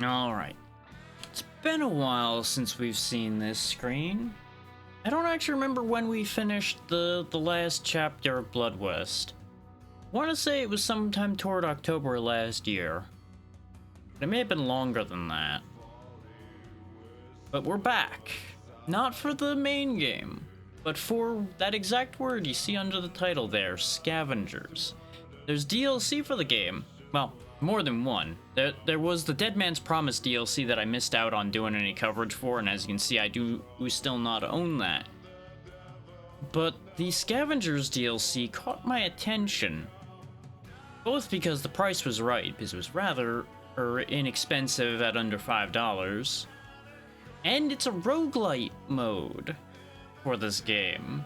Alright. It's been a while since we've seen this screen. I don't actually remember when we finished the last chapter of Blood West. I want to say it was sometime toward October last year. But it may have been longer than that. But we're back. Not for the main game, but for that exact word you see under the title there, Scavengers. There's DLC for the game. Well, more than one. There was the Dead Man's Promise DLC that I missed out on doing any coverage for, and as you can see, I do still not own that. But the Scavengers DLC caught my attention. Both because the price was right, because it was rather inexpensive at under $5. And it's a roguelite mode for this game,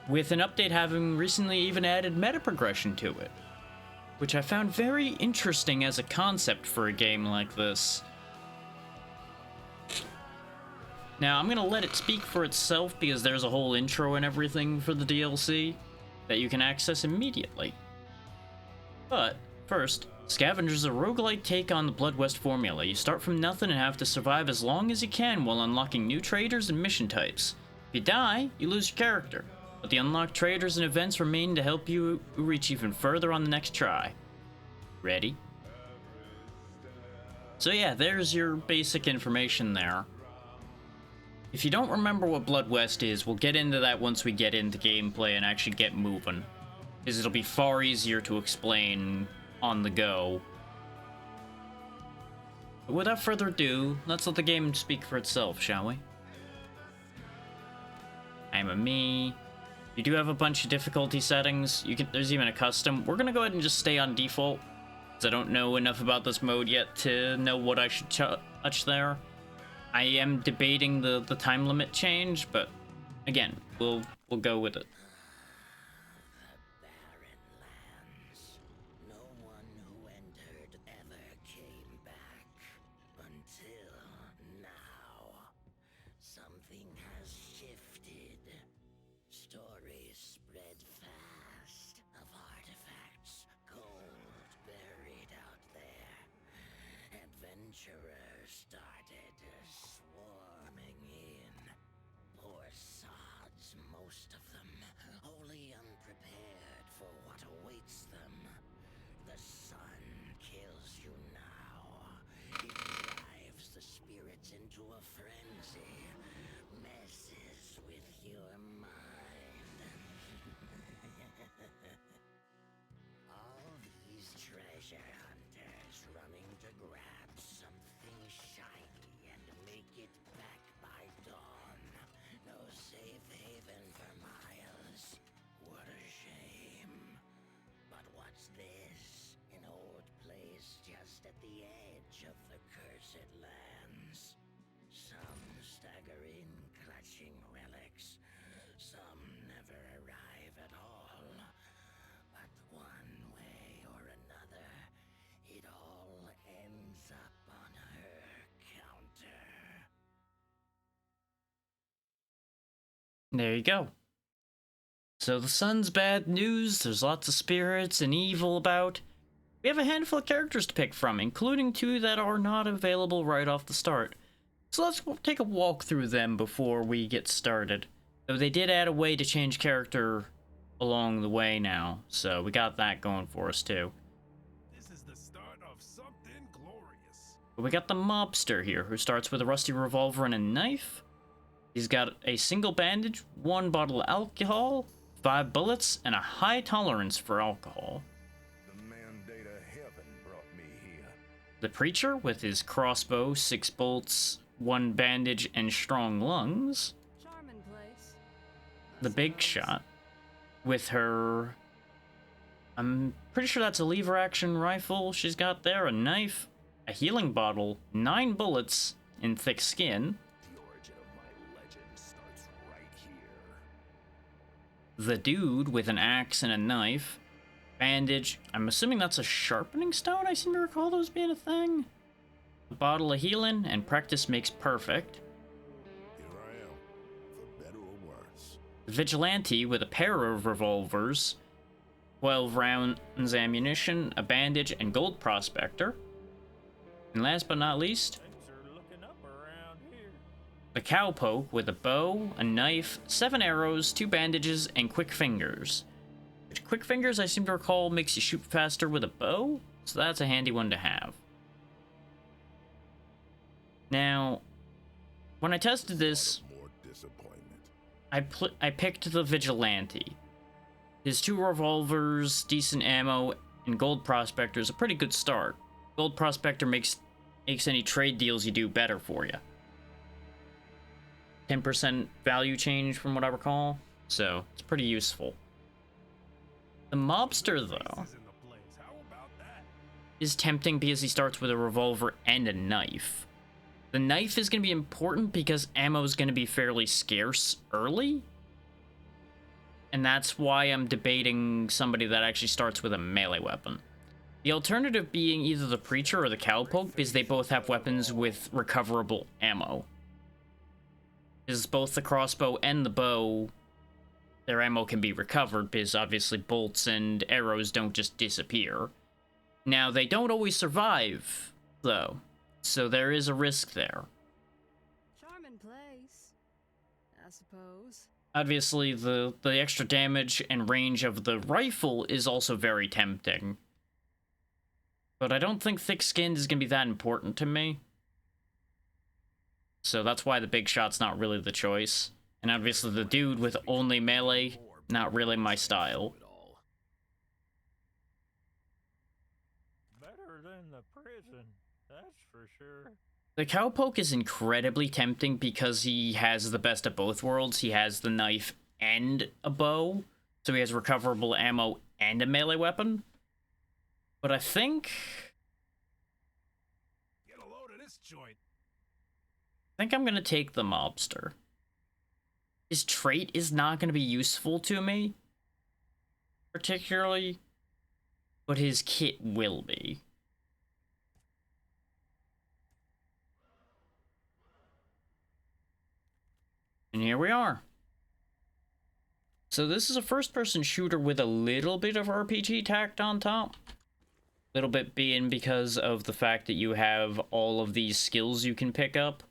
with an update having recently even added meta progression to it, which I found very interesting as a concept for a game like this. Now, I'm gonna let it speak for itself because there's a whole intro and everything for the DLC that you can access immediately. But first, Scavengers is a roguelite take on the Blood West formula. You start from nothing and have to survive as long as you can while unlocking new traders and mission types. If you die, you lose your character, but the unlocked traders and events remain to help you reach even further on the next try. Ready? So yeah, there's your basic information there. If you don't remember what Blood West is, we'll get into that once we get into gameplay and actually get moving, because it'll be far easier to explain on the go. But without further ado, let's let the game speak for itself, shall we? I'm a me. You do have a bunch of difficulty settings. There's even a custom. We're gonna go ahead and just stay on default, because I don't know enough about this mode yet to know what I should touch there. I am debating the time limit change, but again, we'll go with it. There you go. So the sun's bad news, there's lots of spirits and evil about. We have a handful of characters to pick from, including two that are not available right off the start. So let's take a walk through them before we get started. Though they did add a way to change character along the way now, so we got that going for us too. This is the start of something glorious. But we got the mobster here, who starts with a rusty revolver and a knife. He's got a single bandage, 1 bottle of alcohol, 5 bullets, and a high tolerance for alcohol. The mandate of heaven brought me here. The preacher with his crossbow, 6 bolts, 1 bandage, and strong lungs. Charming place. The big shot with her, I'm pretty sure that's a lever action rifle she's got there, a knife, a healing bottle, 9 bullets in thick skin. The dude with an axe and a knife. Bandage. I'm assuming that's a sharpening stone? I seem to recall those being a thing. A bottle of healing, and practice makes perfect. Here I am, for better or worse. The vigilante with a pair of revolvers, 12 rounds ammunition, a bandage, and gold prospector. And last but not least, Things are looking up around here. the cowpoke with a bow, a knife, 7 arrows, 2 bandages, and quick fingers. Which quick fingers, I seem to recall, makes you shoot faster with a bow, so that's a handy one to have. Now, when I tested this, More disappointment. I picked the Vigilante. His 2 revolvers, decent ammo, and Gold Prospector is a pretty good start. Gold Prospector makes any trade deals you do better for you. 10% value change from what I recall, so it's pretty useful. The Mobster, though, Faces in the place. How about that? is tempting because he starts with a revolver and a knife. The knife is going to be important because ammo is going to be fairly scarce early. And that's why I'm debating somebody that actually starts with a melee weapon. The alternative being either the Preacher or the Cowpoke, because they both have weapons with recoverable ammo. Because both the crossbow and the bow, their ammo can be recovered, because obviously bolts and arrows don't just disappear. Now, they don't always survive, though, so there is a risk there. Charming place, I suppose. Obviously, the extra damage and range of the rifle is also very tempting. But I don't think thick skin is going to be that important to me. So that's why the big shot's not really the choice. And obviously the dude with only melee, not really my style. Better than the prison, that's for sure. The Cowpoke is incredibly tempting because he has the best of both worlds. He has the knife and a bow, so he has recoverable ammo and a melee weapon. But I think Get a load of this joint. I'm gonna take the Mobster. His trait is not gonna be useful to me, particularly, but his kit will be. And here we are. So this is a first-person shooter with a little bit of RPG tacked on top. Little bit being because of the fact that you have all of these skills you can pick up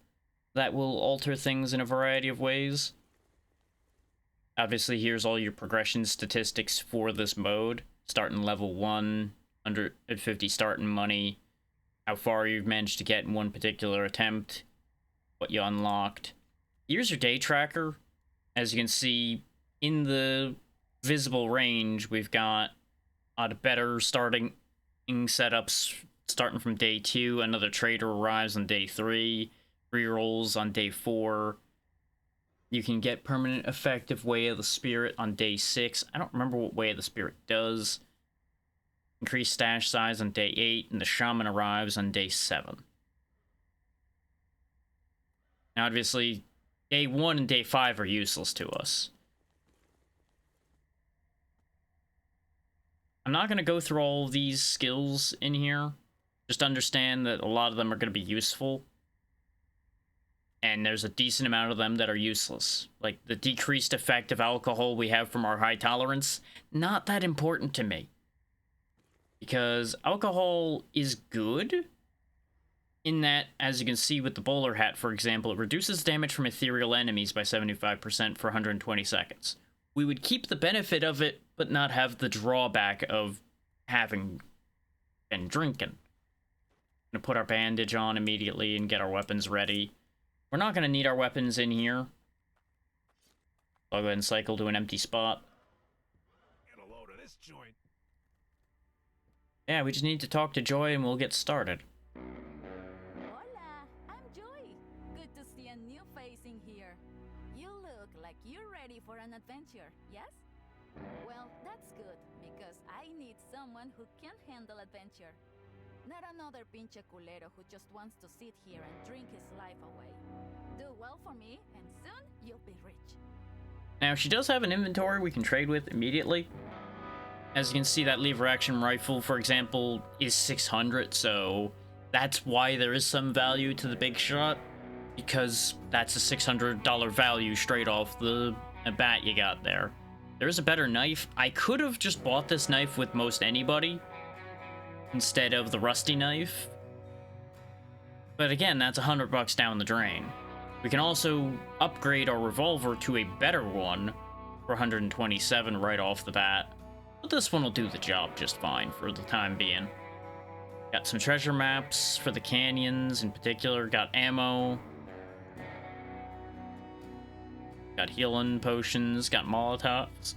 that will alter things in a variety of ways. Obviously, here's all your progression statistics for this mode. Starting level 1, under at 50 starting money, how far you've managed to get in one particular attempt, what you unlocked. Here's your day tracker. As you can see, in the visible range, we've got a better starting setups starting from day 2. Another trader arrives on day 3. Rerolls on day 4. You can get permanent effective Way of the Spirit on day 6. I don't remember what Way of the Spirit does. Increased stash size on day 8, and the Shaman arrives on day 7. Now, obviously, day 1 and day 5 are useless to us. I'm not going to go through all these skills in here. Just understand that a lot of them are going to be useful. And there's a decent amount of them that are useless. Like the decreased effect of alcohol we have from our high tolerance, not that important to me. Because alcohol is good in that, as you can see with the bowler hat, for example, it reduces damage from ethereal enemies by 75% for 120 seconds. We would keep the benefit of it, but not have the drawback of having been drinking. Gonna put our bandage on immediately and get our weapons ready. We're not gonna need our weapons in here. I'll go ahead and cycle to an empty spot. Get a load of this joint. Yeah, we just need to talk to Joy and we'll get started. Hola, I'm Joy. Good to see a new face in here. You look like you're ready for an adventure, yes? Well, that's good, because I need someone who can handle adventure. Not another pinche culero who just wants to sit here and drink his life away. Do well for me, and soon you'll be rich. Now, she does have an inventory we can trade with immediately. As you can see, that lever action rifle, for example, is 600, so that's why there is some value to the big shot, because that's a $600 value straight off the bat you got there. There is a better knife. I could have just bought this knife with most anybody instead of the rusty knife, But again, that's $100 down the drain. We can also upgrade our revolver to a better one for 127 right off the bat. But this one will do the job just fine for the time being. Got some treasure maps for the canyons in particular. Got ammo. Got healing potions. Got molotovs.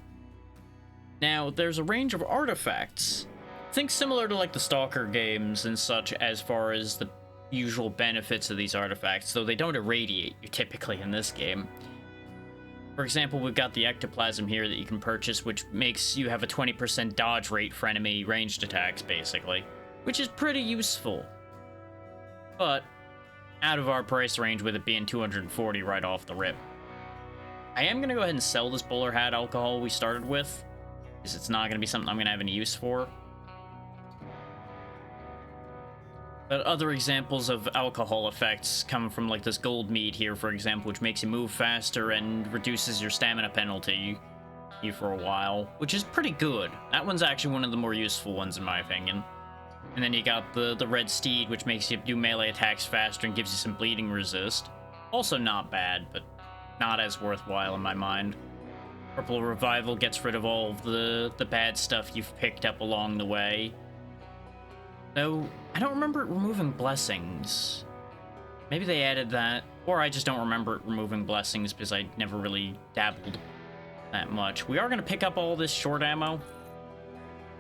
Now, there's a range of artifacts. Think similar to like the Stalker games and such as far as the usual benefits of these artifacts, though they don't irradiate you typically in this game. For example, we've got the ectoplasm here that you can purchase, which makes you have a 20% dodge rate for enemy ranged attacks, basically, which is pretty useful. But out of our price range with it being 240 right off the rip. I am going to go ahead and sell this bowler hat alcohol we started with, because it's not going to be something I'm going to have any use for. But other examples of alcohol effects come from like this gold meat here, for example, which makes you move faster and reduces your stamina penalty for a while, which is pretty good. That one's actually one of the more useful ones in my opinion. And then you got the red steed, which makes you do melee attacks faster and gives you some bleeding resist. Also not bad, but not as worthwhile in my mind. Purple revival gets rid of all of the bad stuff you've picked up along the way. Though, I don't remember it removing blessings. Maybe they added that, or I just don't remember it removing blessings because I never really dabbled that much. We are going to pick up all this short ammo,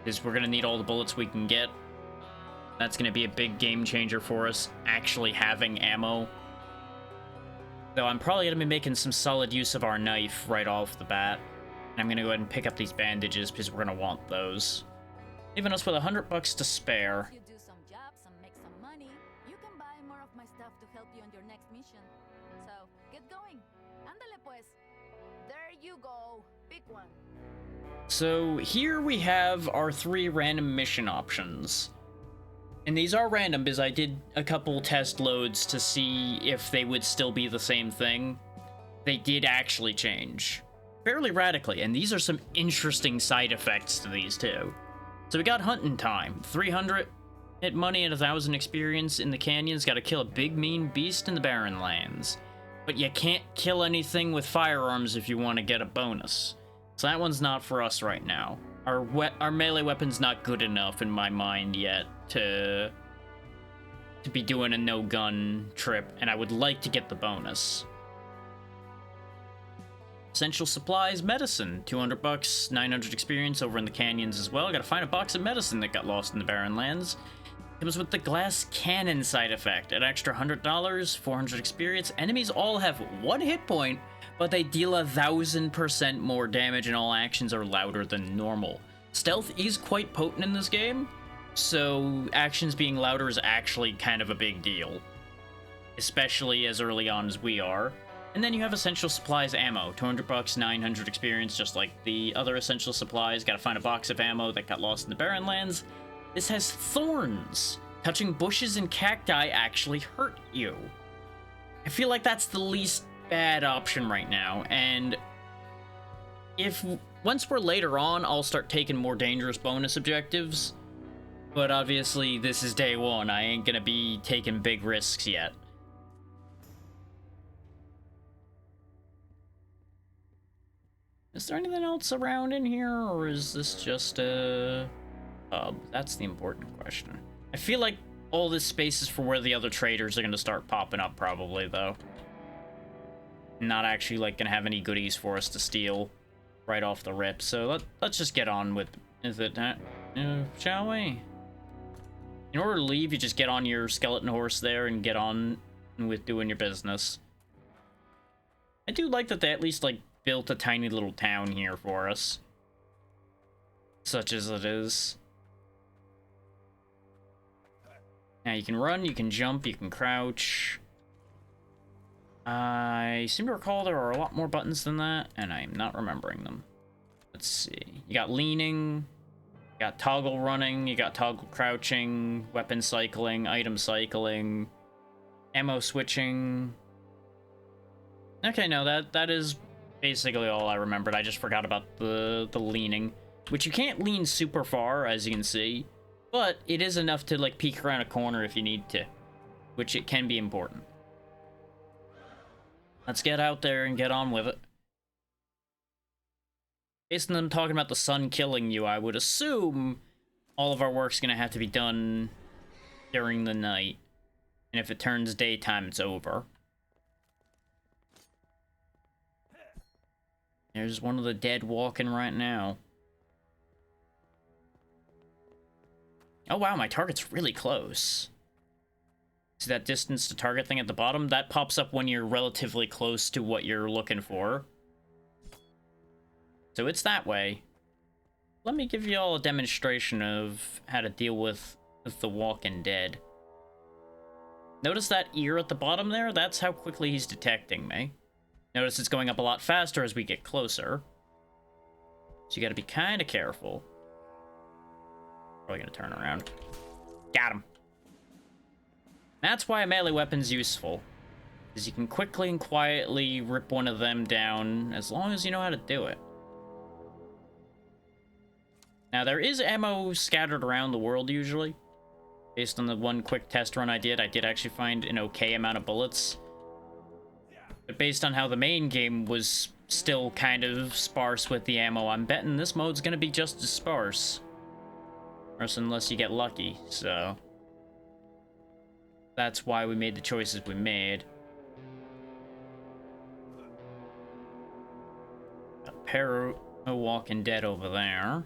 because we're going to need all the bullets we can get. That's going to be a big game changer for us, actually having ammo. Though I'm probably going to be making some solid use of our knife right off the bat. And I'm going to go ahead and pick up these bandages because we're going to want those. Leaving us with $100 to spare. You do some jobs and make some money, you can buy more of my stuff to help you on your next mission. So, get going. Ándale pues. There you go. Pick one. So here we have our 3 random mission options. And these are random because I did a couple test loads to see if they would still be the same thing. They did actually change. Fairly radically, and these are some interesting side effects to these too. So we got hunting time, 300 hit money and 1,000 experience in the canyons. Got to kill a big mean beast in the barren lands. But you can't kill anything with firearms if you want to get a bonus. So that one's not for us right now. Our melee weapon's not good enough in my mind yet to be doing a no-gun trip, and I would like to get the bonus. Essential supplies, medicine, $200, 900 experience over in the canyons as well. Gotta find a box of medicine that got lost in the barren lands. Comes with the glass cannon side effect, an extra $100, 400 experience. Enemies all have 1 hit point, but they deal 1,000% more damage and all actions are louder than normal. Stealth is quite potent in this game, so actions being louder is actually kind of a big deal. Especially as early on as we are. And then you have essential supplies ammo, $200, 900 experience, just like the other essential supplies. Gotta find a box of ammo that got lost in the barren lands. This has thorns. Touching bushes and cacti actually hurt you. I feel like that's the least bad option right now, and once we're later on, I'll start taking more dangerous bonus objectives. But obviously, this is day 1. I ain't gonna be taking big risks yet. Is there anything else around in here, or is this just a hub? That's the important question. I feel like all this space is for where the other traders are going to start popping up, probably, though. Not actually, like, going to have any goodies for us to steal right off the rip, so let's just get on with it, shall we? In order to leave, you just get on your skeleton horse there and get on with doing your business. I do like that they at least, like, built a tiny little town here for us. Such as it is. Now you can run, you can jump, you can crouch. I seem to recall there are a lot more buttons than that, and I'm not remembering them. Let's see. You got leaning, you got toggle running, you got toggle crouching, weapon cycling, item cycling, ammo switching. Okay, no, that is basically all I remembered. I just forgot about the leaning, which you can't lean super far, as you can see, but it is enough to, like, peek around a corner if you need to. which it can be important. Let's get out there and get on with it. Based on them talking about the sun killing you, I would assume all of our work's gonna have to be done during the night. And if it turns daytime, it's over. There's one of the dead walking right now. Oh wow, my target's really close. See that distance to target thing at the bottom? That pops up when you're relatively close to what you're looking for. So it's that way. Let me give you all a demonstration of how to deal with the Walking Dead. Notice that ear at the bottom there? That's how quickly he's detecting me. Notice it's going up a lot faster as we get closer. So you gotta be kind of careful. Probably gonna turn around. Got him. That's why a melee weapon's useful. Because you can quickly and quietly rip one of them down as long as you know how to do it. Now, there is ammo scattered around the world, usually. Based on the one quick test run I did actually find an okay amount of bullets. But based on how the main game was still kind of sparse with the ammo, I'm betting this mode's gonna be just as sparse. Or unless you get lucky, so... That's why we made the choices we made. A pair of Walking Dead over there.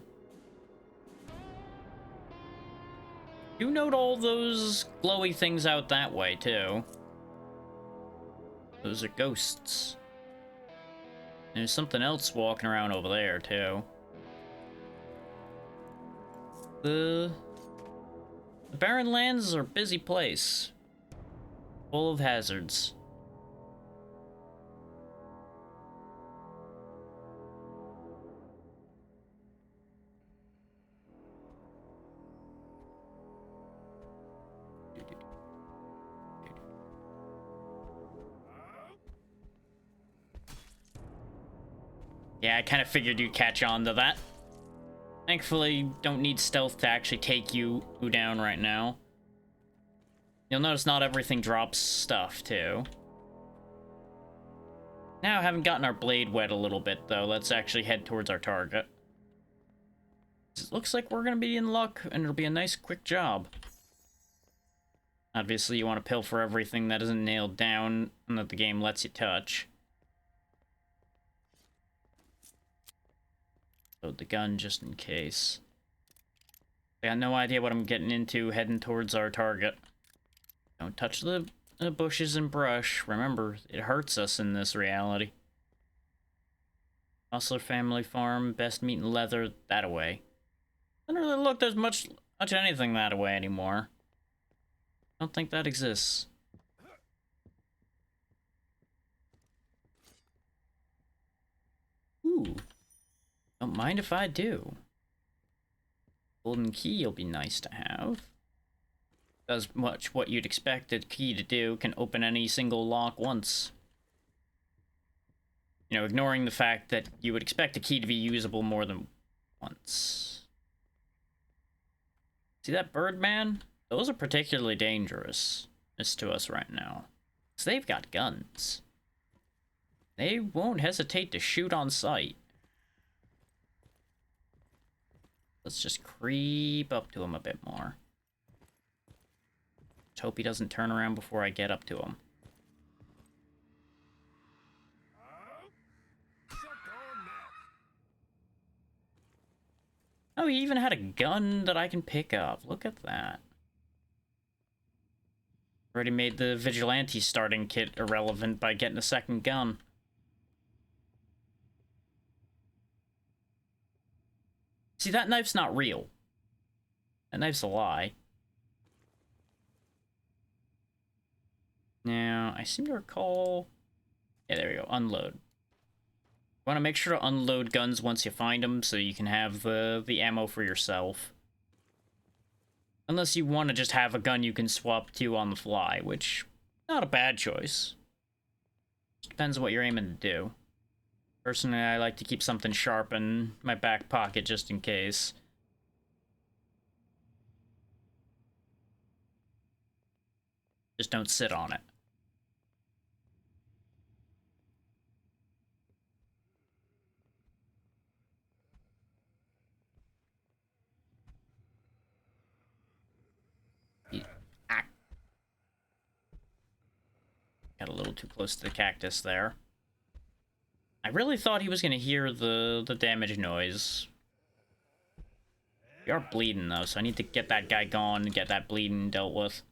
Do note all those glowy things out that way, too. Those are ghosts. There's something else walking around over there, too. The Barren Lands are a busy place. Full of hazards. Yeah, I kind of figured you'd catch on to that. Thankfully, don't need stealth to actually take you down right now. You'll notice not everything drops stuff, too. Now, having gotten our blade wet a little bit, though, let's actually head towards our target. It looks like we're gonna be in luck, and it'll be a nice, quick job. Obviously, you want to pilfer everything that isn't nailed down and that the game lets you touch. Load the gun just in case. I got no idea what I'm getting into heading towards our target. Don't touch the bushes and brush. Remember, it hurts us in this reality. Hustler Family Farm, best meat and leather, that away. I don't really look there's much anything that away anymore. Don't think that exists. Ooh. Don't mind if I do. Golden key will be nice to have. Does much what you'd expect a key to do, can open any single lock once. You know, ignoring the fact that you would expect a key to be usable more than once. See that bird man? Those are particularly dangerous to us right now. Because they've got guns. They won't hesitate to shoot on sight. Let's just creep up to him a bit more. Just hope he doesn't turn around before I get up to him. Oh, he even had a gun that I can pick up. Look at that. Already made the vigilante starting kit irrelevant by getting a second gun. See, that knife's not real. That knife's a lie. Now, I seem to recall... Yeah, there we go. Unload. You want to make sure to unload guns once you find them so you can have the ammo for yourself. Unless you want to just have a gun you can swap to on the fly, which, not a bad choice. Just depends on what you're aiming to do. Personally, I like to keep something sharp in my back pocket just in case. Just don't sit on it. Ah. Got a little too close to the cactus there. I really thought he was going to hear the damage noise. We are bleeding, though, so I need to get that guy gone and get that bleeding dealt with.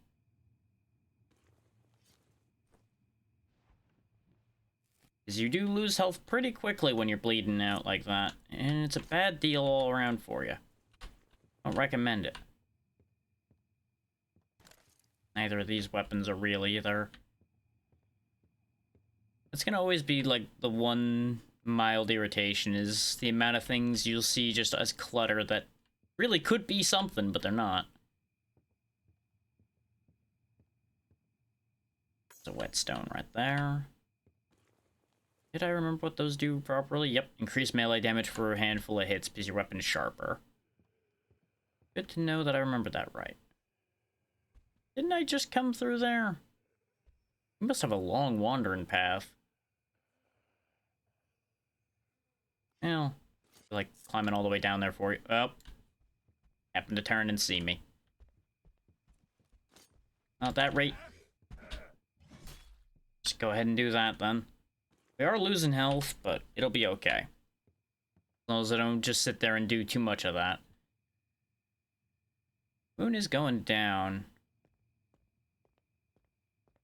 Because you do lose health pretty quickly when you're bleeding out like that. And it's a bad deal all around for you. Don't recommend it. Neither of these weapons are real either. It's gonna always be, like, the one mild irritation is the amount of things you'll see just as clutter that really could be something, but they're not. There's a whetstone right there. Did I remember what those do properly? Yep, increase melee damage for a handful of hits because your weapon is sharper. Good to know that I remember that right. Didn't I just come through there? You must have a long wandering path. Well, like climbing all the way down there for you. Oh. Happened to turn and see me. Not that rate. Just go ahead and do that then. We are losing health, but it'll be okay. As long as I don't just sit there and do too much of that. Moon is going down.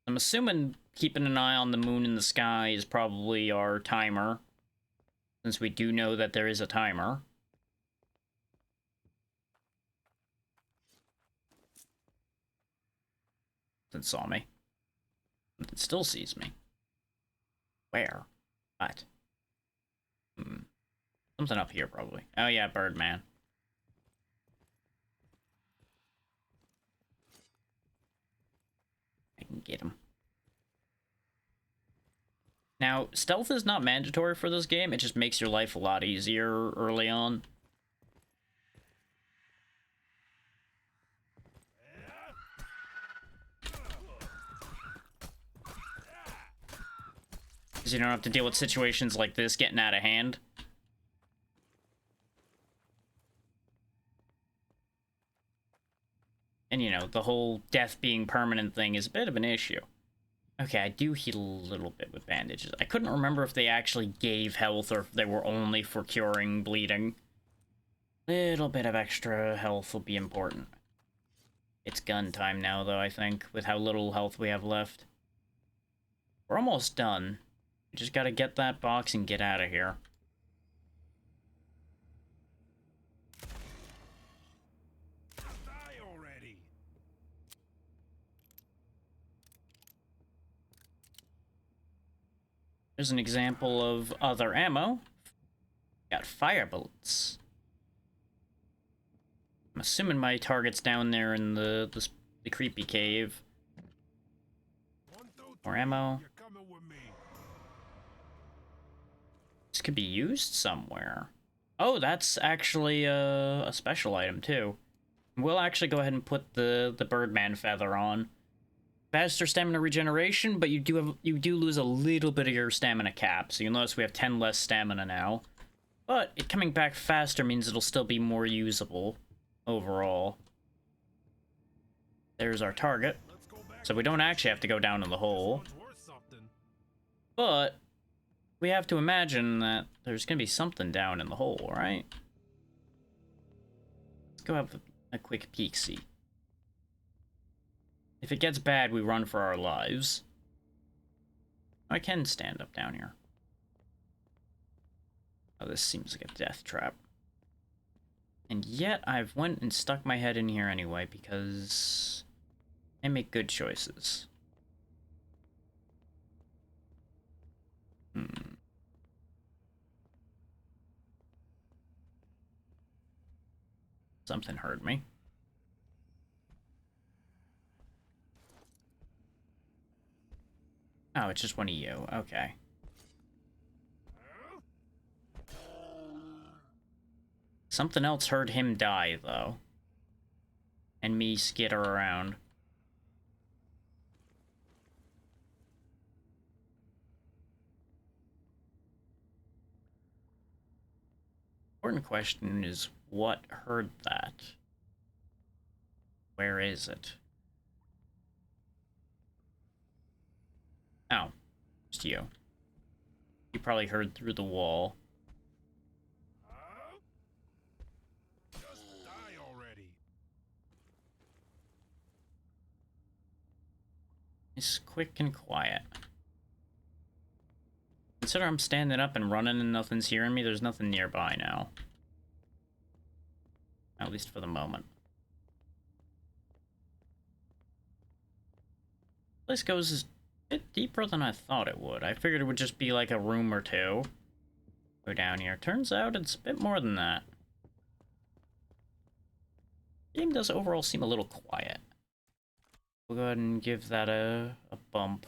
I'm assuming keeping an eye on the moon in the sky is probably our timer. Since we do know that there is a timer. It saw me. It still sees me. Where? What? Something up here, probably. Oh yeah, Birdman. I can get him. Now, stealth is not mandatory for this game. It just makes your life a lot easier early on. Because you don't have to deal with situations like this getting out of hand. And, you know, the whole death being permanent thing is a bit of an issue. Okay, I do heal a little bit with bandages. I couldn't remember if they actually gave health or if they were only for curing bleeding. Little bit of extra health will be important. It's gun time now, though, I think, with how little health we have left. We're almost done. We just gotta get that box and get out of here. Die already. There's an example of other ammo. Got fire bullets. I'm assuming my target's down there in the creepy cave. 1, 2, 3, More ammo. You're coming with me. This could be used somewhere. Oh, that's actually a special item too. We'll actually go ahead and put the Birdman feather on. Faster stamina regeneration, but you do lose a little bit of your stamina cap. So you'll notice we have 10 less stamina now. But it coming back faster means it'll still be more usable overall. There's our target. Let's go back. So we don't actually have to go down in the hole. This one's worth something. But we have to imagine that there's going to be something down in the hole, right? Let's go have a quick peek-see. If it gets bad, we run for our lives. I can stand up down here. Oh, this seems like a death trap. And yet, I've went and stuck my head in here anyway, because I make good choices. Something heard me. Oh, it's just one of you. Okay. Something else heard him die, though. And me skitter around. Important question is, what heard that? Where is it? Oh, just you. You probably heard through the wall. Just die already. It's quick and quiet. Consider I'm standing up and running and nothing's hearing me. There's nothing nearby now. At least for the moment. This goes a bit deeper than I thought it would. I figured it would just be like a room or two. Go down here. Turns out it's a bit more than that. The game does overall seem a little quiet. We'll go ahead and give that a bump.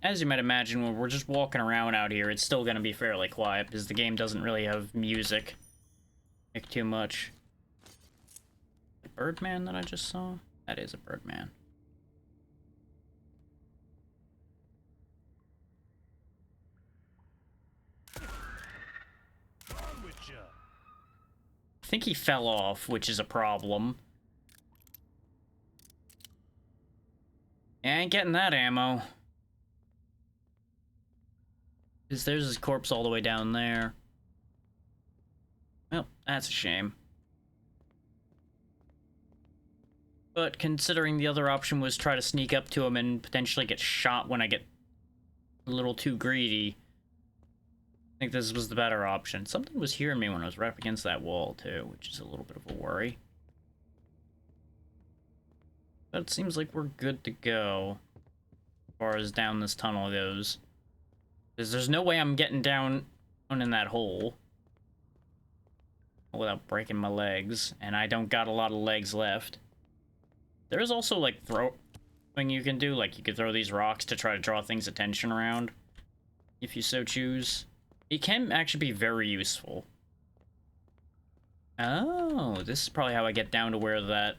As you might imagine, when we're just walking around out here, it's still going to be fairly quiet, because the game doesn't really have music. Like, too much. The Birdman that I just saw? That is a Birdman. On with ya. I think he fell off, which is a problem. I ain't getting that ammo. Because there's his corpse all the way down there. Well, that's a shame. But considering the other option was try to sneak up to him and potentially get shot when I get a little too greedy, I think this was the better option. Something was hearing me when I was right up against that wall, too, which is a little bit of a worry. But it seems like we're good to go as far as down this tunnel goes. Because there's no way I'm getting down in that hole without breaking my legs, and I don't got a lot of legs left. There's also, like, throwing you can do. Like, you could throw these rocks to try to draw things' attention around, if you so choose. It can actually be very useful. Oh, this is probably how I get down to where that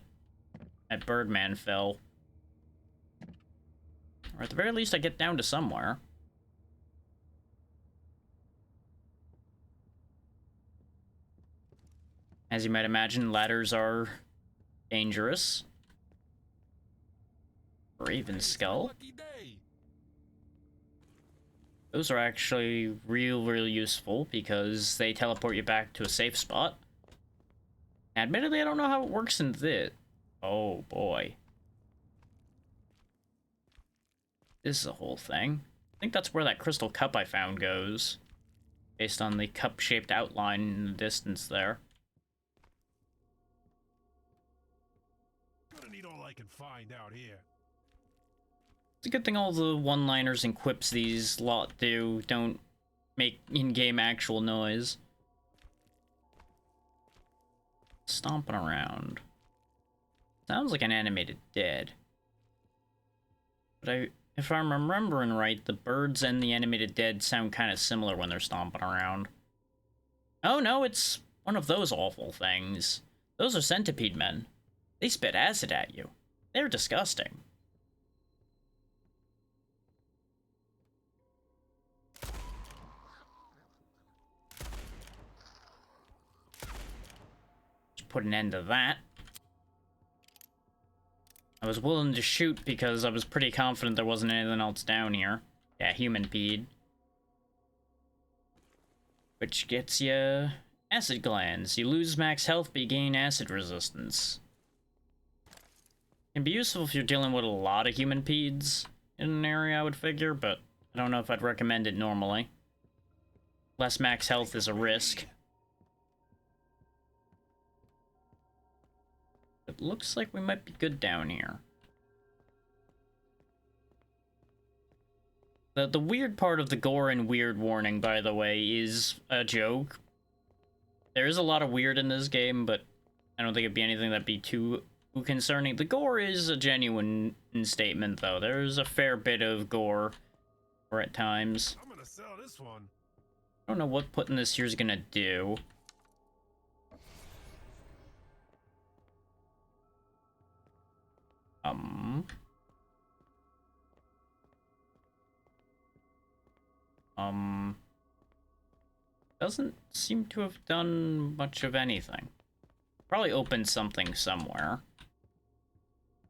Birdman fell. Or at the very least, I get down to somewhere. As you might imagine, ladders are dangerous. Raven Skull. Lucky day. Those are actually real useful because they teleport you back to a safe spot. Admittedly, I don't know how it works in this. Oh boy. This is a whole thing. I think that's where that crystal cup I found goes. Based on the cup-shaped outline in the distance there. Gonna need all I can find out here. It's a good thing all the one-liners and quips these lot do don't make in-game actual noise. Stomping around. Sounds like an animated dead. But if I'm remembering right, the birds and the animated dead sound kind of similar when they're stomping around. Oh no, it's one of those awful things. Those are centipede men. They spit acid at you. They're disgusting. Put an end to that. I was willing to shoot because I was pretty confident there wasn't anything else down here. Yeah, human peed. Which gets you acid glands. You lose max health, but you gain acid resistance. Can be useful if you're dealing with a lot of human peds in an area, I would figure, but I don't know if I'd recommend it normally. Less max health is a risk. It looks like we might be good down here. The weird part of the gore and weird warning, by the way, is a joke. There is a lot of weird in this game, but I don't think it'd be anything that'd be too concerning. The gore is a genuine statement, though. There's a fair bit of gore at times. I'm gonna sell this one. I don't know what putting this here is gonna do. Doesn't seem to have done much of anything. Probably opened something somewhere.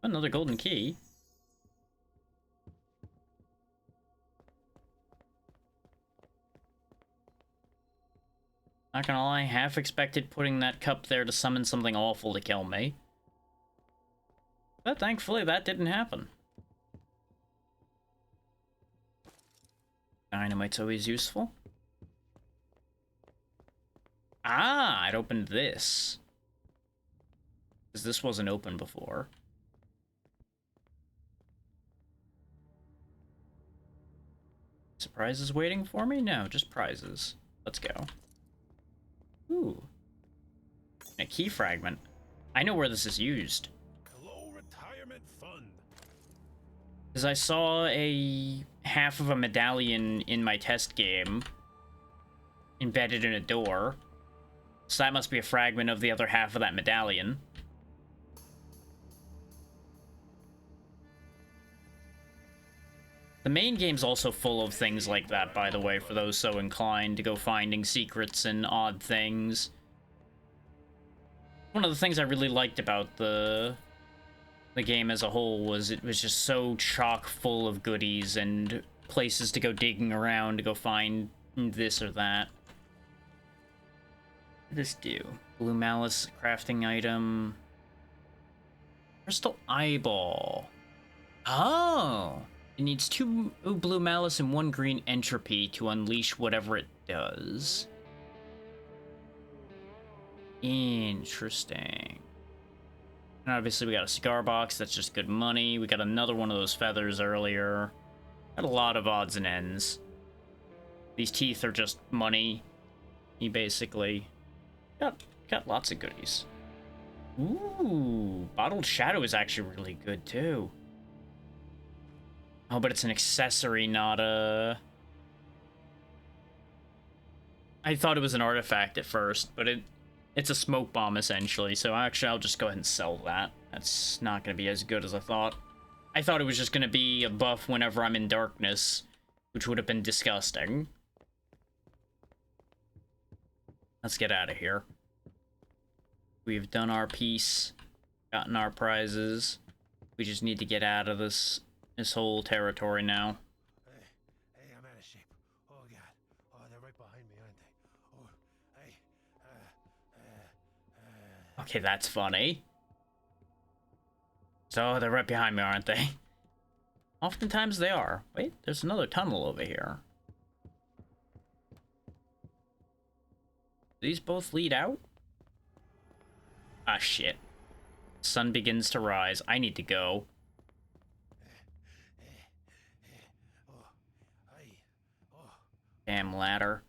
Another golden key. Not gonna lie, half expected putting that cup there to summon something awful to kill me. But thankfully that didn't happen. Dynamite's always useful. Ah, it opened this. Because this wasn't open before. Surprises waiting for me? No, just prizes. Let's go. Ooh. A key fragment. I know where this is used. Glow Retirement Fund. Because I saw a half of a medallion in my test game embedded in a door. So that must be a fragment of the other half of that medallion. The main game's also full of things like that, by the way, for those so inclined to go finding secrets and odd things. One of the things I really liked about the game as a whole was it was just so chock full of goodies and places to go digging around to go find this or that. What does this do? Blue Malice crafting item. Crystal Eyeball. Oh! It needs 2 Blue Malice and 1 green Entropy to unleash whatever it does. Interesting. And obviously we got a cigar box, that's just good money. We got another one of those feathers earlier. Got a lot of odds and ends. These teeth are just money. You basically got lots of goodies. Ooh, Bottled Shadow is actually really good too. Oh, but it's an accessory, not a... I thought it was an artifact at first, but it's a smoke bomb, essentially, so actually I'll just go ahead and sell that. That's not going to be as good as I thought. I thought it was just going to be a buff whenever I'm in darkness, which would have been disgusting. Let's get out of here. We've done our piece, gotten our prizes. We just need to get out of this whole territory now. Hey, I'm out of shape. Oh, God. Oh, they're right behind me, aren't they? Oh, hey. Okay, that's funny. So, they're right behind me, aren't they? Oftentimes they are. Wait, there's another tunnel over here. These both lead out? Ah, shit. Sun begins to rise. I need to go. Damn ladder.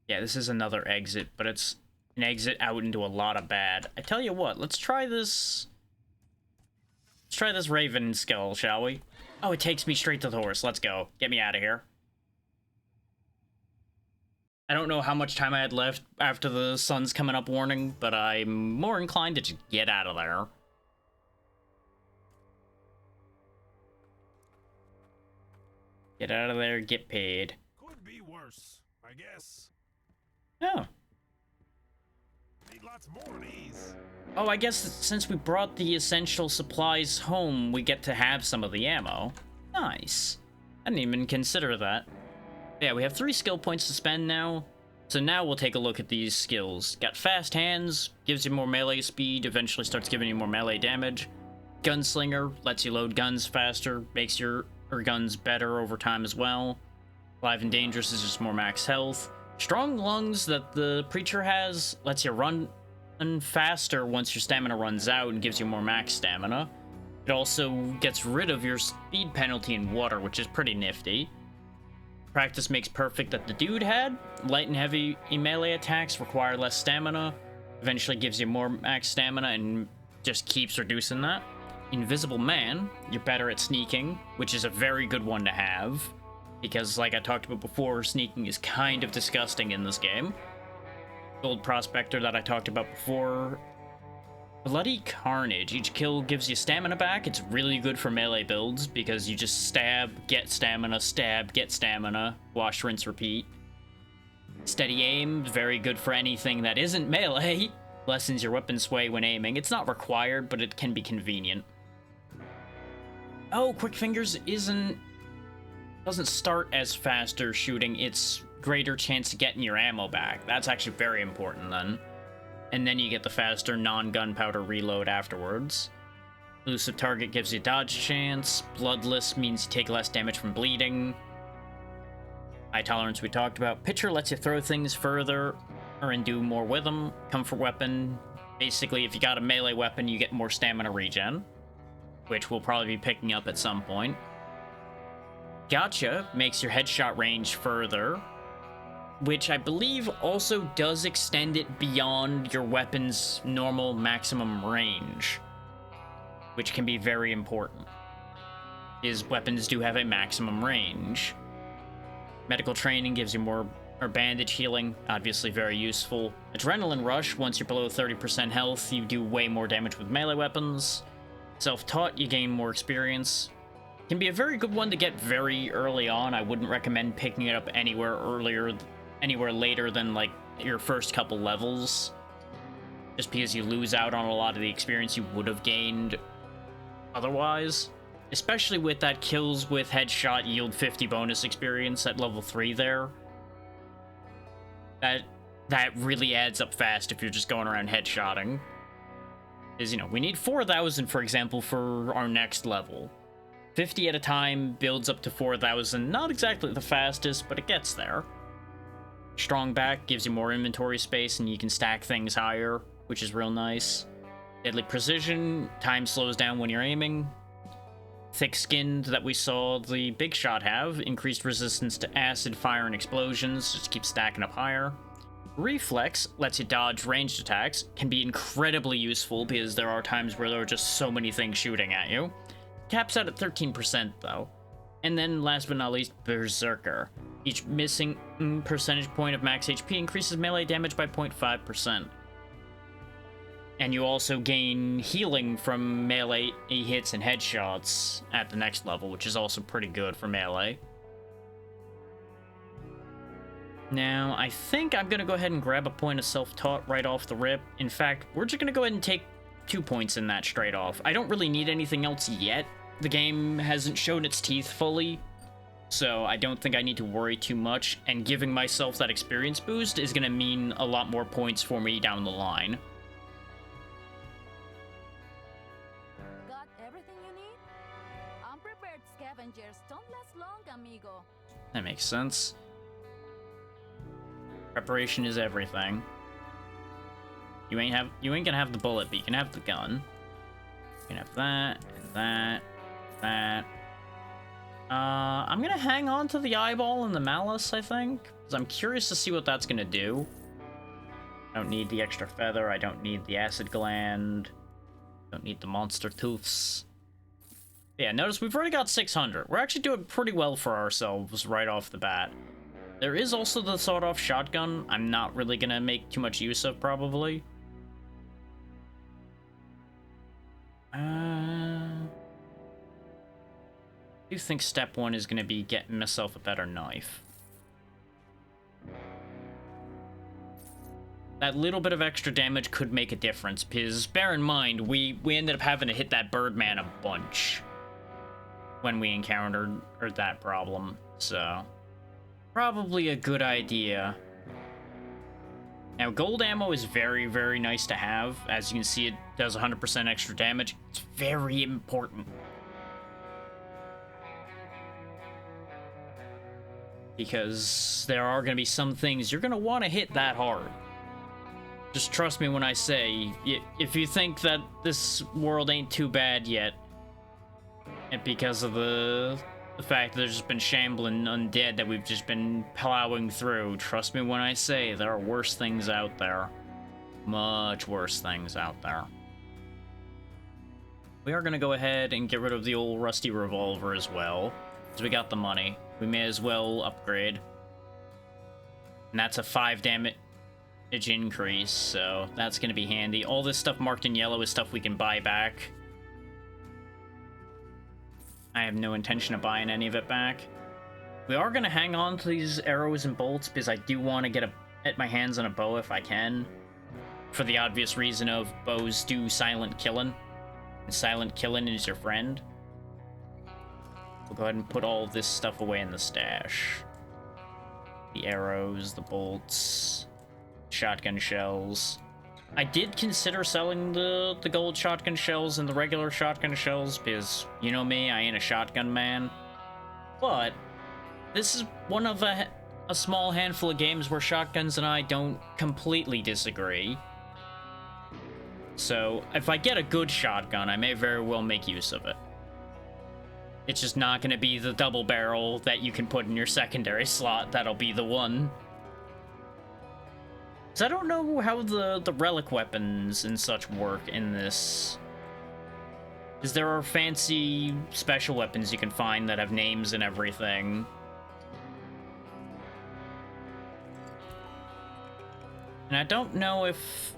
Yeah, this is another exit, but it's an exit out into a lot of bad. I tell you what, let's try this... Let's try this raven skull, shall we? Oh, it takes me straight to the horse. Let's go. Get me out of here. I don't know how much time I had left after the sun's coming up warning, but I'm more inclined to just get out of there. Get out of there, get paid. Could be worse, I guess. Oh. Need lots more of these. Oh, I guess since we brought the essential supplies home, we get to have some of the ammo. Nice. I didn't even consider that. Yeah, we have 3 skill points to spend now. So now we'll take a look at these skills. Got Fast Hands, gives you more melee speed, eventually starts giving you more melee damage. Gunslinger, lets you load guns faster, makes your guns better over time as well. Live and Dangerous is just more max health. Strong Lungs that the Preacher has lets you run faster once your stamina runs out and gives you more max stamina. It also gets rid of your speed penalty in water, which is pretty nifty. Practice Makes Perfect that the dude had. Light and heavy melee attacks require less stamina. Eventually gives you more max stamina and just keeps reducing that. Invisible Man, you're better at sneaking, which is a very good one to have. because, like I talked about before, sneaking is kind of disgusting in this game. Gold Prospector that I talked about before. Bloody Carnage. Each kill gives you stamina back. It's really good for melee builds because you just stab, get stamina, wash, rinse, repeat. Steady Aim, very good for anything that isn't melee. Lessens your weapon sway when aiming. It's not required, but it can be convenient. Oh, Quick Fingers doesn't start as faster shooting. It's greater chance of getting your ammo back. That's actually very important then. And then you get the faster non-gunpowder reload afterwards. Elusive Target gives you dodge chance. Bloodless means you take less damage from bleeding. High Tolerance we talked about. Pitcher lets you throw things further and do more with them. Comfort Weapon, basically if you got a melee weapon you get more stamina regen, which we'll probably be picking up at some point. Gotcha makes your headshot range further, which I believe also does extend it beyond your weapon's normal maximum range, which can be very important, is weapons do have a maximum range. Medical Training gives you more bandage healing, obviously very useful. Adrenaline Rush, once you're below 30% health, you do way more damage with melee weapons. Self-Taught, you gain more experience. Can be a very good one to get very early on. I wouldn't recommend picking it up anywhere later than like your first couple levels, just because you lose out on a lot of the experience you would have gained otherwise, especially with that kills with headshot yield 50 bonus experience at level 3 there. That really adds up fast if you're just going around headshotting. Is, you know, we need 4,000 for example for our next level. 50 at a time builds up to 4,000, not exactly the fastest, but it gets there. Strong Back gives you more inventory space and you can stack things higher, which is real nice. Deadly Precision, time slows down when you're aiming. Thick Skinned that we saw the Big Shot have, increased resistance to acid, fire, and explosions, just keep stacking up higher. Reflex lets you dodge ranged attacks, can be incredibly useful because there are times where there are just so many things shooting at you. Caps out at 13% though. And then last but not least, Berserker. Each missing percentage point of max HP increases melee damage by 0.5%. And you also gain healing from melee hits and headshots at the next level, which is also pretty good for melee. Now, I think I'm going to go ahead and grab a point of self-taught right off the rip. In fact, we're just going to go ahead and take 2 points in that straight off. I don't really need anything else yet. The game hasn't shown its teeth fully, so I don't think I need to worry too much, and giving myself that experience boost is going to mean a lot more points for me down the line. Got everything you need? Unprepared scavengers don't last long, amigo. That makes sense. Preparation is everything. You ain't gonna have the bullet, but you can have the gun. You can have that, and that, that. I'm gonna hang on to the eyeball and the malice, I think, because I'm curious to see what that's gonna do. I don't need the extra feather, I don't need the acid gland, don't need the monster tooths. Yeah, notice we've already got 600. We're actually doing pretty well for ourselves right off the bat. There is also the sawed-off shotgun I'm not really gonna make too much use of, probably. I do think step 1 is gonna be getting myself a better knife. That little bit of extra damage could make a difference, because bear in mind, we ended up having to hit that Birdman a bunch when we encountered that problem, so probably a good idea. Now, gold ammo is very, very nice to have. As you can see, it does 100% extra damage. It's very important. Because there are going to be some things you're going to want to hit that hard. Just trust me when I say, if you think that this world ain't too bad yet, and because of the fact that there's just been shambling undead that we've just been plowing through, trust me when I say there are worse things out there. Much worse things out there. We are going to go ahead and get rid of the old rusty revolver as well, because we got the money. we may as well upgrade. And that's a 5 damage increase, so that's going to be handy. All this stuff marked in yellow is stuff we can buy back. I have no intention of buying any of it back. We are going to hang on to these arrows and bolts because I do want to get my hands on a bow if I can. For the obvious reason of bows do silent killing. And silent killing is your friend. We'll go ahead and put all of this stuff away in the stash. The arrows, the bolts, shotgun shells. I did consider selling the gold shotgun shells and the regular shotgun shells because, you know me, I ain't a shotgun man. But this is one of a small handful of games where shotguns and I don't completely disagree. So, if I get a good shotgun, I may very well make use of it. It's just not going to be the double barrel that you can put in your secondary slot. That'll be the one. So I don't know how the relic weapons and such work in this. Because there are fancy special weapons you can find that have names and everything. And I don't know if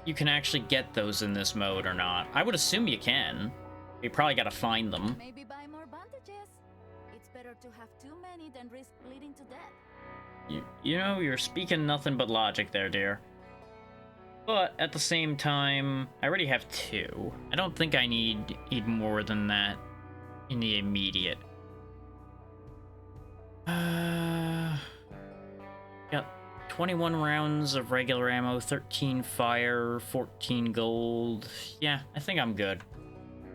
you can actually get those in this mode or not. I would assume you can. You probably gotta find them. Maybe buy more bandages. It's better to have too many than risk bleeding to death. You know, you're speaking nothing but logic there, dear. But at the same time, I already have 2. I don't think I need more than that in the immediate. Got 21 rounds of regular ammo, 13 fire, 14 gold. Yeah, I think I'm good.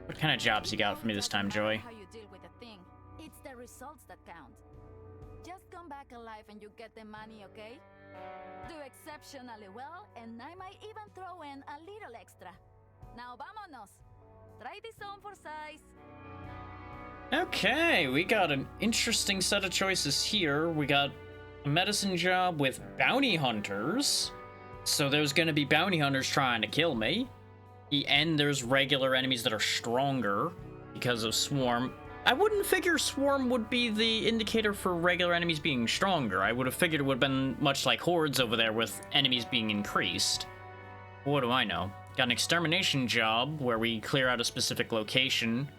What kind of jobs you got for me this time, Joy? How you deal with a thing. It's the results that count. Just come back alive and you get the money, okay? Do exceptionally well, and I might even throw in a little extra. Now vámonos. Try this on for size. Okay, we got an interesting set of choices here. We got a medicine job with bounty hunters. So there's gonna be bounty hunters trying to kill me. And there's regular enemies that are stronger because of Swarm. I wouldn't figure Swarm would be the indicator for regular enemies being stronger. I would have figured it would have been much like Hordes over there with enemies being increased. What do I know? Got an extermination job where we clear out a specific location.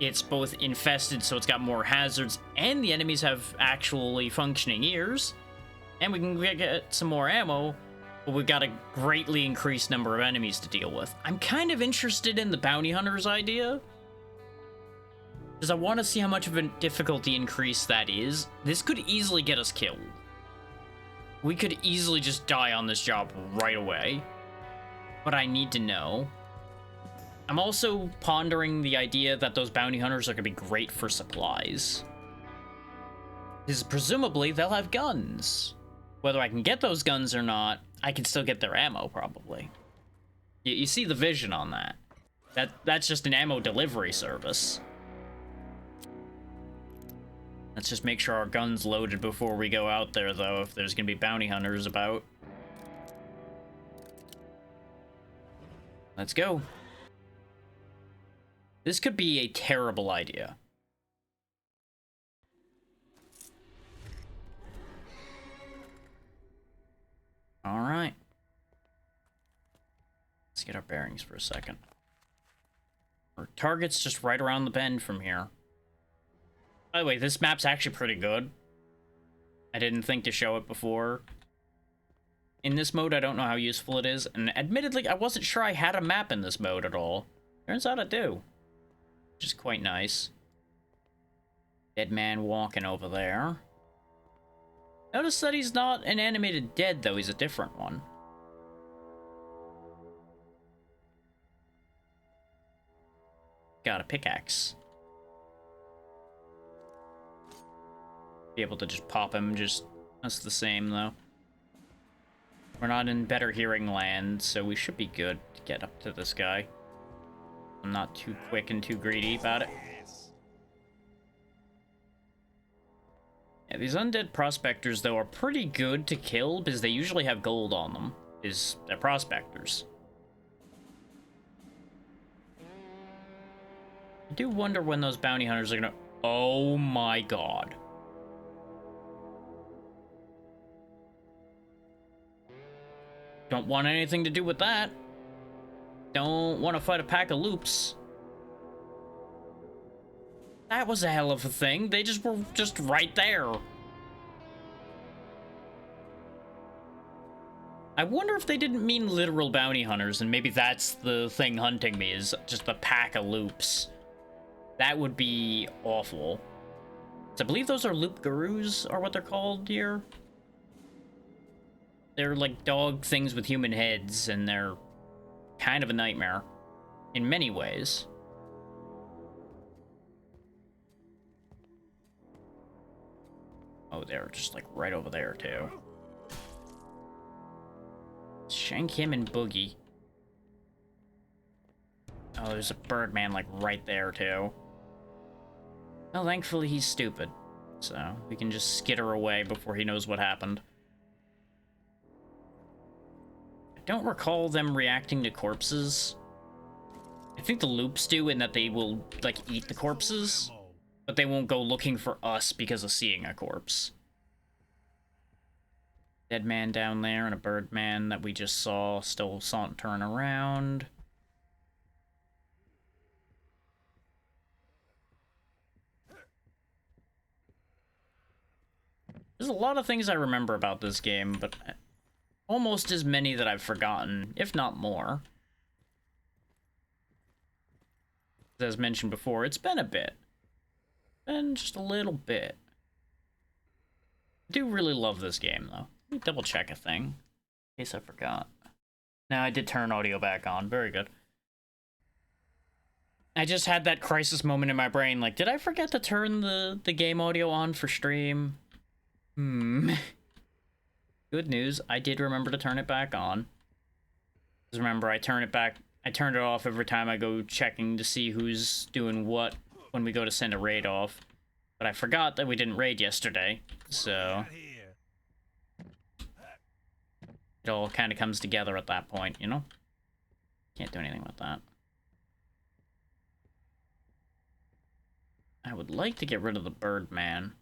It's both infested, so it's got more hazards, and the enemies have actually functioning ears. And we can get some more ammo, but we've got a greatly increased number of enemies to deal with. I'm kind of interested in the bounty hunters idea, because I want to see how much of a difficulty increase that is. This could easily get us killed. We could easily just die on this job right away. But I need to know. I'm also pondering the idea that those bounty hunters are going to be great for supplies. Because presumably they'll have guns. Whether I can get those guns or not, I can still get their ammo, probably. You see the vision on that. That's just an ammo delivery service. Let's just make sure our gun's loaded before we go out there, though, if there's gonna be bounty hunters about. Let's go. This could be a terrible idea. Alright. Let's get our bearings for a second. Our target's just right around the bend from here. By the way, this map's actually pretty good. I didn't think to show it before. In this mode, I don't know how useful it is, and admittedly, I wasn't sure I had a map in this mode at all. Turns out I do. Which is quite nice. Dead man walking over there. Notice that he's not an animated dead, though. He's a different one. Got a pickaxe. Be able to just pop him, that's the same, though. We're not in better hearing land, so we should be good to get up to this guy. I'm not too quick and too greedy about it. Yeah, these undead prospectors, though, are pretty good to kill because they usually have gold on them. They're prospectors. I do wonder when those bounty hunters are gonna... Oh my god. Don't want anything to do with that. Don't want to fight a pack of loops. That was a hell of a thing. They just were just right there. I wonder if they didn't mean literal bounty hunters, and maybe that's the thing hunting me, is just a pack of loops. That would be awful. So I believe those are loop gurus, are what they're called here. They're like dog things with human heads, and they're kind of a nightmare in many ways. Oh, they're just like right over there too. Shank him and Boogie. Oh, there's a Birdman like right there too. Well, thankfully he's stupid, so we can just skitter away before he knows what happened. I don't recall them reacting to corpses. I think the loops do, in that they will like eat the corpses, but they won't go looking for us because of seeing a corpse. Dead man down there and a Birdman that we just saw still sauntering around. There's a lot of things I remember about this game, but almost as many that I've forgotten, if not more. As mentioned before, it's been a bit. Been just a little bit. I do really love this game, though. Let me double check a thing, in case I forgot. Now I did turn audio back on. Very good. I just had that crisis moment in my brain, like, did I forget to turn the game audio on for stream? Good news, I did remember to turn it back on. Because remember, I turned it off every time I go checking to see who's doing what when we go to send a raid off. But I forgot that we didn't raid yesterday, so it all kind of comes together at that point, you know? Can't do anything with that. I would like to get rid of the Birdman.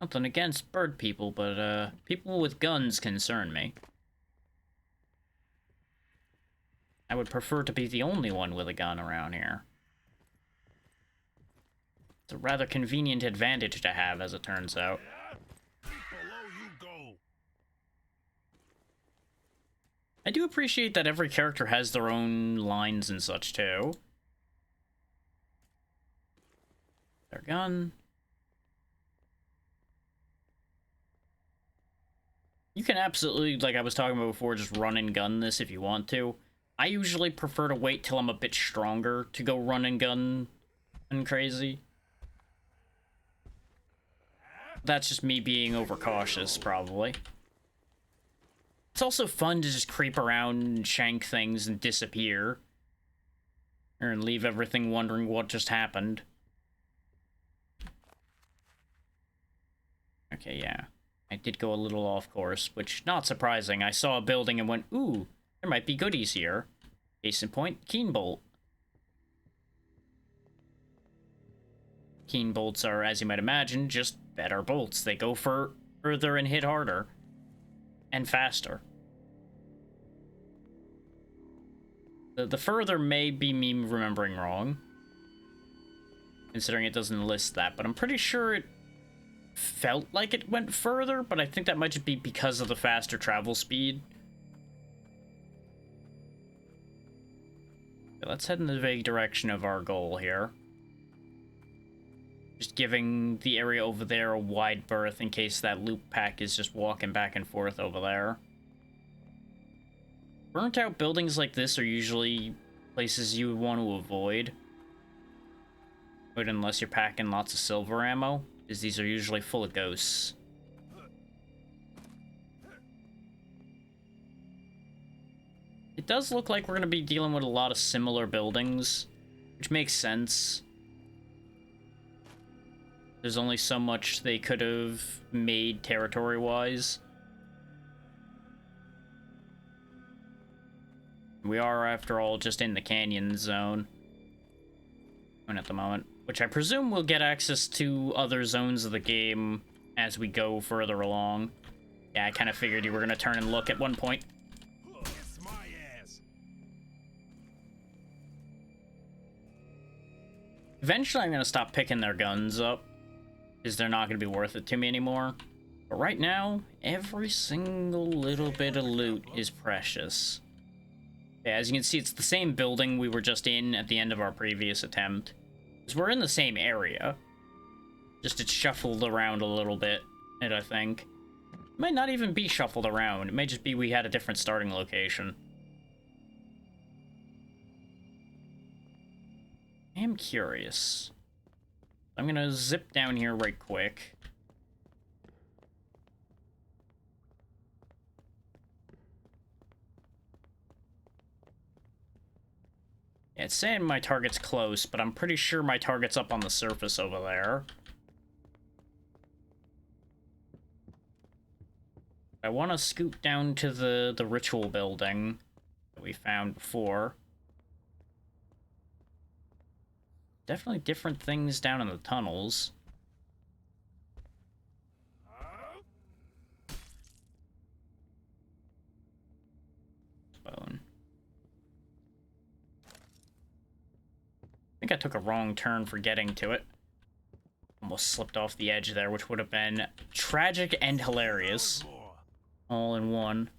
Nothing against bird people, but people with guns concern me. I would prefer to be the only one with a gun around here. It's a rather convenient advantage to have, as it turns out. I do appreciate that every character has their own lines and such, too. Their gun. You can absolutely, like I was talking about before, just run and gun this if you want to. I usually prefer to wait till I'm a bit stronger to go run and gun and crazy. That's just me being overcautious, probably. It's also fun to just creep around and shank things and disappear. And leave everything wondering what just happened. Okay, yeah. I did go a little off course, which, not surprising. I saw a building and went, ooh, there might be goodies here. Case in point, Keen Bolt. Keen bolts are, as you might imagine, just better bolts. They go further and hit harder. And faster. The further may be me remembering wrong, considering it doesn't list that, but I'm pretty sure it felt like it went further, but I think that might just be because of the faster travel speed. Okay, let's head in the vague direction of our goal here. Just giving the area over there a wide berth in case that loop pack is just walking back and forth over there. Burnt out buildings like this are usually places you would want to avoid. But unless you're packing lots of silver ammo, because these are usually full of ghosts. It does look like we're going to be dealing with a lot of similar buildings, which makes sense. There's only so much they could have made territory-wise. We are, after all, just in the canyon zone at the moment, which I presume we'll get access to other zones of the game as we go further along. Yeah, I kind of figured you were gonna turn and look at one point. Kiss my ass. Eventually, I'm gonna stop picking their guns up, because they're not gonna be worth it to me anymore. But right now, every single little bit of loot is precious. Yeah, as you can see, it's the same building we were just in at the end of our previous attempt. Because we're in the same area. Just it's shuffled around a little bit, and I think. It might not even be shuffled around. It may just be we had a different starting location. I am curious. I'm gonna zip down here right quick. Yeah, it's saying my target's close, but I'm pretty sure my target's up on the surface over there. I want to scoot down to the ritual building that we found before. Definitely different things down in the tunnels. Bone. I think I took a wrong turn for getting to it. Almost slipped off the edge there, which would have been tragic and hilarious. All in one.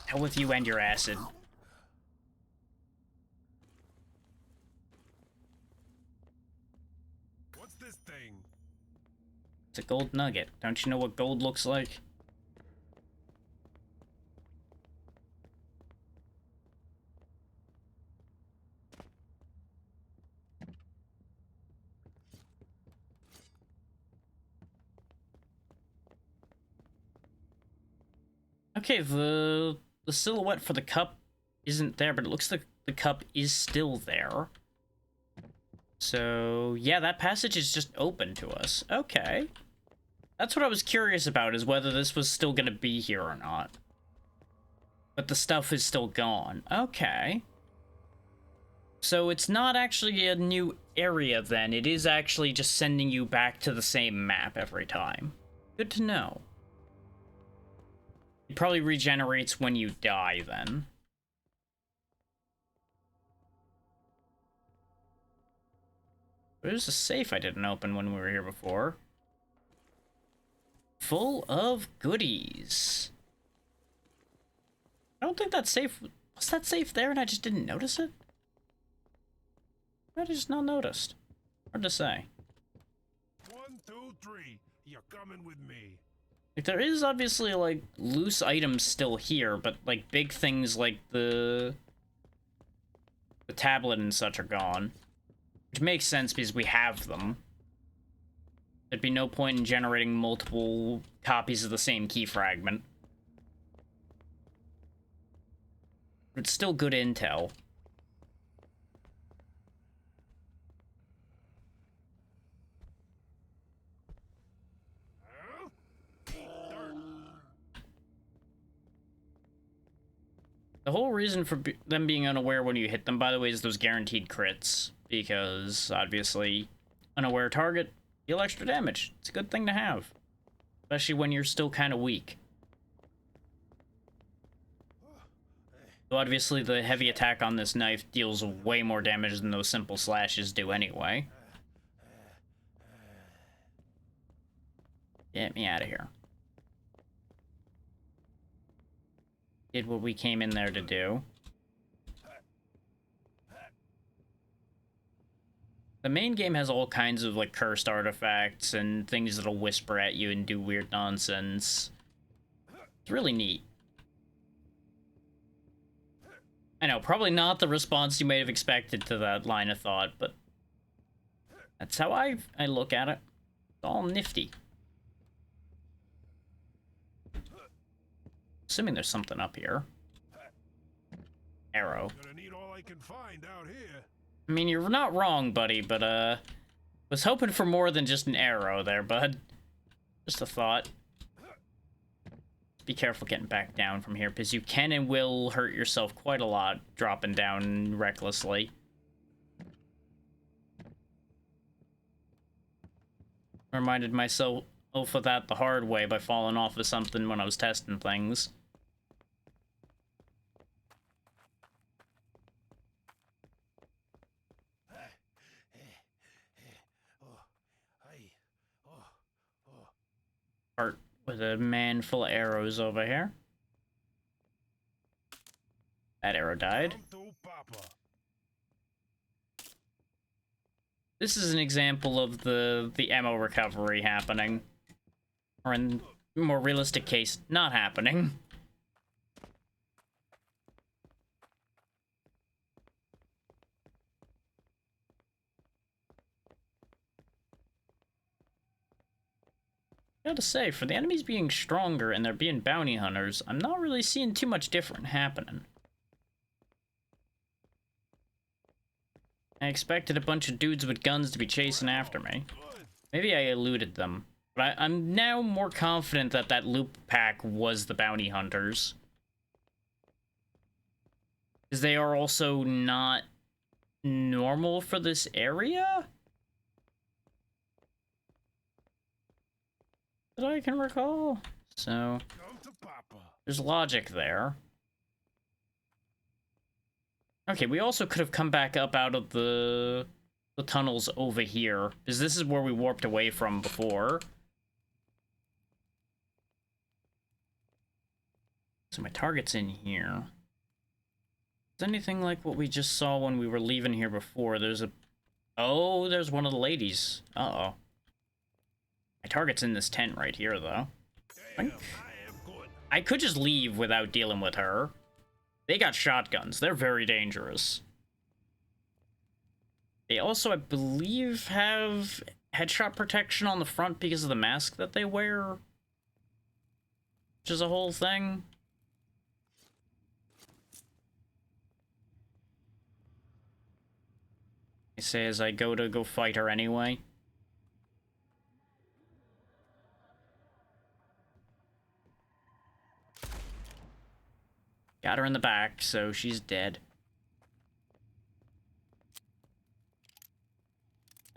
Hell with you and your acid. What's this thing? It's a gold nugget. Don't you know what gold looks like? Okay, the silhouette for the cup isn't there, but it looks like the cup is still there. So, yeah, that passage is just open to us. Okay. That's what I was curious about, is whether this was still gonna be here or not. But the stuff is still gone. Okay. So it's not actually a new area then, it is actually just sending you back to the same map every time. Good to know. It probably regenerates when you die then. There's a safe I didn't open when we were here before. Full of goodies. I don't think that safe... Was that safe there and I just didn't notice it? I just not noticed. Hard to say. 1, 2, 3. You're coming with me. Like, there is obviously, like, loose items still here, but, like, big things like the tablet and such are gone. Which makes sense because we have them. There'd be no point in generating multiple copies of the same key fragment. But it's still good intel. The whole reason for them being unaware when you hit them, by the way, is those guaranteed crits. Because, obviously, unaware target, deal extra damage. It's a good thing to have. Especially when you're still kind of weak. Though obviously the heavy attack on this knife deals way more damage than those simple slashes do anyway. Get me out of here. Did what we came in there to do. The main game has all kinds of, like, cursed artifacts and things that'll whisper at you and do weird nonsense. It's really neat. I know, probably not the response you may have expected to that line of thought, but that's how I look at it. It's all nifty. Assuming there's something up here. Arrow. Gonna need all I can find out here. I mean, you're not wrong, buddy, but, was hoping for more than just an arrow there, bud. Just a thought. be careful getting back down from here, because you can and will hurt yourself quite a lot dropping down recklessly. I reminded myself of that the hard way by falling off of something when I was testing things. Part with a man full of arrows over here. That arrow died. This is an example of the ammo recovery happening. Or in a more realistic case, not happening. I gotta say, for the enemies being stronger and there being bounty hunters, I'm not really seeing too much different happening. I expected a bunch of dudes with guns to be chasing after me. Maybe I eluded them. But I'm now more confident that that loop pack was the bounty hunters. Because they are also not normal for this area? That I can recall. So, there's logic there. Okay, we also could have come back up out of the tunnels over here, because this is where we warped away from before. So my target's in here. Is anything like what we just saw when we were leaving here before? There's a... Oh, there's one of the ladies. Uh-oh. My target's in this tent right here, though. I could just leave without dealing with her. They got shotguns. They're very dangerous. They also, I believe, have headshot protection on the front because of the mask that they wear. Which is a whole thing. I say as I go to go fight her anyway. Got her in the back, so she's dead.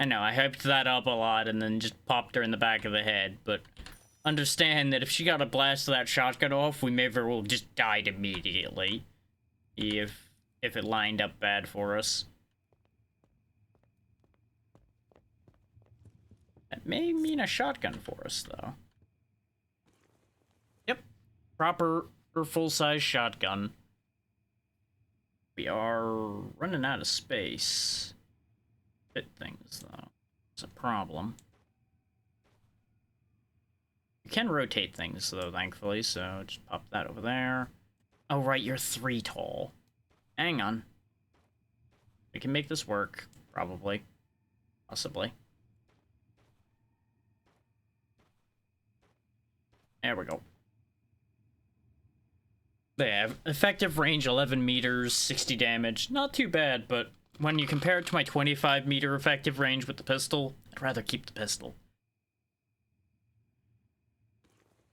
I know, I hyped that up a lot and then just popped her in the back of the head, but understand that if she got a blast of that shotgun off, we may very well just died immediately. If it lined up bad for us. That may mean a shotgun for us, though. Yep. Proper full-size shotgun. We are running out of space. Fit things, though. It's a problem. You can rotate things, though, thankfully, so just pop that over there. Oh, right, you're 3 tall. Hang on. We can make this work, probably. Possibly. There we go. They have effective range 11 meters, 60 damage. Not too bad, but when you compare it to my 25 meter effective range with the pistol, I'd rather keep the pistol.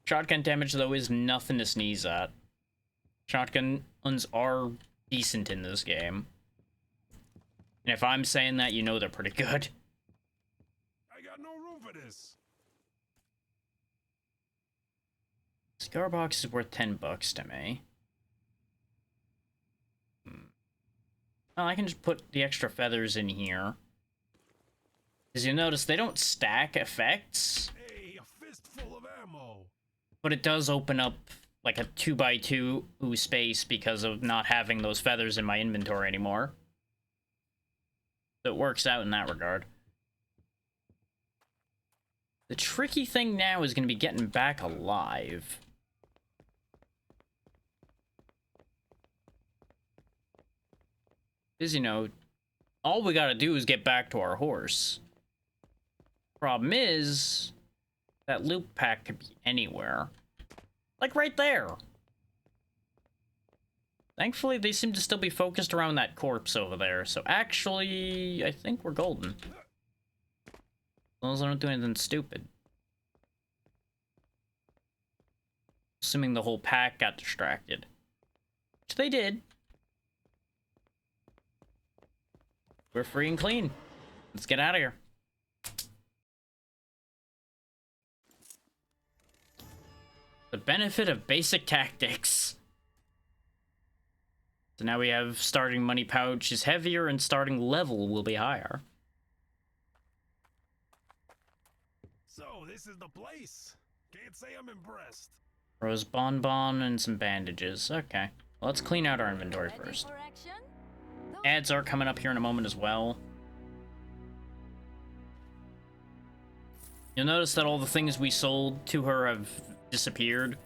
Shotgun damage, though, is nothing to sneeze at. Shotguns are decent in this game. And if I'm saying that, you know they're pretty good. I got no room for this. Cigar box is worth $10 to me. Oh, I can just put the extra feathers in here. As you notice, they don't stack effects. Hey, a fistful of ammo. But it does open up like a 2x2 space because of not having those feathers in my inventory anymore. So it works out in that regard. The tricky thing now is going to be getting back alive. Because, you know, all we gotta do is get back to our horse. Problem is, that loop pack could be anywhere. Like right there. Thankfully, they seem to still be focused around that corpse over there. So actually, I think we're golden. As long as I don't do anything stupid. Assuming the whole pack got distracted. Which they did. We're free and clean. Let's get out of here. The benefit of basic tactics. So now we have starting money pouch is heavier and starting level will be higher. So, this is the place. Can't say I'm impressed. Rose bonbon and some bandages. Okay. Well, let's clean out our inventory Ready first. for action? Those Ads are coming up here in a moment as well. You'll notice that all the things we sold to her have disappeared.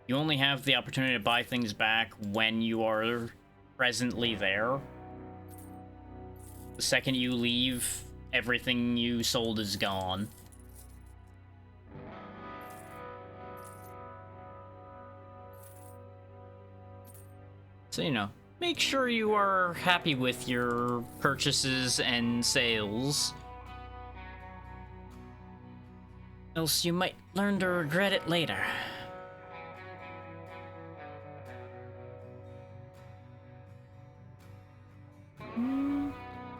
You only have the opportunity to buy things back when you are presently there. The second you leave, everything you sold is gone. So, you know, make sure you are happy with your purchases and sales. Else you might learn to regret it later.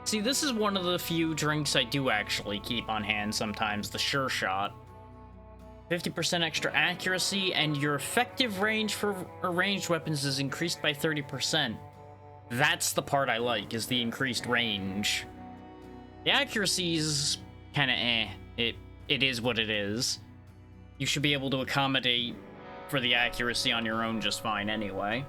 See, this is one of the few drinks I do actually keep on hand sometimes, the Sure Shot. 50% extra accuracy, and your effective range for ranged weapons is increased by 30%. That's the part I like, is the increased range. The accuracy is kinda It is what it is. You should be able to accommodate for the accuracy on your own just fine anyway.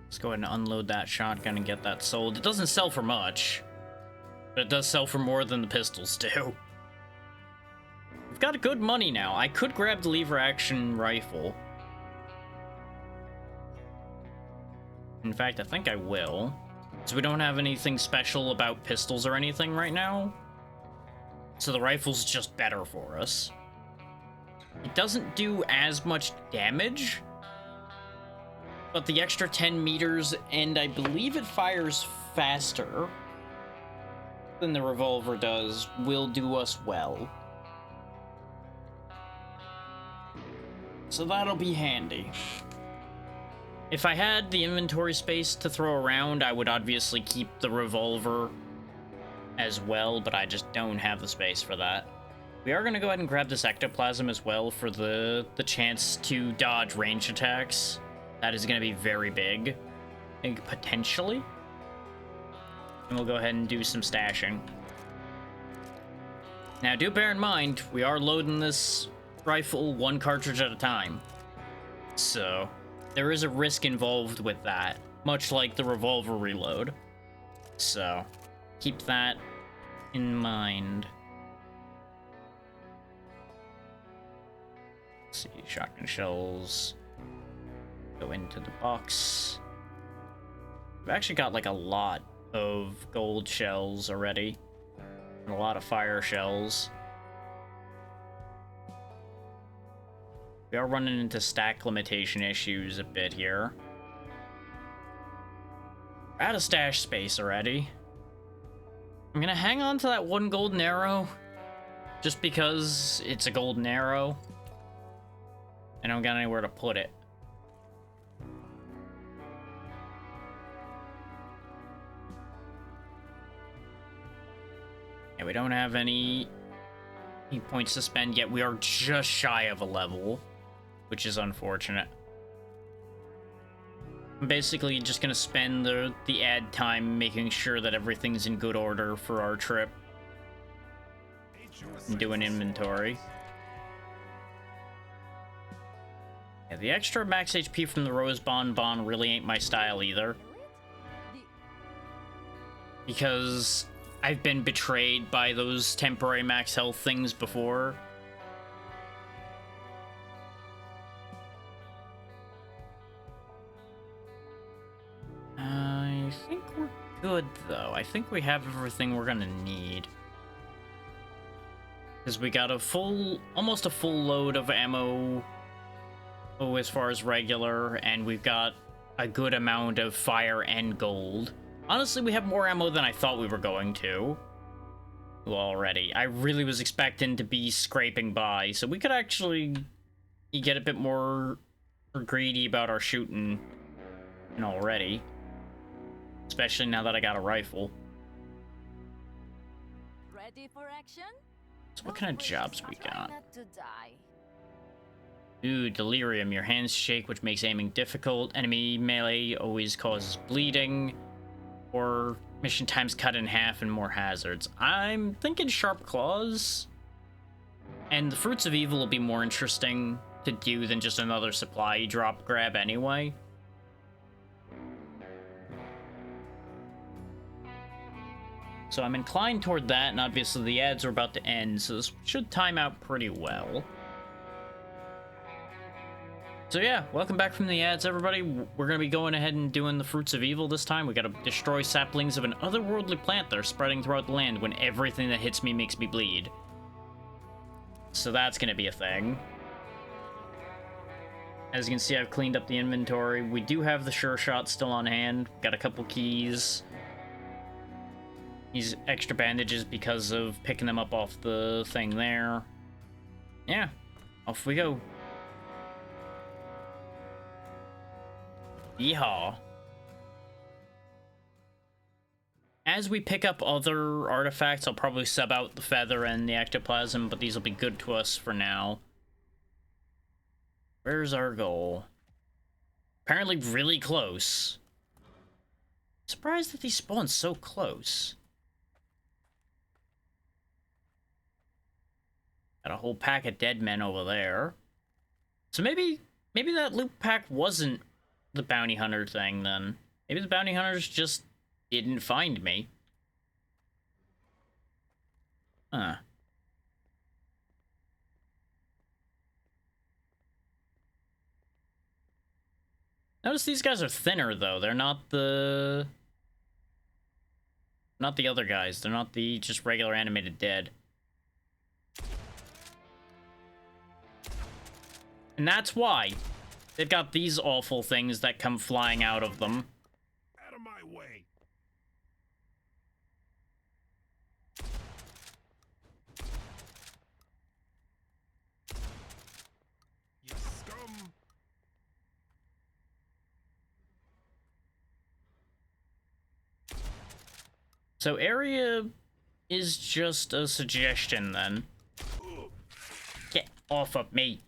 Let's go ahead and unload that shotgun and get that sold. It doesn't sell for much, but it does sell for more than the pistols do. We've got good money now. I could grab the lever action rifle. In fact, I think I will. So we don't have anything special about pistols or anything right now. So the rifle's just better for us. It doesn't do as much damage, but the extra 10 meters, and I believe it fires faster than the revolver does, will do us well. So that'll be handy. If I had the inventory space to throw around, I would obviously keep the revolver as well, but I just don't have the space for that. We are going to go ahead and grab this ectoplasm as well for the chance to dodge range attacks. That is going to be very big, potentially. And we'll go ahead and do some stashing. Now, do bear in mind, we are loading this rifle one cartridge at a time. So there is a risk involved with that, much like the revolver reload. So keep that in mind. Let's see, shotgun shells go into the box. We've actually got like a lot of gold shells already, and a lot of fire shells. We are running into stack limitation issues a bit here. We're out of stash space already. I'm gonna hang on to that one golden arrow, just because it's a golden arrow. I don't got anywhere to put it. Yeah, we don't have any points to spend yet. We are just shy of a level, which is unfortunate. I'm basically just gonna spend the ad time making sure that everything's in good order for our trip and do an inventory. Yeah, the extra max HP from the Rose Bonbon really ain't my style either, because I've been betrayed by those temporary max health things before. I think we're good, though. I think we have everything we're gonna need. Because we got almost a full load of ammo as far as regular, and we've got a good amount of fire and gold. Honestly, we have more ammo than I thought we were going to. Already. I really was expecting to be scraping by, so we could actually get a bit more greedy about our shooting already. Especially now that I got a rifle. Ready for action? So what kind of jobs we Try got? not to die. Ooh, delirium. Your hands shake, which makes aiming difficult. Enemy melee always causes bleeding. Or mission times cut in half and more hazards. I'm thinking sharp claws. And the fruits of evil will be more interesting to do than just another supply drop grab anyway. So I'm inclined toward that, and obviously the ads are about to end, so this should time out pretty well. So yeah, welcome back from the ads, everybody. We're going to be going ahead and doing the fruits of evil this time. We got to destroy saplings of an otherworldly plant that are spreading throughout the land when everything that hits me makes me bleed. So that's going to be a thing. As you can see, I've cleaned up the inventory. We do have the sure shot still on hand. Got a couple keys. These extra bandages because of picking them up off the thing there. Yeah, off we go. Yeehaw. As we pick up other artifacts, I'll probably sub out the feather and the ectoplasm, but these will be good to us for now. Where's our goal? Apparently really close. Surprised that these spawn so close. Got a whole pack of dead men over there. So maybe that loot pack wasn't the bounty hunter thing then. Maybe the bounty hunters just didn't find me. Huh. Notice these guys are thinner though. They're not the other guys. They're not the just regular animated dead. And that's why they've got these awful things that come flying out of them. Out of my way. You scum. So area is just a suggestion then. Get off of me.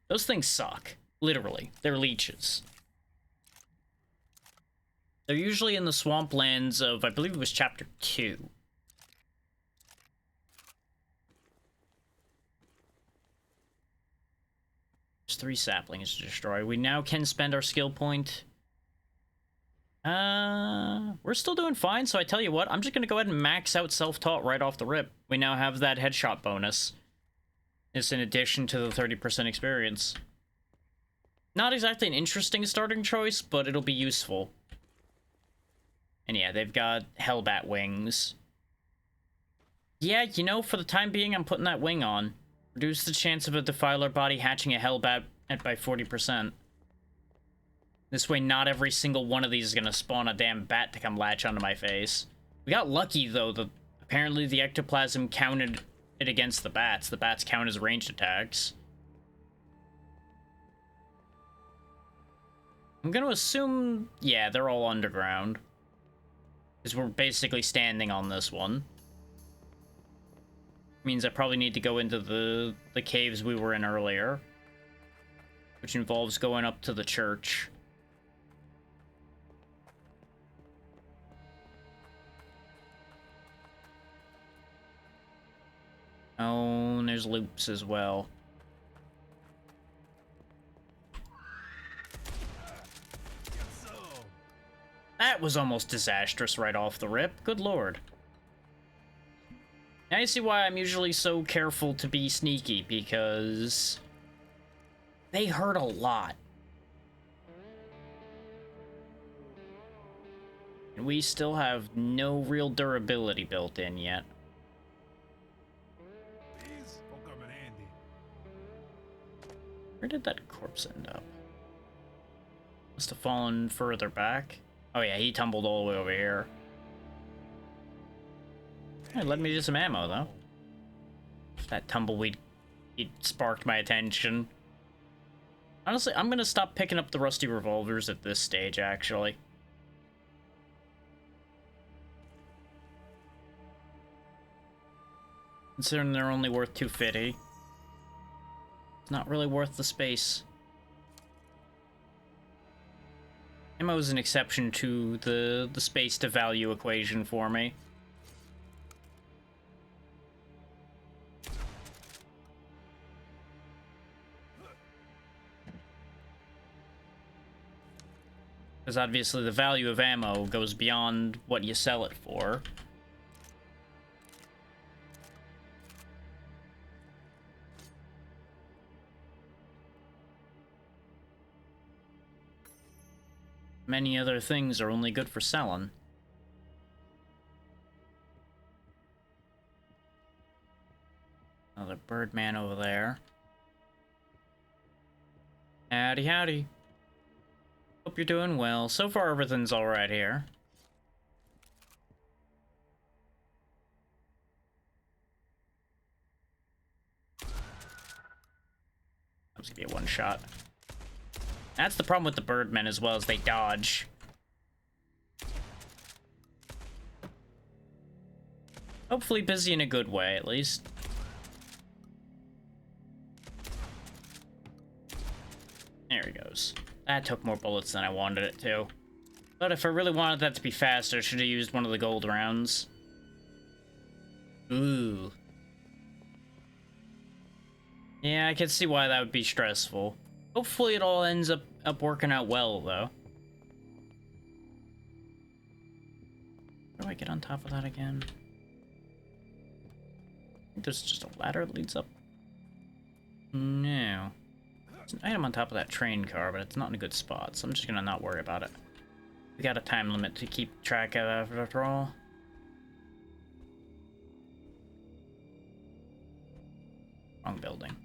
Those things suck. Literally. They're leeches. They're usually in the swamplands of, I believe it was chapter 2. There's 3 saplings to destroy. We now can spend our skill point. We're still doing fine, so I tell you what, I'm just gonna go ahead and max out self-taught right off the rip. We now have that headshot bonus. It's in addition to the 30% experience. Not exactly an interesting starting choice, but it'll be useful. And yeah, they've got Hellbat wings. Yeah, you know, for the time being, I'm putting that wing on. Reduce the chance of a Defiler body hatching a Hellbat by 40%. This way, not every single one of these is gonna spawn a damn bat to come latch onto my face. We got lucky, though, that apparently the ectoplasm counted it against the bats. The bats count as ranged attacks. I'm gonna assume, yeah, they're all underground. Because we're basically standing on this one. Means I probably need to go into the caves we were in earlier. Which involves going up to the church. Oh, and there's loops as well. That was almost disastrous right off the rip. Good lord. Now you see why I'm usually so careful to be sneaky, because they hurt a lot. And we still have no real durability built in yet. These will come in handy. Where did that corpse end up? Must have fallen further back. Oh yeah, he tumbled all the way over here. It led me to some ammo, though. That tumbleweed, it sparked my attention. Honestly, I'm gonna stop picking up the rusty revolvers at this stage, actually. Considering they're only worth 250. It's not really worth the space. Ammo is an exception to the space to value equation for me. Because obviously the value of ammo goes beyond what you sell it for. Many other things are only good for selling. Another Birdman over there. Howdy, howdy. Hope you're doing well. So far, everything's alright here. That was gonna be a one-shot. That's the problem with the Birdmen as well, as they dodge. Hopefully busy in a good way, at least. There he goes. That took more bullets than I wanted it to. But if I really wanted that to be faster, I should have used one of the gold rounds. Ooh. Yeah, I can see why that would be stressful. Hopefully it all ends up working out well, though. How do I get on top of that again? I think there's just a ladder that leads up. No. There's an item on top of that train car, but it's not in a good spot, so I'm just gonna not worry about it. We got a time limit to keep track of after all. Wrong building.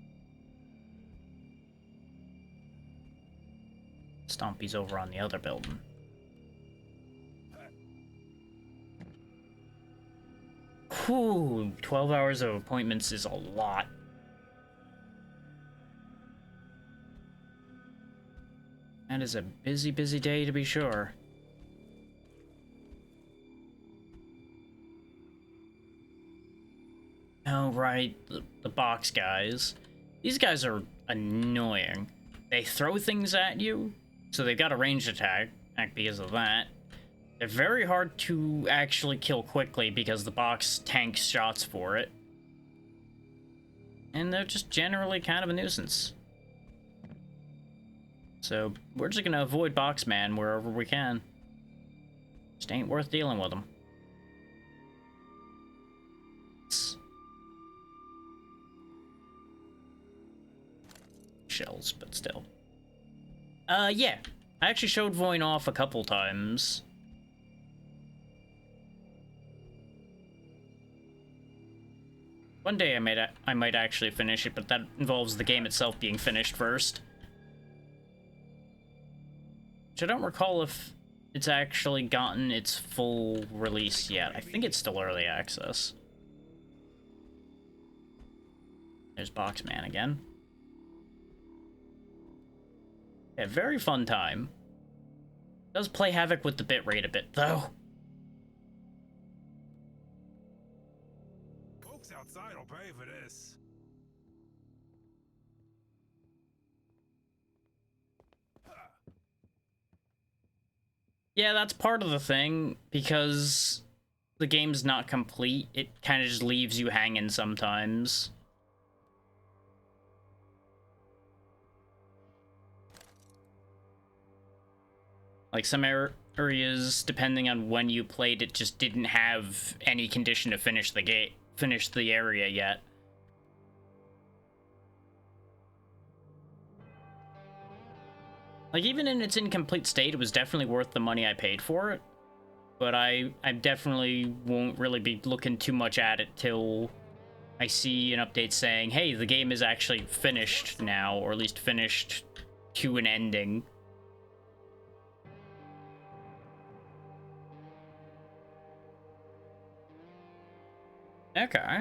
Stompy's over on the other building. Whew, 12 hours of appointments is a lot. That is a busy, busy day to be sure. Oh, right, the box guys. These guys are annoying. They throw things at you, so they've got a ranged attack because of that. They're very hard to actually kill quickly because the box tanks shots for it. And they're just generally kind of a nuisance. So we're just gonna avoid Boxman wherever we can. Just ain't worth dealing with them. Shells, but still. Yeah. I actually showed Voin off a couple times. One day I might actually finish it, but that involves the game itself being finished first. Which I don't recall if it's actually gotten its full release yet. I think it's still early access. There's Boxman again. Yeah, very fun time. Does play havoc with the bitrate a bit, though. Folks outside will pay for this. Yeah, that's part of the thing, because the game's not complete. It kind of just leaves you hanging sometimes. Like, some areas, depending on when you played it, just didn't have any condition to finish the area yet. Like, even in its incomplete state, it was definitely worth the money I paid for it. But I definitely won't really be looking too much at it till I see an update saying, hey, the game is actually finished now, or at least finished to an ending. Okay.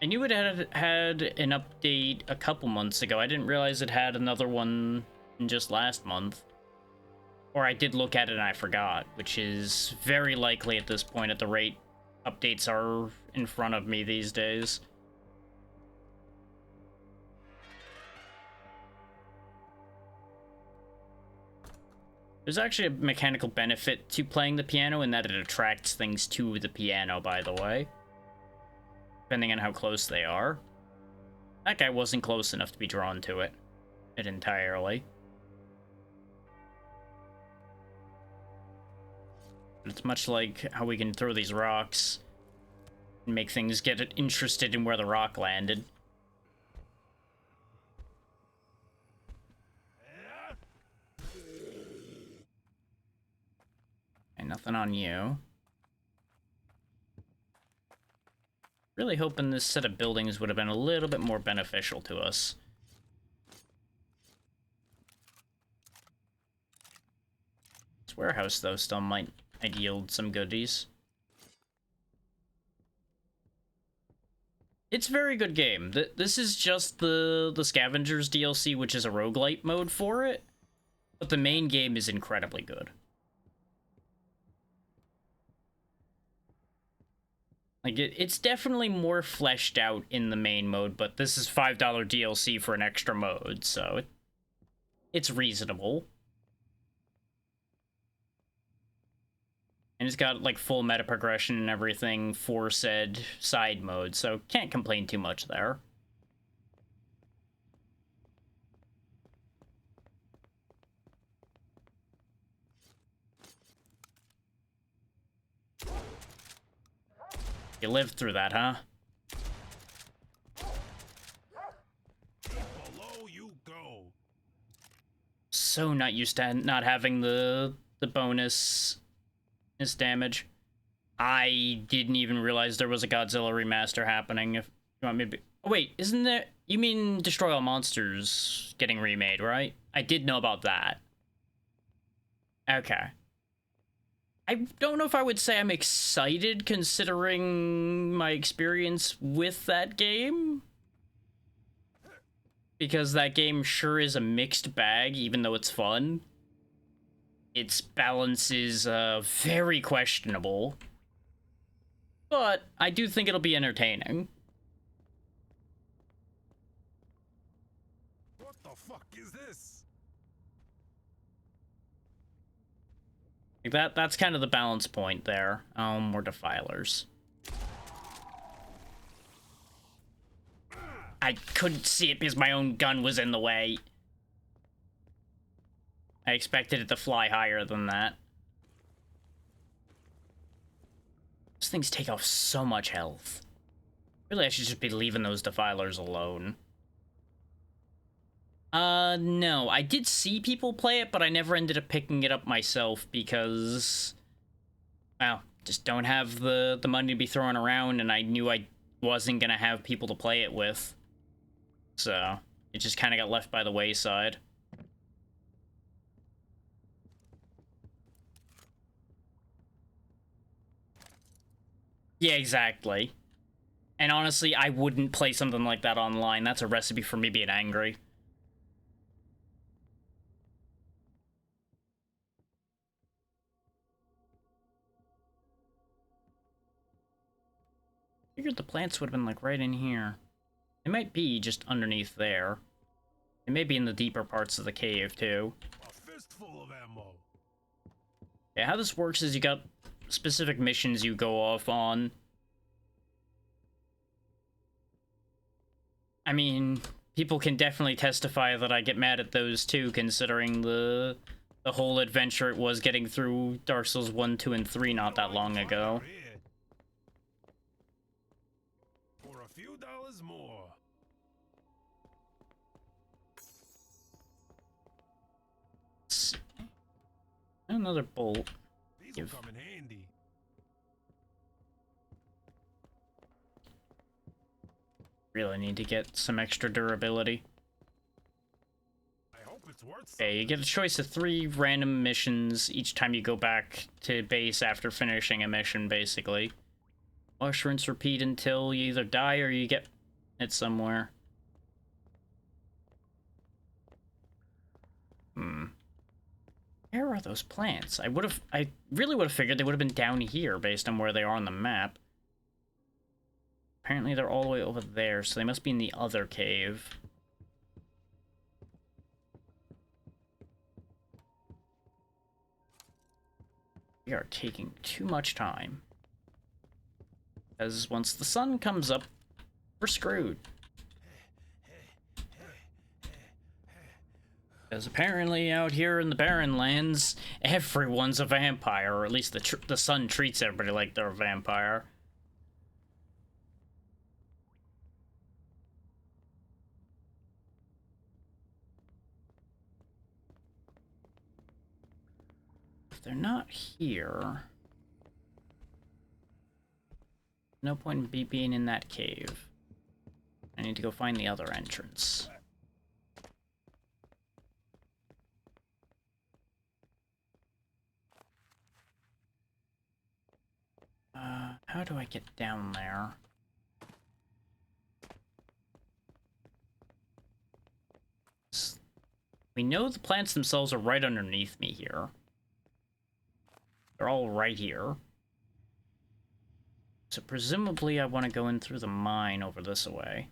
I knew it had an update a couple months ago. I didn't realize it had another one in just last month. Or I did look at it and I forgot, which is very likely at this point at the rate updates are in front of me these days. There's actually a mechanical benefit to playing the piano in that it attracts things to the piano, by the way. Depending on how close they are. That guy wasn't close enough to be drawn to it entirely. It's much like how we can throw these rocks and make things get interested in where the rock landed. And nothing on you. Really hoping this set of buildings would have been a little bit more beneficial to us. This warehouse, though, still might yield some goodies. It's a very good game. This is just the Scavengers DLC, which is a roguelite mode for it. But the main game is incredibly good. Like, it's definitely more fleshed out in the main mode, but this is $5 DLC for an extra mode, so it's reasonable. And it's got, like, full meta progression and everything for said side mode, so can't complain too much there. You lived through that, huh? Below you go. So not used to not having the bonus damage. I didn't even realize there was a Godzilla remaster happening. If you want me to oh, wait, isn't there... You mean Destroy All Monsters getting remade, right? I did know about that. Okay. I don't know if I would say I'm excited considering my experience with that game. Because that game sure is a mixed bag, even though it's fun. Its balance is very questionable. But I do think it'll be entertaining. What the fuck is this? Like that's kind of the balance point there. More defilers. I couldn't see it because my own gun was in the way. I expected it to fly higher than that. Those things take off so much health. Really, I should just be leaving those defilers alone. No. I did see people play it, but I never ended up picking it up myself because... well, just don't have the money to be throwing around, and I knew I wasn't gonna have people to play it with. So, it just kind of got left by the wayside. Yeah, exactly. And honestly, I wouldn't play something like that online. That's a recipe for me being angry. Figured the plants would have been like right in here. It might be just underneath there. It may be in the deeper parts of the cave too. A fistful of ammo. Yeah, how this works is you got specific missions you go off on. I mean, people can definitely testify that I get mad at those too, considering the whole adventure it was getting through Dark Souls 1, 2, and 3 not that long ago. For a few dollars more. Another bolt. These will come in handy. Really need to get some extra durability. I hope it's worth Okay, you get a choice of 3 random missions each time you go back to base after finishing a mission, basically. Wash, rinse, repeat until you either die or you get it somewhere. Where are those plants? I really would have figured they would have been down here based on where they are on the map. Apparently they're all the way over there, so they must be in the other cave. We are taking too much time. Because once the sun comes up, we're screwed. Because apparently out here in the Barren Lands, everyone's a vampire, or at least the sun treats everybody like they're a vampire. If they're not here, no point in me being in that cave. I need to go find the other entrance. How do I get down there? We know the plants themselves are right underneath me here. They're all right here. So presumably I want to go in through the mine over this way.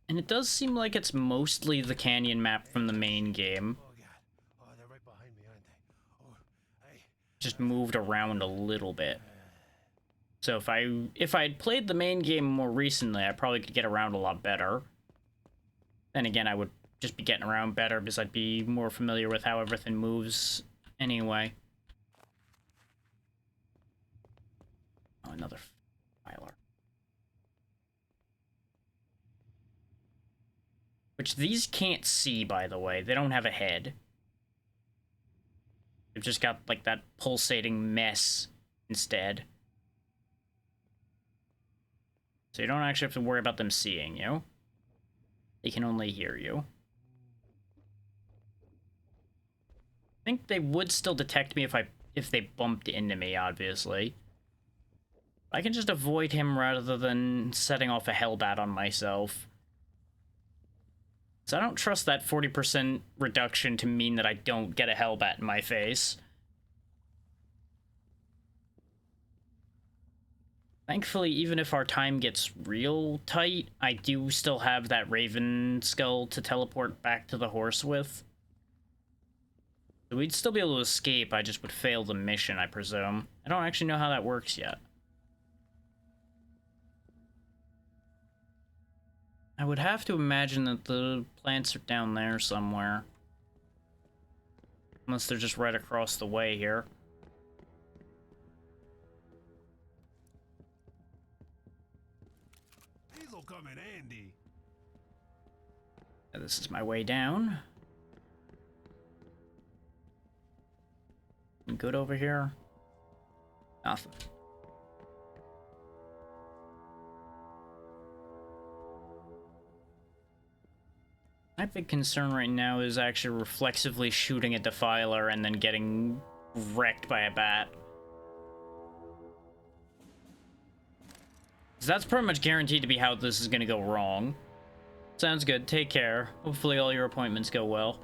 And it does seem like it's mostly the canyon map from the main game. Oh god. Oh, they're right behind me, aren't they? Oh, hey. Just moved around a little bit. So if I'd played the main game more recently, I probably could get around a lot better. Then again, I would just be getting around better because I'd be more familiar with how everything moves anyway. Oh, another filer. Which these can't see, by the way. They don't have a head. They've just got, like, that pulsating mess instead. So you don't actually have to worry about them seeing you. They can only hear you. I think they would still detect me if they bumped into me, obviously. I can just avoid him rather than setting off a hellbat on myself. So I don't trust that 40% reduction to mean that I don't get a hellbat in my face. Thankfully, even if our time gets real tight, I do still have that Raven skull to teleport back to the horse with. So we'd still be able to escape, I just would fail the mission, I presume. I don't actually know how that works yet. I would have to imagine that the plants are down there somewhere. Unless they're just right across the way here. These'll come in handy. This is my way down. Good over here? Nothing. My big concern right now is actually reflexively shooting a Defiler and then getting wrecked by a bat. 'Cause that's pretty much guaranteed to be how this is gonna go wrong. Sounds good, take care. Hopefully all your appointments go well.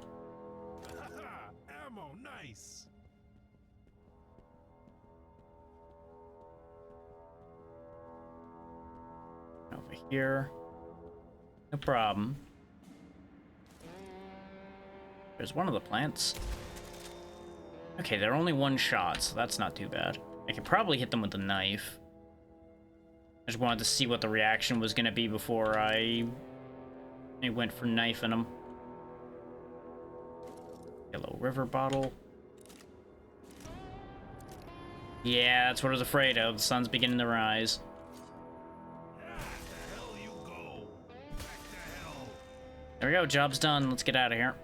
Ammo, nice. Over here. No problem. There's one of the plants. Okay, they're only one shot, so that's not too bad. I could probably hit them with a knife. I just wanted to see what the reaction was gonna be before I went for knifing them. Yellow river bottle. Yeah, that's what I was afraid of. The sun's beginning to rise. The hell you go. Back to hell. There we go, job's done. Let's get out of here.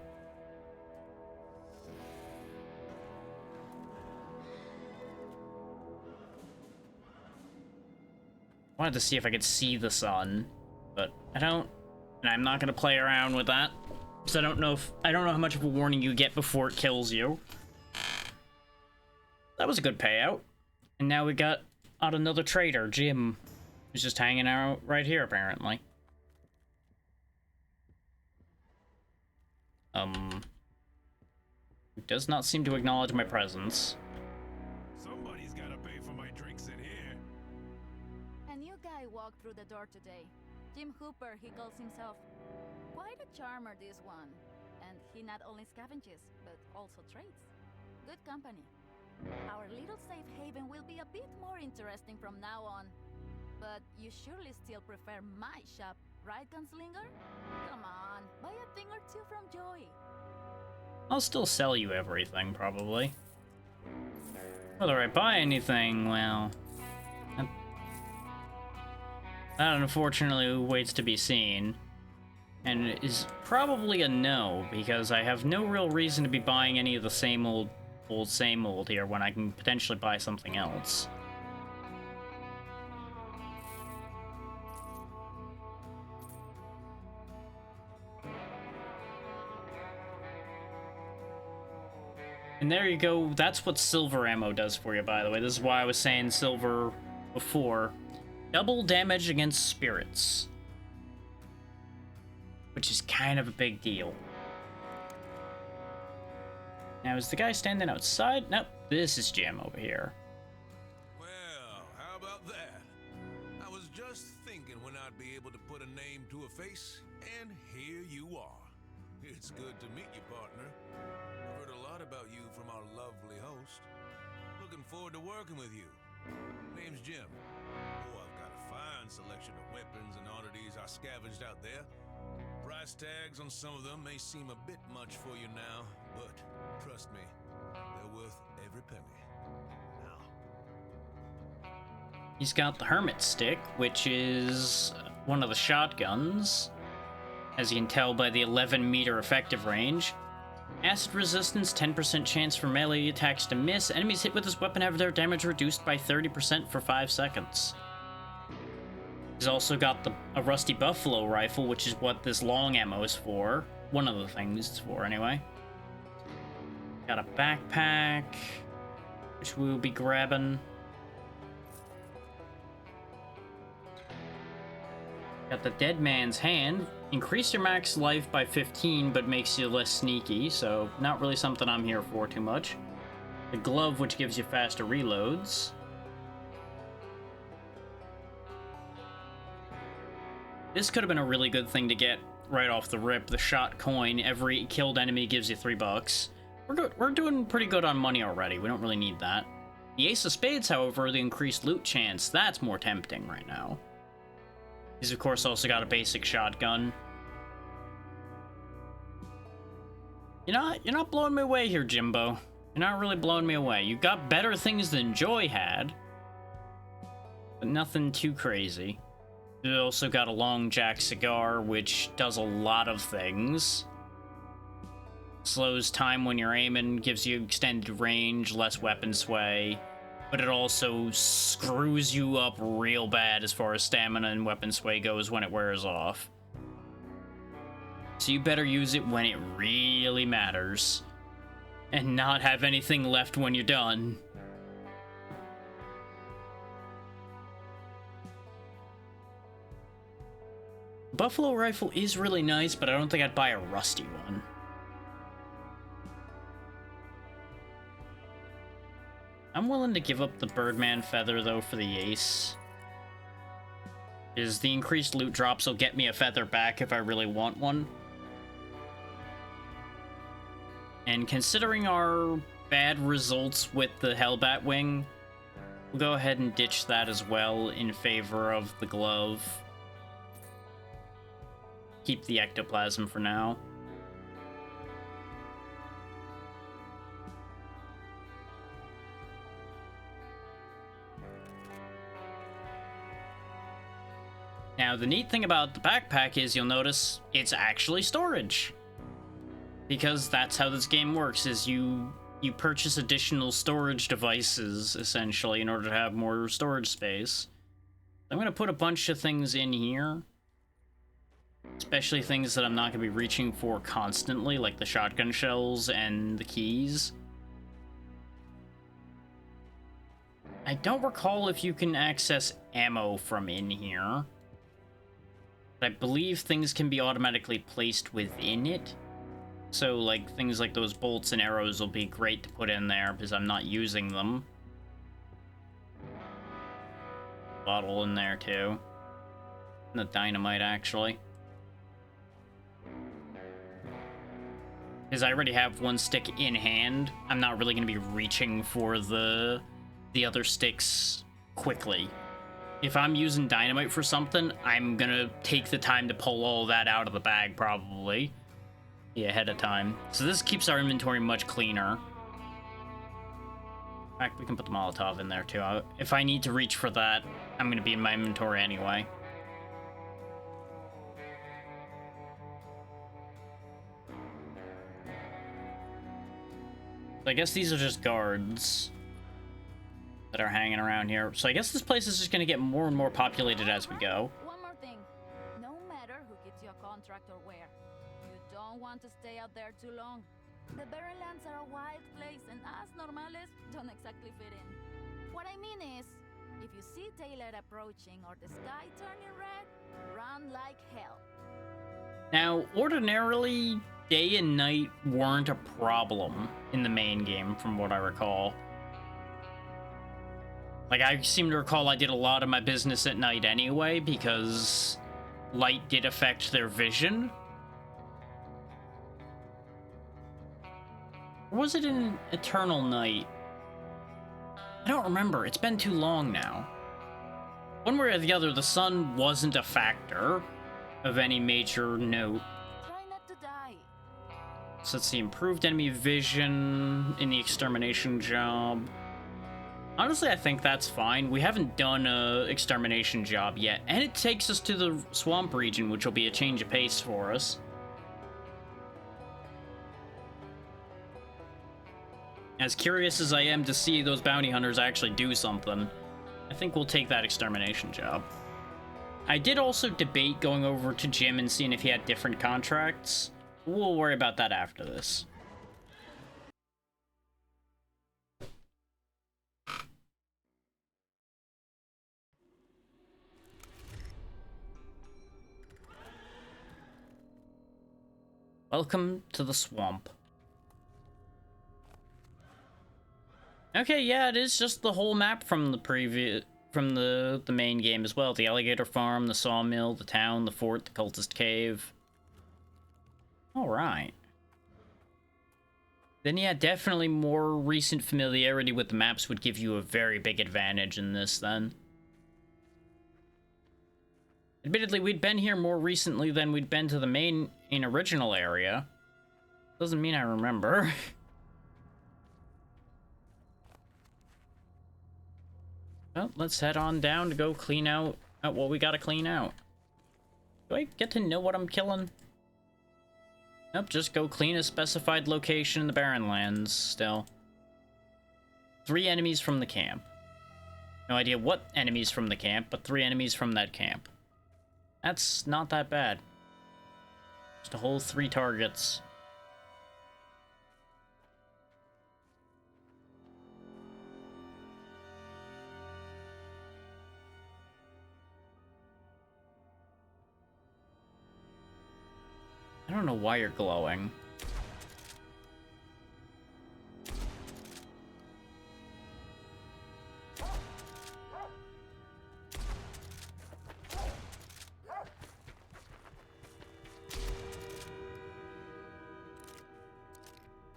Wanted to see if I could see the sun. But I don't, and I'm not gonna play around with that. Because I don't know how much of a warning you get before it kills you. That was a good payout. And now we got out another trader, Jim, who's just hanging out right here, apparently. Who does not seem to acknowledge my presence. Somebody's gotta pay for my drinks in here. A new guy walked through the door today. Jim Hooper, he calls himself. Quite a charmer, this one. And he not only scavenges, but also trades. Good company. Our little safe haven will be a bit more interesting from now on. But you surely still prefer my shop, right, Gunslinger? Come on, buy a thing or two from Joey. I'll still sell you everything, probably. Whether I buy anything, well... That unfortunately waits to be seen. And it is probably a no, because I have no real reason to be buying any of the same old here when I can potentially buy something else. And there you go, that's what silver ammo does for you, by the way. This is why I was saying silver before. Double damage against spirits. Which is kind of a big deal. Now, is the guy standing outside? Nope, this is Jim over here. Well, how about that? I was just thinking when I'd be able to put a name to a face, and here you are. It's good to meet you, partner. I've heard a lot about you from our lovely host. Looking forward to working with you. Name's Jim. Oh, I've got a fine selection of weapons and oddities I scavenged out there. Price tags on some of them may seem a bit much for you now, but trust me, they're worth every penny. Now. He's got the Hermit Stick, which is one of the shotguns, as you can tell by the 11-meter effective range. Acid resistance, 10% chance for melee attacks to miss. Enemies hit with this weapon have their damage reduced by 30% for 5 seconds. He's also got a Rusty Buffalo rifle, which is what this long ammo is for. One of the things it's for, anyway. Got a backpack, which we will be grabbing. Got the Dead Man's Hand. Increase your max life by 15, but makes you less sneaky, so not really something I'm here for too much. The Glove, which gives you faster reloads. This could have been a really good thing to get right off the rip. The Shot Coin, every killed enemy gives you $3. We're doing pretty good on money already. We don't really need that. The Ace of Spades, however, the increased loot chance, that's more tempting right now. He's of course also got a basic shotgun. You're not blowing me away here, Jimbo. You're not really blowing me away. You got better things than Joy had, but nothing too crazy. You also got a Long Jack cigar, which does a lot of things. Slows time when you're aiming, gives you extended range, less weapon sway, but it also screws you up real bad as far as stamina and weapon sway goes when it wears off. So you better use it when it really matters, and not have anything left when you're done. Buffalo rifle is really nice, but I don't think I'd buy a rusty one. I'm willing to give up the Birdman feather, though, for the ace. The increased loot drops will get me a feather back if I really want one. And considering our bad results with the Hellbat Wing, we'll go ahead and ditch that as well in favor of the glove. Keep the ectoplasm for now. Now, the neat thing about the backpack is you'll notice it's actually storage. Because that's how this game works, is you purchase additional storage devices, essentially, in order to have more storage space. I'm going to put a bunch of things in here. Especially things that I'm not going to be reaching for constantly, like the shotgun shells and the keys. I don't recall if you can access ammo from in here. But I believe things can be automatically placed within it. So, like, things like those bolts and arrows will be great to put in there because I'm not using them. Bottle in there, too. And the dynamite, actually. Because I already have one stick in hand, I'm not really going to be reaching for the other sticks quickly. If I'm using dynamite for something, I'm going to take the time to pull all that out of the bag, probably. Yeah, ahead of time. So this keeps our inventory much cleaner. In fact, we can put the Molotov in there, too. If I need to reach for that, I'm going to be in my inventory anyway. I guess these are just guards that are hanging around here. So I guess this place is just going to get more and more populated as we go. One more thing. No matter who gives you a contract or where, you don't want to stay out there too long. The Barrenlands are a wild place and us normales don't exactly fit in. What I mean is, if you see daylight approaching or the sky turning red, run like hell. Now, ordinarily, day and night weren't a problem in the main game, from what I recall. Like, I seem to recall I did a lot of my business at night anyway, because light did affect their vision. Or was it in Eternal Night? I don't remember. It's been too long now. One way or the other, the sun wasn't a factor of any major note. Try not to die. So let's see, improved enemy vision in the extermination job. Honestly, I think that's fine. We haven't done a extermination job yet, and it takes us to the swamp region, which will be a change of pace for us. As curious as I am to see those bounty hunters actually do something, I think we'll take that extermination job. I did also debate going over to Jim and seeing if he had different contracts. We'll worry about that after this. Welcome to the swamp. Okay, yeah, it is just the whole map from the the main game as well. The alligator farm, the sawmill, the town, the fort, the cultist cave. Alright. Then yeah, definitely more recent familiarity with the maps would give you a very big advantage in this then. Admittedly, we'd been here more recently than we'd been to the main original area. Doesn't mean I remember. Well, let's head on down to go clean out what we gotta clean out. Do I get to know what I'm killing? Nope, just go clean a specified location in the Barrenlands still. 3 enemies from the camp. No idea what enemies from the camp, but 3 enemies from that camp. That's not that bad. Just a whole 3 targets. I don't know why you're glowing.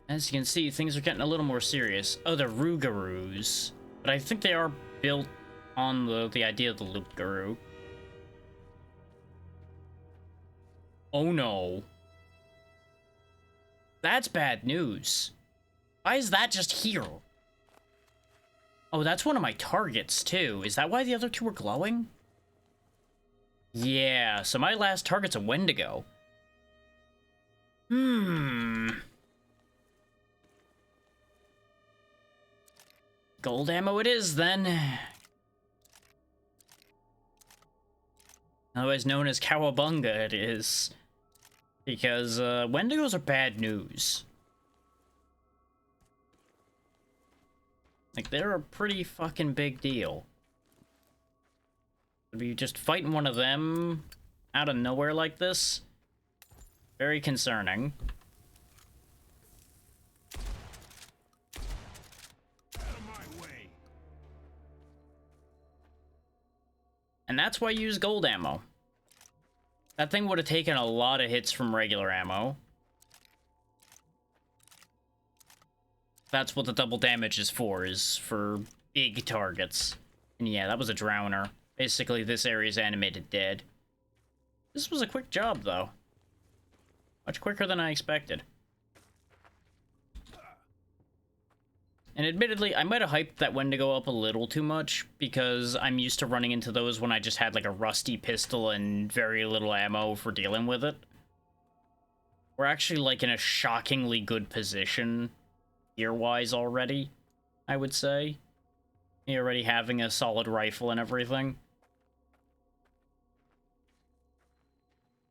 As you can see, things are getting a little more serious. Oh, they're Rougarous. But I think they are built on the idea of the Loup-Garou. Oh no. That's bad news. Why is that just here? Oh, that's one of my targets, too. Is that why the other 2 were glowing? Yeah, so my last target's a Wendigo. Gold ammo it is, then. otherwise known as Cowabunga it is. Because, Wendigos are bad news. Like, they're a pretty fucking big deal. To be just fighting one of them out of nowhere like this, very concerning. Out of my way. And that's why you use gold ammo. That thing would have taken a lot of hits from regular ammo. That's what the double damage is for big targets. And yeah, that was a drowner. Basically, this area's animated dead. This was a quick job, though. Much quicker than I expected. And admittedly, I might have hyped that Wendigo up a little too much, because I'm used to running into those when I just had like a rusty pistol and very little ammo for dealing with it. We're actually like in a shockingly good position gear-wise already, I would say. Already having a solid rifle and everything.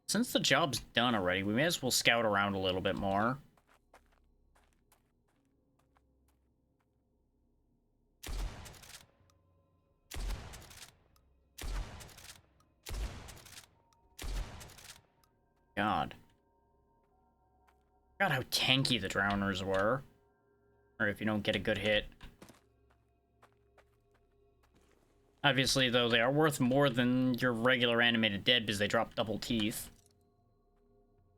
Since the job's done already, we may as well scout around a little bit more. God. God, how tanky the drowners were. Or if you don't get a good hit. Obviously, though, they are worth more than your regular animated dead because they drop double teeth.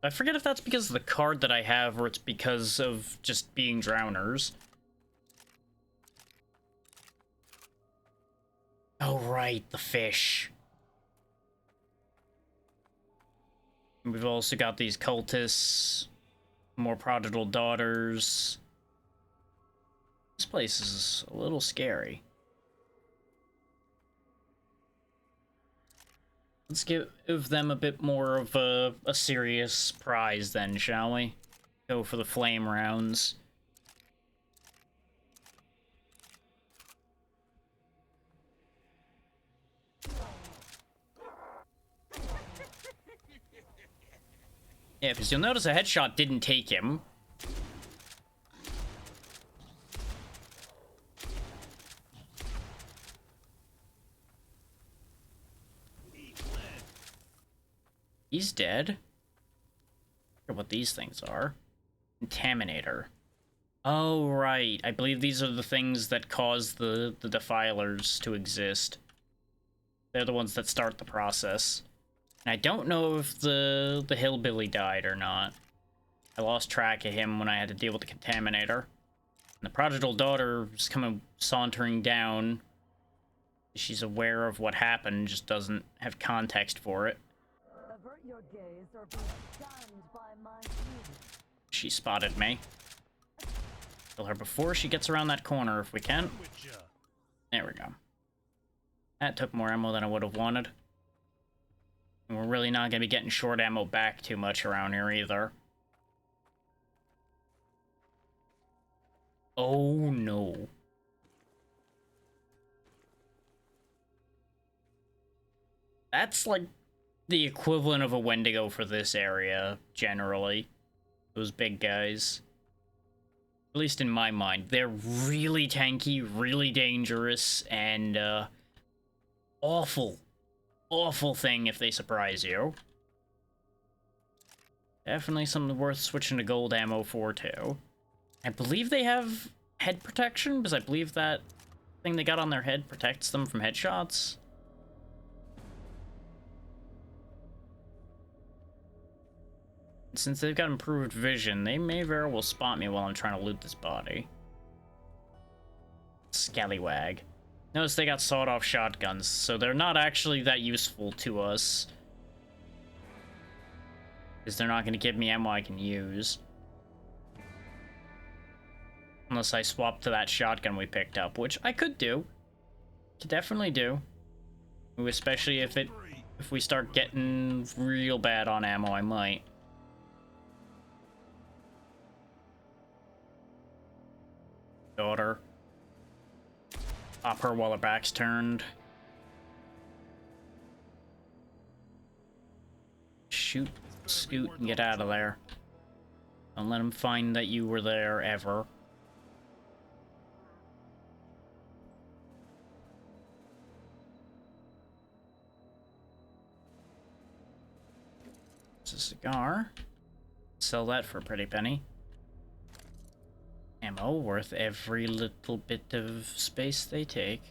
I forget if that's because of the card that I have or it's because of just being drowners. Oh, right, the fish. We've also got these cultists, more prodigal daughters. This place is a little scary. Let's give them a bit more of a serious prize then, shall we? Go for the flame rounds. Yeah, because you'll notice a headshot didn't take him. He's dead. I wonder what these things are. Contaminator. Oh, right. I believe these are the things that cause the defilers to exist. They're the ones that start the process. And I don't know if the hillbilly died or not. I lost track of him when I had to deal with the contaminator. And the prodigal daughter is coming sauntering down. She's aware of what happened, just doesn't have context for it. Avert your gaze or be stunned by my beauty. She spotted me. Kill her before she gets around that corner if we can. There we go. That took more ammo than I would have wanted. And we're really not going to be getting short ammo back too much around here either. Oh no. That's like the equivalent of a Wendigo for this area, generally. Those big guys. At least in my mind. They're really tanky, really dangerous, and, awful. Awful thing if they surprise you. Definitely something worth switching to gold ammo for, too. I believe they have head protection, because I believe that thing they got on their head protects them from headshots. Since they've got improved vision, they may very well spot me while I'm trying to loot this body. Scallywag. Notice they got sawed-off shotguns, so they're not actually that useful to us. Because they're not going to give me ammo I can use. Unless I swap to that shotgun we picked up, which I could do. Could definitely do. Especially if we start getting real bad on ammo, I might. Daughter. Pop her while her back's turned. shoot, scoot, and get out of there. Don't let him find that you were there ever. It's a cigar. Sell that for a pretty penny. Ammo worth every little bit of space they take.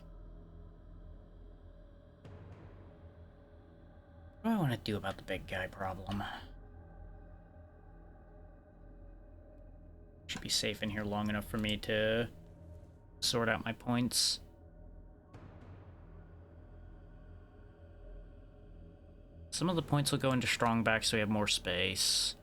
What do I want to do about the big guy problem? Should be safe in here long enough for me to sort out my points. Some of the points will go into strong back so we have more space.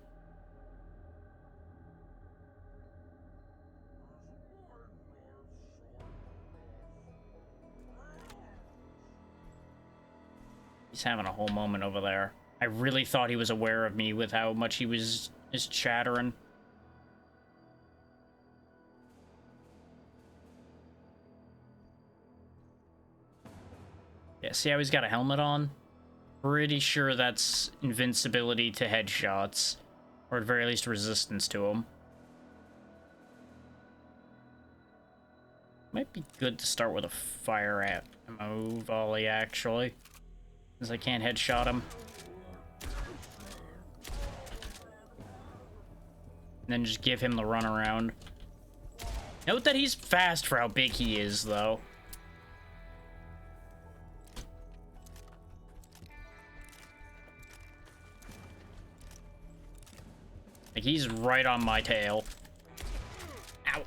He's having a whole moment over there. I really thought he was aware of me with how much he was chattering. Yeah, see how he's got a helmet on? Pretty sure that's invincibility to headshots. Or at very least resistance to them. Might be good to start with a fire ammo volley, actually. Since I can't headshot him. And then just give him the runaround. Note that he's fast for how big he is, though. Like, he's right on my tail. Ow.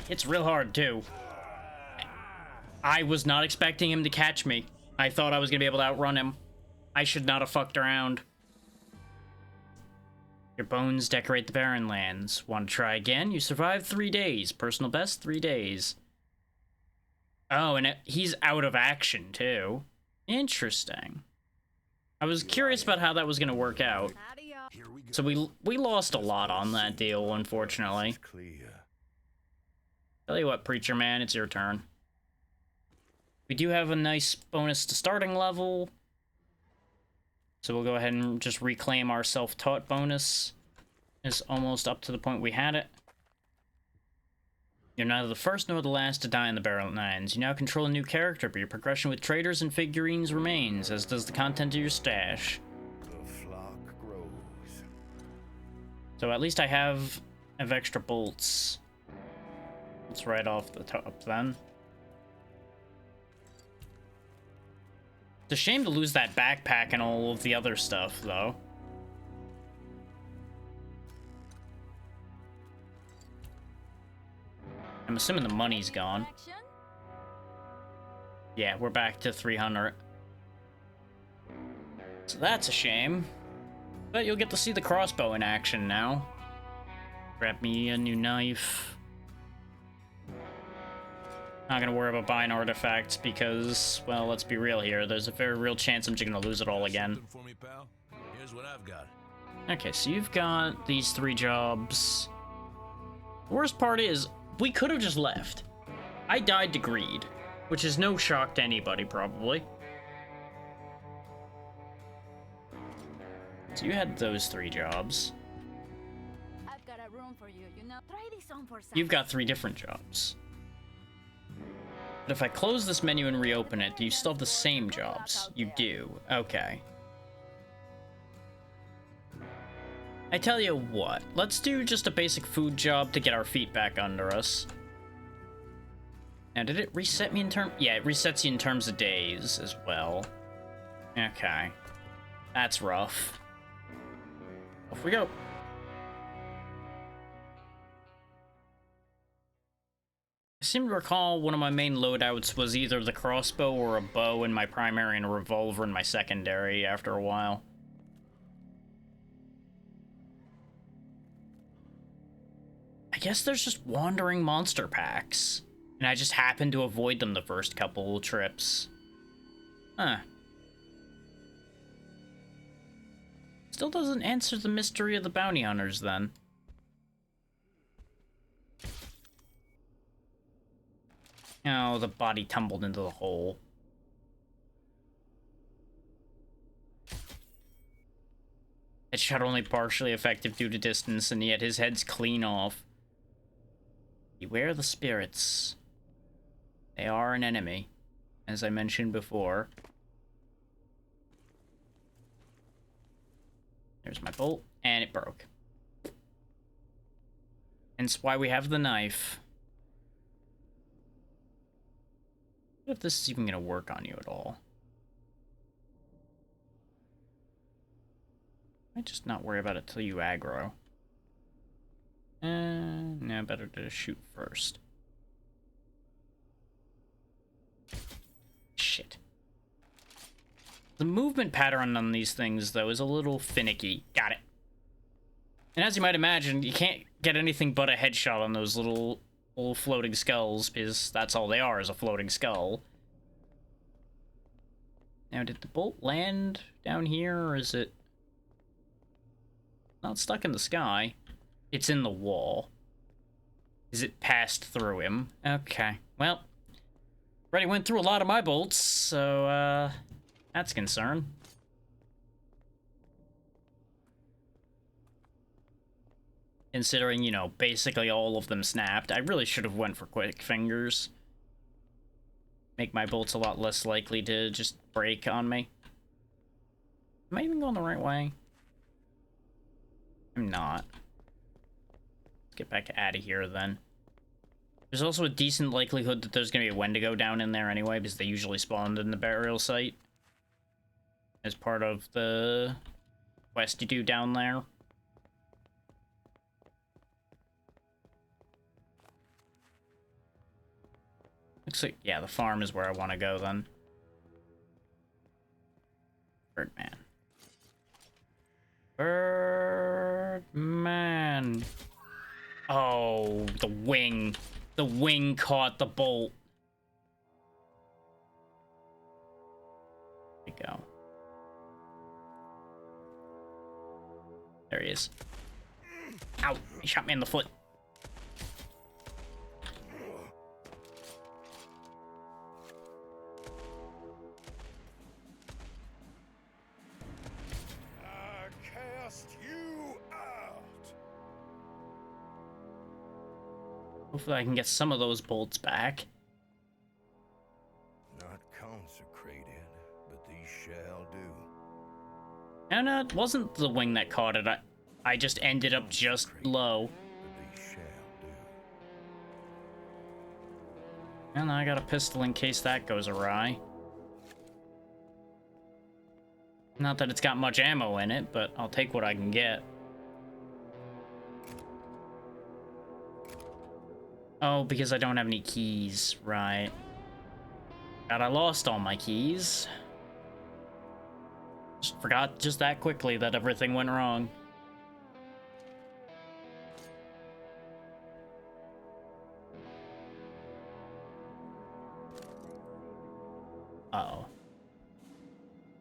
Hits real hard, too. I was not expecting him to catch me. I thought I was gonna be able to outrun him. I should not have fucked around. Your bones decorate the barren lands. Want to try again? You survived 3 days. Personal best, 3 days. Oh, and he's out of action, too. Interesting. I was curious about how that was gonna work out. So we lost a lot on that deal, unfortunately. Tell you what, Preacher Man, it's your turn. We do have a nice bonus to starting level. So we'll go ahead and just reclaim our self-taught bonus. It's almost up to the point we had it. You're neither the first nor the last to die in the Barren Lands. You now control a new character, but your progression with traders and figurines remains, as does the content of your stash. The flock grows. So at least I have extra bolts. Let's right off the top then. It's a shame to lose that backpack and all of the other stuff, though. I'm assuming the money's gone. Yeah, we're back to 300. So that's a shame. But you'll get to see the crossbow in action now. Grab me a new knife. Not gonna worry about buying artifacts because, well, let's be real here. There's a very real chance I'm just gonna lose it all again. For me, pal. Here's what I've got. Okay, so you've got these 3 jobs. The worst part is, we could have just left. I died to greed, which is no shock to anybody, probably. So you had those 3 jobs. I've got a room for you, you know. Try this on for You've got 3 different jobs. But if I close this menu and reopen it, do you still have the same jobs? You do. Okay. I tell you what, let's do just a basic food job to get our feet back under us. Now, did it reset me in terms? Yeah, it resets you in terms of days as well. Okay. That's rough. Off we go. I seem to recall one of my main loadouts was either the crossbow or a bow in my primary and a revolver in my secondary after a while. I guess there's just wandering monster packs, and I just happened to avoid them the first couple trips. Huh. Still doesn't answer the mystery of the bounty hunters, then. Oh, the body tumbled into the hole. Headshot only partially effective due to distance, and yet his head's clean off. Beware the spirits. They are an enemy, as I mentioned before. There's my bolt, and it broke. Hence why we have the knife. What if this is even going to work on you at all? I might just not worry about it till you aggro. No, better to shoot first. Shit. The movement pattern on these things, though, is a little finicky. Got it. And as you might imagine, you can't get anything but a headshot on those little floating skulls, because that's all they are, is a floating skull. Now, did the bolt land down here, or is it not stuck in the sky? It's in the wall. Is it passed through him? Okay. Well, already went through a lot of my bolts, so, that's a concern. Considering, you know, basically all of them snapped. I really should have went for quick fingers. Make my bolts a lot less likely to just break on me. Am I even going the right way? I'm not. Let's get back out of here, then. There's also a decent likelihood that there's going to be a Wendigo down in there anyway, because they usually spawned in the burial site. As part of the quest you do down there. Looks like, yeah, the farm is where I want to go, then. Birdman. Birdman. Oh, the wing. The wing caught the bolt. There we go. There he is. Ow, he shot me in the foot. Hopefully I can get some of those bolts back. Not consecrated, but these shall do. And it wasn't the wing that caught it. I just ended up just low. But these shall do. And I got a pistol in case that goes awry. Not that it's got much ammo in it, but I'll take what I can get. Oh, because I don't have any keys, right. God, I lost all my keys. Just forgot just that quickly that everything went wrong. Uh-oh.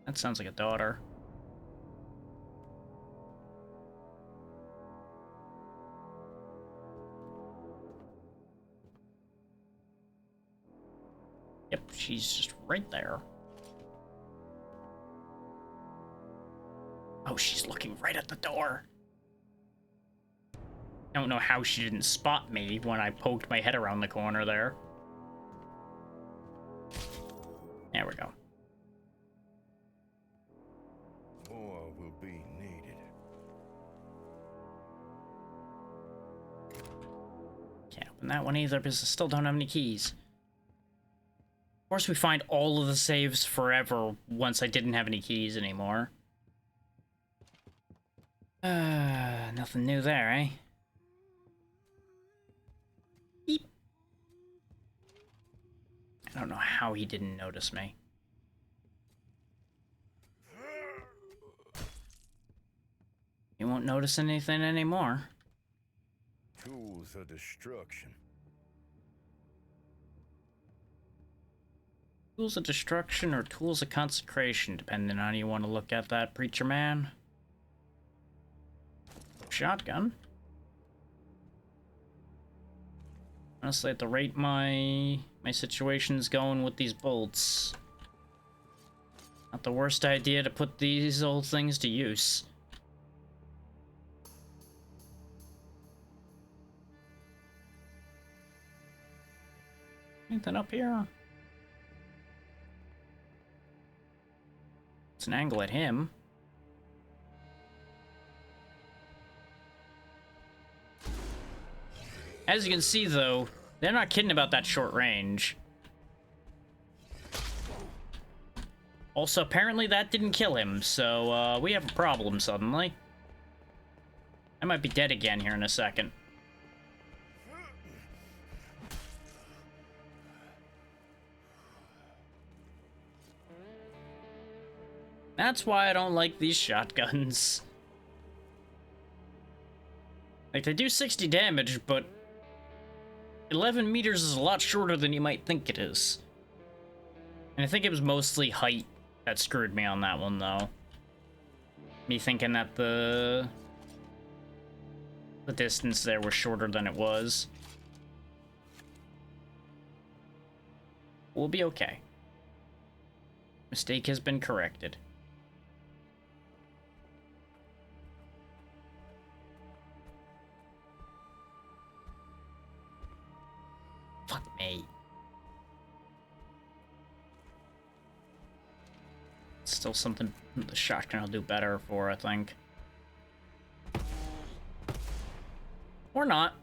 That sounds like a daughter. Yep, she's just right there. Oh, she's looking right at the door. I don't know how she didn't spot me when I poked my head around the corner there. There we go. More will be needed. Can't open that one either because I still don't have any keys. Of course, we find all of the saves forever once I didn't have any keys anymore. Nothing new there, eh? Beep. I don't know how he didn't notice me. He won't notice anything anymore. Tools of destruction. Tools of destruction or tools of consecration, depending on how you want to look at that, preacher man. Shotgun. Honestly, at the rate my situation's going with these bolts, not the worst idea to put these old things to use. something up here? It's an angle at him. As you can see, though, they're not kidding about that short range. Also, apparently that didn't kill him, so we have a problem suddenly. I might be dead again here in a second. That's why I don't like these shotguns. Like, they do 60 damage, but 11 meters is a lot shorter than you might think it is. And I think it was mostly height that screwed me on that one, though. Me thinking that the distance there was shorter than it was. We'll be okay. Mistake has been corrected. Fuck me. Still something the shotgun will do better for, I think. Or not.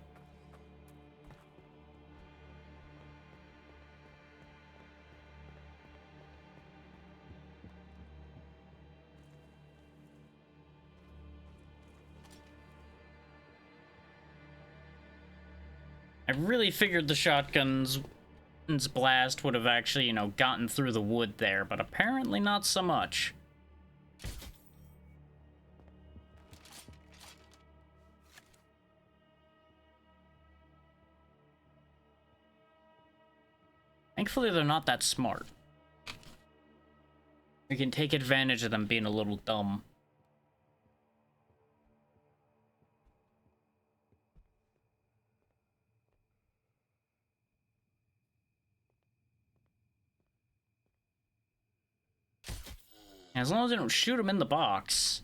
I really figured the shotgun's blast would have actually, you know, gotten through the wood there, but apparently not so much. Thankfully, they're not that smart. We can take advantage of them being a little dumb. As long as they don't shoot them in the box,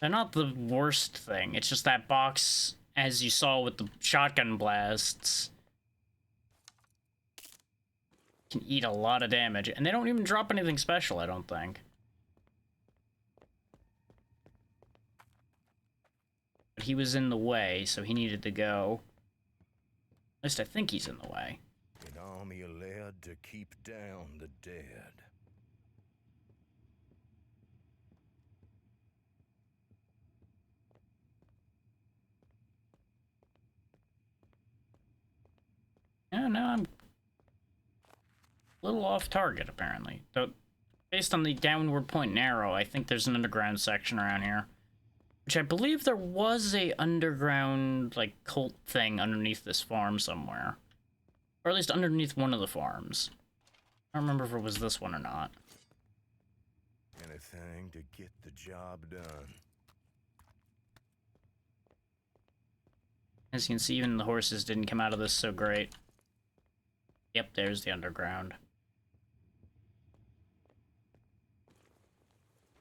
they're not the worst thing. It's just that box, as you saw with the shotgun blasts, can eat a lot of damage. And they don't even drop anything special, I don't think. But he was in the way, so he needed to go. At least I think he's in the way. An army led to keep down the dead. Yeah, no, I'm a little off target, apparently. Though, based on the downward pointing arrow, I think there's an underground section around here. Which I believe there was a underground, like, cult thing underneath this farm somewhere. Or at least underneath one of the farms. I don't remember if it was this one or not. Anything to get the job done. As you can see, even the horses didn't come out of this so great. Yep, there's the underground.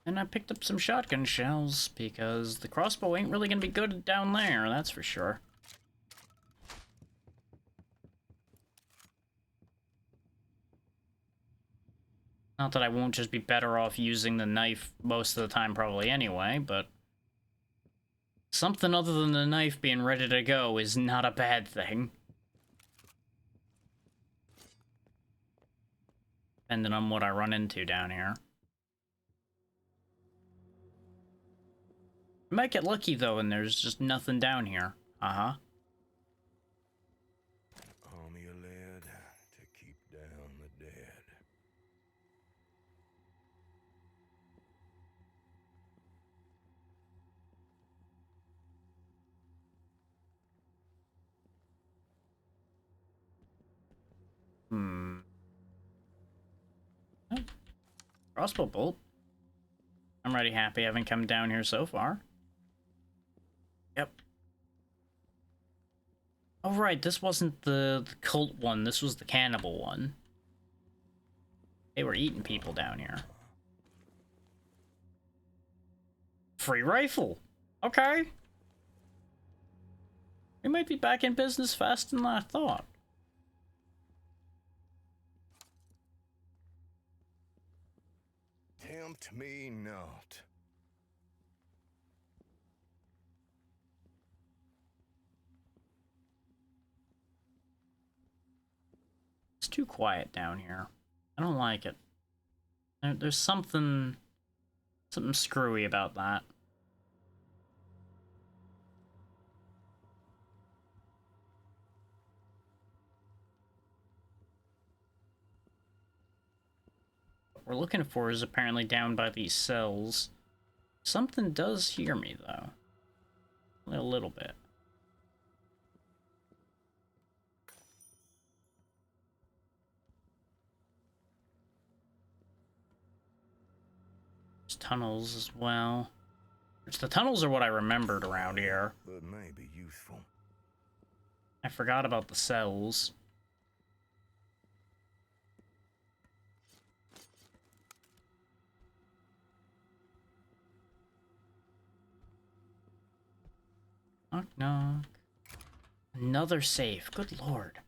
And I picked up some shotgun shells, because the crossbow ain't really gonna be good down there, that's for sure. Not that I won't just be better off using the knife most of the time probably anyway, but something other than the knife being ready to go is not a bad thing. Depending on what I run into down here. I might get lucky though and there's just nothing down here. Uh-huh. Army led to keep down the dead. Oh. Crossbow bolt. I'm already happy I haven't come down here so far. Yep. Oh right, this wasn't the cult one, this was the cannibal one. They were eating people down here. Free rifle! Okay. We might be back in business faster than I thought. Tempt me not. It's too quiet down here. I don't like it. There's something screwy about that. What we're looking for is apparently down by these cells. Something does hear me, though. A little bit. There's tunnels as well. Which the tunnels are what I remembered around here. But may be useful. I forgot about the cells. Knock, knock. Another safe. Good lord.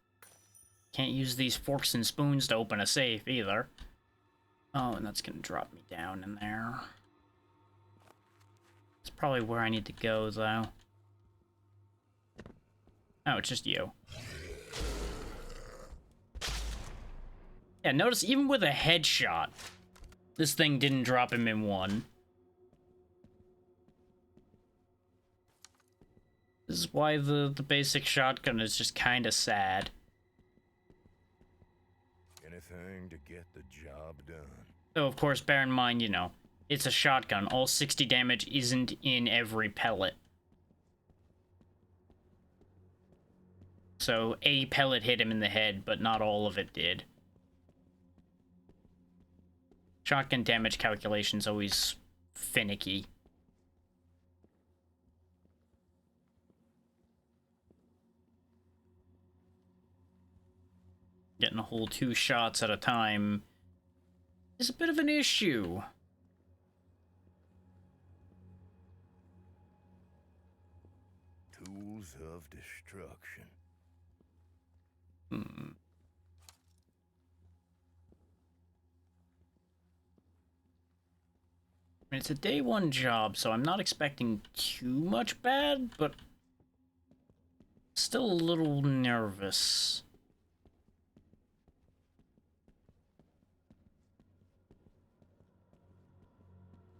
Can't use these forks and spoons to open a safe either. Oh, and that's gonna drop me down in there. It's probably where I need to go, though. Oh, it's just you. Yeah, notice even with a headshot, this thing didn't drop him in one. This is why the basic shotgun is just kind of sad. Anything to get the job done. So, of course, bear in mind, you know, it's a shotgun. All 60 damage isn't in every pellet. So, a pellet hit him in the head, but not all of it did. Shotgun damage calculation's always finicky. Getting a whole 2 shots at a time is a bit of an issue. Tools of destruction. I mean, it's a day 1 job, so I'm not expecting too much bad, but still a little nervous.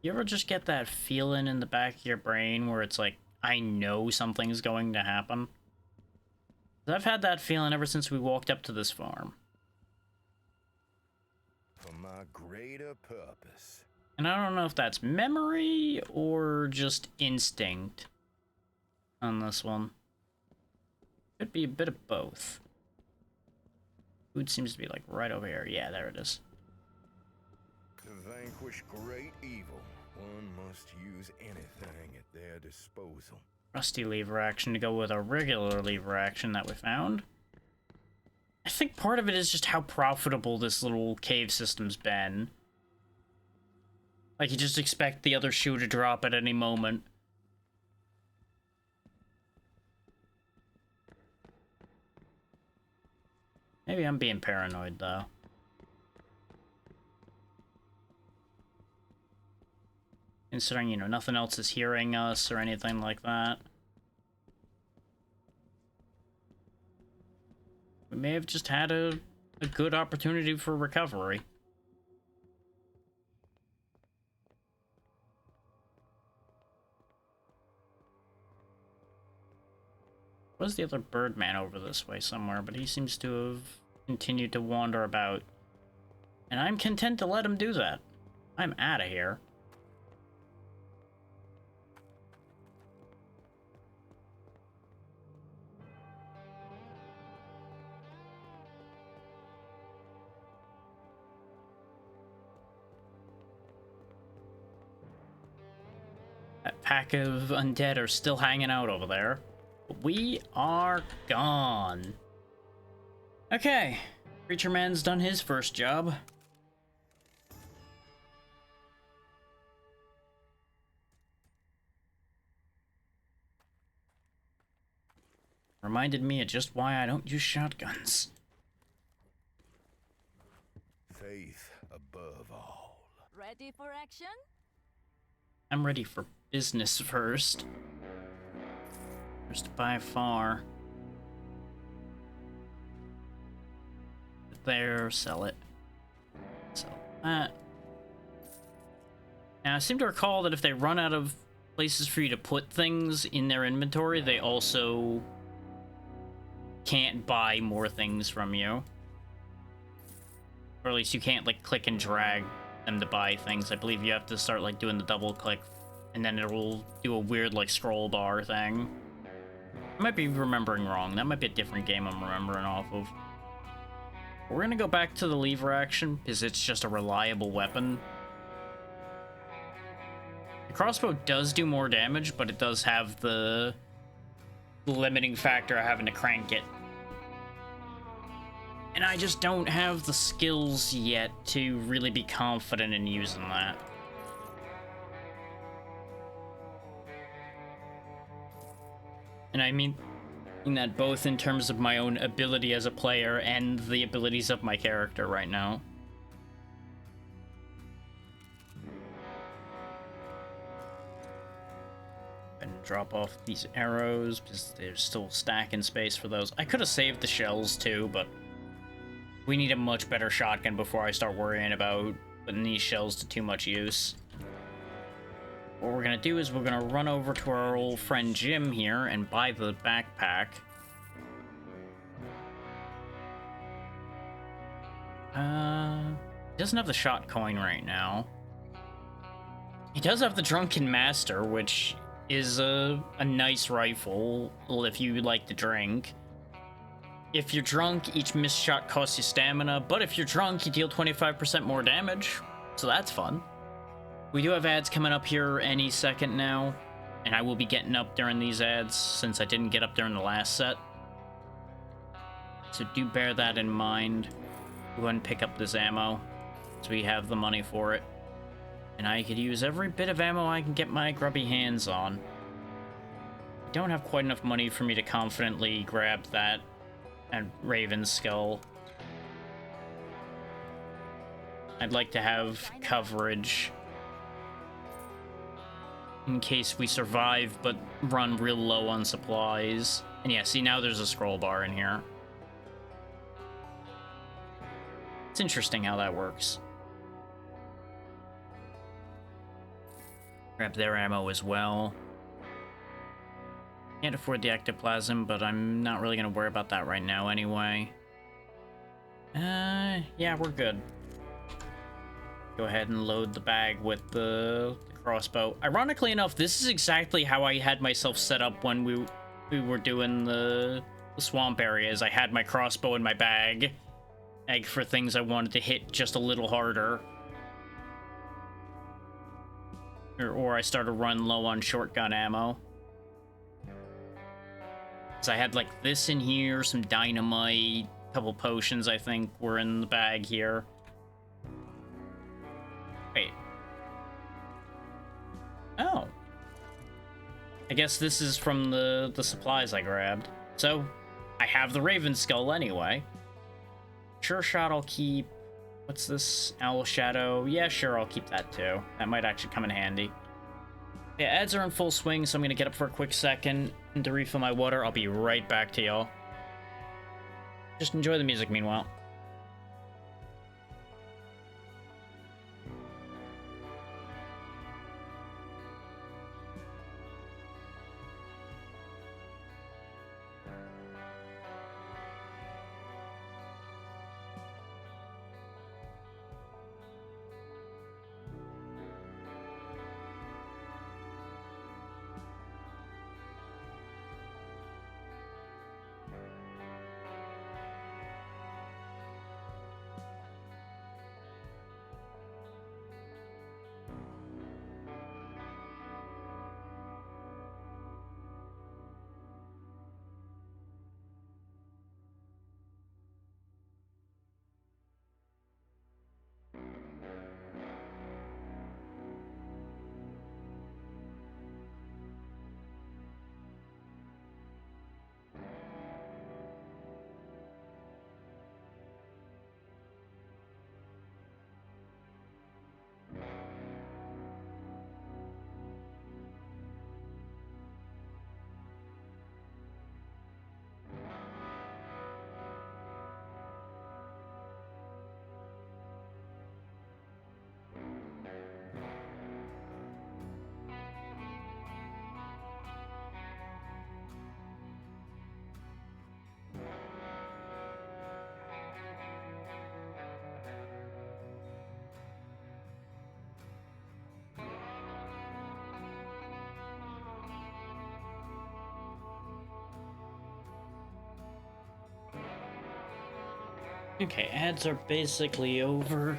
You ever just get that feeling in the back of your brain where it's like, I know something's going to happen? I've had that feeling ever since we walked up to this farm. For my greater purpose. And I don't know if that's memory or just instinct on this one. Could be a bit of both. Food seems to be like right over here. Yeah, there it is. To vanquish great evil, one must use anything at their disposal. Rusty lever action to go with a regular lever action that we found. I think part of it is just how profitable this little cave system's been. Like, you just expect the other shoe to drop at any moment. Maybe I'm being paranoid, though. Considering, you know, nothing else is hearing us or anything like that. We may have just had a good opportunity for recovery. Was the other Birdman over this way somewhere, but he seems to have continued to wander about. And I'm content to let him do that. I'm out of here. That pack of undead are still hanging out over there. We are gone. Okay, Creature Man's done his first job. Reminded me of just why I don't use shotguns. Faith above all. Ready for action? I'm ready for business first. First by far. There, sell it. Sell that. Now, I seem to recall that if they run out of places for you to put things in their inventory, they also can't buy more things from you. Or at least you can't, like, click and drag them to buy things. I believe you have to start, like, doing the double click, and then it will do a weird, like, scroll bar thing. I might be remembering wrong. That might be a different game I'm remembering off of. We're gonna go back to the lever action, because it's just a reliable weapon. The crossbow does do more damage, but it does have the limiting factor of having to crank it. And I just don't have the skills yet to really be confident in using that. And I mean that both in terms of my own ability as a player and the abilities of my character right now. And drop off these arrows because there's still stacking space for those. I could have saved the shells too, but we need a much better shotgun before I start worrying about putting these shells to too much use. What we're gonna do is we're gonna run over to our old friend Jim here and buy the backpack. He doesn't have the shot coin right now. He does have the Drunken Master, which is a nice rifle if you like to drink. If you're drunk, each missed shot costs you stamina, but if you're drunk, you deal 25% more damage, so that's fun. We do have ads coming up here any second now, and I will be getting up during these ads since I didn't get up during the last set. So do bear that in mind. Go ahead and pick up this ammo, so we have the money for it. And I could use every bit of ammo I can get my grubby hands on. I don't have quite enough money for me to confidently grab that Raven's skull. I'd like to have coverage in case we survive but run real low on supplies. And yeah, see, now there's a scroll bar in here. It's interesting how that works. Grab their ammo as well. Can't afford the ectoplasm, but I'm not really gonna worry about that right now anyway. Yeah, we're good. Go ahead and load the bag with the crossbow. Ironically enough, this is exactly how I had myself set up when we were doing the swamp areas. I had my crossbow in my bag, egg for things I wanted to hit just a little harder. Or I started running low on shotgun ammo. So I had like this in here, some dynamite, a couple potions I think were in the bag here. Wait. Oh. I guess this is from the supplies I grabbed. So, I have the Raven Skull anyway. Sure shot I'll keep. What's this? Owl Shadow. Yeah, sure, I'll keep that too. That might actually come in handy. Yeah, ads are in full swing, so I'm gonna get up for a quick second and to refill my water. I'll be right back to y'all. Just enjoy the music meanwhile. Okay, ads are basically over.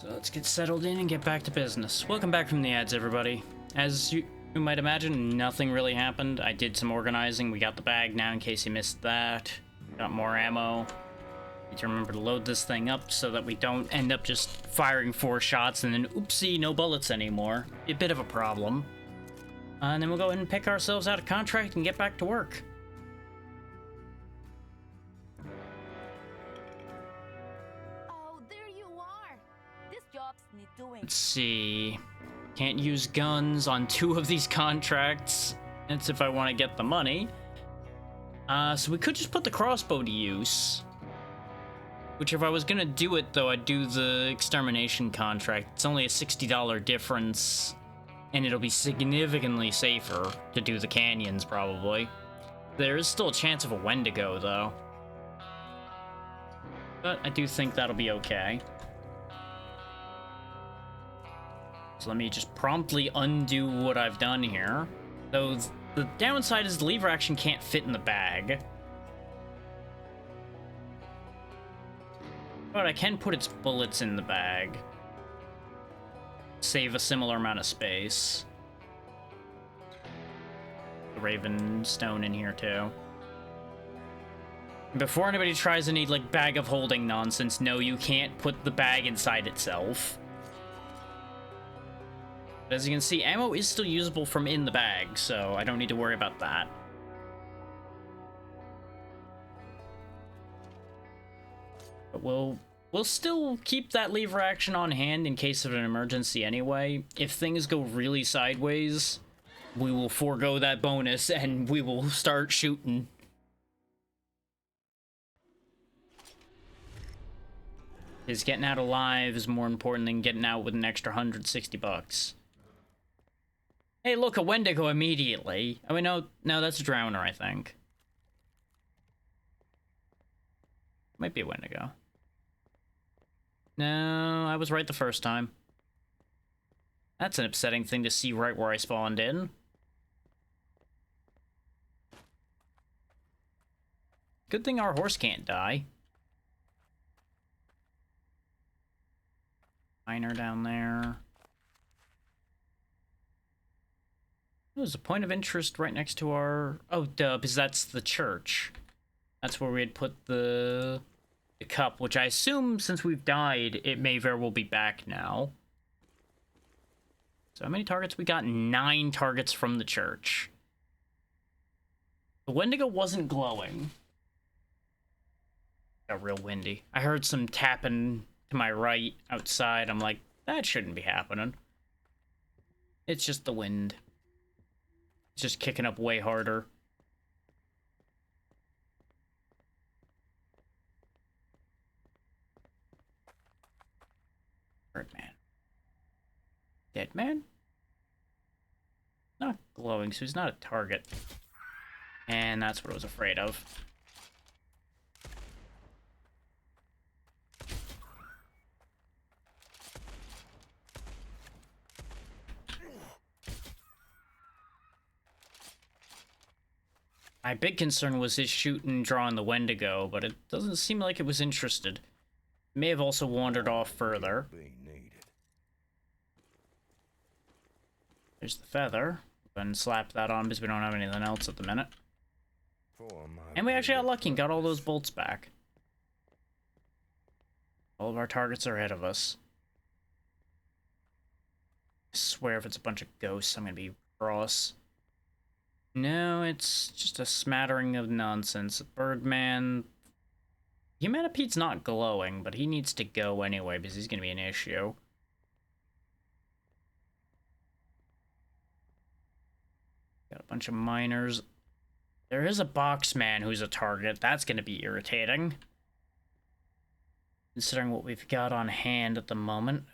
So let's get settled in and get back to business. Welcome back from the ads, everybody. As you might imagine, nothing really happened. I did some organizing. We got the bag now in case you missed that. Got more ammo. Need to remember to load this thing up so that we don't end up just firing 4 shots and then oopsie, no bullets anymore. Be a bit of a problem. And then we'll go ahead and pick ourselves out a contract and get back to work. Oh, there you are. This job's need doing. Let's see. Can't use guns on 2 of these contracts. That's if I want to get the money. So we could just put the crossbow to use. Which, if I was gonna do it, though, I'd do the extermination contract. It's only a $60 difference, and it'll be significantly safer to do the canyons, probably. There is still a chance of a Wendigo, though. But I do think that'll be okay. So let me just promptly undo what I've done here. Though the downside is the lever action can't fit in the bag. But I can put its bullets in the bag. Save a similar amount of space. The Raven Stone in here too. Before anybody tries any like bag of holding nonsense, no, you can't put the bag inside itself. But as you can see, ammo is still usable from in the bag, so I don't need to worry about that. But we'll still keep that lever action on hand in case of an emergency anyway. If things go really sideways, we will forego that bonus and we will start shooting. Because getting out alive is more important than getting out with an extra $160. Hey, look, a Wendigo immediately. I mean, no, that's a Drowner, I think. Might be a Wendigo. No, I was right the first time. That's an upsetting thing to see right where I spawned in. Good thing our horse can't die. Miner down there. There's a point of interest right next to our... Oh, duh, because that's the church. That's where we had put the cup, which I assume, since we've died, it may very well be back now. So how many targets? We got 9 targets from the church. The Wendigo wasn't glowing. Got real windy. I heard some tapping to my right outside. I'm like, that shouldn't be happening. It's just the wind. It's just kicking up way harder. Birdman. Dead man? Not glowing, so he's not a target. And that's what I was afraid of. My big concern was his shooting drawing the Wendigo, but it doesn't seem like it was interested. It may have also wandered off further. There's the feather. And slap that on because we don't have anything else at the minute. And we actually got lucky and got all those bolts back. All of our targets are ahead of us. I swear if it's a bunch of ghosts, I'm gonna be cross. No, it's just a smattering of nonsense. Birdman... Humanipede's not glowing, but he needs to go anyway because he's gonna be an issue. Got a bunch of miners. There is a boxman who's a target. That's gonna be irritating. Considering what we've got on hand at the moment.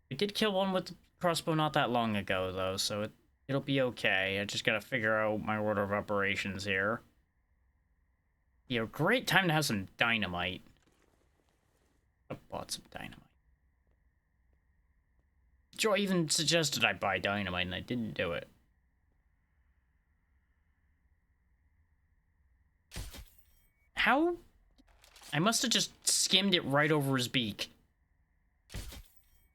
We did kill one with the crossbow not that long ago, though, so it'll be okay. I just gotta figure out my order of operations here. You know, great time to have some dynamite. I bought some dynamite. Joy even suggested I buy dynamite, and I didn't do it. How I must have just skimmed it right over his beak.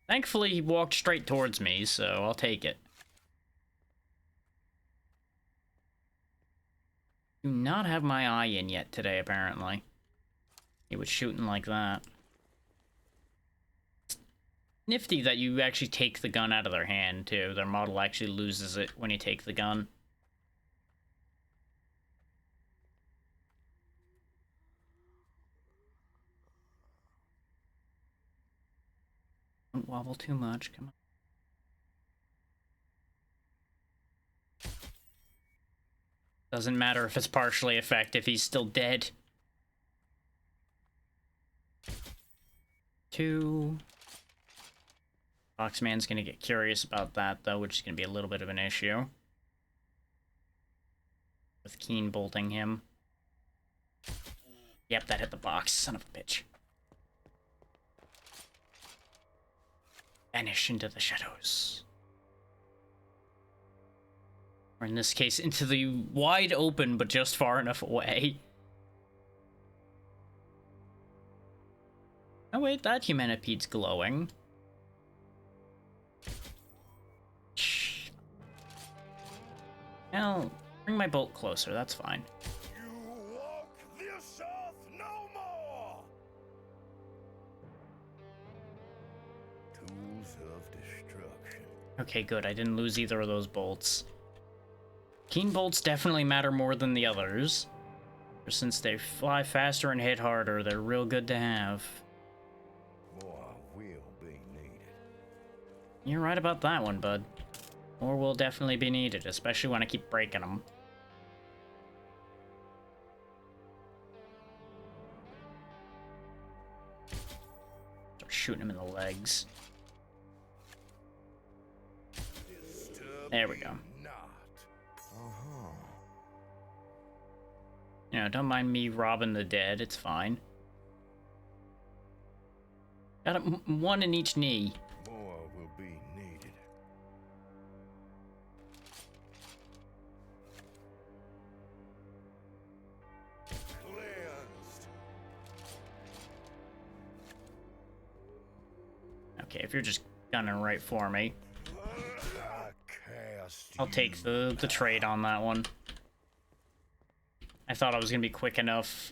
Thankfully, he walked straight towards me, so I'll take it. Do not have my eye in yet today, apparently. He was shooting like that. It's nifty that you actually take the gun out of their hand, too. Their model actually loses it when you take the gun. Don't wobble too much, come on. Doesn't matter if it's partially effective, he's still dead. 2. Boxman's gonna get curious about that, though, which is gonna be a little bit of an issue. With Keen bolting him. Yep, that hit the box, son of a bitch. Vanish into the shadows. Or in this case, into the wide open, but just far enough away. Oh wait, that humanipede's glowing. Shh. Now, bring my bolt closer, that's fine. You walk this earth no more! Tools of destruction. Okay, good, I didn't lose either of those bolts. Keen bolts definitely matter more than the others. Since they fly faster and hit harder, they're real good to have. More will be needed. You're right about that one, bud. More will definitely be needed, especially when I keep breaking them. Start shooting him in the legs. There we go. You know, don't mind me robbing the dead, it's fine. Got one in each knee. More will be needed. Cleansed. Okay, if you're just gunning right for me, Cast I'll take the trade on that one. I thought I was gonna be quick enough.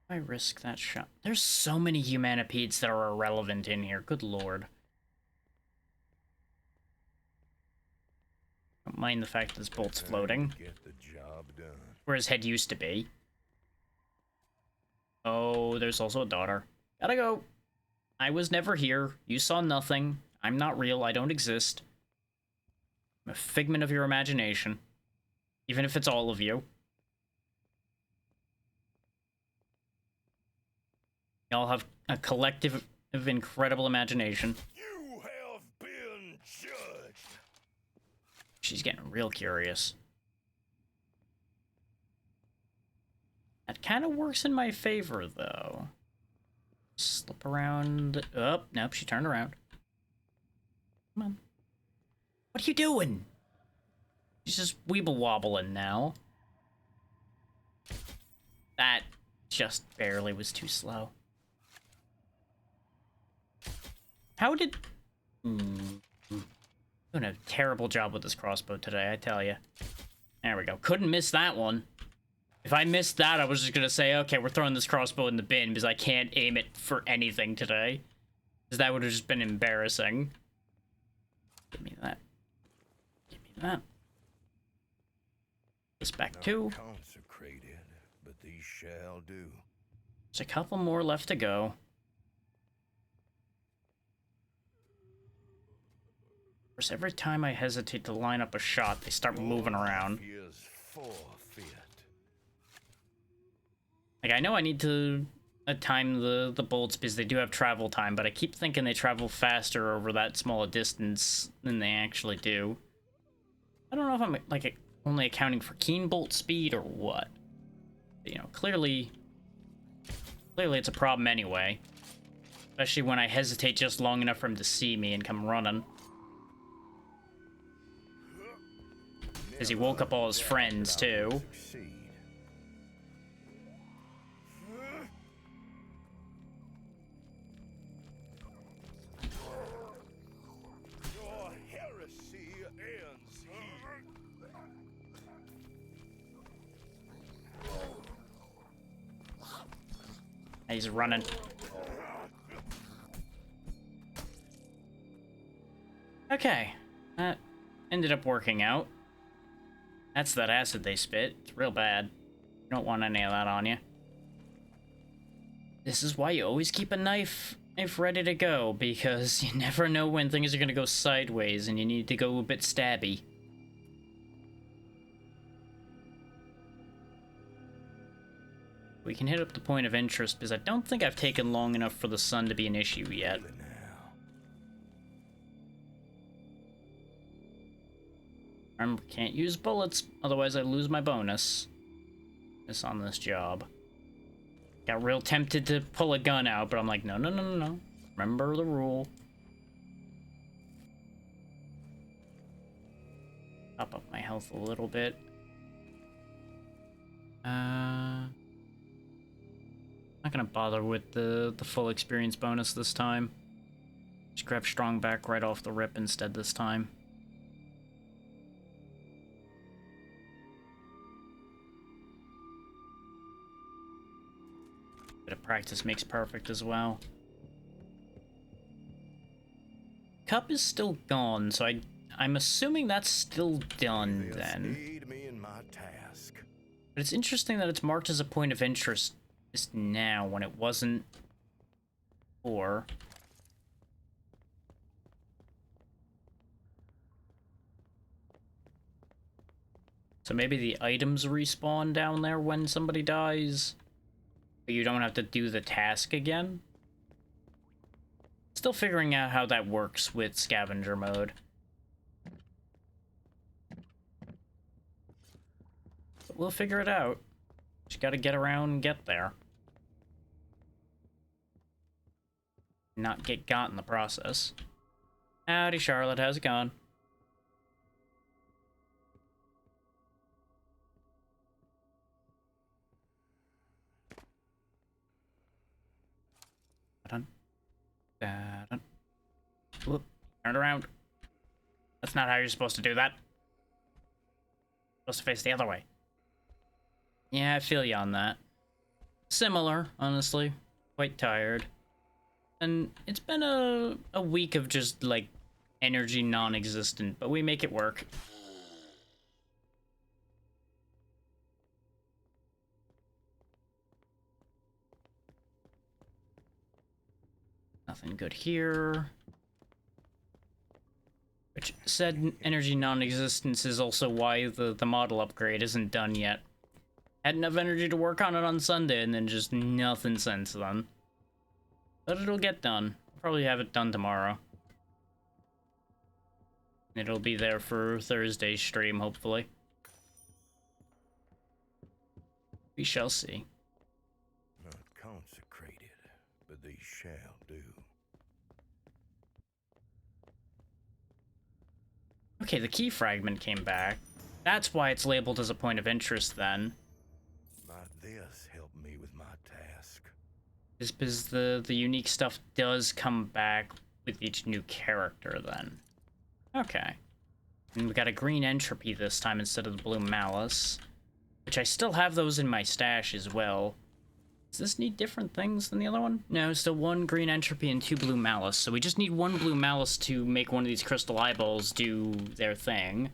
I risk that shot. There's so many humanipedes that are irrelevant in here. Good lord. Don't mind the fact that this bolt's floating. Get the job done. Where his head used to be. Oh, there's also a daughter. Gotta go. I was never here. You saw nothing. I'm not real. I don't exist. I'm a figment of your imagination. Even if it's all of you. Y'all have a collective of incredible imagination. You have been judged. She's getting real curious. That kind of works in my favor, though. Slip around. Oh, nope, she turned around. Come on. What are you doing? She's just weeble wobbling now. That just barely was too slow. How did... Doing a terrible job with this crossbow today, I tell you. There we go. Couldn't miss that one. If I missed that, I was just gonna say, okay, we're throwing this crossbow in the bin because I can't aim it for anything today. Because that would have just been embarrassing. Give me that. Give me that. This back too. Consecrated, but these shall do. There's a couple more left to go. Of course, every time I hesitate to line up a shot, they start moving around. Is forfeit. Like, I know I need to time the bolts because they do have travel time, but I keep thinking they travel faster over that small a distance than they actually do. I don't know if I'm, like, only accounting for keen bolt speed or what. You know, clearly it's a problem anyway. Especially when I hesitate just long enough for him to see me and come running. Because he woke up all his friends, too. Succeed. Your heresy ends here. He's running. Okay. That ended up working out. That's that acid they spit. It's real bad. You don't want any of that on you. This is why you always keep a knife ready to go, because you never know when things are gonna go sideways and you need to go a bit stabby. We can hit up the point of interest, because I don't think I've taken long enough for the sun to be an issue yet. Remember, can't use bullets, otherwise I lose my bonus. This on this job. Got real tempted to pull a gun out, but I'm like, no, no, no, no, no. Remember the rule. Top up my health a little bit. Not gonna bother with the full experience bonus this time. Just grab strong back right off the rip instead this time. Bit of practice makes perfect as well. Cup is still gone, so I'm assuming that's still done then. Speed me in my task. But it's interesting that it's marked as a point of interest just now when it wasn't before. So maybe the items respawn down there when somebody dies, but you don't have to do the task again? Still figuring out how that works with scavenger mode. But we'll figure it out. Just gotta get around and get there. Not get got in the process. Howdy, Charlotte. How's it going? Dun, dun. Whoop. Turn around. That's not how you're supposed to do that. Supposed to face the other way. Yeah, I feel you on that. Similar, honestly. Quite tired. And it's been a week of just, like, energy non-existent, but we make it work. Nothing good here. Which said energy non-existence is also why the model upgrade isn't done yet. Had enough energy to work on it on Sunday and then just nothing since then. But it'll get done. Probably have it done tomorrow. It'll be there for Thursday's stream, hopefully. We shall see. Not consecrated, but these shall do. Okay, the key fragment came back. That's why it's labeled as a point of interest then. Might this help me with my task? Is because the unique stuff does come back with each new character then. Okay. And we got a green entropy this time instead of the blue malice. Which I still have those in my stash as well. Does this need different things than the other one? No, still 1 green entropy and 2 blue malice. So we just need 1 blue malice to make one of these crystal eyeballs do their thing.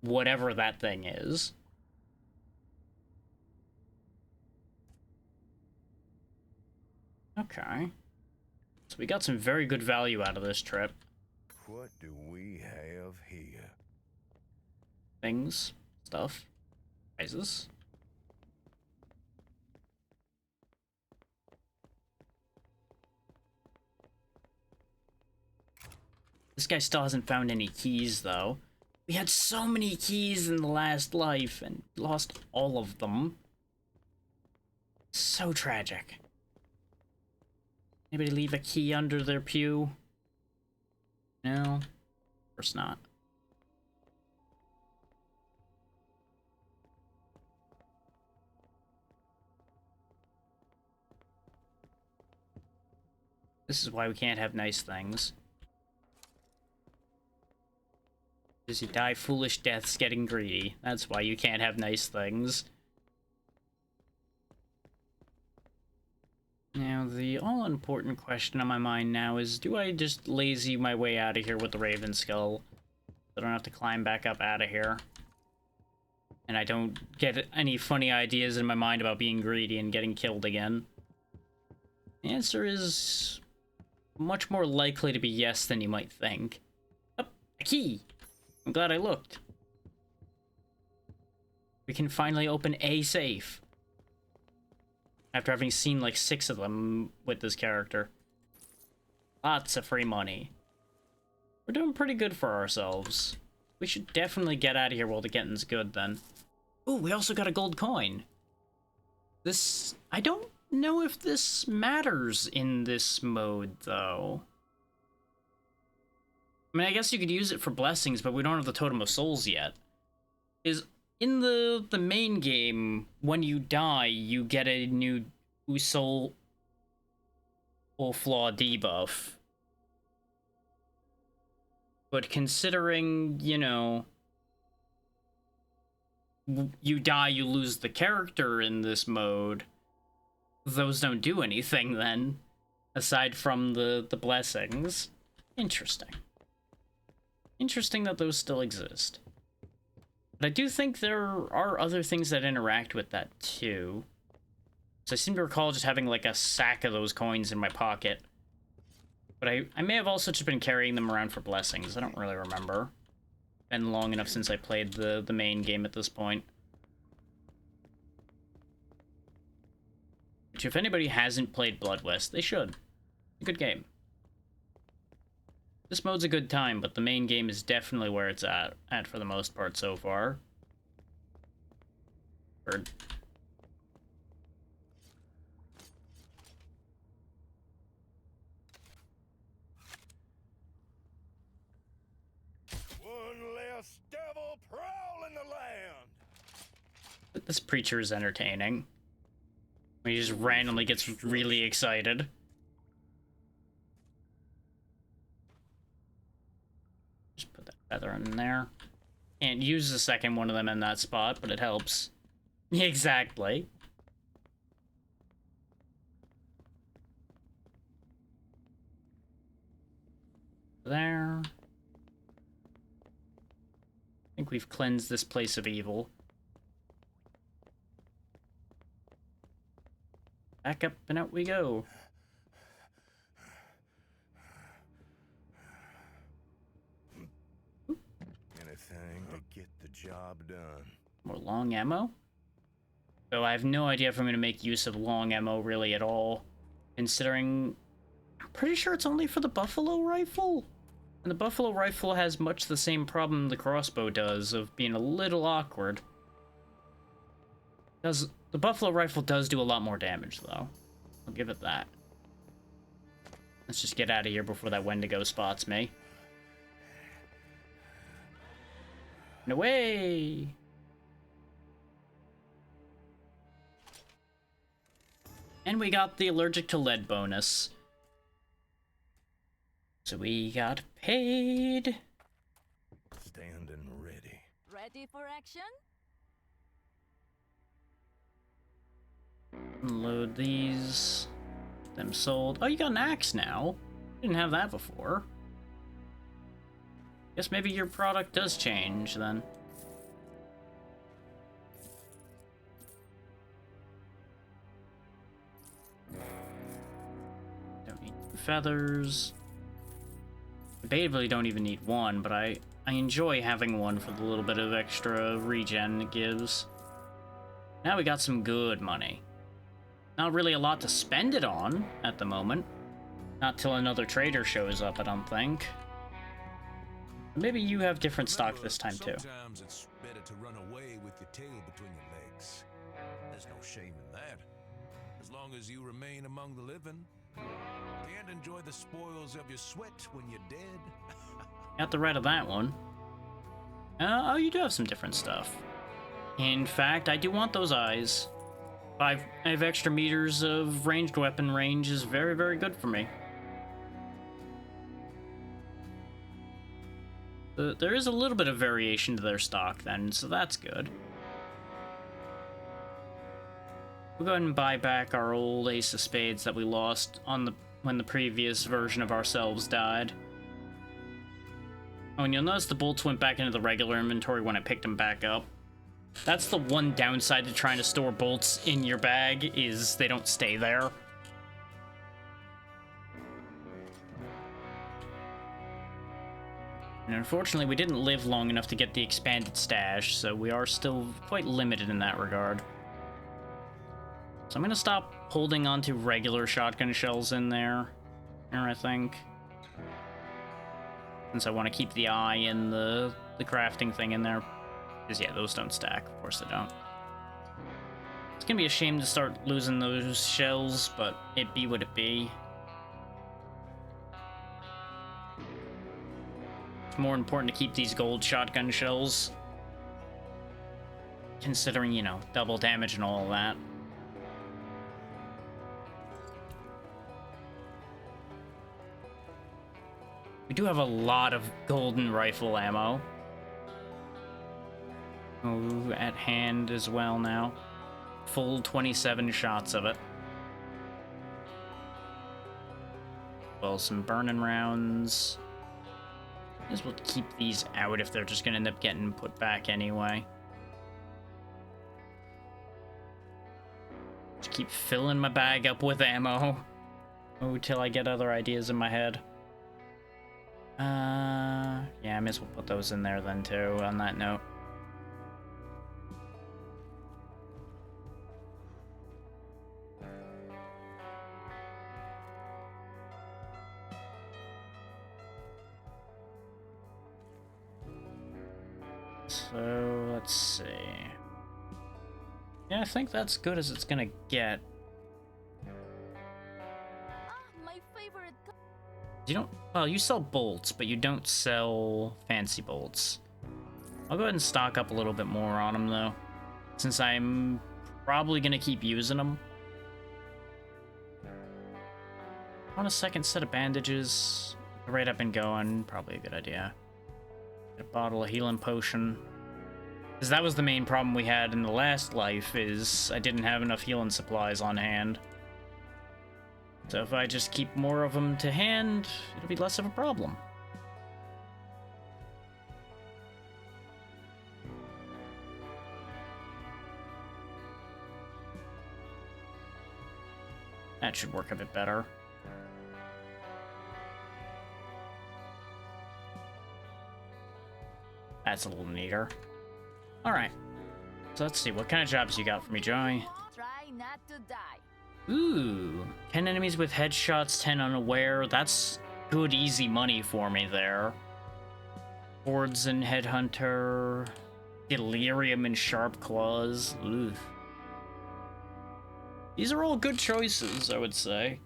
Whatever that thing is. Okay. So we got some very good value out of this trip. What do we have here? Things. Stuff. Prizes. This guy still hasn't found any keys, though. We had so many keys in the last life, and lost all of them. So tragic. Anybody leave a key under their pew? No? Of course not. This is why we can't have nice things. Because you die foolish deaths getting greedy. That's why you can't have nice things. Now, the all-important question on my mind now is, do I just lazy my way out of here with the Raven Skull? So I don't have to climb back up out of here. And I don't get any funny ideas in my mind about being greedy and getting killed again. The answer is much more likely to be yes than you might think. Oh, a key! I'm glad I looked. We can finally open a safe. After having seen like 6 of them with this character. Lots of free money. We're doing pretty good for ourselves. We should definitely get out of here while the getting's good then. Ooh, we also got a gold coin. This... I don't know if this matters in this mode, though. I mean, I guess you could use it for blessings, but we don't have the Totem of Souls yet. In the main game, when you die, you get a new soul flaw debuff. But considering, you know, you die, you lose the character in this mode, those don't do anything then, aside from the blessings. Interesting. Interesting that those still exist. But I do think there are other things that interact with that, too. So I seem to recall just having, like, a sack of those coins in my pocket. But I may have also just been carrying them around for blessings. I don't really remember. Been long enough since I played the main game at this point. Which, if anybody hasn't played Blood West, they should. A good game. This mode's a good time, but the main game is definitely where it's at for the most part so far. Bird. One less devil prowling the land. This preacher is entertaining. He just randomly gets really excited. Just put that feather in there. Can't use the second one of them in that spot, but it helps. Exactly. There. I think we've cleansed this place of evil. Back up and out we go. Anything to get the job done. More long ammo? So I have no idea if I'm going to make use of long ammo really at all. Considering... I'm pretty sure it's only for the buffalo rifle? And the buffalo rifle has much the same problem the crossbow does, of being a little awkward. The buffalo rifle does do a lot more damage, though. I'll give it that. Let's just get out of here before that Wendigo spots me. And away! And we got the allergic to lead bonus. So we got paid. Standing ready. Ready for action? Unload these. Them sold. Oh, you got an axe now. Didn't have that before. Guess maybe your product does change then. Don't need feathers. Debatably don't even need one, but I enjoy having one for the little bit of extra regen it gives. Now we got some good money. Not really a lot to spend it on at the moment. Not till another trader shows up, I don't think. Maybe you have different stock this time too. Sometimes it's better to run away with your tail between your legs. There's no shame in that. As long as you remain among the living, Can't enjoy the spoils of your sweat when you're dead. Got the red of that one. Oh, you do have some different stuff. In fact, I do want those eyes. 5 extra meters of ranged weapon range is very, very good for me. There is a little bit of variation to their stock then, so that's good. We'll go ahead and buy back our old Ace of Spades that we lost on when the previous version of ourselves died. Oh, and you'll notice the bolts went back into the regular inventory when I picked them back up. That's the one downside to trying to store bolts in your bag, is they don't stay there. And unfortunately, we didn't live long enough to get the expanded stash, so we are still quite limited in that regard. So I'm gonna stop holding onto regular shotgun shells in there, I think. Since I want to keep the eye and the crafting thing in there. Because, yeah, those don't stack. Of course they don't. It's gonna be a shame to start losing those shells, but it be what it be. It's more important to keep these gold shotgun shells. Considering, you know, double damage and all of that. We do have a lot of golden rifle ammo. Oh, at hand as well now. Full 27 shots of it. Well, some burning rounds. Might as well keep these out if they're just gonna end up getting put back anyway. Just keep filling my bag up with ammo. Oh, till I get other ideas in my head. Yeah, I may as well put those in there then too, on that note. So, let's see. Yeah, I think that's good as it's gonna get. My favorite. You don't. Well, you sell bolts, but you don't sell fancy bolts. I'll go ahead and stock up a little bit more on them, though, since I'm probably gonna keep using them. Want a second set of bandages? Right up and going, probably a good idea. Get a bottle of healing potion. Because that was the main problem we had in the last life, is I didn't have enough healing supplies on hand. So if I just keep more of them to hand, it'll be less of a problem. That should work a bit better. That's a little neater. Alright. So let's see, what kind of jobs you got for me, Joey? Try not to die. Ooh, 10 enemies with headshots, 10 unaware. That's good, easy money for me there. Hordes and Headhunter. Delirium and Sharp Claws. Ooh. These are all good choices, I would say.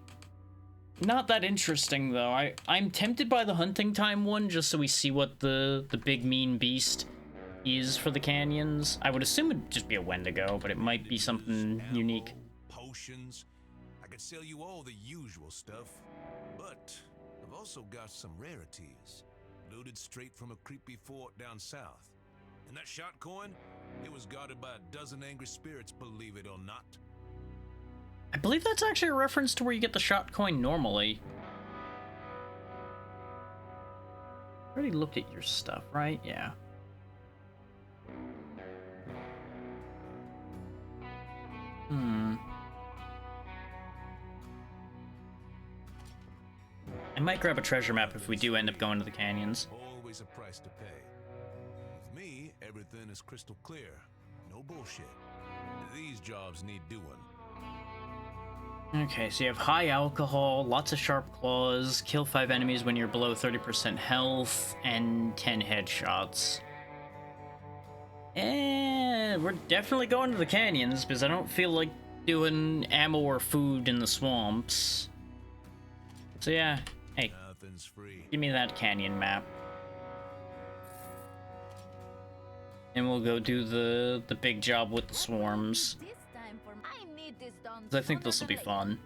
Not that interesting, though. I'm tempted by the Hunting Time one, just so we see what the big mean beast is for the canyons. I would assume it'd just be a Wendigo, but it might be something unique. Potions. I could sell you all the usual stuff, but I've also got some rarities, looted straight from a creepy fort down south. And that shot coin, it was guarded by a dozen angry spirits, believe it or not. I believe that's actually a reference to where you get the shot coin normally. I already looked at your stuff, right? Yeah. I might grab a treasure map if we do end up going to the canyons. Always a price to pay. With me, everything is crystal clear. No bullshit. These jobs need doing. Okay, so you have high alcohol, lots of sharp claws, kill 5 enemies when you're below 30% health, and 10 headshots. And we're definitely going to the canyons, because I don't feel like doing ammo or food in the swamps. So yeah, hey, Nothing's free. give me that canyon map. And we'll go do the big job with the swarms. This time for I need this done. 'Cause I think this will be fun.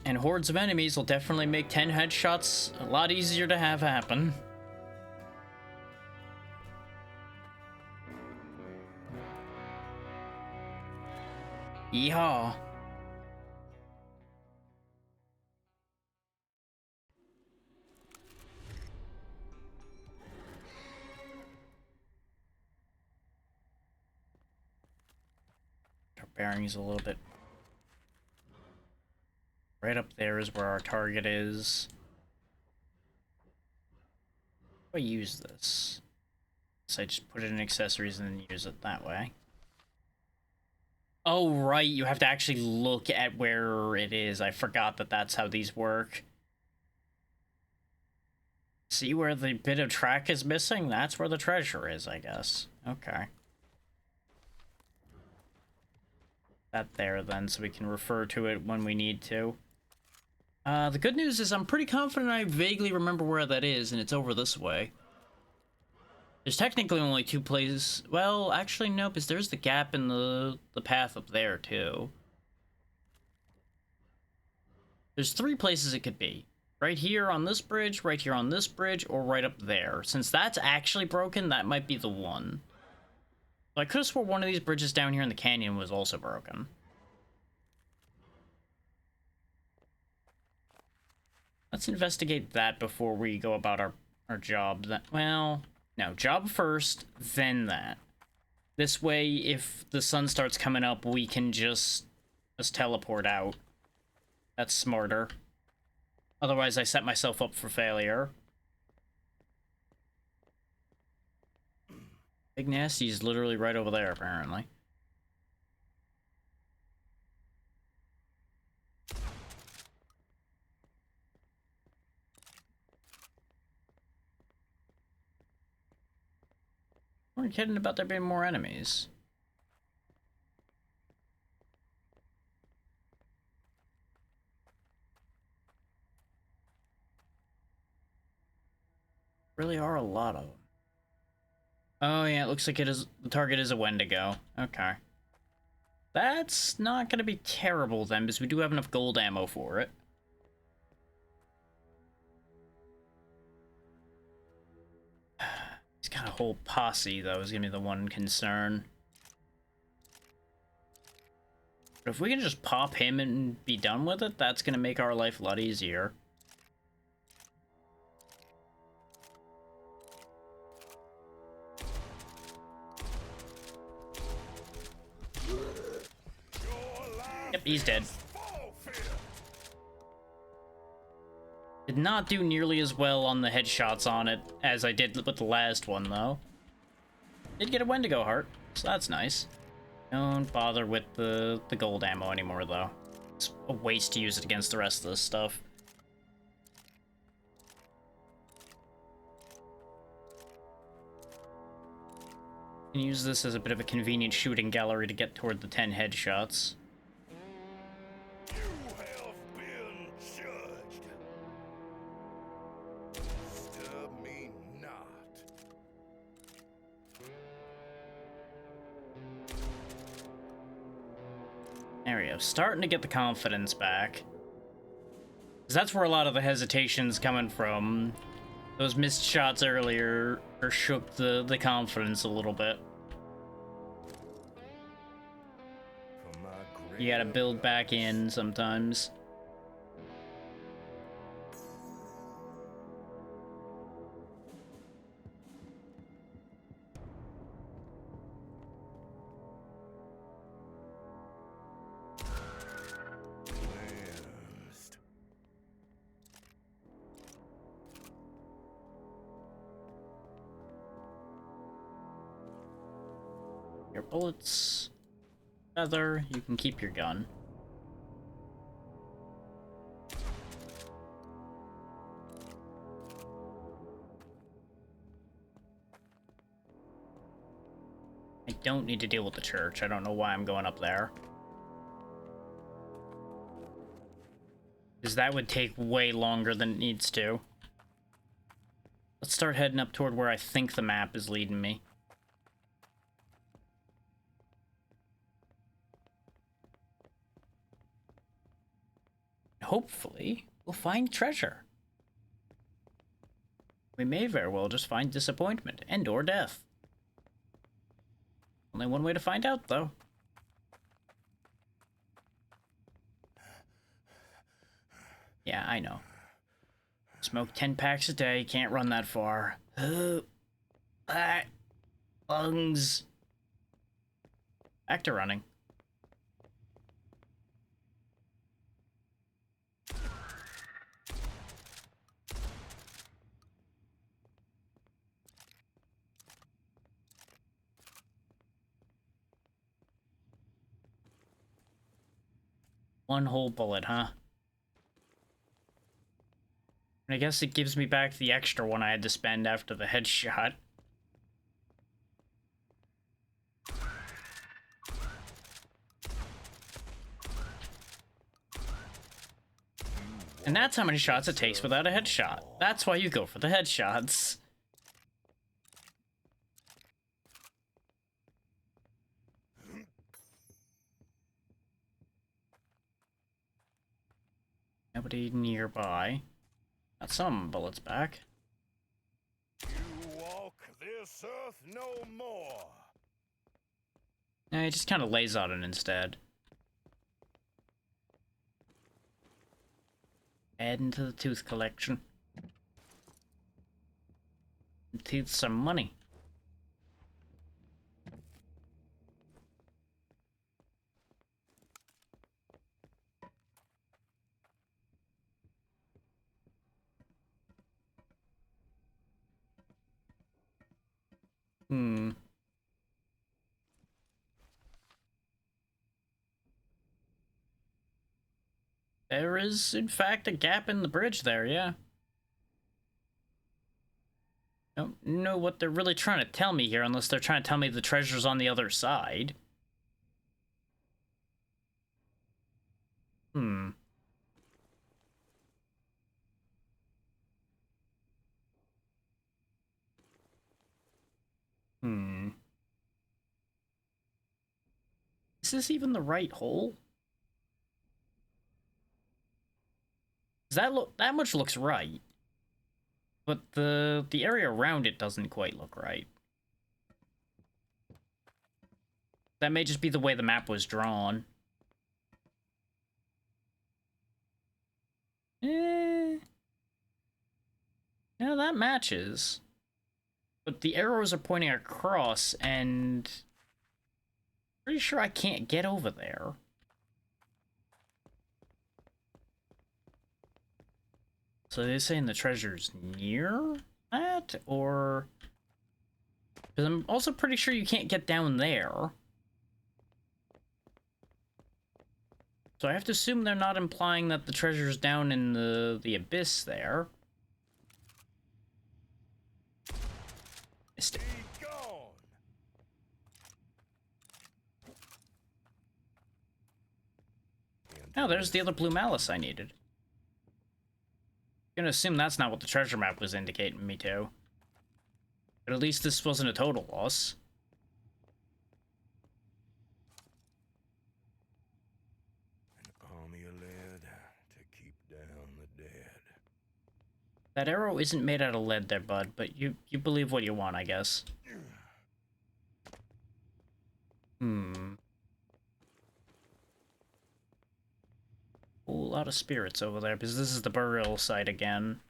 And hordes of enemies will definitely make 10 headshots a lot easier to have happen. Yeehaw. Our bearings a little bit. Right up there is where our target is. How do I use this? So I just put it in accessories and then use it that way. Oh, right, you have to actually look at where it is. I forgot that that's how these work. See where the bit of track is missing? That's where the treasure is, I guess. Okay. That there, then, so we can refer to it when we need to. The good news is I'm pretty confident I vaguely remember where that is, and it's over this way. There's technically only 2 places. Well, actually, no, because there's the gap in the path up there, too. There's 3 places it could be. Right here on this bridge, right here on this bridge, or right up there. Since that's actually broken, that might be the one. So I could have swore one of these bridges down here in the canyon was also broken. Let's investigate that before we go about our job. Well, no, job first, then that. This way, if the sun starts coming up, we can just teleport out. That's smarter. Otherwise, I set myself up for failure. Big Nasty's literally right over there, apparently. We're kidding about there being more enemies. Really are a lot of them. Oh yeah, it looks like it is. The target is a Wendigo. Okay. That's not gonna be terrible then, because we do have enough gold ammo for it. He's got a whole posse, though, is gonna be the one concern. But if we can just pop him and be done with it, that's gonna make our life a lot easier. Yep, he's dead. Did not do nearly as well on the headshots on it as I did with the last one, though. Did get a Wendigo heart, so that's nice. Don't bother with the gold ammo anymore, though. It's a waste to use it against the rest of this stuff. You can use this as a bit of a convenient shooting gallery to get toward the 10 headshots. You have been judged. Disturb me not. There we go. Starting to get the confidence back. 'Cause that's where a lot of the hesitation's coming from. Those missed shots earlier shook the confidence a little bit. You gotta build back in sometimes. Cleansed. Your bullets. Feather, you can keep your gun. I don't need to deal with the church. I don't know why I'm going up there. because that would take way longer than it needs to. Let's start heading up toward where I think the map is leading me. Hopefully, we'll find treasure. We may very well just find disappointment and or death. Only one way to find out, though. Yeah, I know. Smoke 10 packs a day, can't run that far. Lungs. Back to running. One whole bullet, huh? And I guess it gives me back the extra one I had to spend after the headshot. And that's how many shots it takes without a headshot. That's why you go for the headshots. Nobody nearby. Got some bullets back. You walk this earth no more. Nah, he just kind of lays on it instead. Adding to the tooth collection. Teeth some money. There is, in fact, a gap in the bridge there, yeah. Don't know what they're really trying to tell me here, unless they're trying to tell me the treasure's on the other side. Is this even the right hole? That much looks right. But the area around it doesn't quite look right. That may just be the way the map was drawn. Yeah, that matches. But the arrows are pointing across, and pretty sure I can't get over there. So they're saying the treasure's near that, or... Because I'm also pretty sure you can't get down there. So I have to assume they're not implying that the treasure's down in the abyss there. Missed it. Be gone. Oh, there's the other blue malice I needed. I'm gonna assume that's not what the treasure map was indicating me to. But at least this wasn't a total loss. An army of lead to keep down the dead. That arrow isn't made out of lead there, bud, but you believe what you want, I guess. Whole lot of spirits over there, because this is the burial site again.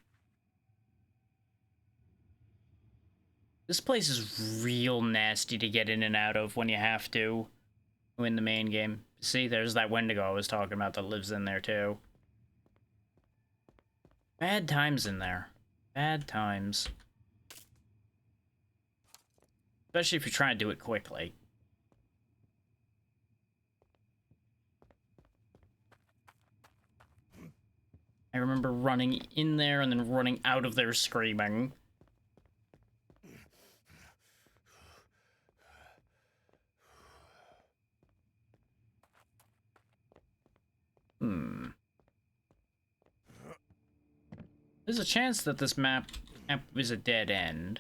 This place is real nasty to get in and out of when you have to in the main game. See, there's that Wendigo I was talking about that lives in there too. Bad times in there. Bad times. Especially if you're trying to do it quickly. I remember running in there and then running out of there screaming. There's a chance that this map is a dead end.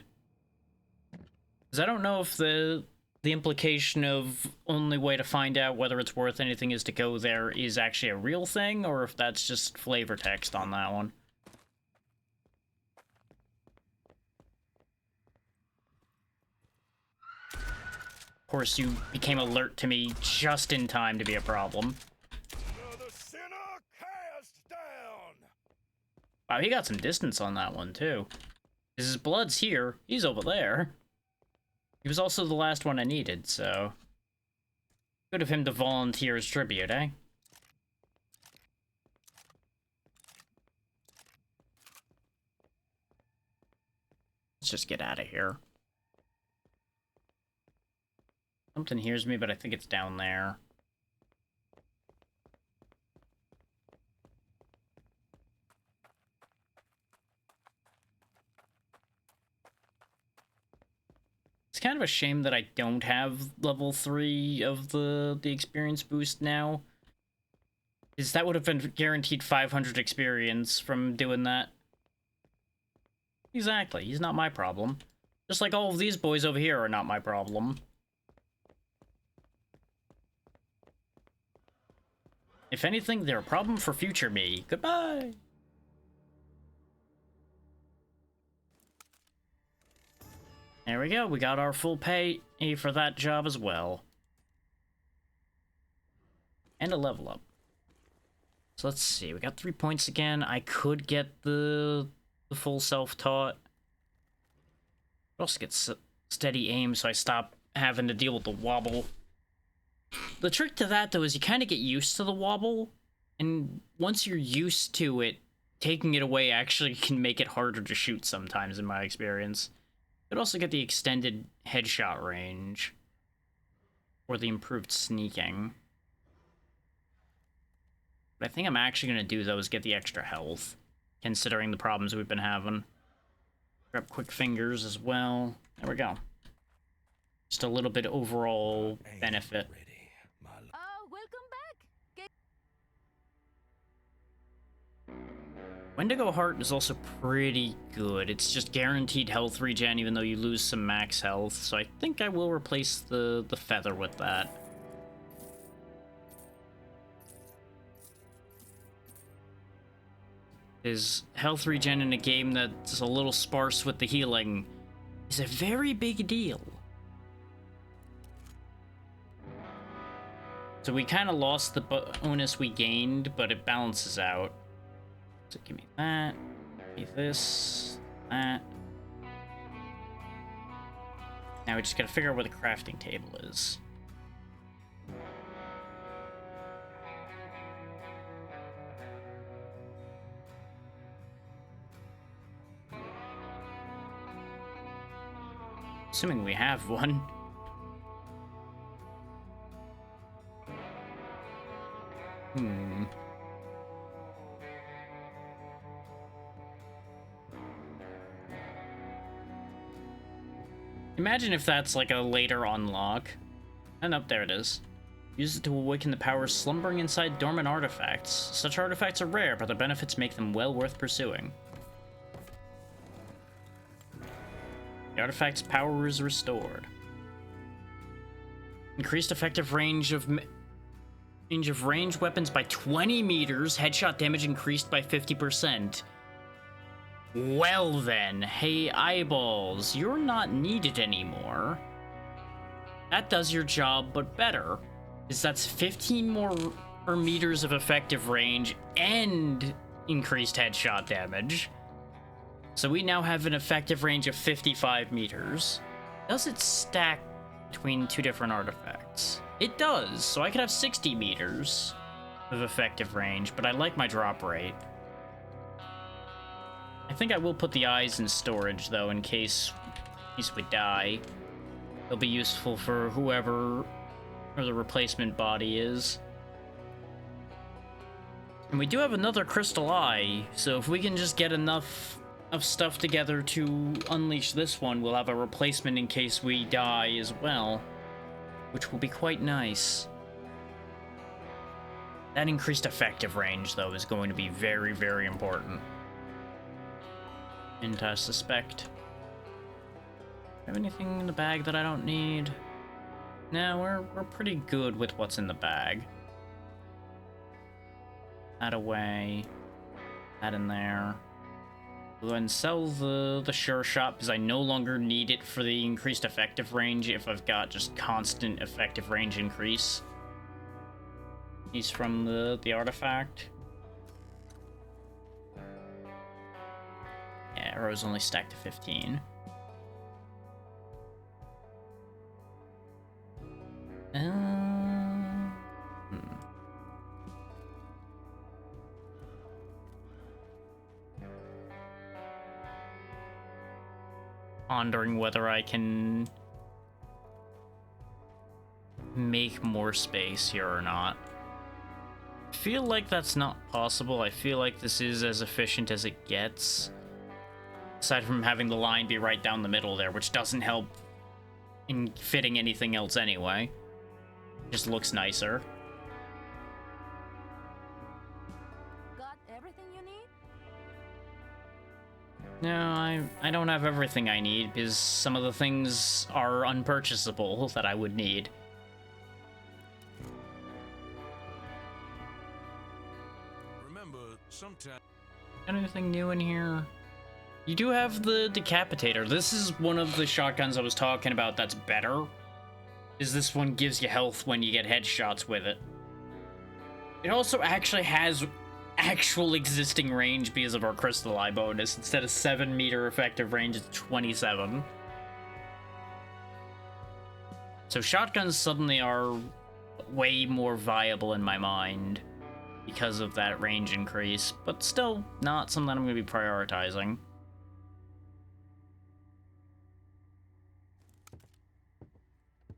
Because I don't know if the implication of only way to find out whether it's worth anything is to go there is actually a real thing, or if that's just flavor text on that one. Of course, you became alert to me just in time to be a problem. Another sinner cast down. Wow, he got some distance on that one, too. His blood's here. He's over there. He was also the last one I needed, so... Good of him to volunteer as tribute, eh? Let's just get out of here. Something hears me, but I think it's down there. It's kind of a shame that I don't have level 3 of the experience boost now. Because that would have been guaranteed 500 experience from doing that. Exactly, he's not my problem. Just like all of these boys over here are not my problem. If anything, they're a problem for future me. Goodbye! There we go, we got our full pay for that job as well. And a level up. So let's see, we got 3 points again. I could get the full self-taught. Also get steady aim so I stop having to deal with the wobble. The trick to that, though, is you kind of get used to the wobble, and once you're used to it, taking it away actually can make it harder to shoot sometimes, in my experience. You could also get the extended headshot range, or the improved sneaking. What I think I'm actually going to do, though, is get the extra health, considering the problems we've been having. Grab quick fingers as well. There we go. Just a little bit overall benefit. Oh, welcome back. Wendigo Heart is also pretty good. It's just guaranteed health regen even though you lose some max health, so I think I will replace the feather with that. His health regen in a game that's a little sparse with the healing is a very big deal. So we kind of lost the bonus we gained, but it balances out. So give me that, give me this, that. Now we just gotta figure out where the crafting table is. Assuming we have one. Imagine if that's like a later unlock. And up there it is. Use it to awaken the powers slumbering inside dormant artifacts. Such artifacts are rare, but the benefits make them well worth pursuing. The artifact's power is restored. Increased effective range of ranged weapons by 20 meters. Headshot damage increased by 50%. Well then, hey eyeballs, you're not needed anymore. That does your job, but better. Is that's 15 more meters of effective range and increased headshot damage. So we now have an effective range of 55 meters. Does it stack between two different artifacts? It does, so I could have 60 meters of effective range, but I like my drop rate. I think I will put the eyes in storage, though, in case we die. They'll be useful for whoever or the replacement body is. And we do have another crystal eye, so if we can just get enough of stuff together to unleash this one, we'll have a replacement in case we die as well, which will be quite nice. That increased effective range, though, is going to be very, very important. And I suspect. Have anything in the bag that I don't need? No, we're pretty good with what's in the bag. That away. That in there. Go ahead and sell the Sure Shot because I no longer need it for the increased effective range if I've got just constant effective range increase. He's from the artifact. Yeah, arrows only stack to 15. Pondering whether I can make more space here or not. I feel like that's not possible. I feel like this is as efficient as it gets. Aside from having the line be right down the middle there, which doesn't help in fitting anything else anyway. Just looks nicer. Got everything you need? No, I don't have everything I need because some of the things are unpurchasable that I would need. Remember, sometimes. Got anything new in here? You do have the Decapitator. This is one of the shotguns I was talking about that's better. Is this one gives you health when you get headshots with it. It also actually has actual existing range because of our Crystal Eye bonus. Instead of 7 meter effective range, it's 27. So shotguns suddenly are way more viable in my mind because of that range increase, but still not something I'm going to be prioritizing.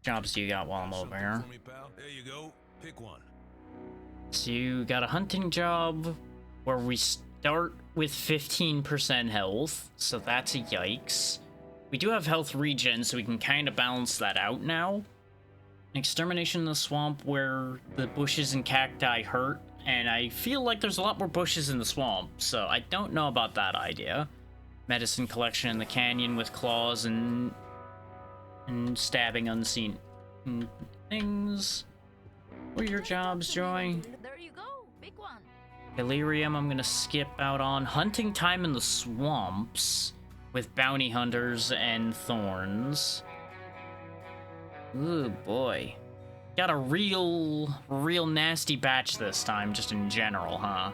Jobs do you got while I'm over here? For me, pal? There you go. Pick one. So you got a hunting job where we start with 15% health, so that's a yikes. We do have health regen, so we can kind of balance that out now. An extermination in the swamp where the bushes and cacti hurt, and I feel like there's a lot more bushes in the swamp, so I don't know about that idea. Medicine collection in the canyon with claws and stabbing unseen things. What are your jobs, Joy? There you go. Pick one. Delirium, I'm gonna skip out on. Hunting time in the swamps with bounty hunters and thorns. Ooh, boy. Got a real nasty batch this time, just in general, huh?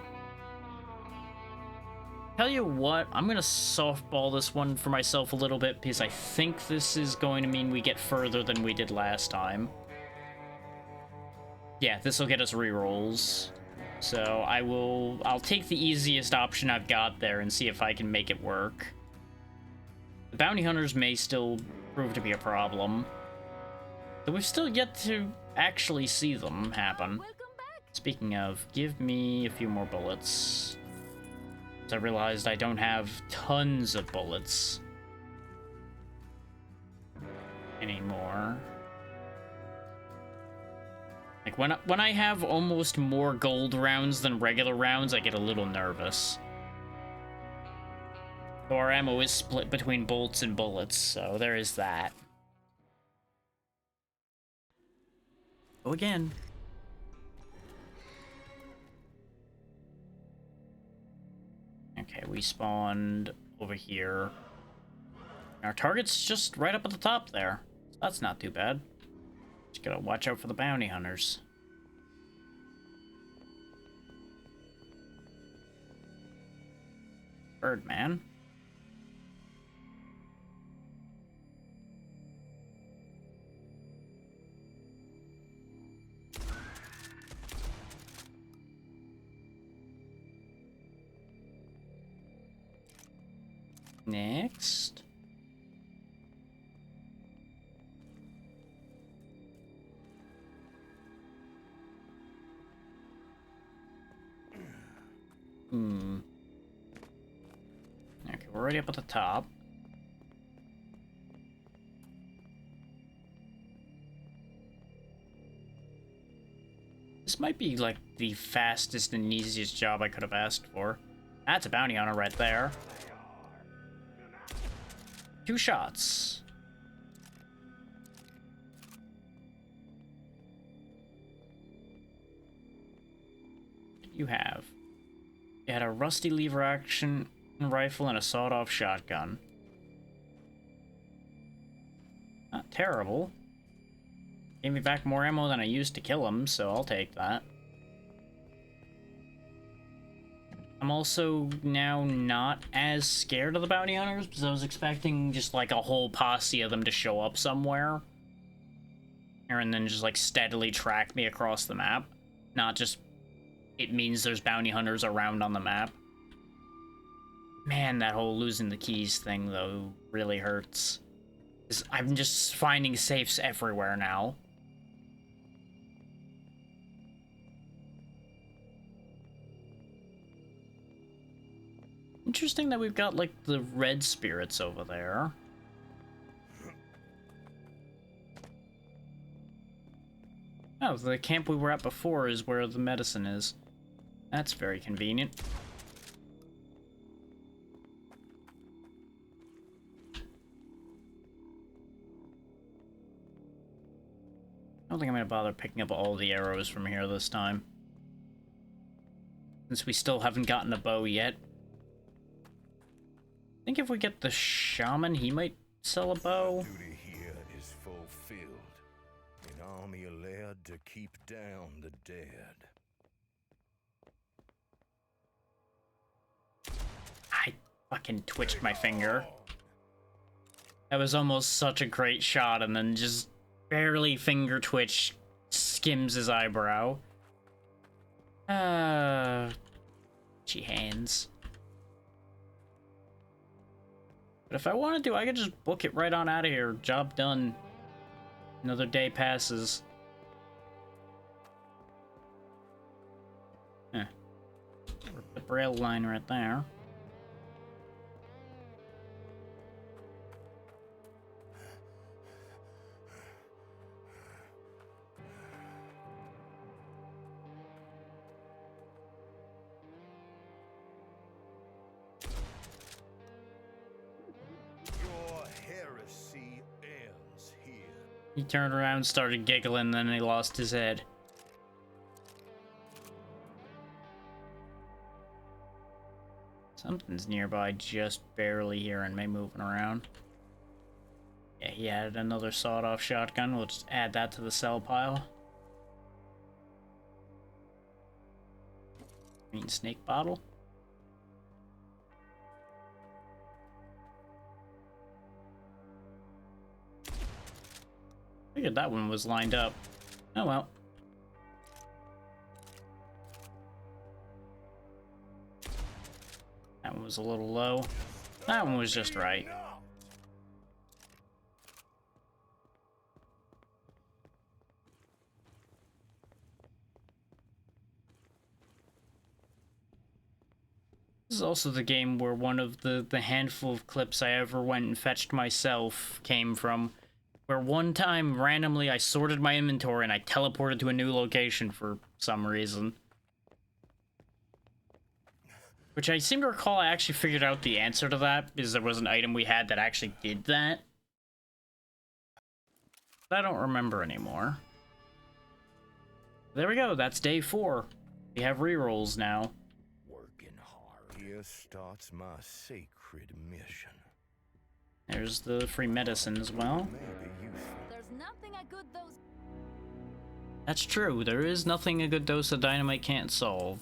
Tell you what, I'm gonna softball this one for myself a little bit because I think this is going to mean we get further than we did last time. Yeah, this will get us rerolls. So I'll take the easiest option I've got there and see if I can make it work. The bounty hunters may still prove to be a problem. But we've still yet to actually see them happen. Welcome back. Speaking of, give me a few more bullets. I realized I don't have tons of bullets anymore. Like when I have almost more gold rounds than regular rounds, I get a little nervous. So our ammo is split between bolts and bullets, so there is that. Go again. Okay, we spawned over here. Our target's just right up at the top there. So that's not too bad. Just gotta watch out for the bounty hunters. Birdman. Next. Okay, we're already up at the top. This might be like the fastest and easiest job I could have asked for. That's a bounty hunter right there. 2 shots. You have. You had a rusty lever action rifle and a sawed-off shotgun. Not terrible. Gave me back more ammo than I used to kill him, so I'll take that. I'm also now not as scared of the bounty hunters, because I was expecting just like a whole posse of them to show up somewhere. And then just like steadily track me across the map. Not just, it means there's bounty hunters around on the map. Man, that whole losing the keys thing, though, really hurts. 'Cause I'm just finding safes everywhere now. Interesting that we've got, like, the red spirits over there. Oh, the camp we were at before is where the medicine is. That's very convenient. I don't think I'm gonna bother picking up all the arrows from here this time. Since we still haven't gotten a bow yet. I think if we get the shaman, he might sell a bow. Duty here is fulfilled. An army allowed to keep down the dead. I fucking twitched my finger. That was almost such a great shot, and then just barely finger twitch skims his eyebrow. Itchy hands. But if I wanted to, I could just book it right on out of here. Job done. Another day passes. The braille line right there. He turned around and started giggling, then he lost his head. Something's nearby, just barely hearing me moving around. Yeah, he added another sawed-off shotgun. We'll just add that to the sell pile. Green snake bottle. Figured that one was lined up. Oh well. That one was a little low. That one was just right. This is also the game where one of the handful of clips I ever went and fetched myself came from. Where one time, randomly, I sorted my inventory and I teleported to a new location for some reason. Which I seem to recall I actually figured out the answer to that, because there was an item we had that actually did that. But I don't remember anymore. There we go, that's day 4. We have rerolls now. Working hard. Here starts my sacred mission. There's the free medicine as well. There's nothing a good dose. That's true, there is nothing a good dose of dynamite can't solve.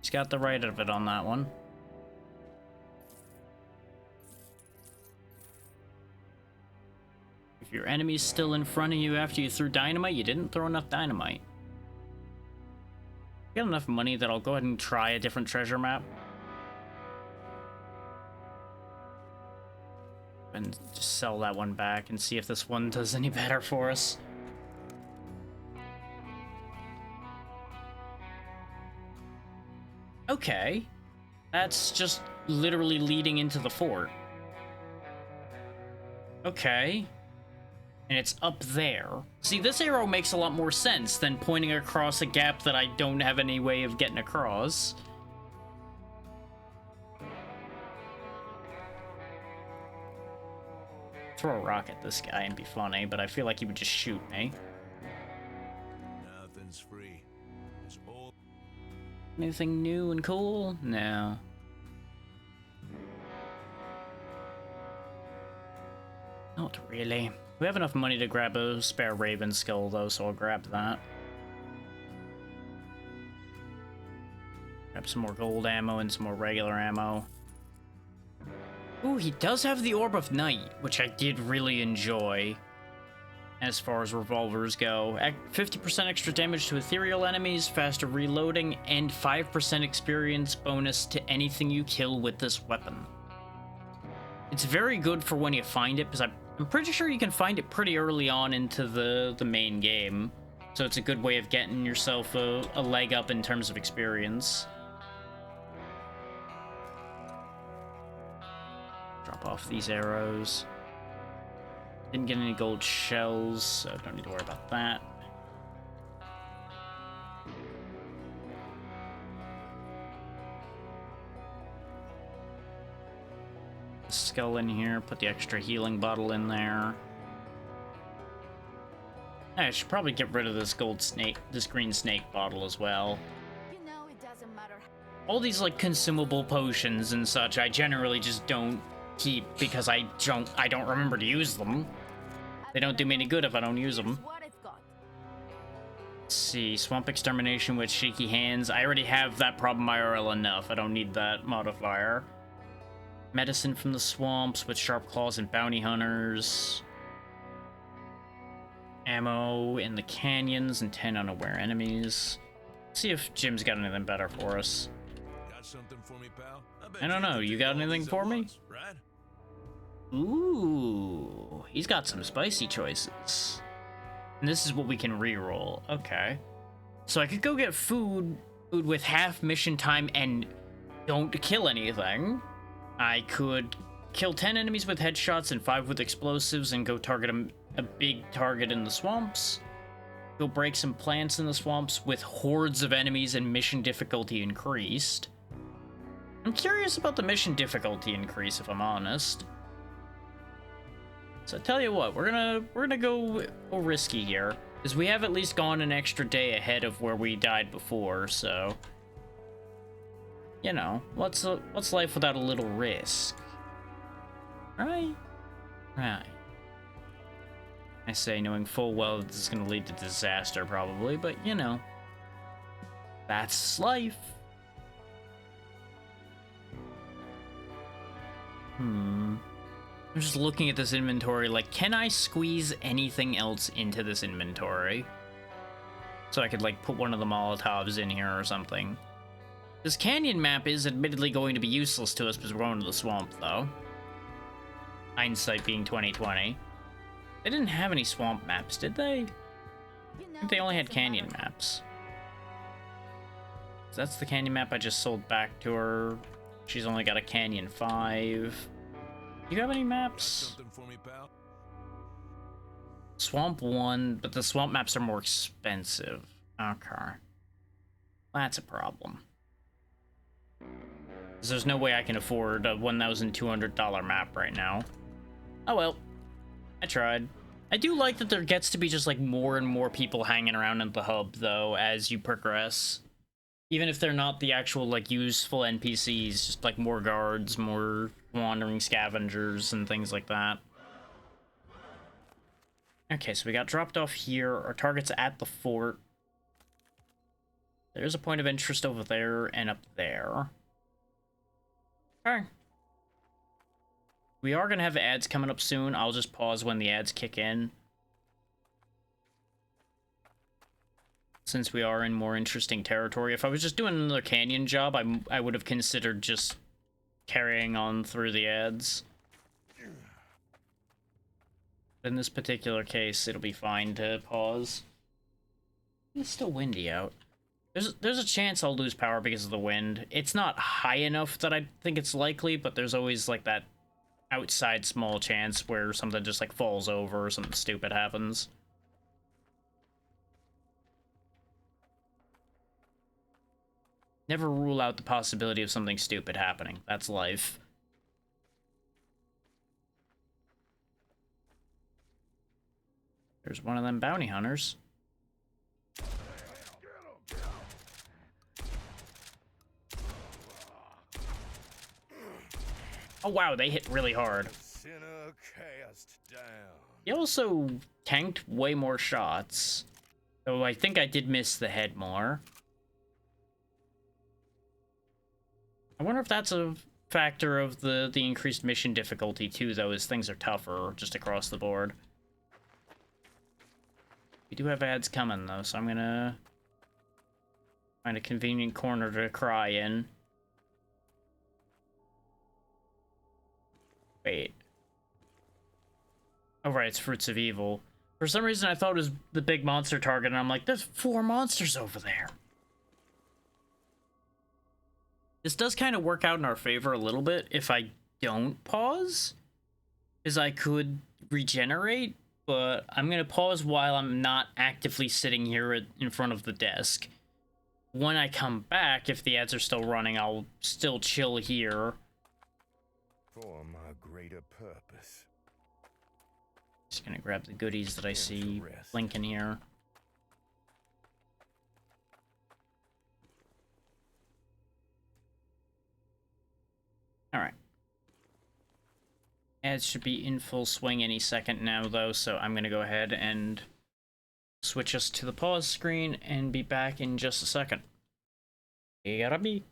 He's got the right of it on that one. If your enemy's still in front of you after you threw dynamite, you didn't throw enough dynamite. Got enough money that I'll go ahead and try a different treasure map. And just sell that one back and see if this one does any better for us. Okay. That's just literally leading into the fort. Okay. And it's up there. See, this arrow makes a lot more sense than pointing across a gap that I don't have any way of getting across. throw a rock at this guy and be funny, but I feel like he would just shoot me. Nothing's free. It's all Anything new and cool? No. Not really. We have enough money to grab a spare Raven skull, though, so I'll grab that. Grab some more gold ammo and some more regular ammo. Ooh, he does have the Orb of Night, which I did really enjoy as far as revolvers go. 50% extra damage to ethereal enemies, faster reloading, and 5% experience bonus to anything you kill with this weapon. It's very good for when you find it, because I'm pretty sure you can find it pretty early on into the main game. So it's a good way of getting yourself a leg up in terms of experience. Drop off these arrows. Didn't get any gold shells, so don't need to worry about that. Skull in here, put the extra healing bottle in there. I should probably get rid of this gold snake, this green snake bottle as well. You know, it doesn't matter. All these like consumable potions and such, I generally just don't keep because I don't remember to use them. They don't do me any good if I don't use them. What it's got. Let's see, swamp extermination with shaky hands. I already have that problem IRL enough. I don't need that modifier. Medicine from the swamps with sharp claws and bounty hunters. Ammo in the canyons and 10 unaware enemies. Let's see if Jim's got anything better for us. got something for me, pal. I don't know, you got anything for me? Right? Ooh, he's got some spicy choices. And this is what we can reroll. Okay. So I could go get food with half mission time and don't kill anything. I could kill 10 enemies with headshots and 5 with explosives and go target a big target in the swamps. Go break some plants in the swamps with hordes of enemies and mission difficulty increased. I'm curious about the mission difficulty increase, if I'm honest. So I tell you what, we're gonna go risky here, because we have at least gone an extra day ahead of where we died before. So, you know, what's life without a little risk, right? Right. I say, knowing full well this is gonna lead to disaster, probably, but you know, that's life. I'm just looking at this inventory, like, can I squeeze anything else into this inventory? So I could, like, put one of the Molotovs in here or something. This canyon map is admittedly going to be useless to us because we're going to the swamp, though. Hindsight being 2020. They didn't have any swamp maps, did they? I think they only had canyon maps. So that's the canyon map I just sold back to her. She's only got a canyon 5. Do you have any maps? Something for me, pal? Swamp 1, but the swamp maps are more expensive. Okay. That's a problem. 'Cause there's no way I can afford a $1,200 map right now. Oh well. I tried. I do like that there gets to be just like more and more people hanging around at the hub, though, as you progress. Even if they're not the actual, like, useful NPCs, just, like, more guards, more wandering scavengers, and things like that. Okay, so we got dropped off here. Our target's at the fort. There's a point of interest over there and up there. Okay. We are going to have ads coming up soon. I'll just pause when the ads kick in. Since we are in more interesting territory. If I was just doing another canyon job, I would have considered just carrying on through the ads. But in this particular case, it'll be fine to pause. It's still windy out. There's a chance I'll lose power because of the wind. It's not high enough that I think it's likely, but there's always like that outside small chance where something just like falls over or something stupid happens. Never rule out the possibility of something stupid happening. That's life. There's one of them bounty hunters. Oh wow, they hit really hard. Sinner cast down. He also tanked way more shots. So I think I did miss the head more. I wonder if that's a factor of the increased mission difficulty too, though, as things are tougher just across the board. We do have ads coming, though, so I'm gonna find a convenient corner to cry in. Wait. Oh, right, it's Fruits of Evil. For some reason, I thought it was the big monster target, and I'm like, there's 4 monsters over there. This does kind of work out in our favor a little bit if I don't pause, because I could regenerate, but I'm going to pause while I'm not actively sitting here in front of the desk. When I come back, if the ads are still running, I'll still chill here. For my greater purpose. Just going to grab the goodies that I see blinking here. Alright. Ads should be in full swing any second now, though, so I'm going to go ahead and switch us to the pause screen and be back in just a second. You gotta be.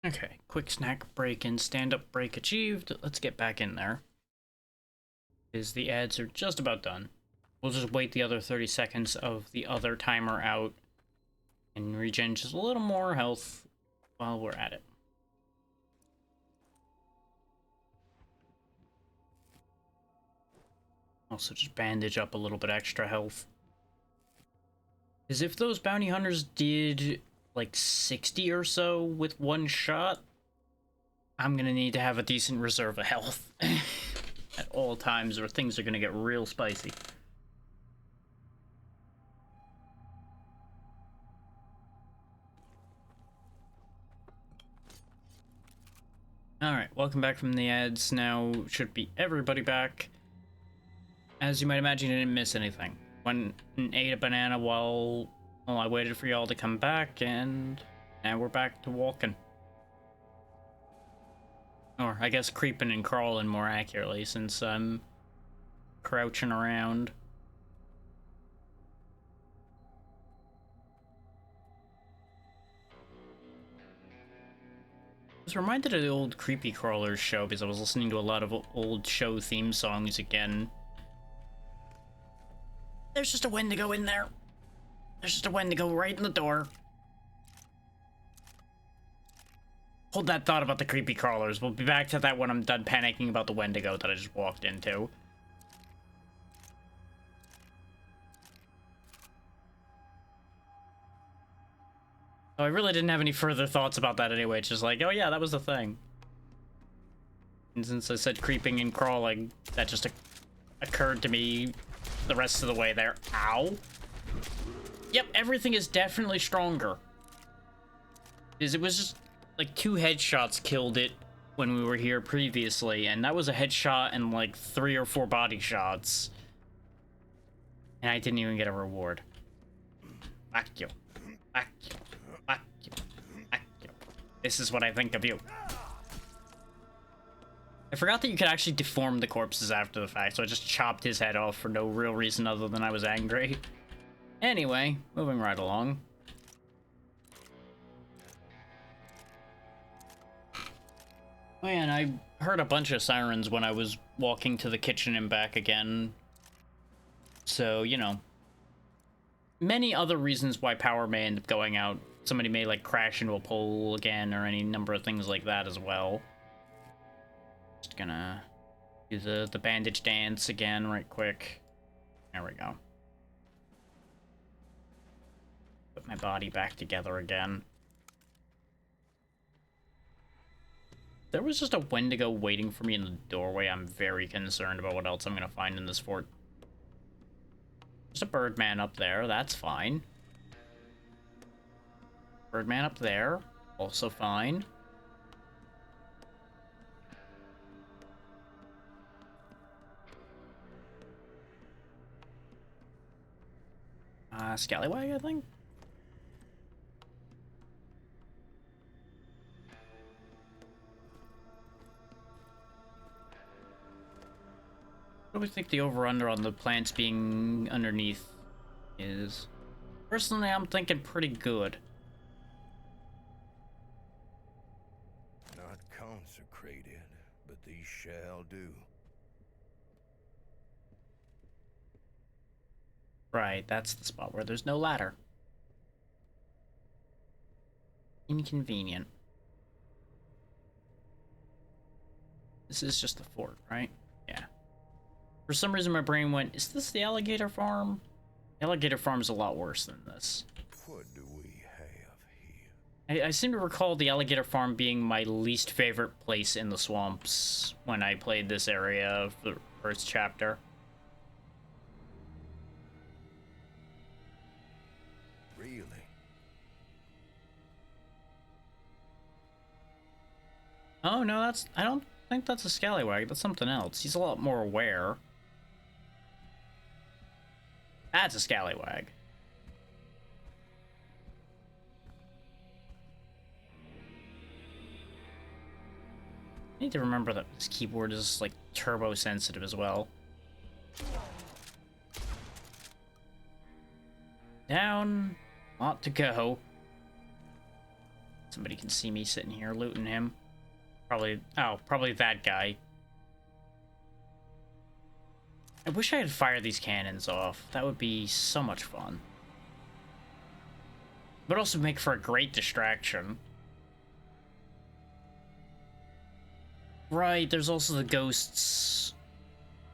Okay, quick snack break and stand-up break achieved. Let's get back in there. The ads are just about done. We'll just wait the other 30 seconds of the other timer out and regen just a little more health while we're at it. Also just bandage up a little bit extra health. Because if those bounty hunters did like 60 or so with one shot, I'm gonna need to have a decent reserve of health at all times or things are gonna get real spicy. Alright, welcome back from the ads. Now should be everybody back. As you might imagine, I didn't miss anything. Went and ate a banana while I waited for y'all to come back, and now we're back to walking. Or, I guess creeping and crawling more accurately, since I'm crouching around. I was reminded of the old Creepy Crawlers show because I was listening to a lot of old show theme songs again. There's just a Wendigo in there. There's just a Wendigo right in the door. Hold that thought about the Creepy Crawlers. We'll be back to that when I'm done panicking about the Wendigo that I just walked into. So I really didn't have any further thoughts about that anyway. It's just like, oh yeah, that was the thing. And since I said creeping and crawling, that just occurred to me the rest of the way there. Ow. Yep, everything is definitely stronger. Because it was just like 2 headshots killed it when we were here previously, and that was a headshot and like 3 or 4 body shots. And I didn't even get a reward. Fuck you. Fuck you. Fuck you. Fuck you. This is what I think of you. I forgot that you could actually deform the corpses after the fact, so I just chopped his head off for no real reason other than I was angry. Anyway, moving right along. Oh yeah, and I heard a bunch of sirens when I was walking to the kitchen and back again. So, you know. Many other reasons why power may end up going out. Somebody may, like, crash into a pole again, or any number of things like that as well. Just gonna do the bandage dance again right quick. There we go. Put my body back together again. There was just a Wendigo waiting for me in the doorway. I'm very concerned about what else I'm gonna find in this fort. There's a Birdman up there, that's fine. Birdman up there, also fine. Scallywag, I think? What do we think the over-under on the plants being underneath is? Personally, I'm thinking pretty good. Not consecrated, but these shall do. Right, that's the spot where there's no ladder. Inconvenient. This is just the fort, right? Yeah. For some reason my brain went, is this the alligator farm? The alligator farm is a lot worse than this. What do we have here? I seem to recall the alligator farm being my least favorite place in the swamps when I played this area of the first chapter. Really? Oh, no, I don't think that's a scallywag. That's something else. He's a lot more aware. That's a scallywag. I need to remember that this keyboard is, like, turbo sensitive as well. Down. Lot to go. Somebody can see me sitting here looting him. Probably that guy. I wish I had fired these cannons off. That would be so much fun. But also make for a great distraction. Right, there's also the ghosts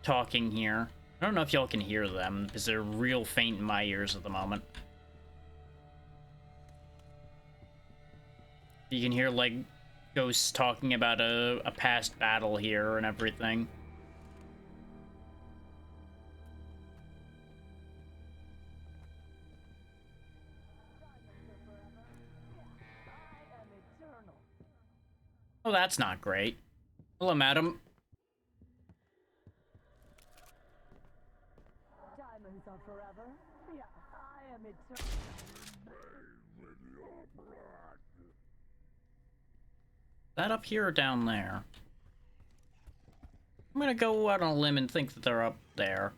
talking here. I don't know if y'all can hear them, because they're real faint in my ears at the moment. You can hear, like, ghosts talking about a past battle here and everything. Oh, that's not great. Hello, madam. Diamonds are forever. Yes, I am eternal. That up here or down there? I'm gonna go out on a limb and think that they're up there.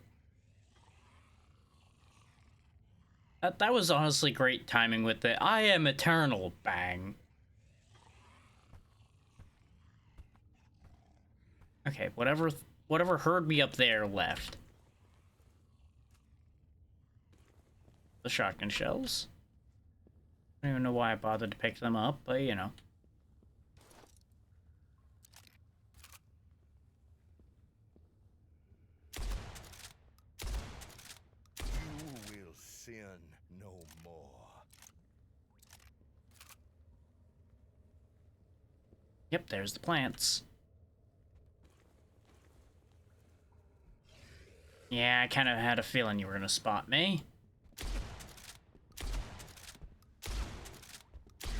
That was honestly great timing with the I am eternal bang. Okay, whatever heard me up there left. The shotgun shells. I don't even know why I bothered to pick them up, but you know. You will sin no more. Yep, there's the plants. Yeah, I kind of had a feeling you were gonna spot me.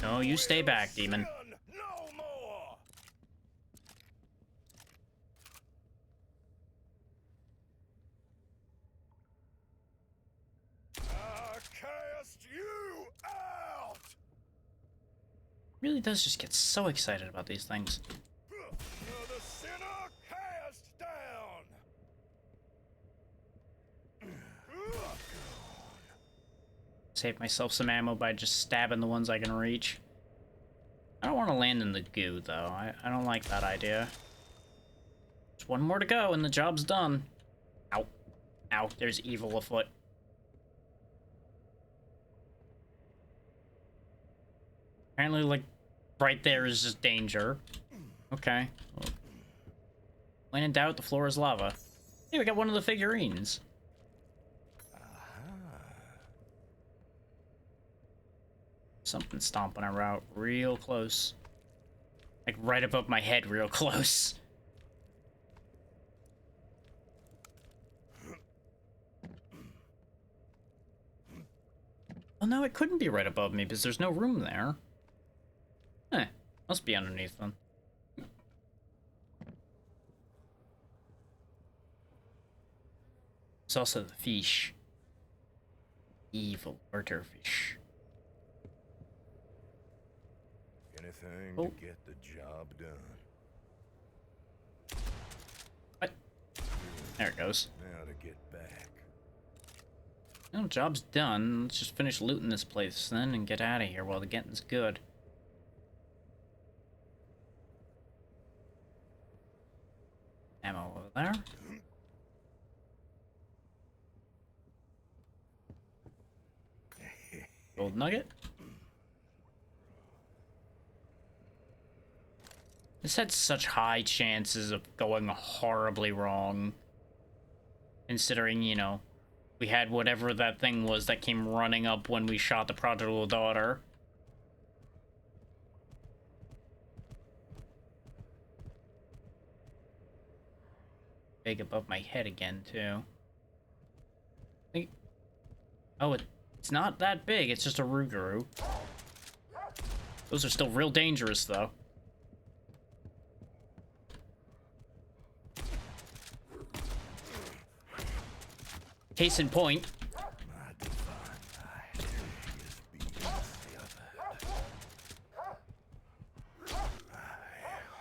No, you stay back, demon. Sin no more. I cast you out. Really does just get so excited about these things. The sinner cast down. Save myself some ammo by just stabbing the ones I can reach. I don't want to land in the goo, though. I don't like that idea. There's one more to go, and the job's done. Ow. Ow, there's evil afoot. Apparently, like, right there is just danger. Okay. Well, when in doubt, the floor is lava. Hey, we got one of the figurines. Something stomping around real close. Like, right above my head real close. Well, no, it couldn't be right above me because there's no room there. Eh, must be underneath them. It's also the fish. Evil murder fish. Anything Oh. to get the job done. What? There it goes. Now to get back. Well, job's done. Let's just finish looting this place then and get out of here while the getting's good. Ammo over there. Gold nugget. This had such high chances of going horribly wrong. Considering, you know, we had whatever that thing was that came running up when we shot the prodigal daughter. Big above my head again, too. Oh, it's not that big, it's just a Rougarou. Those are still real dangerous, though. Case in point.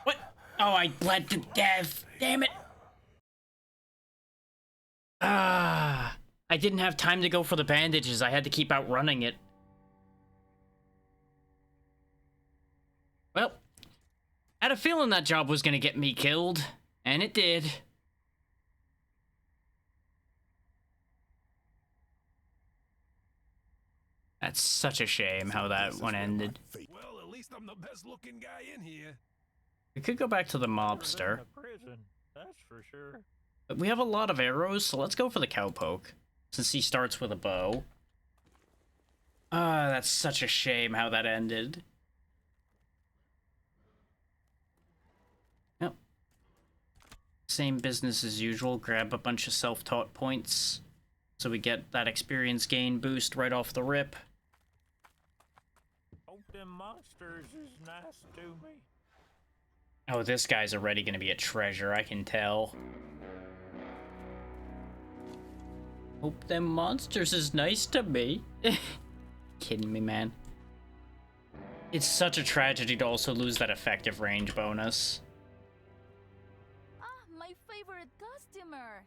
What? Oh, I bled to death. Damn it. Ah, I didn't have time to go for the bandages. I had to keep outrunning it. Well, I had a feeling that job was gonna get me killed, and it did. That's such a shame how that one ended. Well, at least I'm the best looking guy in here. We could go back to the Better mobster. than the prison, that's for sure. But we have a lot of arrows, so let's go for the cowpoke. Since he starts with a bow. Ah, that's such a shame how that ended. Yep. Same business as usual. Grab a bunch of self-taught points. So we get that experience gain boost right off the rip. Hope them monsters is nice to me. Oh, this guy's already gonna be a treasure, I can tell. Hope them monsters is nice to me. Kidding me, man. It's such a tragedy to also lose that effective range bonus. Ah, my favorite customer.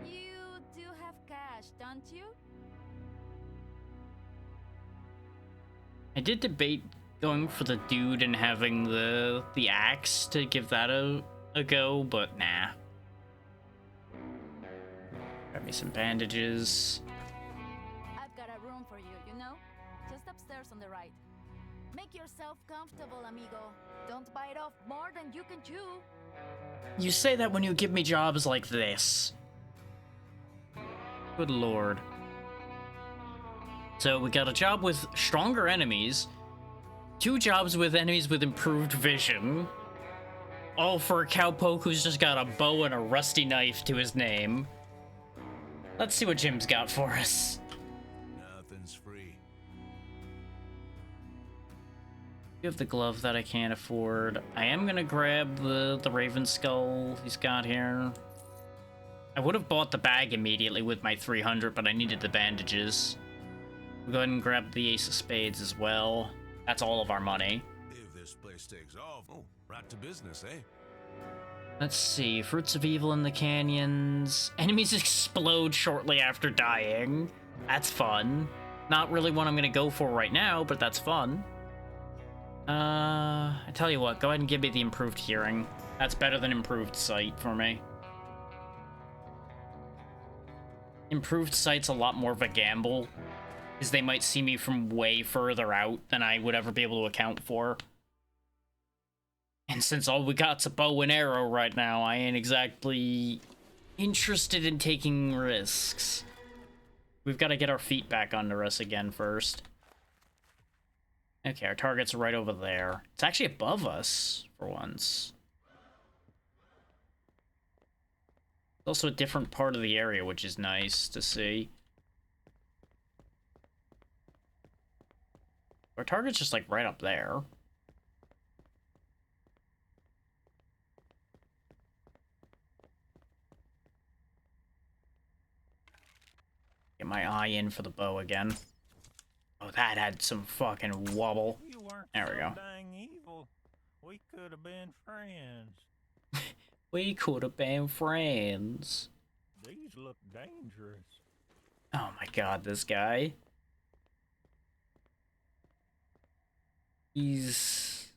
You do have cash, don't you? I did debate going for the dude and having the axe to give that a go, but nah. Got me some bandages. I've got a room for you, you know? Just upstairs on the right. Make yourself comfortable, amigo. Don't bite off more than you can chew. You say that when you give me jobs like this. Good lord. So we got a job with stronger enemies, 2 jobs with enemies with improved vision, all for a cowpoke who's just got a bow and a rusty knife to his name. Let's see what Jim's got for us. Nothing's free. You have the glove that I can't afford. I am gonna grab the raven skull he's got here. I would have bought the bag immediately with my 300, but I needed the bandages. We'll go ahead and grab the ace of spades as well. That's all of our money. If this place takes off, oh, right to business, eh? Let's see. Fruits of evil in the canyons. Enemies explode shortly after dying. That's fun. Not really what I'm gonna go for right now, but that's fun. I tell you what, go ahead and give me the improved hearing. That's better than improved sight for me. Improved sight's a lot more of a gamble, because they might see me from way further out than I would ever be able to account for. And since all we got's a bow and arrow right now, I ain't exactly interested in taking risks. We've got to get our feet back under us again first. Okay, our target's right over there. It's actually above us, for once. It's also a different part of the area, which is nice to see. Our target's just, like, right up there. Get my eye in for the bow again. Oh, that had some fucking wobble. You weren't There we so go. dang evil. We could have been friends. We could have been friends. These look dangerous. Oh my god, this guy. He's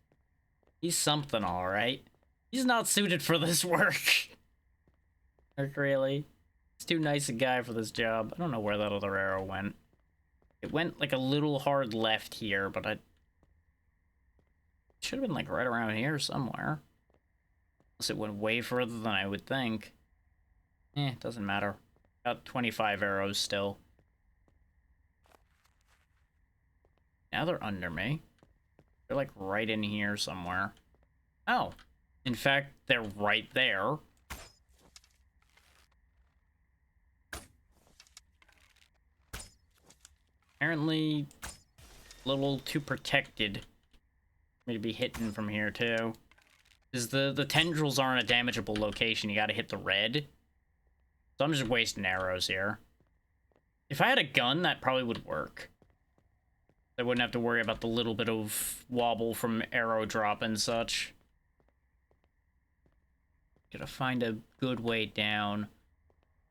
something, alright. He's not suited for this work. Like, really? He's too nice a guy for this job. I don't know where that other arrow went. It went, like, a little hard left here, but it should have been, like, right around here somewhere. Unless it went way further than I would think. It doesn't matter. Got 25 arrows still. Now they're under me. They're, like, right in here somewhere. Oh. In fact, they're right there. Apparently, a little too protected for me to be hitting from here, too. Because the tendrils aren't a damageable location. You gotta hit the red. So I'm just wasting arrows here. If I had a gun, that probably would work. I wouldn't have to worry about the little bit of wobble from arrow drop and such. Gotta find a good way down.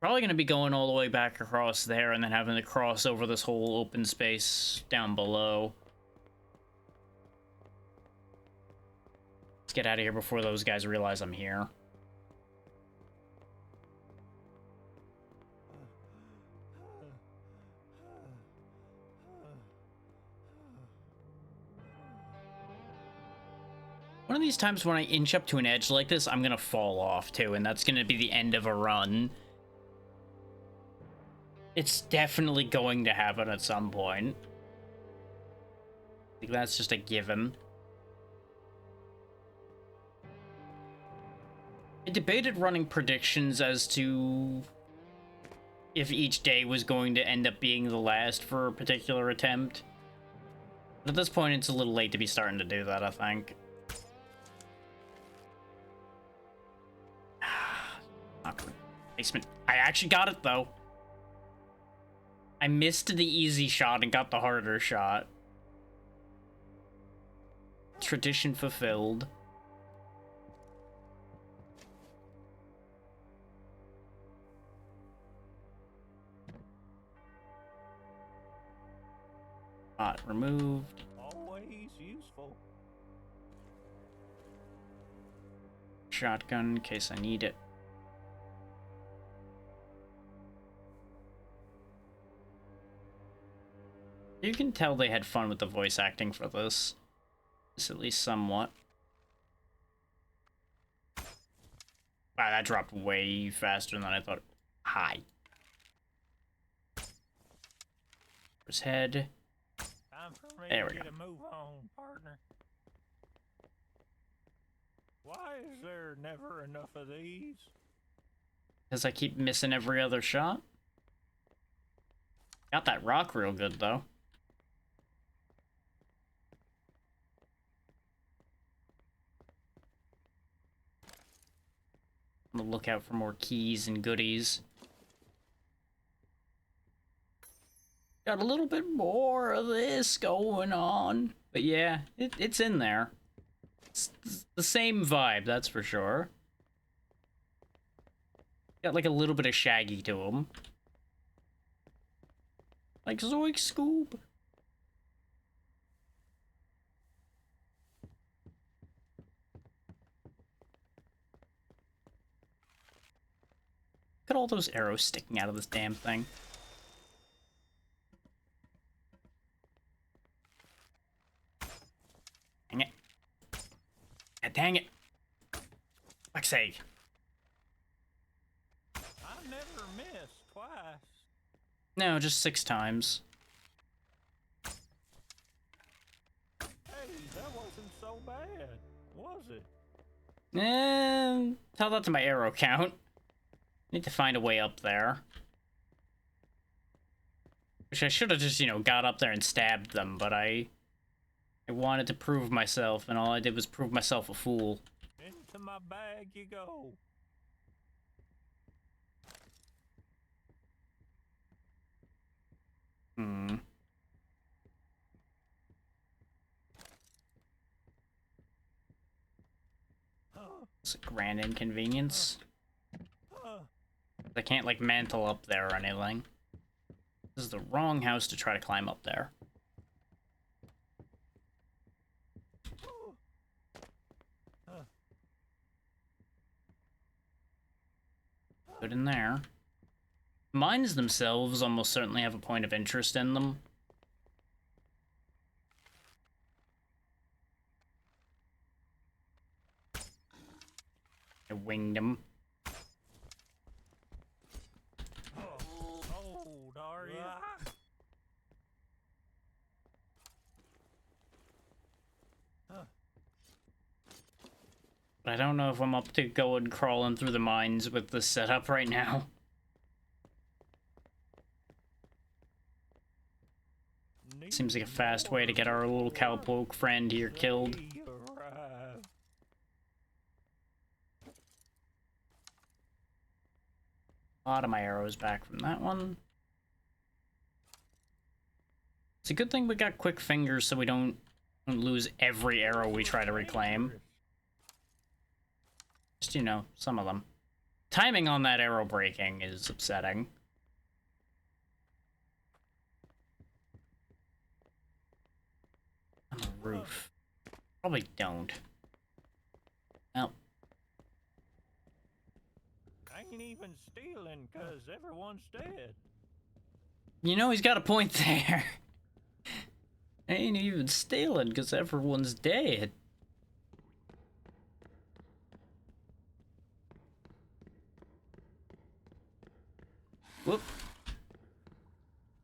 Probably gonna be going all the way back across there and then having to cross over this whole open space down below. Let's get out of here before those guys realize I'm here. One of these times when I inch up to an edge like this, I'm gonna fall off too, and that's gonna be the end of a run. It's definitely going to happen at some point. I think that's just a given. I debated running predictions as to if each day was going to end up being the last for a particular attempt. But at this point, it's a little late to be starting to do that, I think. Basement. I actually got it, though. I missed the easy shot and got the harder shot. Tradition fulfilled. Not removed. Always useful. Shotgun in case I need it. You can tell they had fun with the voice acting for this. Just at least somewhat. Wow, that dropped way faster than I thought. Hi. His head. Time for me There to we get go. a move on, partner. Why is there never enough of these? Because I keep missing every other shot. Got that rock real good, though. I'm gonna look out for more keys and goodies. Got a little bit more of this going on. But yeah, it's in there. It's the same vibe, that's for sure. Got like a little bit of Shaggy to him. Like Zoink Scoob. Look at all those arrows sticking out of this damn thing. Dang it. God dang it. Fuck's sake. I never miss twice. No, just 6 times. Hey, that wasn't so bad, was it? Tell that to my arrow count. Need to find a way up there. Which I should have just, you know, got up there and stabbed them, but I wanted to prove myself, and all I did was prove myself a fool. Into my bag you go. Hmm. It's a grand inconvenience. I can't, like, mantle up there or anything. This is the wrong house to try to climb up there. Good in there. Mines themselves almost certainly have a point of interest in them. I winged him. Old, are you? But I don't know if I'm up to going crawling through the mines with this setup right now. Seems like a fast way to get our little cowpoke friend here killed. A lot of my arrows back from that one. It's a good thing we got quick fingers so we don't lose every arrow we try to reclaim. Just, you know, some of them. Timing on that arrow breaking is upsetting. On the roof. Probably don't. Well. I ain't even stealing, cause everyone's dead. You know, he's got a point there. I ain't even stealing because everyone's dead. Whoop.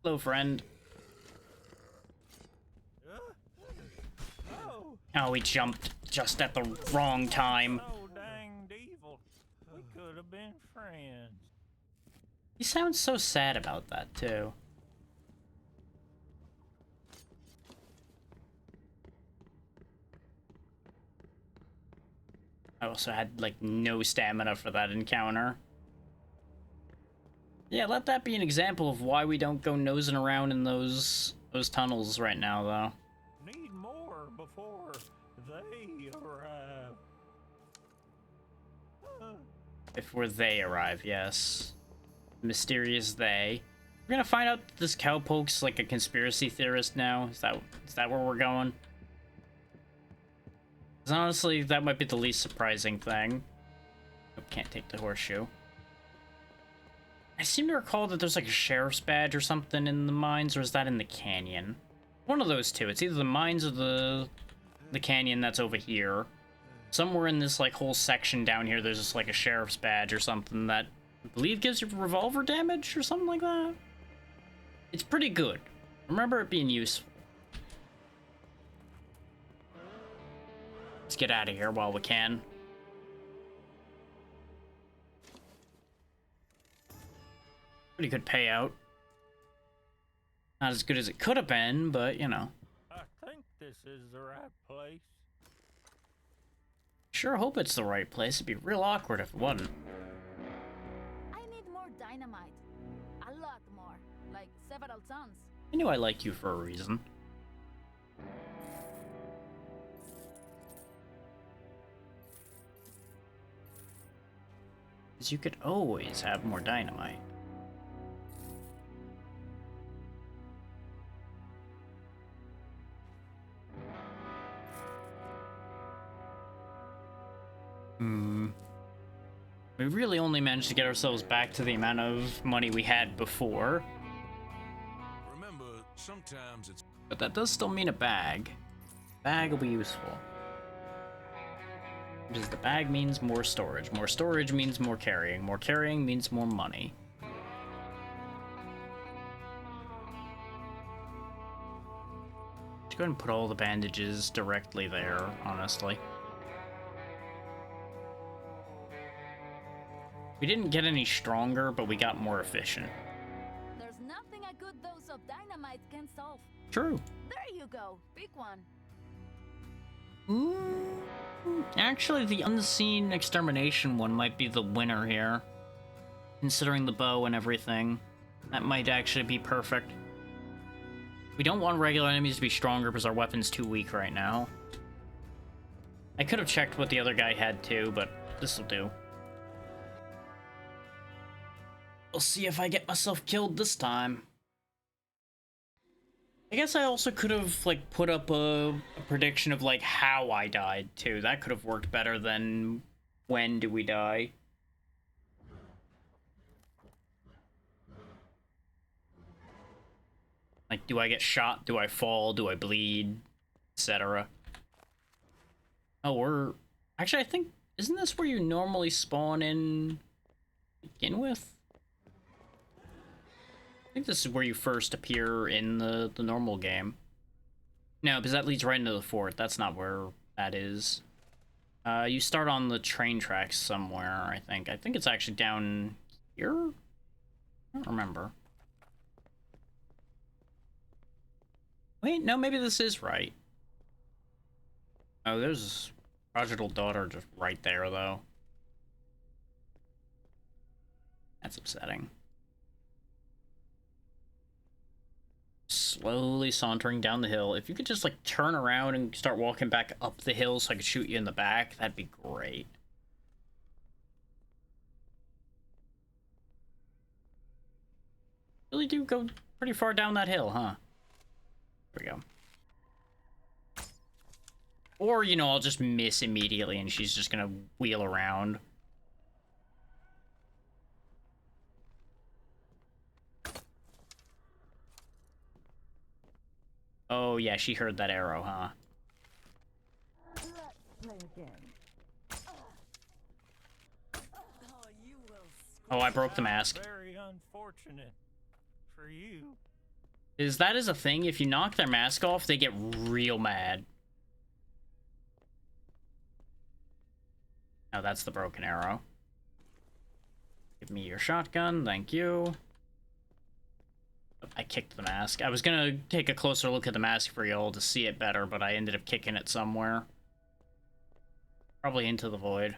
Hello, friend. Oh, he jumped just at the wrong time. So danged evil. We could have been friends. He sounds so sad about that, too. I also had, like, no stamina for that encounter. Yeah, let that be an example of why we don't go nosing around in those tunnels right now, though. Need more before they arrive. Before they arrive, yes. Mysterious they. We're gonna find out that this cowpoke's like a conspiracy theorist now. Is that where we're going? 'Cause honestly, that might be the least surprising thing. Oh, can't take the horseshoe. I seem to recall that there's like a sheriff's badge or something in the mines, or is that in the canyon? One of those two. It's either the mines or the canyon that's over here. Somewhere in this like whole section down here, there's just like a sheriff's badge or something that I believe gives you revolver damage or something like that. It's pretty good. Remember it being useful. Let's get out of here while we can. Pretty good payout. Not as good as it could have been, but you know. I think this is the right place. Sure hope it's the right place. It'd be real awkward if it wasn't. I need more dynamite. A lot more. Like several tons. I knew I liked you for a reason. Because you could always have more dynamite. We really only managed to get ourselves back to the amount of money we had before. Remember, sometimes it's But that does still mean a bag. Bag will be useful. Because the bag means more storage. More storage means more carrying. More carrying means more money. Let's go ahead and put all the bandages directly there, honestly. We didn't get any stronger, but we got more efficient. There's nothing a good dose of dynamite can solve. True. There you go. Pick one. Actually, the unseen extermination one might be the winner here. Considering the bow and everything. That might actually be perfect. We don't want regular enemies to be stronger because our weapon's too weak right now. I could have checked what the other guy had too, but this'll do. We'll see if I get myself killed this time. I guess I also could have, like, put up a prediction of, like, how I died, too. That could have worked better than when do we die. Like, do I get shot? Do I fall? Do I bleed? Etc. Oh, we're... Actually, I think... Isn't this where you normally spawn in... begin with? I think this is where you first appear in the normal game. No, because that leads right into the fort. That's not where that is. You start on the train tracks somewhere, I think. I think it's actually down here? I don't remember. Wait, no, maybe this is right. Oh, there's prodigal daughter just right there, though. That's upsetting. Slowly sauntering down the hill. If you could just, like, turn around and start walking back up the hill so I could shoot you in the back, that'd be great. Really do go pretty far down that hill, huh? There we go. Or, you know, I'll just miss immediately and she's just gonna wheel around. Oh, yeah, she heard that arrow, huh? Let's play again. Oh, I broke the mask. Very unfortunate for you. That is a thing? If you knock their mask off, they get real mad. Oh, that's the broken arrow. Give me your shotgun, thank you. I kicked the mask. I was gonna take a closer look at the mask for y'all to see it better, but I ended up kicking it somewhere. Probably into the void.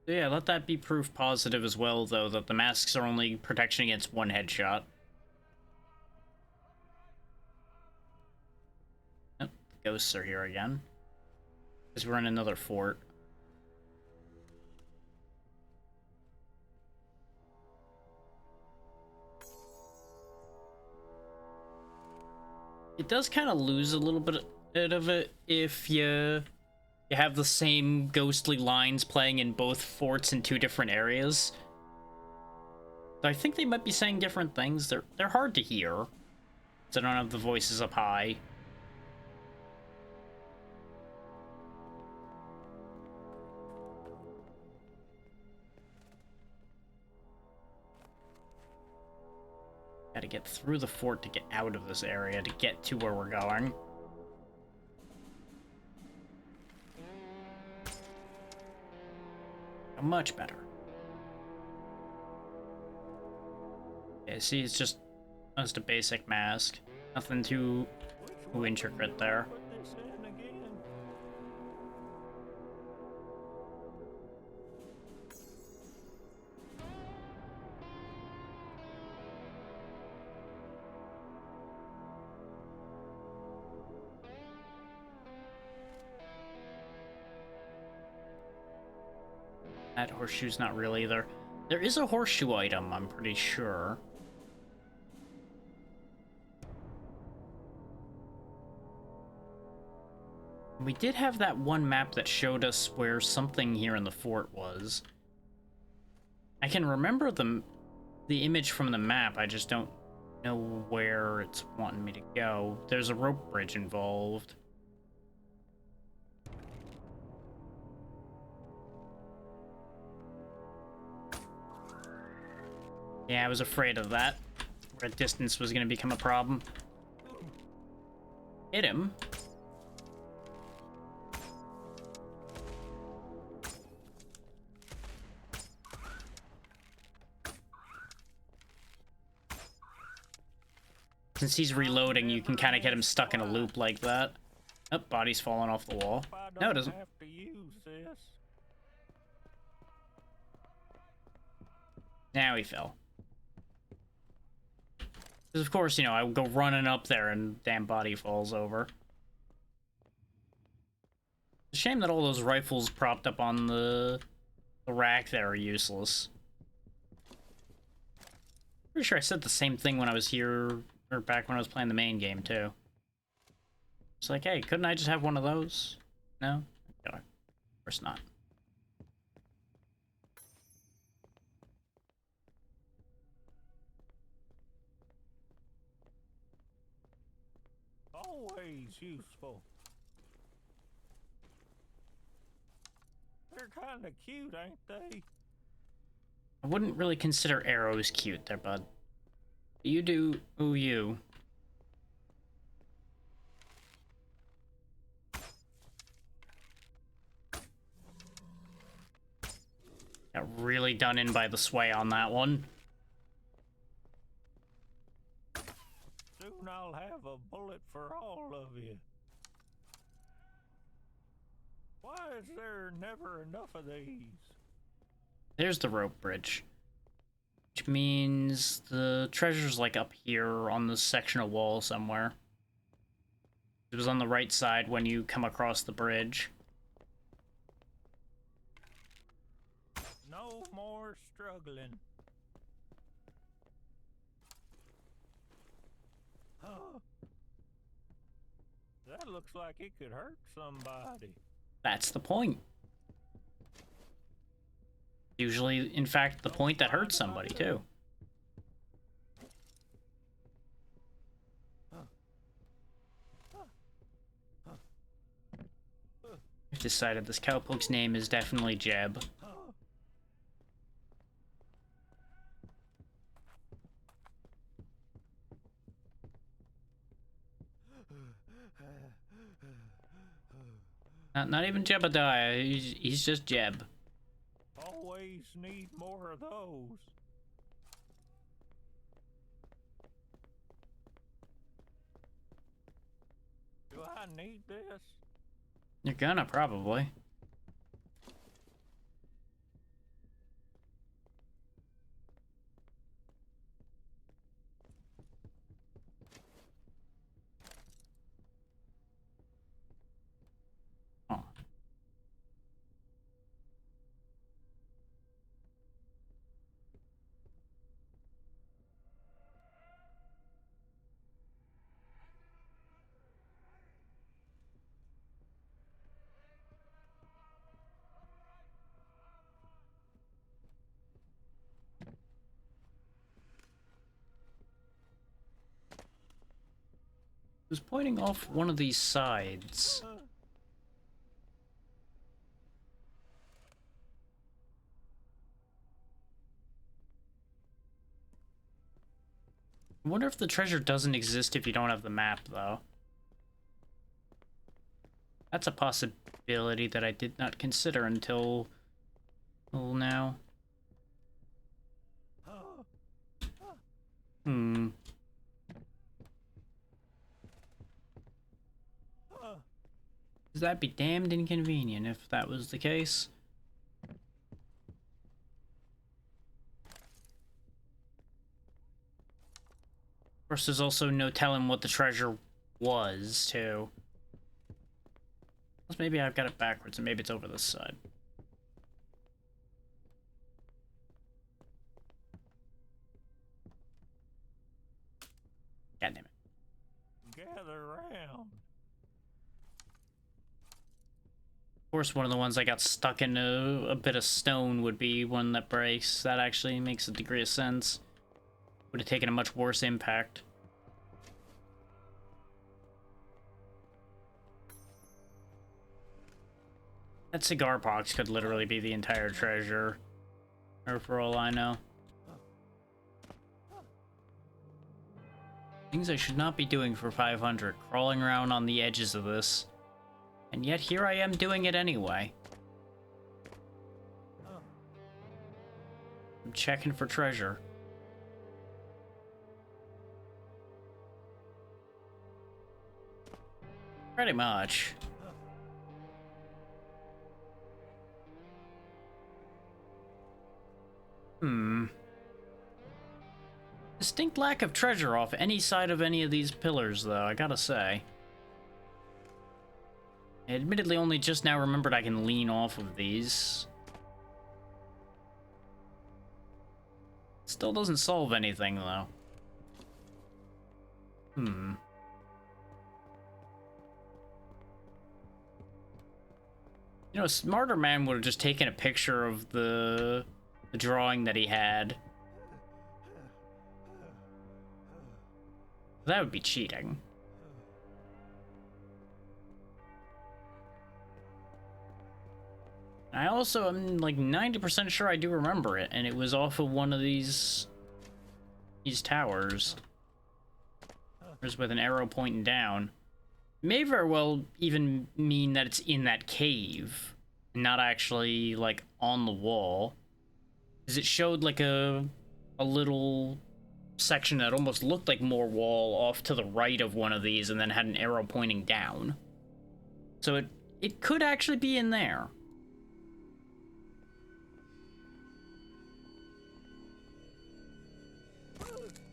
Yeah, let that be proof positive as well, though, that the masks are only protection against one headshot. Oh, the ghosts are here again. Because we're in another fort. It does kind of lose a little bit of it if you have the same ghostly lines playing in both forts in two different areas. I think they might be saying different things. They're hard to hear. So I don't have the voices up high. Gotta get through the fort to get out of this area to get to where we're going. Much better. Okay, see, it's just a basic mask. Nothing too intricate there. Put this in again. That horseshoe's not real either. There is a horseshoe item, I'm pretty sure. We did have that one map that showed us where something here in the fort was. I can remember the image from the map, I just don't know where it's wanting me to go. There's a rope bridge involved. Yeah, I was afraid of that. Where distance was going to become a problem. Hit him. Since he's reloading, you can kind of get him stuck in a loop like that. Oh, body's falling off the wall. No, it doesn't. Have to use this. Now he fell. Because of course, you know, I would go running up there and damn body falls over. It's a shame that all those rifles propped up on the rack there are useless. Pretty sure I said the same thing when I was here, or back when I was playing the main game too. It's like, hey, couldn't I just have one of those? No? No, of course not. Always useful. They're kind of cute, ain't they? I wouldn't really consider arrows cute there, bud. You do, ooh, you. Got really done in by the sway on that one. Soon I'll have a bullet for all of you. Why is there never enough of these? There's the rope bridge. Which means the treasure's like up here on this section of wall somewhere. It was on the right side when you come across the bridge. No more struggling. That looks like it could hurt somebody. That's the point. Usually, in fact, the point that hurts somebody, too. I've decided this cowpoke's name is definitely Jeb. Not even Jebediah, he's just Jeb. Always need more of those. Do I need this? You're gonna, probably. was pointing off one of these sides. I wonder if the treasure doesn't exist if you don't have the map, though. That's a possibility that I did not consider until now. Hmm. That'd be damned inconvenient if that was the case. Of course, there's also no telling what the treasure was, too. Plus, maybe I've got it backwards, and maybe it's over this side. God damn it. Gather round. Of course, one of the ones I got stuck in a bit of stone would be one that breaks. That actually makes a degree of sense. Would have taken a much worse impact. That cigar box could literally be the entire treasure. Or for all I know. Things I should not be doing for 500. Crawling around on the edges of this. And yet here I am doing it anyway. I'm checking for treasure. Pretty much. Distinct lack of treasure off any side of any of these pillars, though, I gotta say. I admittedly only just now remembered I can lean off of these. Still doesn't solve anything, though. You know, a smarter man would have just taken a picture of the drawing that he had. That would be cheating. I also am like 90% sure I do remember it, and it was off of one of these towers. There's with an arrow pointing down. May very well even mean that it's in that cave, not actually like on the wall. Because it showed like a little section that almost looked like more wall off to the right of one of these, and then had an arrow pointing down. So it could actually be in there.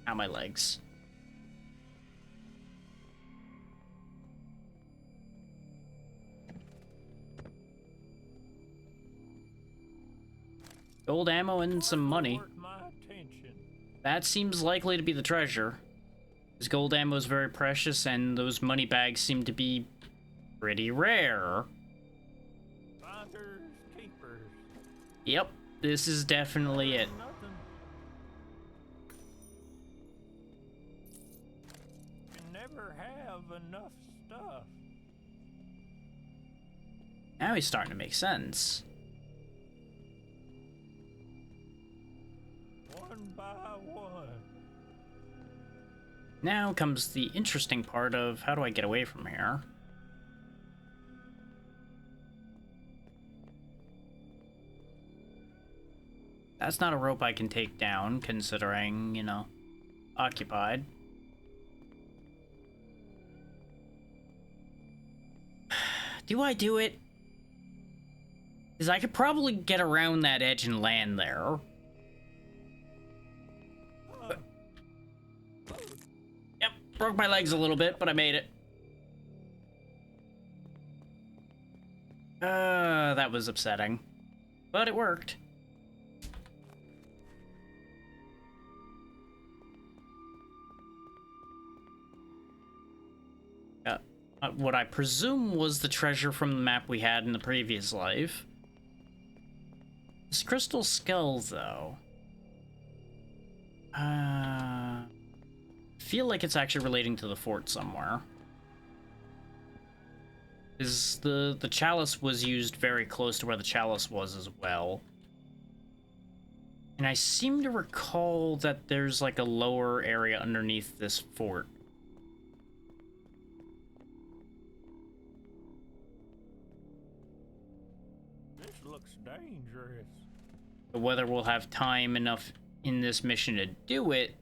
Ow, my legs. Gold ammo and some money. That seems likely to be the treasure. Because gold ammo is very precious, and those money bags seem to be pretty rare. Finders, keepers. Yep, this is definitely it. Nothing. You never have enough stuff. Now he's starting to make sense. One by one. Now comes the interesting part of how do I get away from here? That's not a rope I can take down, considering, you know, occupied. Do I do it? Because I could probably get around that edge and land there. Yep, broke my legs a little bit, but I made it. That was upsetting. But it worked. What I presume was the treasure from the map we had in the previous life. This crystal skull, though. Feel like it's actually relating to the fort somewhere. Is the chalice was used very close to where the chalice was as well. And I seem to recall that there's like a lower area underneath this fort. This looks dangerous. But whether we'll have time enough in this mission to do it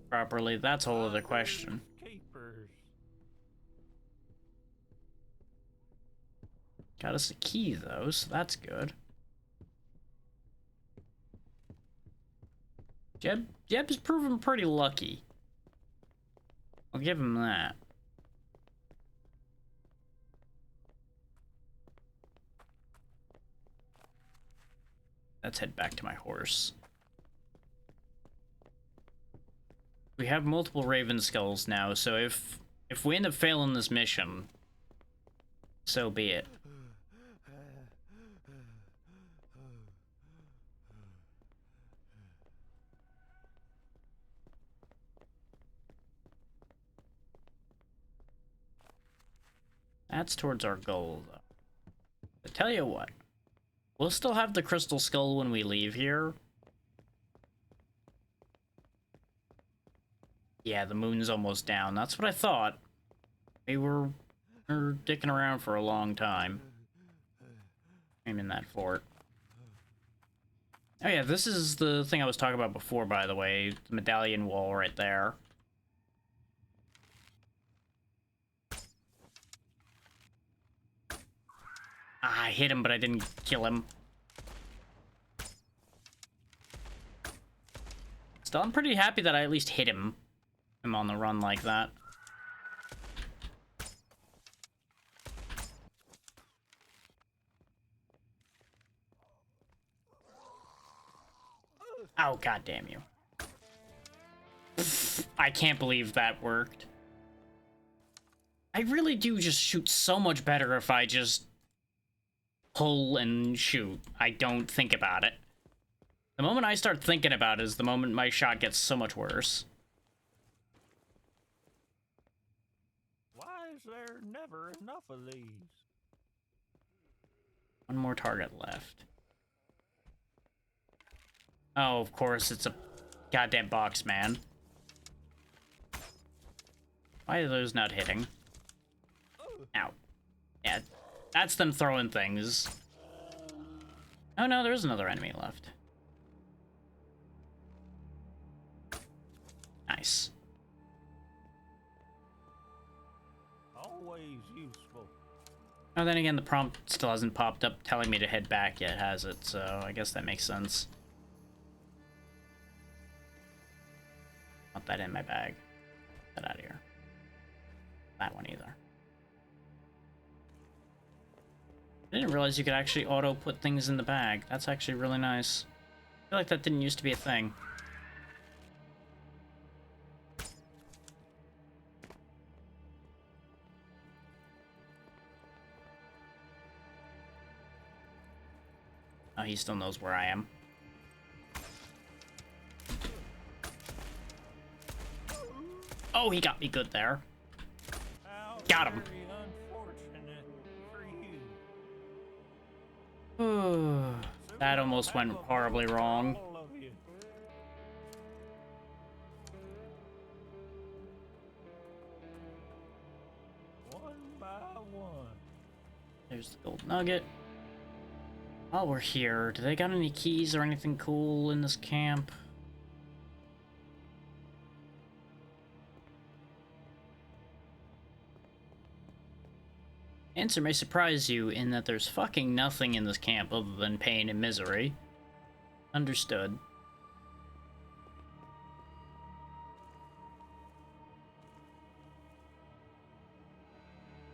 properly, that's a whole other question. Keepers. Got us a key though, so that's good. Jeb's proven pretty lucky. I'll give him that. Let's head back to my horse. We have multiple Raven Skulls now, so if we end up failing this mission, so be it. That's towards our goal, though. But tell you what, we'll still have the Crystal Skull when we leave here. Yeah, the moon's almost down. That's what I thought. We were dicking around for a long time. I'm in that fort. Oh yeah, this is the thing I was talking about before, by the way. The medallion wall right there. Ah, I hit him, but I didn't kill him. Still, I'm pretty happy that I at least hit him. I'm on the run like that. Oh, god damn you. I can't believe that worked. I really do just shoot so much better if I just pull and shoot. I don't think about it. The moment I start thinking about it is the moment my shot gets so much worse. Why is there never enough of these? One more target left. Oh, of course, it's a goddamn box, man. Why are those not hitting? Ow. Yeah, that's them throwing things. Oh no, there's another enemy left. Nice. Always useful. Oh, then again, the prompt still hasn't popped up telling me to head back yet, has it? So I guess that makes sense. Not that in my bag. Get that out of here. That one either. I didn't realize you could actually auto put things in the bag. That's actually really nice. I feel like that didn't used to be a thing. Oh, he still knows where I am. Oh, he got me good there. How Got him. very unfortunate for you. That almost went horribly wrong. All of you. One by one. There's the gold nugget. While we're here, do they got any keys or anything cool in this camp? Answer may surprise you in that there's fucking nothing in this camp other than pain and misery. Understood.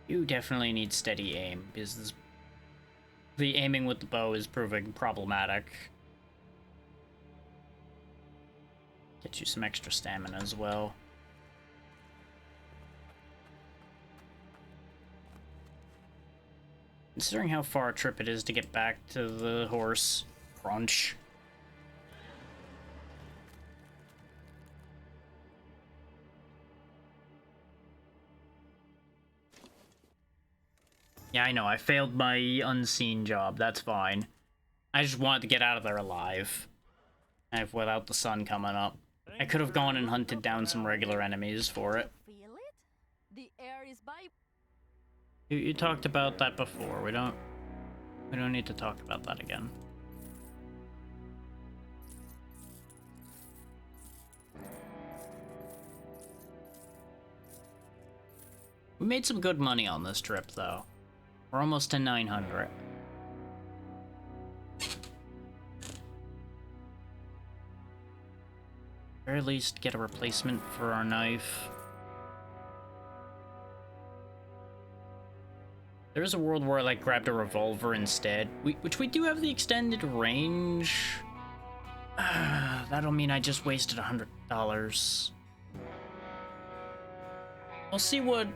You definitely need steady aim, because the aiming with the bow is proving problematic. Get you some extra stamina as well. Considering how far a trip it is to get back to the horse, crunch. Yeah, I know. I failed my unseen job. That's fine. I just wanted to get out of there alive. Without the sun coming up. I could have gone and hunted down some regular enemies for it. Feel it? The air is by. You talked about that before. We don't need to talk about that again. We made some good money on this trip, though. We're almost to 900. Or at least get a replacement for our knife. There is a world where I like grabbed a revolver instead, which we do have the extended range. That'll mean I just wasted $100. We'll see what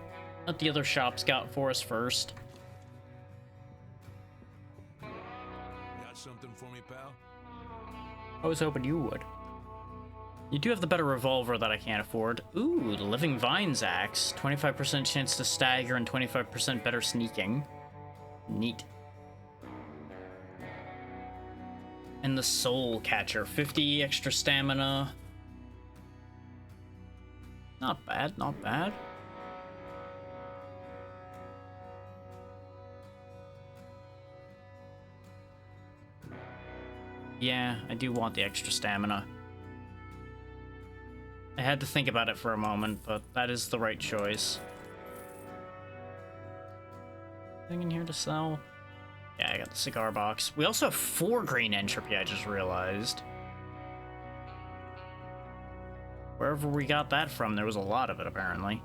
the other shops got for us first. Got something for me, pal? I was hoping you would. You do have the better revolver that I can't afford. Ooh, the Living Vines axe. 25% chance to stagger and 25% better sneaking. Neat. And the Soul Catcher. 50 extra stamina. Not bad, not bad. Yeah, I do want the extra stamina. I had to think about it for a moment, but that is the right choice. Anything in here to sell? Yeah, I got the cigar box. We also have 4 green entropy, I just realized. Wherever we got that from, there was a lot of it, apparently.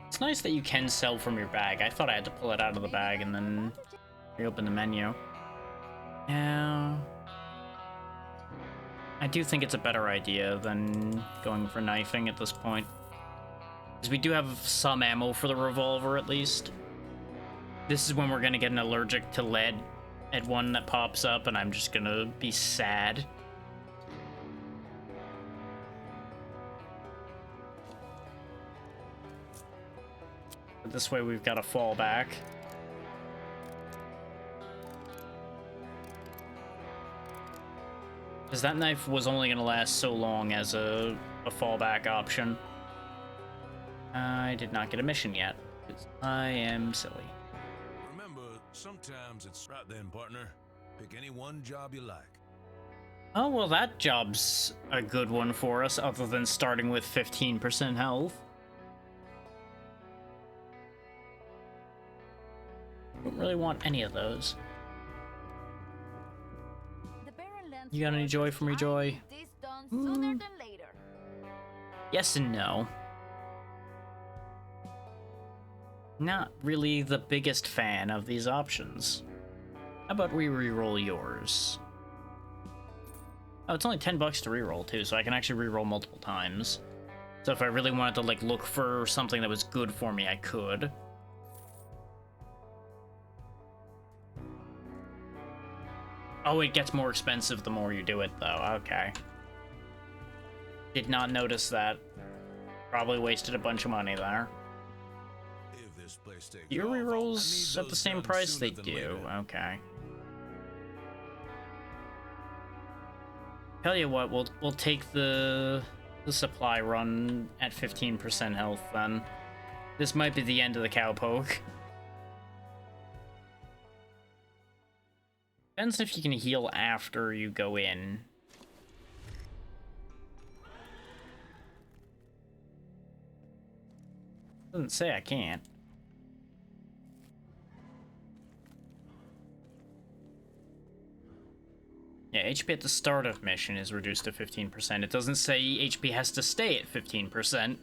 It's nice that you can sell from your bag. I thought I had to pull it out of the bag and then reopen the menu. Yeah. I do think it's a better idea than going for knifing at this point. Because we do have some ammo for the revolver, at least. This is when we're gonna get an allergic to lead at one that pops up, and I'm just gonna be sad. But this way we've got a fallback. Because that knife was only going to last so long as a fallback option. I did not get a mission yet. I am silly. Remember, sometimes it's right then, partner. Pick any one job you like. Oh, well, that job's a good one for us, other than starting with 15% health. Don't really want any of those. You got any joy from me, Joy? Sooner than later. Yes and no. Not really the biggest fan of these options. How about we re-roll yours? Oh, it's only $10 to re-roll too, so I can actually re-roll multiple times. So if I really wanted to like look for something that was good for me, I could. Oh, it gets more expensive the more you do it, though. Okay. Did not notice that. Probably wasted a bunch of money there. If this place takes Your off, I rerolls need at the those same done price sooner they than do. later. Okay. Tell you what, we'll take the supply run at 15% health then. This might be the end of the cowpoke. Depends if you can heal after you go in. Doesn't say I can't. Yeah, HP at the start of mission is reduced to 15%. It doesn't say HP has to stay at 15%.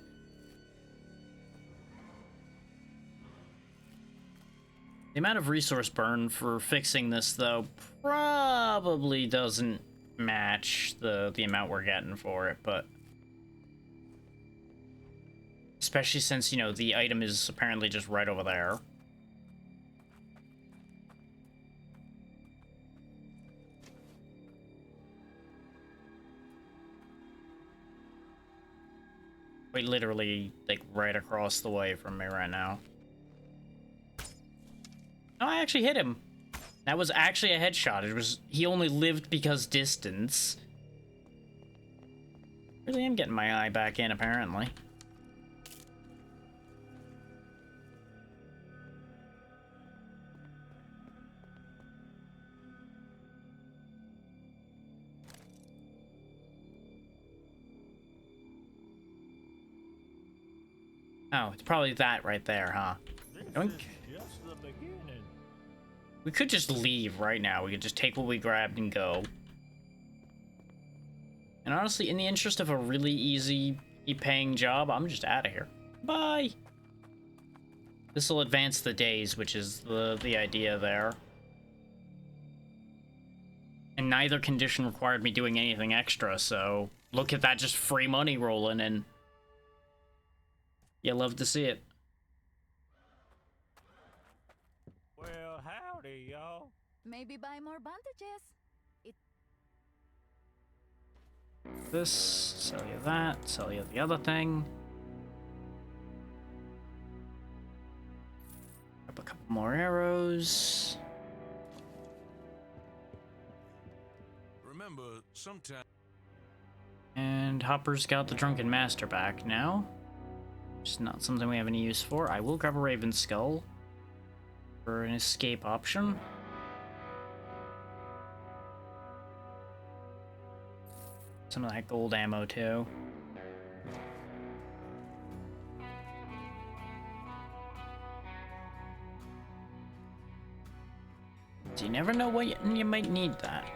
The amount of resource burn for fixing this, though, probably doesn't match the amount we're getting for it, but... Especially since, you know, the item is apparently just right over there. Quite literally, like, right across the way from me right now. Oh, I actually hit him. That was actually a headshot. It was... He only lived because distance. Really am getting my eye back in, apparently. Oh, it's probably that right there, huh? This Doink. is just the beginning. We could just leave right now. We could just take what we grabbed and go. And honestly, in the interest of a really easy paying job, I'm just out of here. Bye! This will advance the days, which is the idea there. And neither condition required me doing anything extra, so look at that, just free money rolling in. You love to see it. Well, howdy, y'all. Maybe buy more bandages. This, sell you that, sell you the other thing. Grab a couple more arrows. Remember, sometimes. And Hopper's got the Drunken Master back now. Just not something we have any use for. I will grab a Raven Skull for an escape option. Some of that gold ammo too. So you never know when you might need that.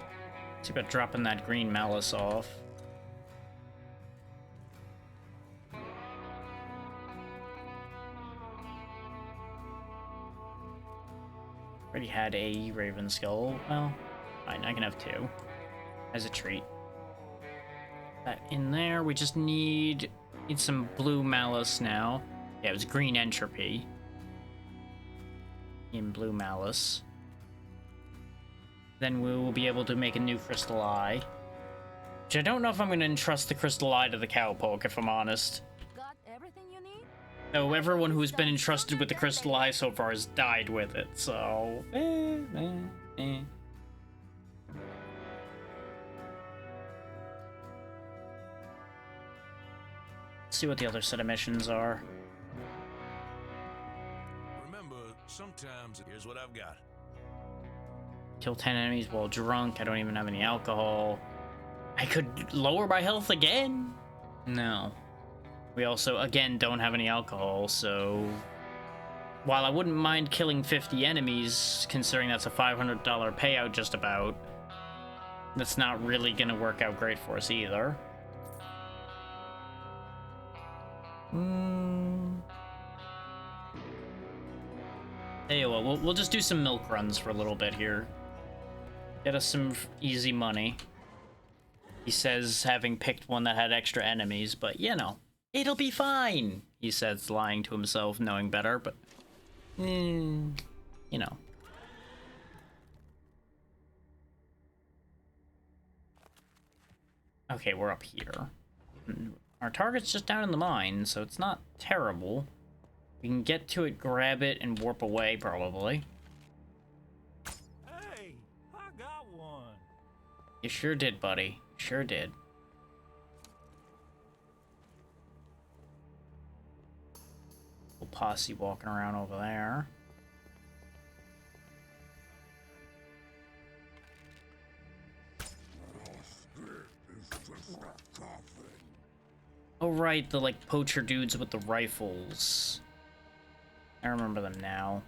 It's about dropping that green malice off. Already had a Raven Skull. Well, fine, I can have two. As a treat. That in there. We just need some blue malice now. Yeah, it was green entropy. In blue malice. Then we will be able to make a new crystal eye. Which I don't know if I'm going to entrust the crystal eye to the cowpoke, if I'm honest. Got everything you need? No, everyone who's been entrusted with the crystal eye so far has died with it, so... See what the other set of missions are. Remember, sometimes. Here's what I've got. Kill 10 enemies while drunk. I don't even have any alcohol. I could lower my health again. No. We also, again, don't have any alcohol, so... While I wouldn't mind killing 50 enemies, considering that's a $500 payout just about, that's not really gonna work out great for us either. Hey, well, we'll just do some milk runs for a little bit here. Get us some easy money. He says, having picked one that had extra enemies, but you know, it'll be fine, he says, lying to himself, knowing better, but... you know. Okay, we're up here. Our target's just down in the mine, so it's not terrible. We can get to it, grab it, and warp away, probably. Hey, I got one. You sure did, buddy. Sure did. Little posse walking around over there. Oh right, the like poacher dudes with the rifles. I remember them now.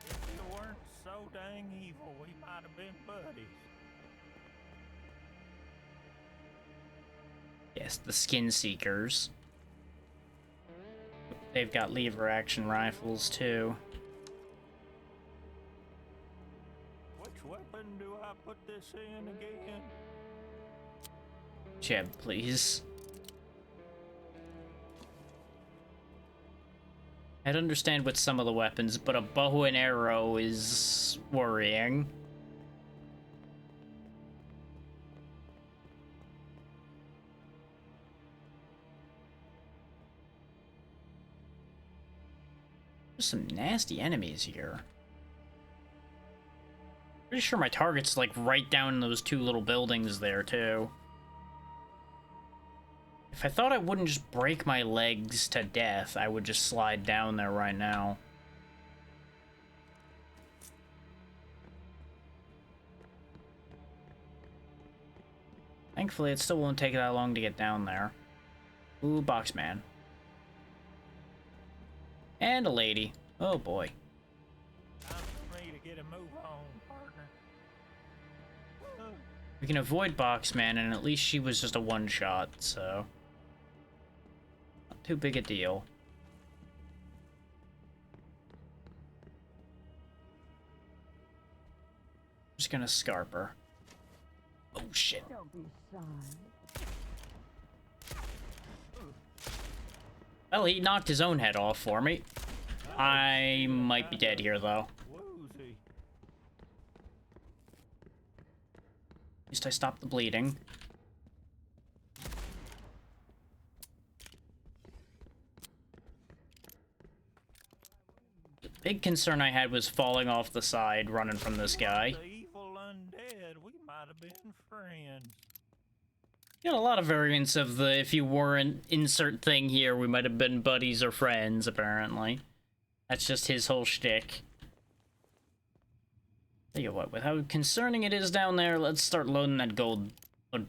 If you weren't so dang evil, we might have been buddies. Yes, the skin seekers. They've got lever action rifles too. Which weapon do I put this in again? Jeb, please. I'd understand with some of the weapons, but a bow and arrow is worrying. There's some nasty enemies here. Pretty sure my target's like right down in those two little buildings there too. If I thought I wouldn't just break my legs to death, I would just slide down there right now. Thankfully, it still won't take that long to get down there. Ooh, Boxman. And a lady. Oh boy. Time for me to get a move on, partner. We can avoid Boxman, and at least she was just a one-shot, so... not too big a deal. Just gonna scarp her. Oh shit. Don't be shy. Well, he knocked his own head off for me. I might be dead here, though. Woozy. At least I stopped the bleeding. The big concern I had was falling off the side, running from this guy. The evil undead. We might have been friends. Got a lot of variants of the if you weren't insert thing here, we might have been buddies or friends, apparently. That's just his whole shtick. Tell you what, with how concerning it is down there, let's start loading that gold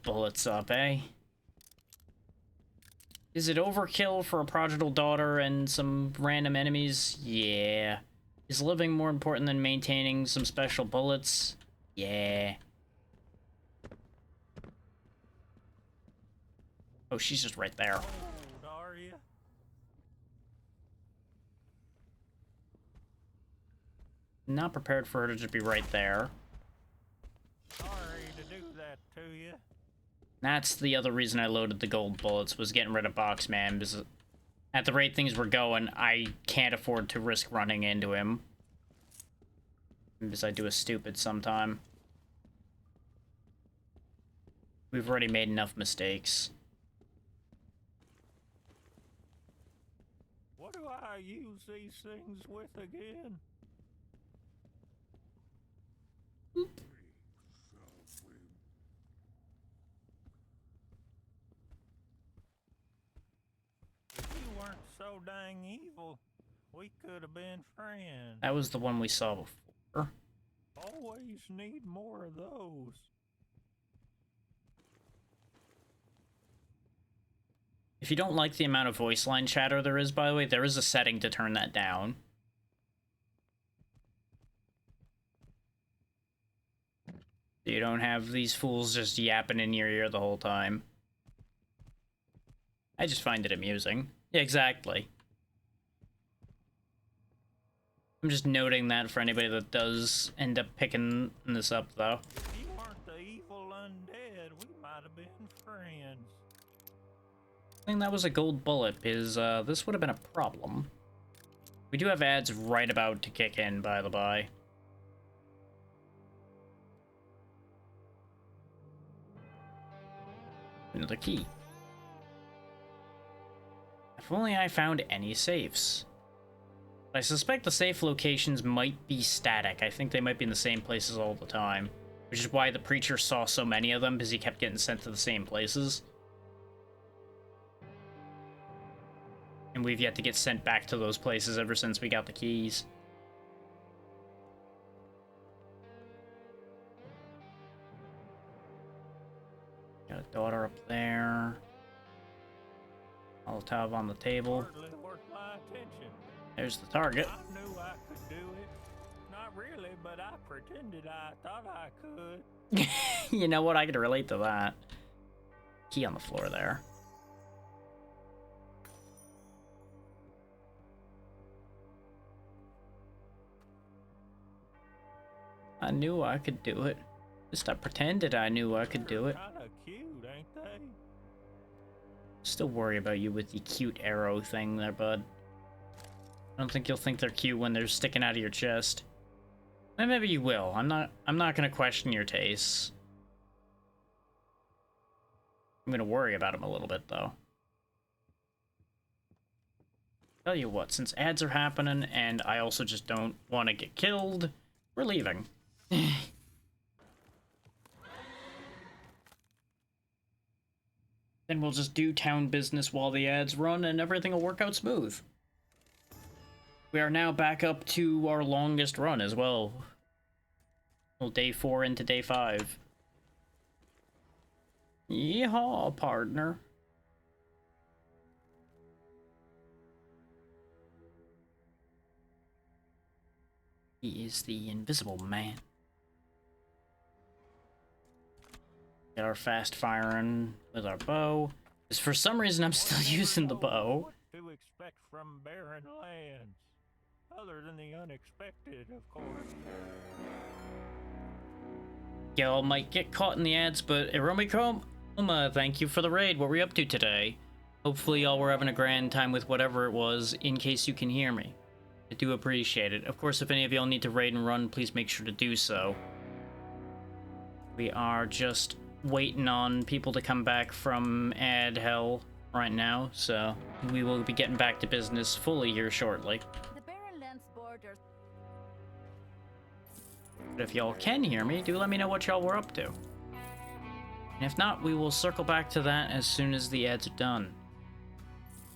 bullets up, eh? Is it overkill for a prodigal daughter and some random enemies? Yeah. Is living more important than maintaining some special bullets? Yeah. Oh, she's just right there. Oh, are you? Not prepared for her to just be right there. Sorry to do that to you. That's the other reason I loaded the gold bullets, was getting rid of Boxman, because at the rate things were going, I can't afford to risk running into him. Because I do a stupid sometime. We've already made enough mistakes. What do I use these things with again? If you weren't so dang evil, we could have been friends. That was the one we saw before. Always need more of those. If you don't like the amount of voice line chatter there is, by the way, there is a setting to turn that down. You don't have these fools just yapping in your ear the whole time. I just find it amusing. Yeah, exactly. I'm just noting that for anybody that does end up picking this up, though. If you weren't the evil undead, we might have been friends. I think that was a gold bullet, because this would have been a problem. We do have ads right about to kick in, by the by. Another key. If only I found any safes. I suspect the safe locations might be static. I think they might be in the same places all the time. Which is why the preacher saw so many of them, because he kept getting sent to the same places. And we've yet to get sent back to those places ever since we got the keys. Got a daughter up there. Molotov on the table. Hardly worth my attention. There's the target. I knew I could do it. Not really, but I pretended I thought I could. You know what? I could relate to that. Key on the floor there. I knew I could do it. Just I pretended I knew I could do it. Kinda cute, ain't they? Still worry about you with the cute arrow thing there, bud. I don't think you'll think they're cute when they're sticking out of your chest. And maybe you will. I'm not gonna question your tastes. I'm gonna worry about them a little bit, though. Tell you what, since ads are happening and I also just don't want to get killed, we're leaving. Then we'll just do town business while the ads run and everything will work out smooth. We are now back up to our longest run as well. Well, day 4 into day 5. Yeehaw, partner. He is the invisible man. Get our fast firing with our bow. Because for some reason I'm still using the bow. What to expect from barren lands? Other than the unexpected, of course. Y'all might get caught in the ads, but Eromichrome, thank you for the raid. What were you up to today? Hopefully y'all were having a grand time with whatever it was, in case you can hear me. I do appreciate it. Of course, if any of y'all need to raid and run, please make sure to do so. We are just waiting on people to come back from ad hell right now, so we will be getting back to business fully here shortly. The barren lands borders. But if y'all can hear me, do let me know what y'all were up to. And if not, we will circle back to that as soon as the ads are done.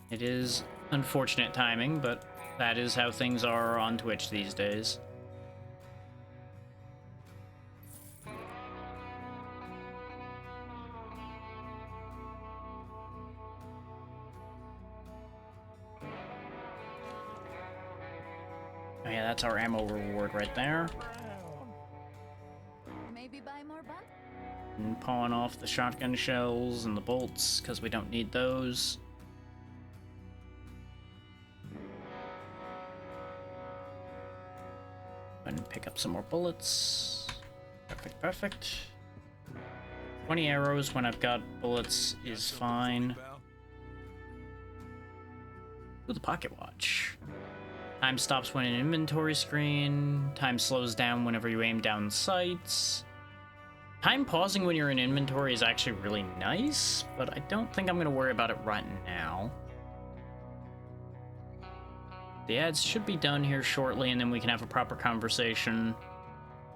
It is unfortunate timing, but that is how things are on Twitch these days. Oh yeah, that's our ammo reward right there. Maybe buy more buns? And pawing off the shotgun shells and the bolts, because we don't need those. And pick up some more bullets. Perfect, perfect. 20 arrows when I've got bullets is fine. Ooh, the pocket watch. Time stops when an inventory screen. Time slows down whenever you aim down sights. Time pausing when you're in inventory is actually really nice, but I don't think I'm going to worry about it right now. The ads should be done here shortly, and then we can have a proper conversation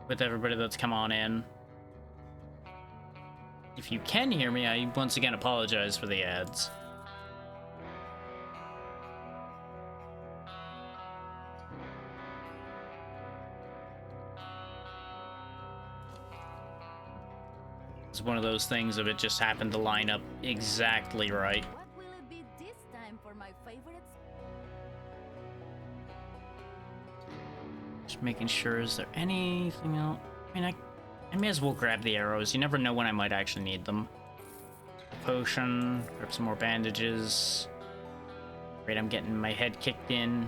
with everybody that's come on in. If you can hear me, I once again apologize for the ads. It's one of those things of it just happened to line up exactly right. What will it be this time for my favorites? Just making sure, is there anything else? I mean, I may as well grab the arrows. You never know when I might actually need them. Potion, grab some more bandages. Great, I'm getting my head kicked in.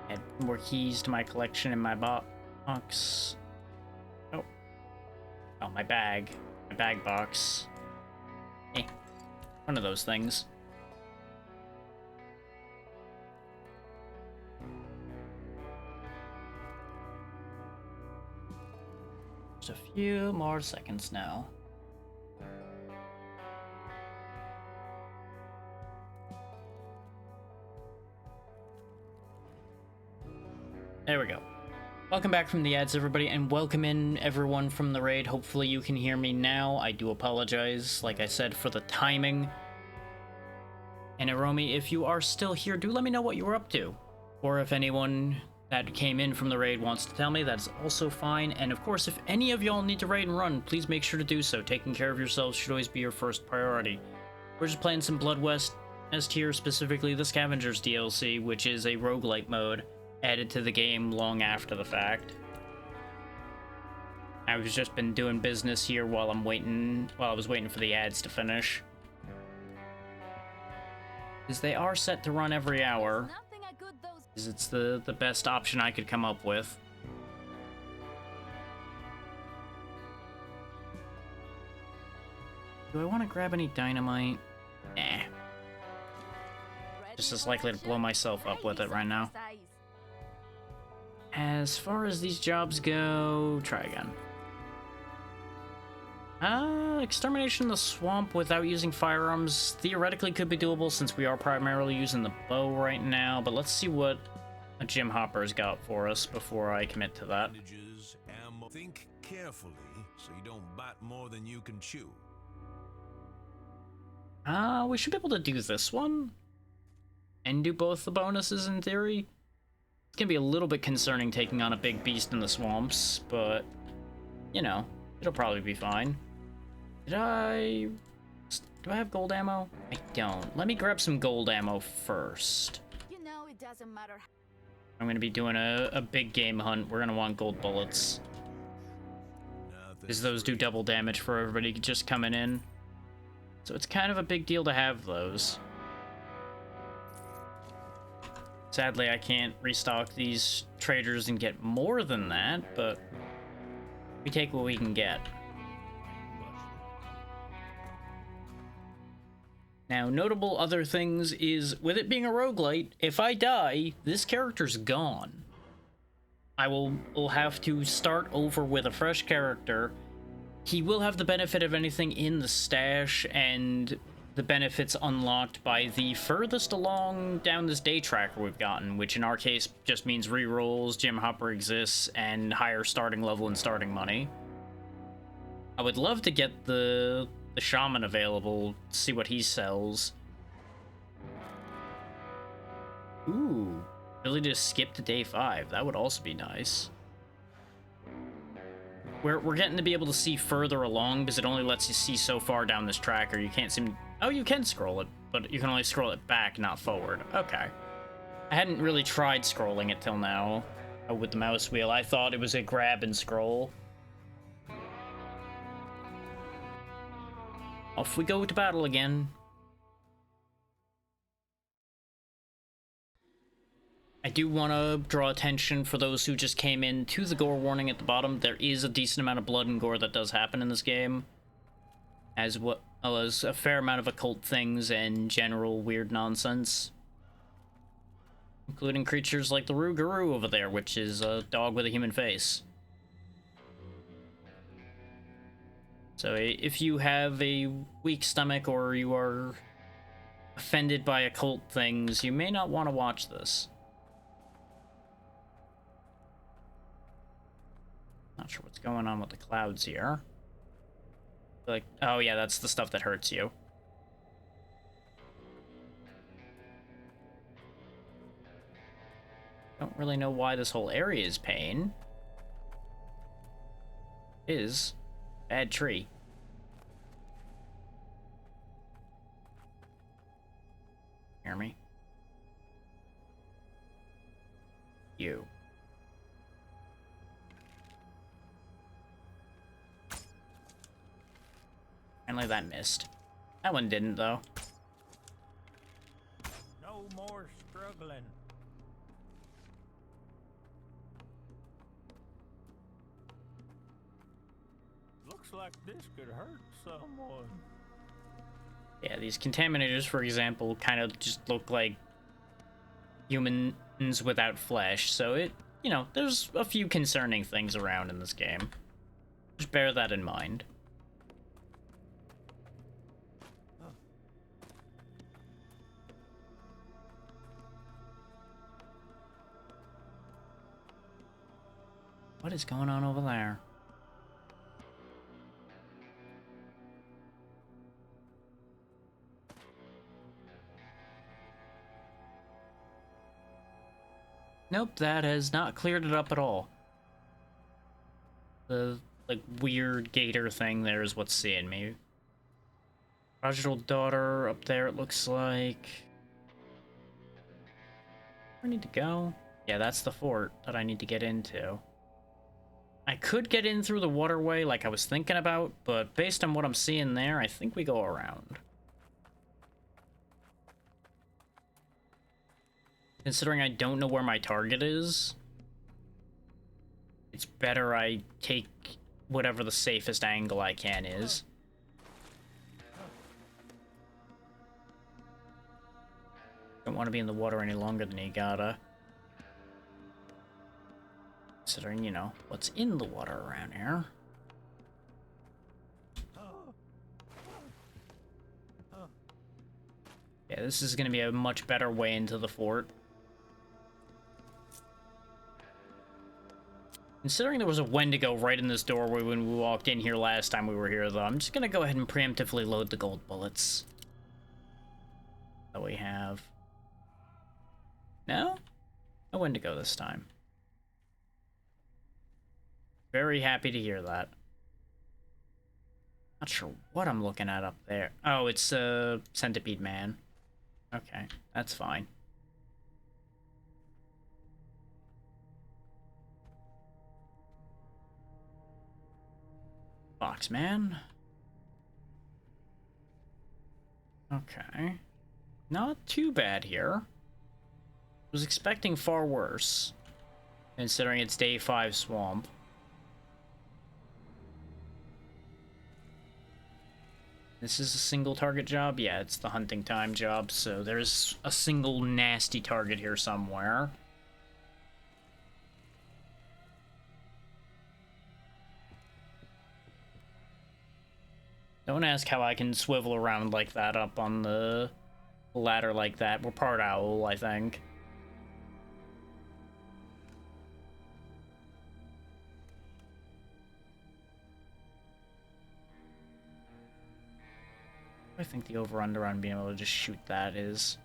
Add more keys to my collection in my box. Oh. Oh, my bag. My bag box. One of those things. Just a few more seconds now. There we go. Welcome back from the ads, everybody, and welcome in everyone from the raid. Hopefully you can hear me now. I do apologize, like I said, for the timing. And Aromi, if you are still here, do let me know what you were up to. Or if anyone that came in from the raid wants to tell me, that's also fine. And of course, if any of y'all need to raid and run, please make sure to do so. Taking care of yourselves should always be your first priority. We're just playing some Blood West as tier, specifically the Scavengers DLC, which is a roguelite mode added to the game long after the fact. I've just been doing business here while I was waiting for the ads to finish. Because they are set to run every hour. Because it's the best option I could come up with. Do I want to grab any dynamite? Nah. Just as likely to blow myself up with it right now. As far as these jobs go, try again. Extermination in the swamp without using firearms theoretically could be doable since we are primarily using the bow right now, but let's see what a Jim Hopper's got for us before I commit to that. Bandages, ammo. Think carefully so you don't bite more than you can chew. We should be able to do this one. And do both the bonuses in theory. It's gonna be a little bit concerning taking on a big beast in the swamps, but, you know, it'll probably be fine. Do I have gold ammo? I don't. Let me grab some gold ammo first. You know, it doesn't matter. I'm gonna be doing a big game hunt. We're gonna want gold bullets. Because those do double damage for everybody just coming in. So it's kind of a big deal to have those. Sadly, I can't restock these traders and get more than that, but we take what we can get. Now, notable other things is, with it being a roguelite, if I die, this character's gone. I will have to start over with a fresh character. He will have the benefit of anything in the stash and the benefits unlocked by the furthest along down this day tracker we've gotten, which in our case just means rerolls, Jim Hopper exists, and higher starting level and starting money. I would love to get the shaman available, see what he sells. Ooh, really just skip to day 5. That would also be nice. We're getting to be able to see further along because it only lets you see so far down this tracker. You can't seem... Oh, you can scroll it, but you can only scroll it back, not forward. Okay. I hadn't really tried scrolling it till now with the mouse wheel. I thought it was a grab and scroll. Off we go to battle again. I do want to draw attention for those who just came in to the gore warning at the bottom. There is a decent amount of blood and gore that does happen in this game, as well as a fair amount of occult things and general weird nonsense, including creatures like the Rougarou over there, which is a dog with a human face. So if you have a weak stomach or you are offended by occult things, you may not want to watch this. Not sure what's going on with the clouds here. Like, oh yeah, that's the stuff that hurts you. Don't really know why this whole area is pain. Is bad tree. Hear me? You. Finally that missed. That one didn't, though. No more struggling. Looks like this could hurt someone. Yeah, these contaminators, for example, kind of just look like humans without flesh, so it, you know, there's a few concerning things around in this game. Just bear that in mind. What is going on over there? Nope, that has not cleared it up at all. The, like, weird gator thing there is what's seeing me. Prodigal daughter up there, it looks like. Where I need to go? Yeah, that's the fort that I need to get into. I could get in through the waterway like I was thinking about, but based on what I'm seeing there, I think we go around. Considering I don't know where my target is, it's better I take whatever the safest angle I can is. Don't want to be in the water any longer than you gotta. Considering, you know, what's in the water around here. Yeah, this is going to be a much better way into the fort. Considering there was a Wendigo right in this doorway when we walked in here last time we were here, though, I'm just going to go ahead and preemptively load the gold bullets that we have. No? No Wendigo this time. Very happy to hear that. Not sure what I'm looking at up there. Oh, it's Centipede Man. Okay, that's fine. Boxman. Okay. Not too bad here. Was expecting far worse, considering it's day 5 swamp. This is a single target job? Yeah, it's the hunting time job, so there's a single nasty target here somewhere. Don't ask how I can swivel around like that up on the ladder like that. We're part owl, I think. I think the over-under on being able to just shoot that is.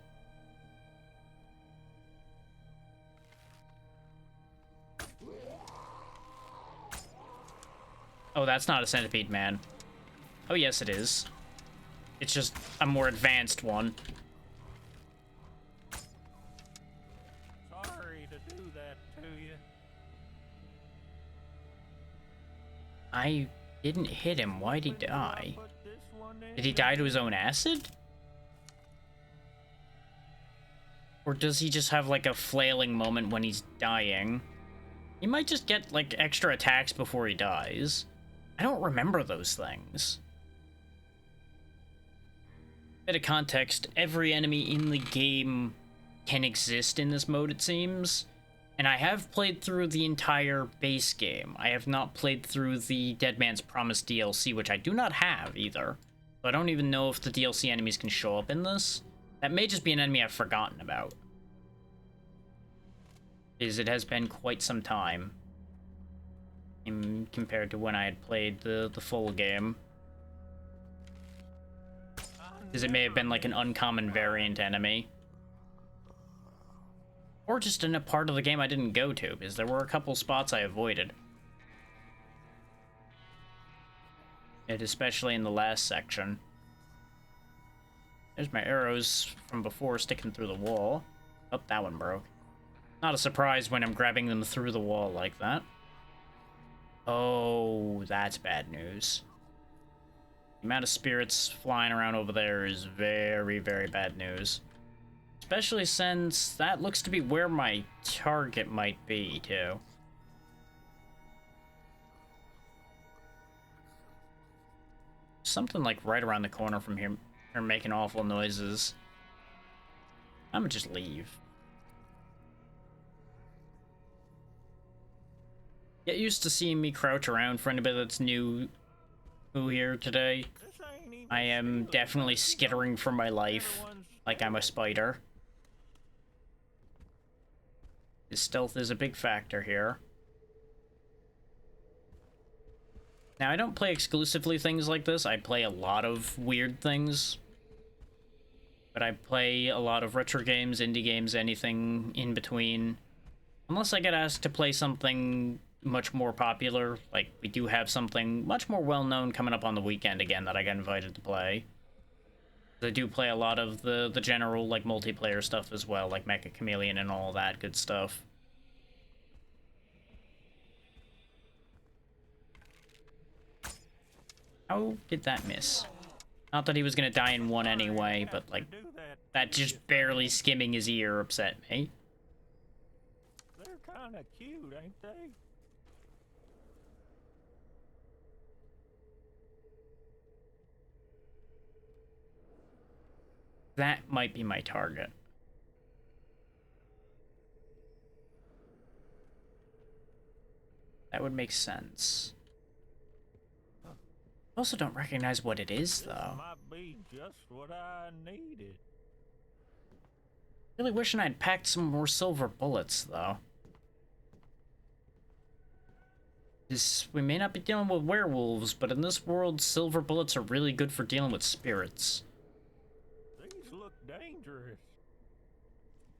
Oh, that's not a centipede man. Oh, yes, it is. It's just a more advanced one. Sorry to do that to you. I didn't hit him. Why'd he When do I die? put this one in Did he die to his own acid? Or does he just have, like, a flailing moment when he's dying? He might just get, like, extra attacks before he dies. I don't remember those things. Bit of context, every enemy in the game can exist in this mode, it seems. And I have played through the entire base game. I have not played through the Dead Man's Promise DLC, which I do not have either. So I don't even know if the DLC enemies can show up in this. That may just be an enemy I've forgotten about. Because it has been quite some time compared to when I had played the full game. Because it may have been like an uncommon variant enemy. Or just in a part of the game I didn't go to, because there were a couple spots I avoided. And especially in the last section. There's my arrows from before sticking through the wall. Oh, that one broke. Not a surprise when I'm grabbing them through the wall like that. Oh, that's bad news. The amount of spirits flying around over there is very, very bad news. Especially since that looks to be where my target might be, too. Something like right around the corner from here are making awful noises. I'm gonna just leave. Get used to seeing me crouch around for anybody that's new who here today. I am definitely skittering for my life, like I'm a spider. His stealth is a big factor here. Now, I don't play exclusively things like this. I play a lot of weird things. But I play a lot of retro games, indie games, anything in between. Unless I get asked to play something much more popular. Like, we do have something much more well-known coming up on the weekend again that I got invited to play. I do play a lot of the general, like, multiplayer stuff as well, like Mecha Chameleon and all that good stuff. How did that miss? Not that he was gonna die in one anyway, but, like, that just barely skimming his ear upset me. They're kind of cute, ain't they? That might be my target. That would make sense. I also don't recognize what it is, though. This might be just what I needed. Really wishing I'd packed some more silver bullets, though. We may not be dealing with werewolves, but in this world, silver bullets are really good for dealing with spirits. These look dangerous.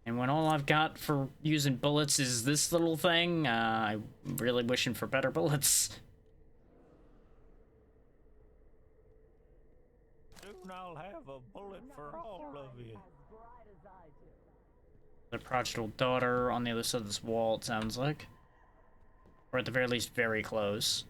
And when all I've got for using bullets is this little thing, I'm really wishing for better bullets. Soon I'll have a bullet for all of you. The prodigal daughter on the other side of this wall, it sounds like. Or at the very least, very close.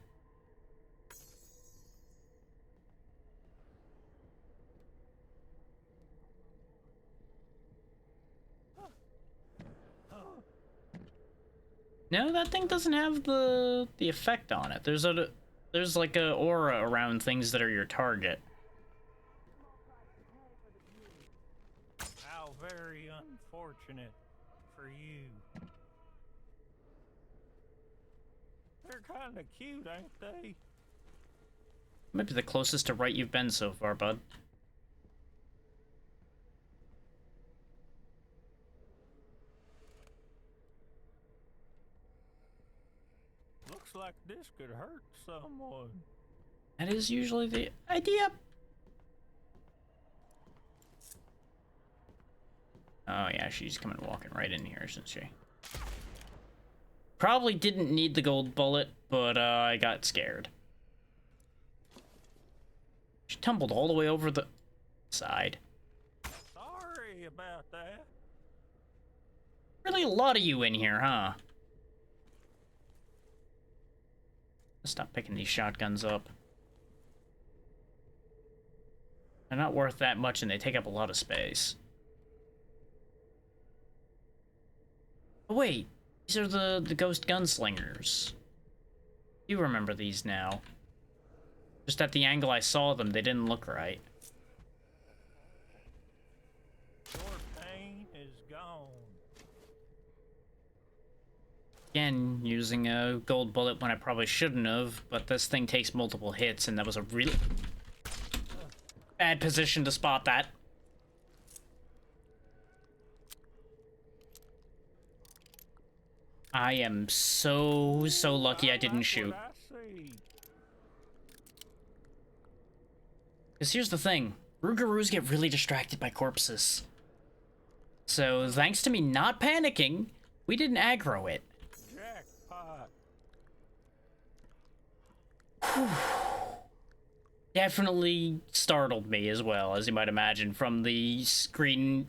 No, that thing doesn't have the effect on it. There's like a aura around things that are your target. How very unfortunate for you. They're kind of cute, ain't they? Might be the closest to right you've been so far, bud. Looks like this could hurt someone. That is usually the idea. Oh yeah, she's coming walking right in here, isn't she? Probably didn't need the gold bullet, but I got scared. She tumbled all the way over the side. Sorry about that. Really a lot of you in here, huh? Let's stop picking these shotguns up. They're not worth that much and they take up a lot of space. Oh, wait. These are the ghost gunslingers. You remember these now. Just at the angle I saw them, they didn't look right. Your pain is gone. Again, using a gold bullet when I probably shouldn't have, but this thing takes multiple hits, and that was a really bad position to spot that. I am so lucky I didn't shoot. I see. Because here's the thing. Rougarous get really distracted by corpses. So, thanks to me not panicking, we didn't aggro it. Jackpot. Definitely startled me as well, as you might imagine, from the screen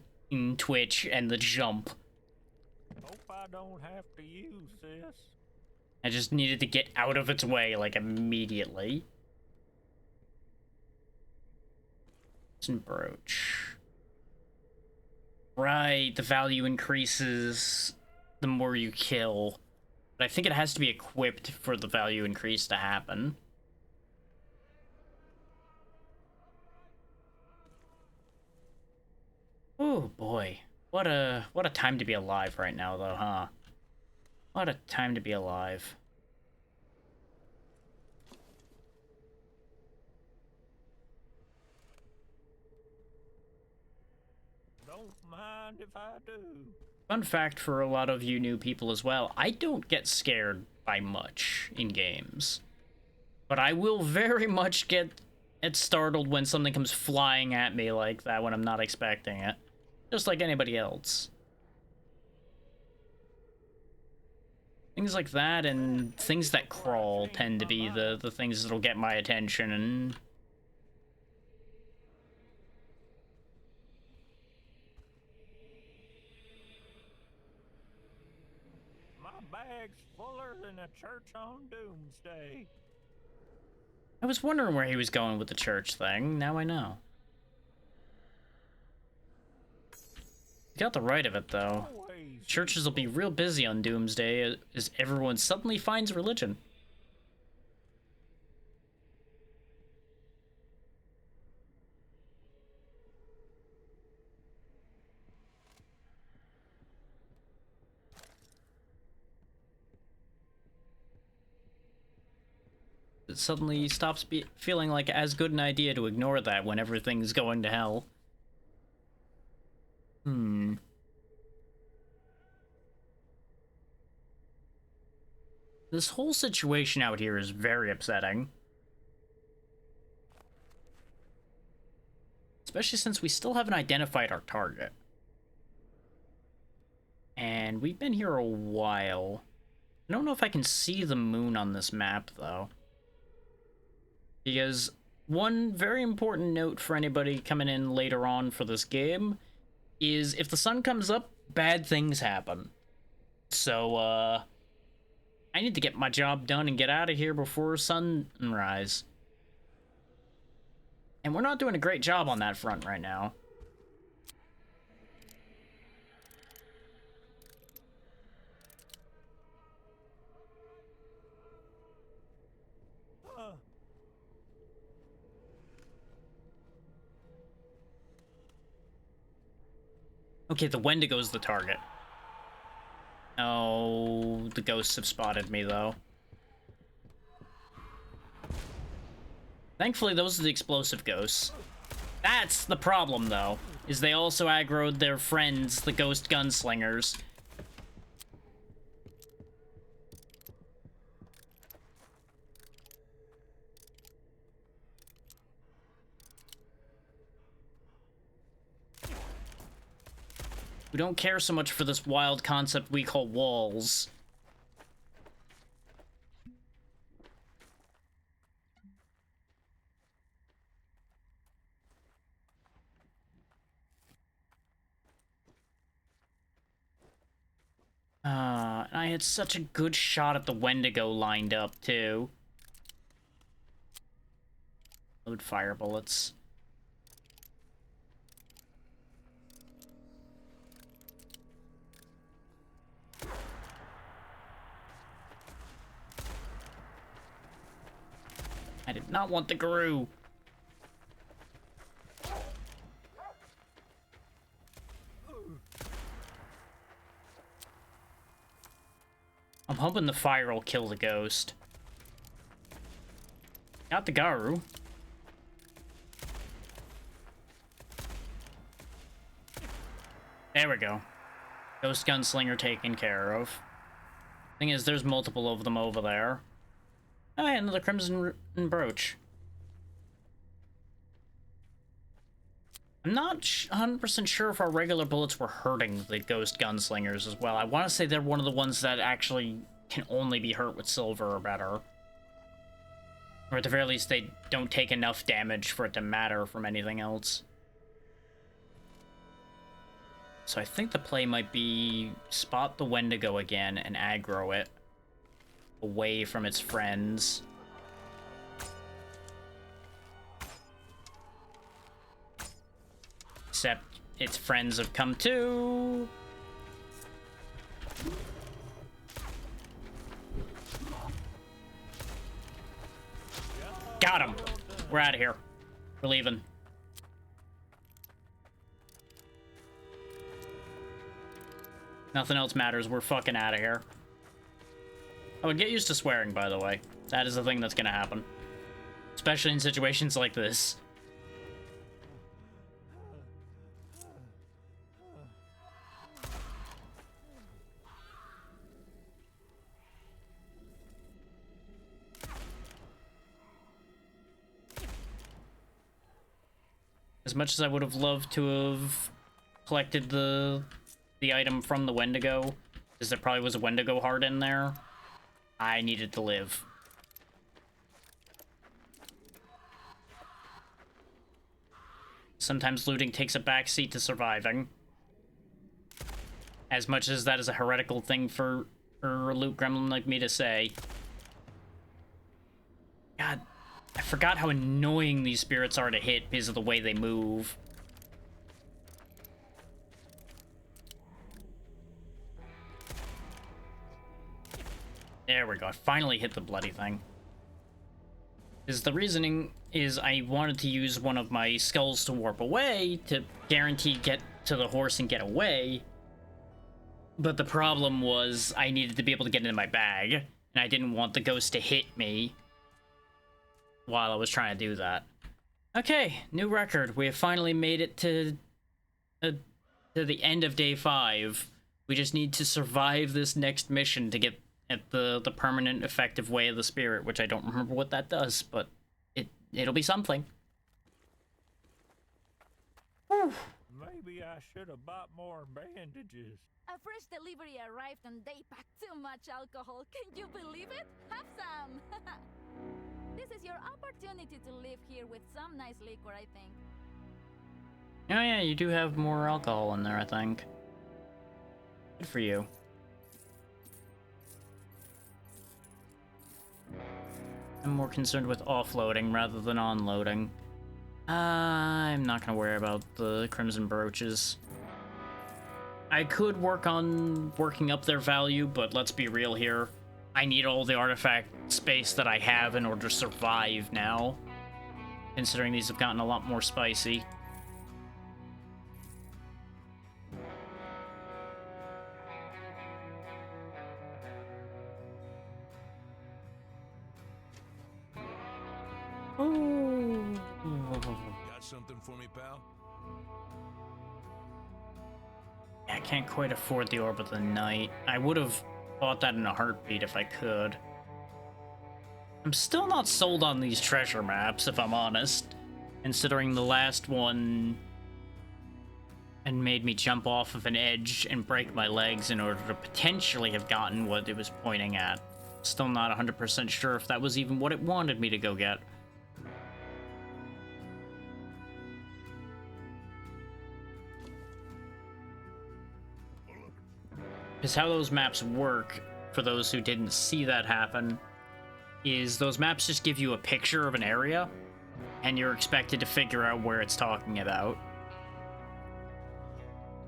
twitch and the jump. Hope I don't have to use this. I just needed to get out of its way, like, immediately. Some brooch. Right, the value increases the more you kill. But I think it has to be equipped for the value increase to happen. Oh boy. What a time to be alive right now though, huh? What a time to be alive. Don't mind if I do. Fun fact for a lot of you new people as well, I don't get scared by much in games. But I will very much get startled when something comes flying at me like that when I'm not expecting it. Just like anybody else. Things like that and things that crawl tend to be the things that'll get my attention and... My bag's fuller than a church on Doomsday. I was wondering where he was going with the church thing. Now I know. You got the right of it, though. Always Churches will be real busy on Doomsday as everyone suddenly finds religion. it suddenly stops feeling like as good an idea to ignore that when everything's going to hell. This whole situation out here is very upsetting. Especially since we still haven't identified our target. And we've been here a while. I don't know if I can see the moon on this map, though. Because one very important note for anybody coming in later on for this game is if the sun comes up, bad things happen. So, I need to get my job done and get out of here before sunrise. And we're not doing a great job on that front right now. Okay, the Wendigo's the target. Oh, the ghosts have spotted me, though. Thankfully, those are the explosive ghosts. That's the problem, though, is they also aggroed their friends, the ghost gunslingers. We don't care so much for this wild concept we call walls. And I had such a good shot at the Wendigo lined up, too. Load fire bullets. I did not want the Guru. I'm hoping the fire will kill the ghost. Got the Garu. There we go. Ghost Gunslinger taken care of. Thing is, there's multiple of them over there. Oh, yeah, another Crimson Brooch. I'm not 100% sure if our regular bullets were hurting the Ghost Gunslingers as well. I want to say they're one of the ones that actually can only be hurt with silver or better. Or at the very least, they don't take enough damage for it to matter from anything else. So I think the play might be spot the Wendigo again and aggro it away from its friends. Except its friends have come too. Got him. We're out of here. We're leaving. Nothing else matters. We're fucking out of here. Oh, and get used to swearing, by the way. That is the thing that's gonna happen. Especially in situations like this. As much as I would have loved to have collected the item from the Wendigo, because there probably was a Wendigo heart in there, I needed to live. Sometimes looting takes a backseat to surviving. As much as that is a heretical thing for a loot gremlin like me to say. God, I forgot how annoying these spirits are to hit because of the way they move. There we go. I finally hit the bloody thing. The reasoning is I wanted to use one of my skulls to warp away to guarantee get to the horse and get away. But the problem was I needed to be able to get into my bag, and I didn't want the ghost to hit me. while I was trying to do that. Okay, new record. We have finally made it to the end of day 5. We just need to survive this next mission to get at the permanent effective way of the spirit, which I don't remember what that does, but it'll be something. Maybe I should have bought more bandages. A fresh delivery arrived and they packed too much alcohol. Can you believe it? Have some! This is your opportunity to live here with some nice liquor, I think. Oh yeah, you do have more alcohol in there, I think. Good for you. I'm more concerned with offloading rather than onloading. I'm not gonna worry about the crimson brooches. I could work on working up their value, but let's be real here. I need all the artifact space that I have in order to survive now, considering these have gotten a lot more spicy. Got something for me, pal? I can't quite afford the Orb of the Night. I would have bought that in a heartbeat if I could. I'm still not sold on these treasure maps, if I'm honest, considering the last one and made me jump off of an edge and break my legs in order to potentially have gotten what it was pointing at. Still not 100% sure if that was even what it wanted me to go get. Because how those maps work, for those who didn't see that happen, is those maps just give you a picture of an area, and you're expected to figure out where it's talking about.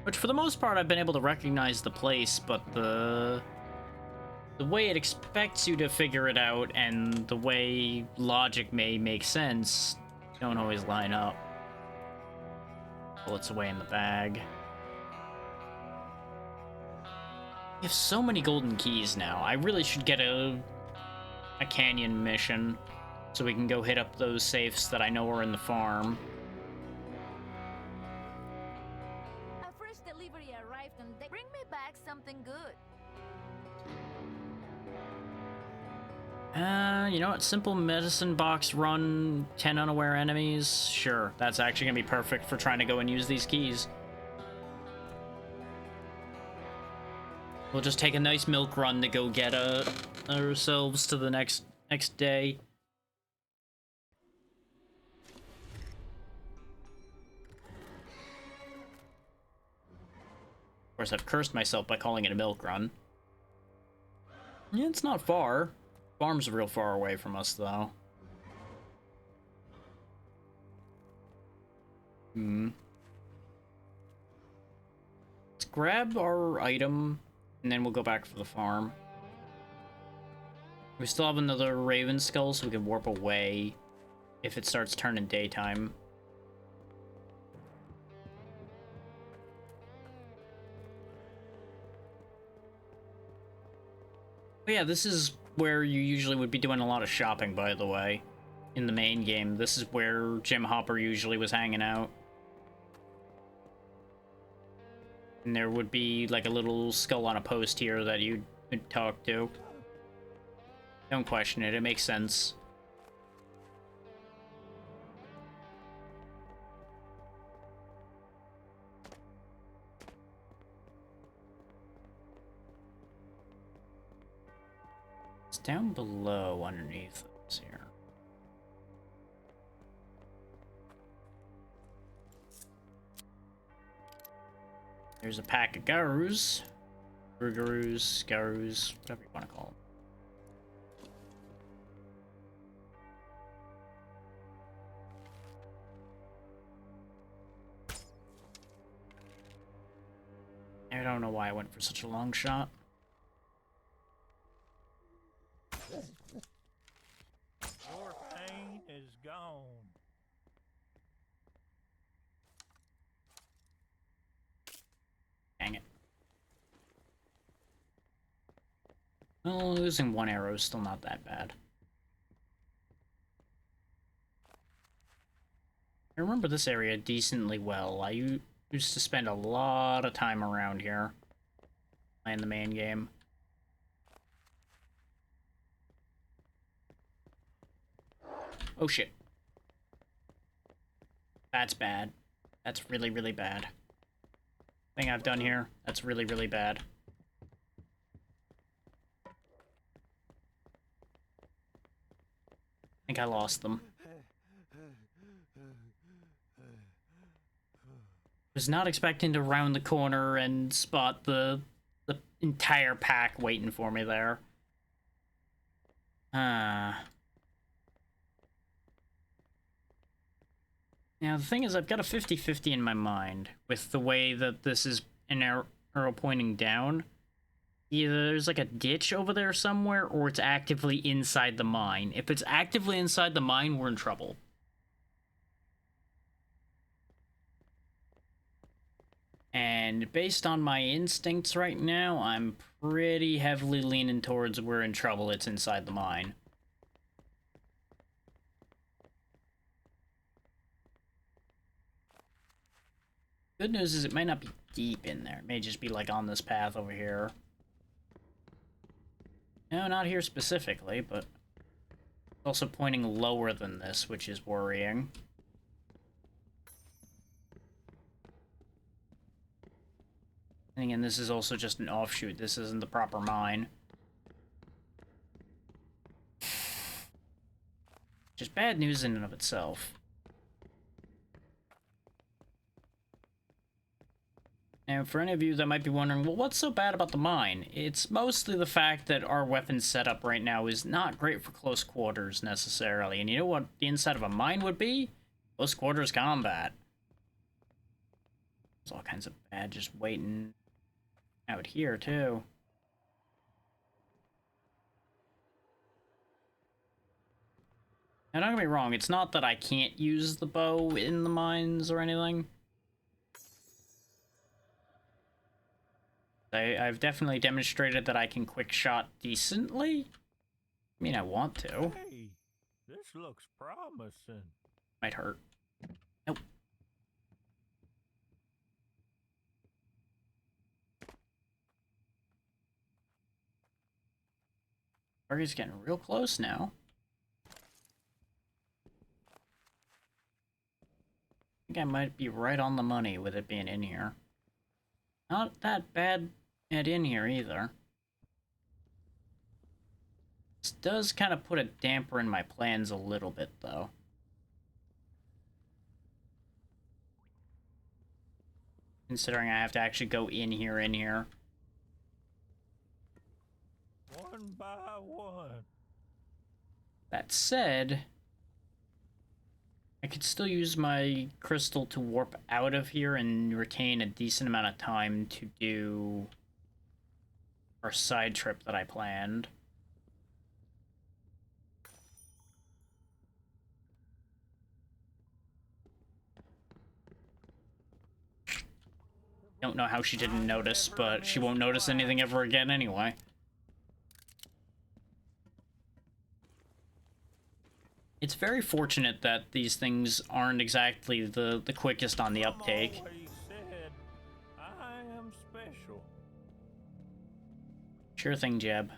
Which, for the most part, I've been able to recognize the place, but the way it expects you to figure it out and the way logic may make sense don't always line up. Bullets away in the bag. We have so many golden keys now. I really should get a canyon mission so we can go hit up those safes that I know are in the farm. A fresh delivery arrived and they bring me back something good. You know what? Simple medicine box run, 10 unaware enemies. Sure, that's actually gonna be perfect for trying to go and use these keys. We'll just take a nice milk run to go get ourselves to the next day. Of course, I've cursed myself by calling it a milk run. Yeah, it's not far. Farm's real far away from us, though. Let's grab our item, and then we'll go back for the farm. We still have another Raven Skull, so we can warp away if it starts turning daytime. But yeah, this is where you usually would be doing a lot of shopping, by the way. In the main game, this is where Jim Hopper usually was hanging out. And there would be like a little skull on a post here that you could talk to. Don't question it, it makes sense. It's down below underneath us here. There's a pack of garus. Garus, garus, whatever you want to call them. I don't know why I went for such a long shot. Your pain is gone. Dang it. Well, losing one arrow is still not that bad. I remember this area decently well. I used to spend a lot of time around here playing the main game. Oh shit. That's bad. That's really, really bad. Thing I've done here, that's really, really bad. I think I lost them. Was not expecting to round the corner and spot the entire pack waiting for me there. Now, the thing is, I've got a 50-50 in my mind with the way that this is an arrow pointing down. Either there's like a ditch over there somewhere, or it's actively inside the mine. If it's actively inside the mine, we're in trouble. And based on my instincts right now, I'm pretty heavily leaning towards we're in trouble, it's inside the mine. Good news is it might not be deep in there. It may just be like on this path over here. No, not here specifically, but it's also pointing lower than this, which is worrying. And again, this is also just an offshoot. This isn't the proper mine. Just bad news in and of itself. And for any of you that might be wondering, well, what's so bad about the mine? It's mostly the fact that our weapon setup right now is not great for close quarters, necessarily. And you know what the inside of a mine would be? Close quarters combat. There's all kinds of bad just waiting out here, too. Now, don't get me wrong, it's not that I can't use the bow in the mines or anything. I've definitely demonstrated that I can quick shot decently. I mean, I want to. Hey, this looks promising. Might hurt. Nope. Target's getting real close now. I think I might be right on the money with it being in here. Not that bad in here either. This does kind of put a damper in my plans a little bit, though. Considering I have to actually go in here. One by one. That said, I could still use my crystal to warp out of here and retain a decent amount of time to do our side trip that I planned. Don't know how she didn't notice, but she won't notice anything ever again anyway. It's very fortunate that these things aren't exactly the quickest on the uptake. Always said, I am special. Sure thing, Jeb.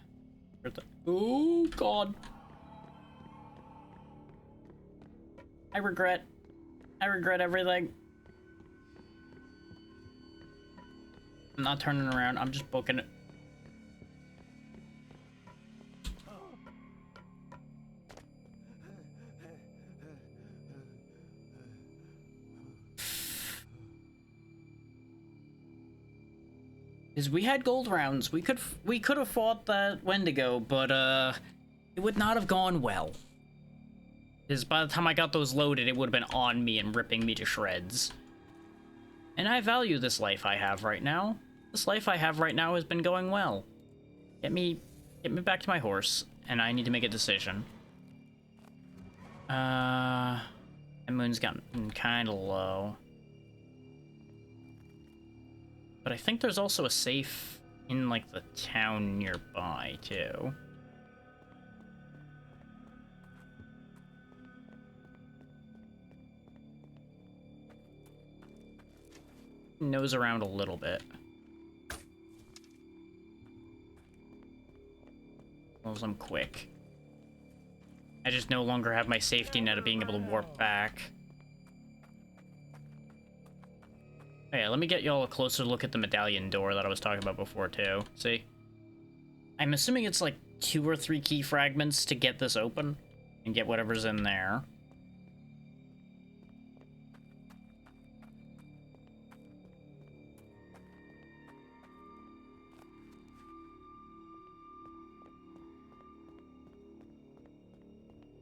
Oh, God. I regret everything. I'm not turning around, I'm just booking it. Because we had gold rounds, we could have fought that Wendigo, but it would not have gone well. Because by the time I got those loaded, it would have been on me and ripping me to shreds. And I value this life I have right now. This life I have right now has been going well. Get me back to my horse, and I need to make a decision. My moon's gotten kind of low. But I think there's also a safe in, like, the town nearby, too. nose around a little bit. Well, I'm quick. I just no longer have my safety net of being able to warp back. Hey, let me get y'all a closer look at the medallion door that I was talking about before, too. See? I'm assuming it's like 2 or 3 key fragments to get this open and get whatever's in there.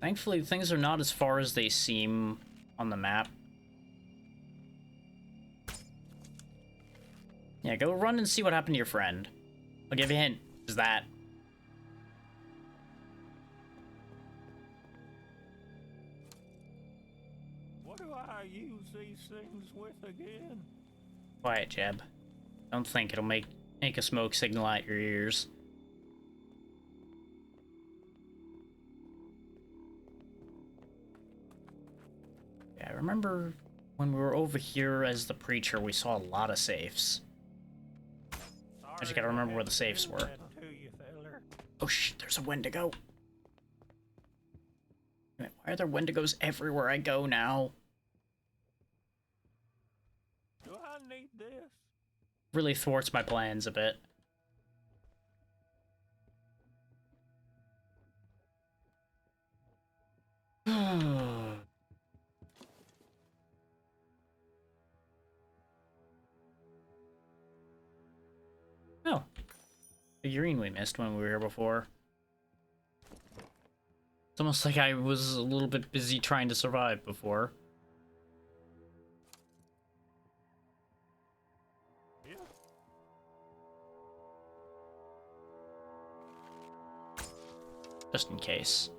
Thankfully, things are not as far as they seem on the map. Yeah, go run and see what happened to your friend. I'll give you a hint. Is that. What do I use these things with again? Quiet, Jeb. Don't think it'll make a smoke signal out your ears. Yeah, I remember when we were over here as the preacher, we saw a lot of safes. I just gotta remember where the safes were. Oh shit, there's a Wendigo. Why are there Wendigos everywhere I go now? Do I need this? Really thwarts my plans a bit. Oh. Figurine we missed when we were here before. It's almost like I was a little bit busy trying to survive before. Yeah. Just in case.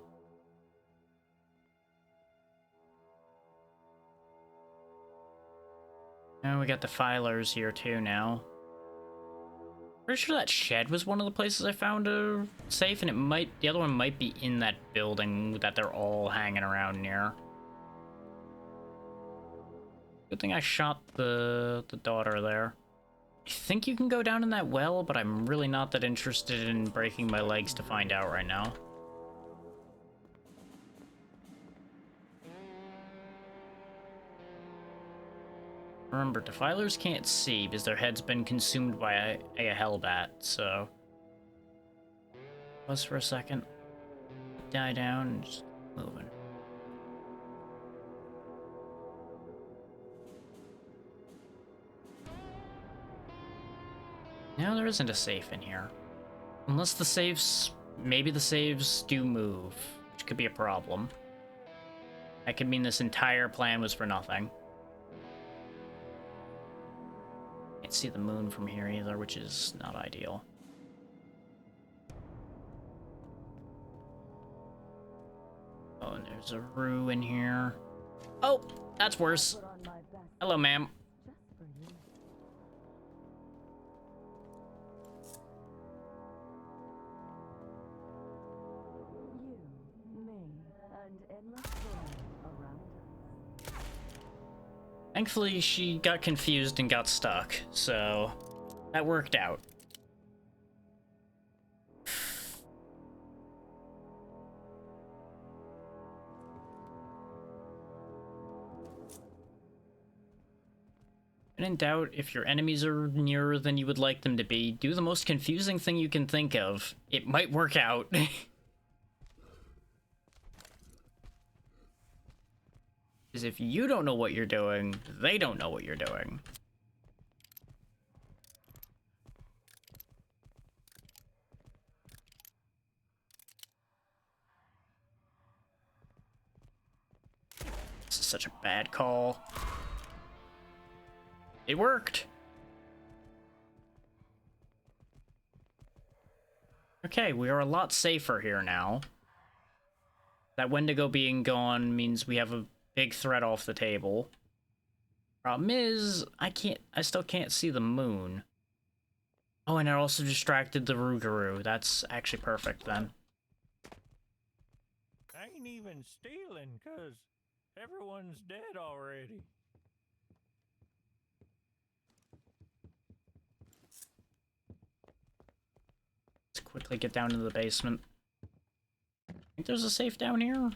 And we got the filers here too now. Pretty sure that shed was one of the places I found a safe, and the other one might be in that building that they're all hanging around near. Good thing I shot the daughter there. I think you can go down in that well, but I'm really not that interested in breaking my legs to find out right now. Remember, defilers can't see because their head's been consumed by a hellbat, so... Pause for a second. Die down and just moving. No, there isn't a safe in here. Unless the safes... Maybe the saves do move, which could be a problem. That could mean this entire plan was for nothing. Can't see the moon from here either, which is not ideal. Oh, and there's a rue in here. Oh, that's worse. Put on my best Hello, ma'am. just for you. You, me, and endless joy around us. Thankfully, she got confused and got stuck, so that worked out. And in doubt, if your enemies are nearer than you would like them to be, do the most confusing thing you can think of. It might work out. Because if you don't know what you're doing, they don't know what you're doing. This is such a bad call. It worked. Okay, we are a lot safer here now. That Wendigo being gone means we have a big threat off the table. Problem is, I still can't see the moon. Oh, and it also distracted the Rougarou. That's actually perfect then. I ain't even stealing, 'cause everyone's dead already. quickly get down into the basement. I think there's a safe down here.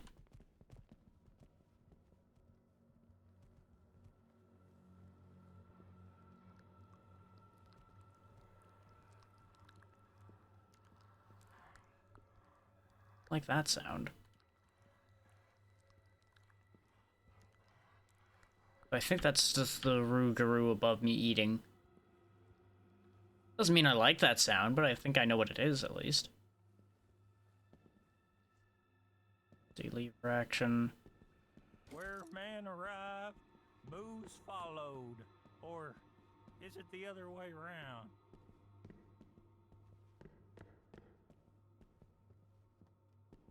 I like that sound. I think that's just the Rougarou above me eating. Doesn't mean I like that sound, but I think I know what it is, at least. See, lever action. Where man arrived, moose followed. Or is it the other way around?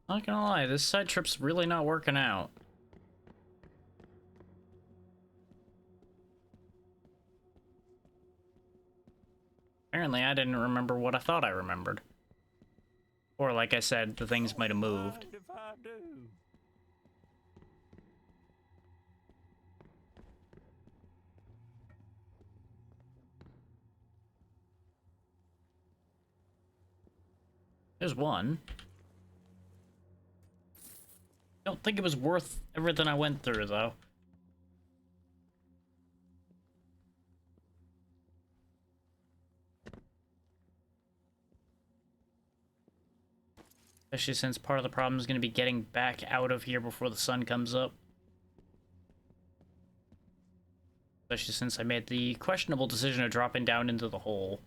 Not gonna lie, this side trip's really not working out. Apparently, I didn't remember what I thought I remembered. Or, like I said, the things might have moved. Mind if I do? There's one. Don't think it was worth everything I went through, though. Especially since part of the problem is going to be getting back out of here before the sun comes up. Especially since I made the questionable decision of dropping down into the hole.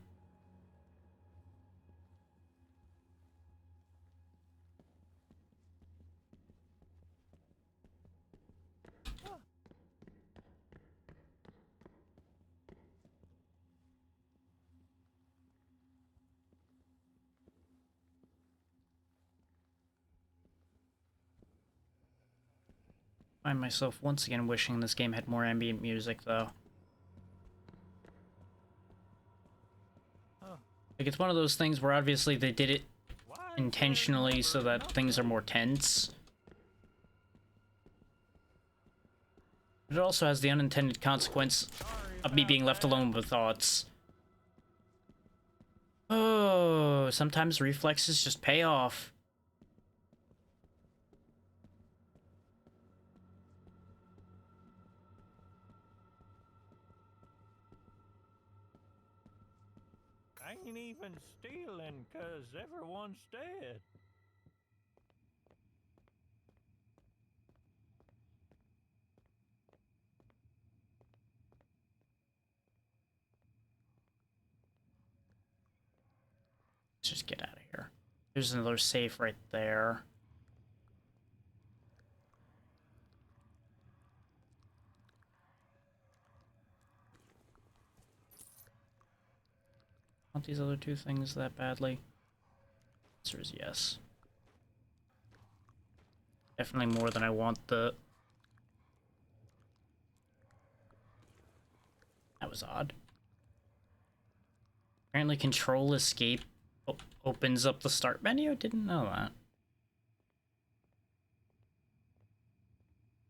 I find myself once again wishing this game had more ambient music, though. Like, it's one of those things where obviously they did it intentionally so that things are more tense. But it also has the unintended consequence of me being left alone with thoughts. Oh, sometimes reflexes just pay off. I ain't even stealing, 'cause everyone's dead. Let's just get out of here. There's another safe right there. Want these other two things that badly? Answer is yes. Definitely more than I want the... That was odd. Apparently control escape opens up the start menu? Didn't know that.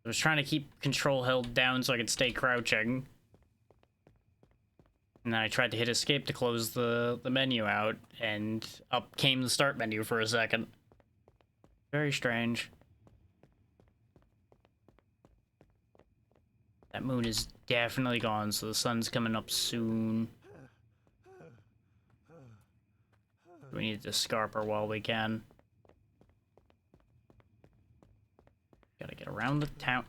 I was trying to keep control held down so I could stay crouching. And then I tried to hit escape to close the menu out, and up came the start menu for a second. Very strange. That moon is definitely gone, so the sun's coming up soon. We need to scarp her while we can. Gotta get around the town.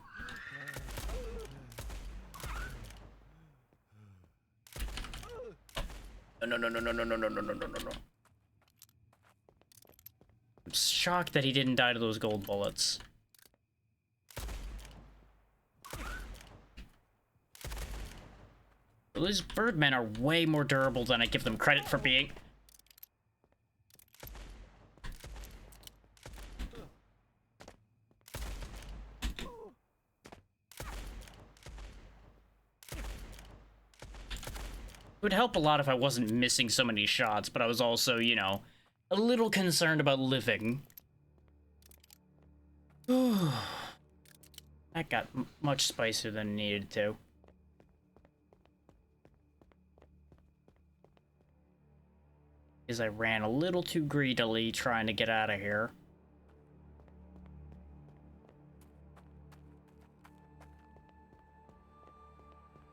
No. I'm shocked that he didn't die to those gold bullets. These birdmen are way more durable than I give them credit for being. It would help a lot if I wasn't missing so many shots, but I was also, you know, a little concerned about living. That got much spicier than it needed to. Because I ran a little too greedily trying to get out of here.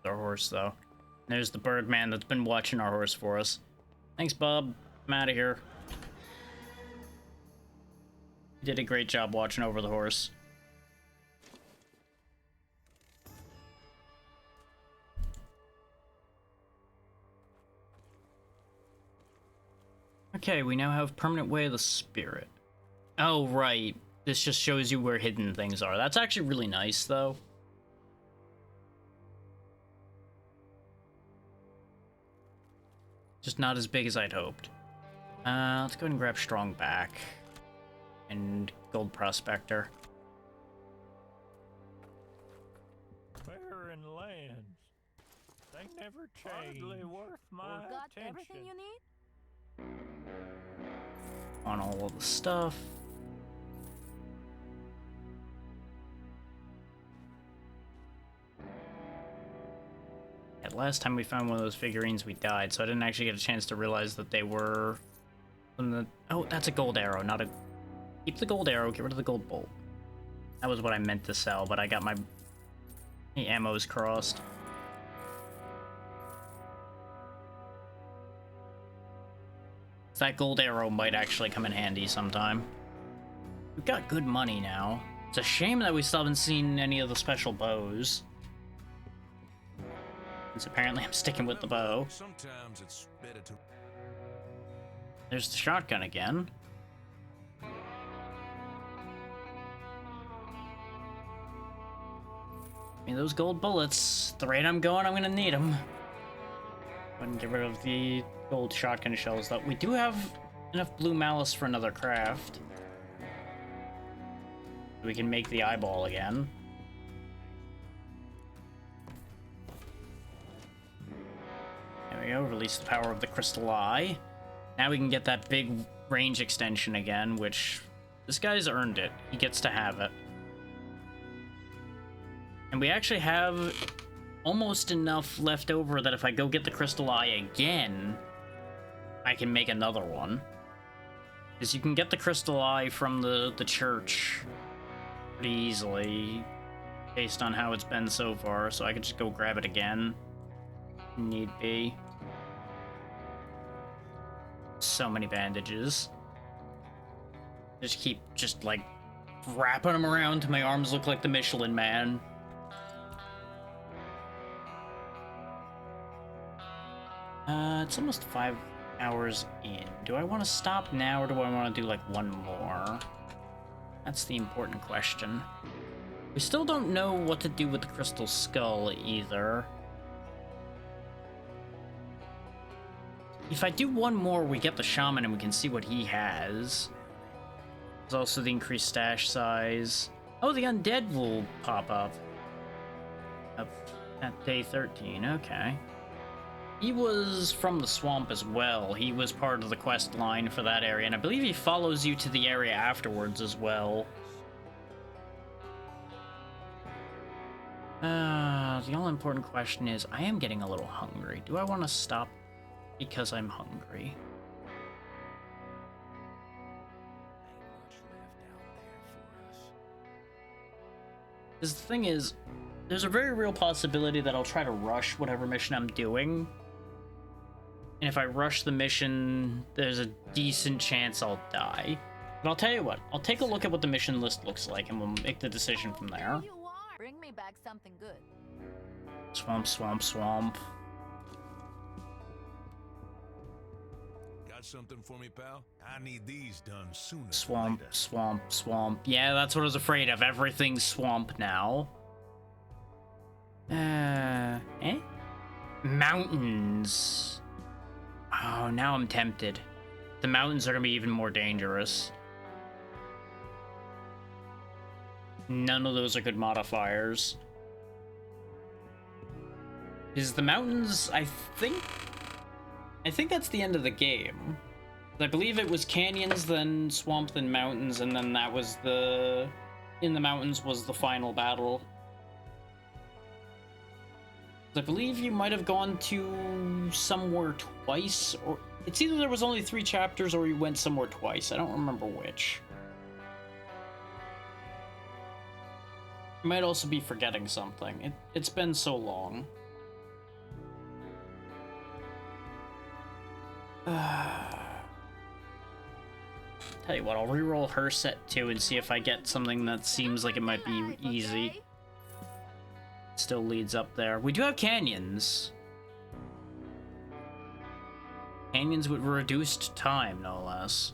Our horse, though. There's the Birdman that's been watching our horse for us. Thanks, Bob. I'm out of here. You did a great job watching over the horse. Okay, we now have Permanent Way of the Spirit. Oh, right. This just shows you where hidden things are. That's actually really nice, though. Just not as big as I'd hoped. Let's go ahead and grab Strong Back. And Gold Prospector. Barren lands. They never change. Hardly worth my Got attention. everything you need? On all of the stuff. Yeah, last time we found one of those figurines, we died, so I didn't actually get a chance to realize that they were... From the... Oh, that's a gold arrow, not a... Keep the gold arrow, get rid of the gold bolt. That was what I meant to sell, but I got my ammos crossed. That gold arrow might actually come in handy sometime. We've got good money now. It's a shame that we still haven't seen any of the special bows. Since apparently I'm sticking with the bow. Sometimes it's better to... There's the shotgun again. I mean, those gold bullets, the rate I'm going, I'm gonna need them. Wouldn't get rid of the gold shotgun shells, though. We do have enough blue malice for another craft. We can make the eyeball again. There we go, release the power of the crystal eye. Now we can get that big range extension again, which this guy's earned it. He gets to have it. And we actually have almost enough left over that if I go get the crystal eye again, I can make another one. Because you can get the crystal eye from the church pretty easily, based on how it's been so far, so I could just go grab it again. Need be. So many bandages. Just keep like wrapping them around till my arms look like the Michelin Man. It's almost 5 hours in. Do I want to stop now, or do I want to do like one more? That's the important question. We still don't know what to do with the crystal skull either. If I do one more, we get the shaman and we can see what he has. There's also the increased stash size. Oh, the undead will pop up. At day 13, okay. He was from the swamp as well. He was part of the quest line for that area, and I believe he follows you to the area afterwards as well. The all-important question is, I am getting a little hungry. Do I want to stop because I'm hungry? Because the thing is, there's a very real possibility that I'll try to rush whatever mission I'm doing. And if I rush the mission, there's a decent chance I'll die. But I'll tell you what, I'll take a look at what the mission list looks like and we'll make the decision from there. Here you are. Bring me back something good. Swamp, swamp, swamp. Got something for me, pal? I need these done sooner than Swamp, later. swamp, swamp. Yeah, that's what I was afraid of. Everything's swamp now. Mountains. Oh, now I'm tempted. The mountains are gonna be even more dangerous. None of those are good modifiers. Is the mountains, I think that's the end of the game. I believe it was canyons, then swamp, then mountains, and then that was in the mountains was the final battle. I believe you might have gone to somewhere twice, or It's either there was only 3 chapters or we went somewhere twice. I don't remember which. I might also be forgetting something. It's been so long. Tell you what, I'll reroll her set too and see if I get something that seems like it might be easy. Still leads up there. We do have canyons. Canyons with reduced time, no less.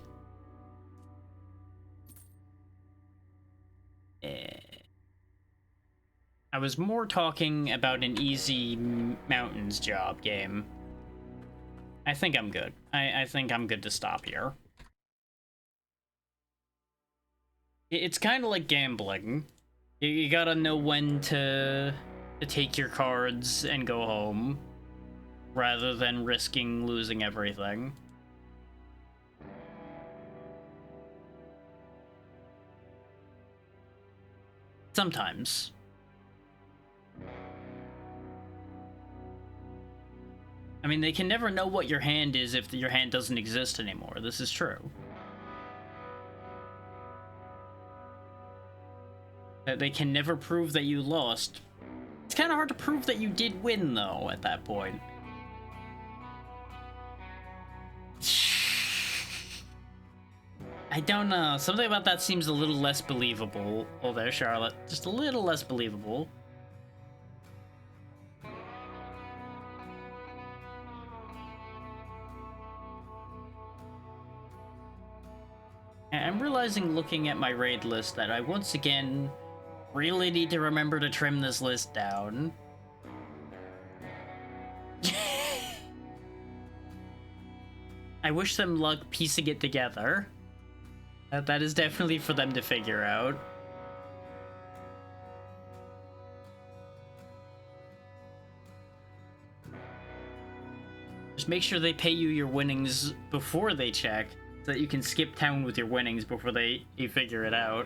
I was more talking about an easy mountains job game. I think I'm good. I think I'm good to stop here. It's kind of like gambling. You gotta know when to take your cards and go home, rather than risking losing everything. Sometimes. I mean, they can never know what your hand is if your hand doesn't exist anymore. This is true. That they can never prove that you lost. It's kind of hard to prove that you did win, though, at that point. I don't know. Something about that seems a little less believable. Oh, there's Charlotte. Just a little less believable. I'm realizing, looking at my raid list, that I once again really need to remember to trim this list down. I wish them luck piecing it together. That is definitely for them to figure out. Just make sure they pay you your winnings before they check, so that you can skip town with your winnings before you figure it out.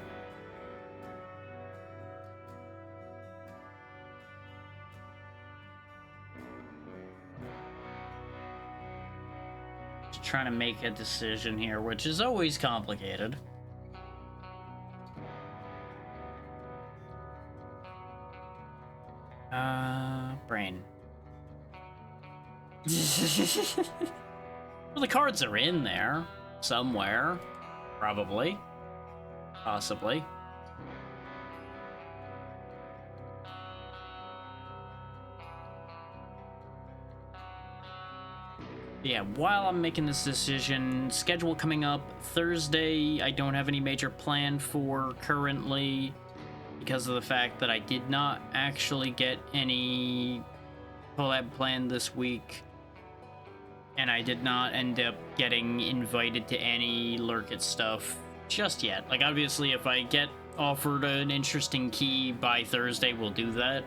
Just trying to make a decision here, which is always complicated. Brain. Well, the cards are in there. Somewhere. Probably. Possibly. Yeah, while I'm making this decision, schedule coming up Thursday, I don't have any major plan for currently because of the fact that I did not actually get any collab planned this week. And I did not end up getting invited to any Lurk It stuff just yet. Like, obviously, if I get offered an interesting key by Thursday, we'll do that.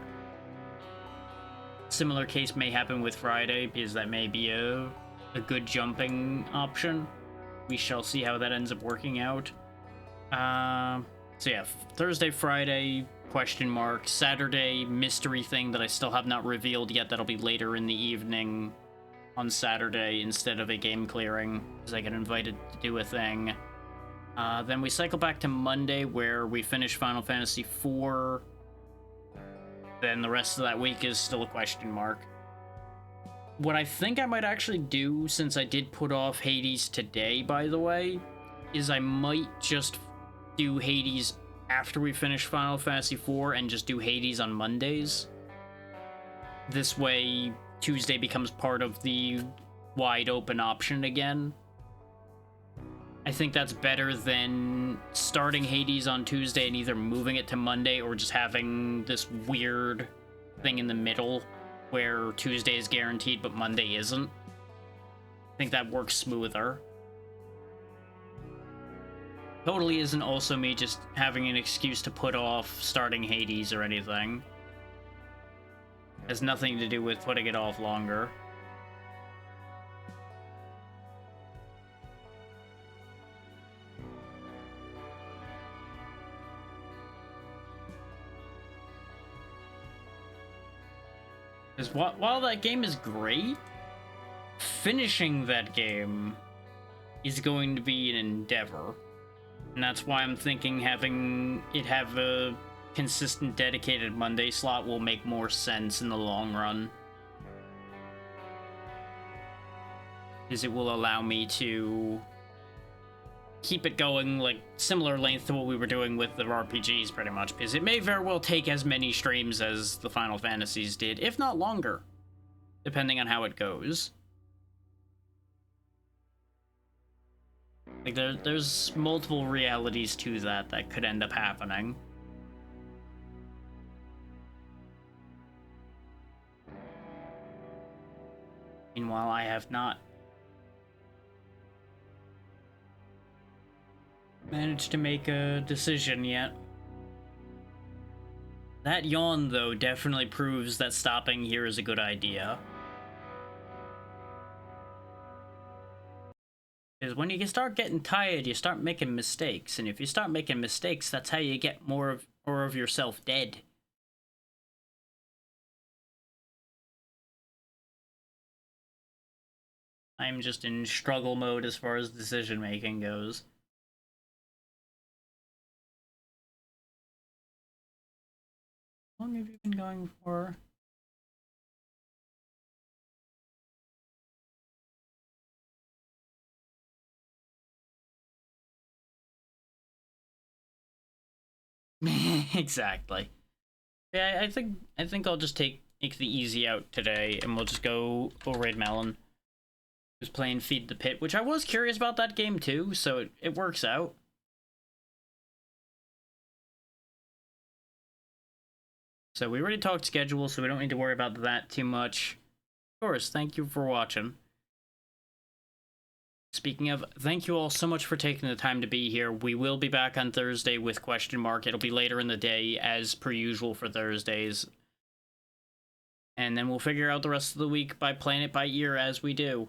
Similar case may happen with Friday, because that may be a good jumping option. We shall see how that ends up working out. So yeah, Thursday, Friday, question mark. Saturday, mystery thing that I still have not revealed yet. That'll be later in the evening on Saturday instead of a game clearing, because I get invited to do a thing. Then we cycle back to Monday, where we finish Final Fantasy IV. Then the rest of that week is still a question mark. What I think I might actually do, since I did put off Hades today, by the way, is I might just do Hades after we finish Final Fantasy IV and just do Hades on Mondays. This way, Tuesday becomes part of the wide open option again. I think that's better than starting Hades on Tuesday and either moving it to Monday or just having this weird thing in the middle where Tuesday is guaranteed but Monday isn't. I think that works smoother. Totally isn't also me just having an excuse to put off starting Hades or anything. Has nothing to do with putting it off longer. Because while that game is great, finishing that game is going to be an endeavor. And that's why I'm thinking having it have a consistent dedicated Monday slot will make more sense in the long run. Because it will allow me to keep it going like similar length to what we were doing with the RPGs pretty much, because it may very well take as many streams as the Final Fantasies did, if not longer, depending on how it goes. Like there's multiple realities to that could end up happening. Meanwhile, I have not managed to make a decision yet. That yawn, though, definitely proves that stopping here is a good idea. Because when you start getting tired, you start making mistakes. And if you start making mistakes, that's how you get more of yourself dead. I'm just in struggle mode as far as decision making goes. How long have you been going for? Exactly. Yeah, I think I'll just take the easy out today, and we'll just go raid Melon, who's playing Feed the Pit, which I was curious about that game too, so it works out. So we already talked schedule, so we don't need to worry about that too much. Of course, thank you for watching. Speaking of, thank you all so much for taking the time to be here. We will be back on Thursday with Question Mark. It'll be later in the day, as per usual for Thursdays. And then we'll figure out the rest of the week by playing it by ear as we do.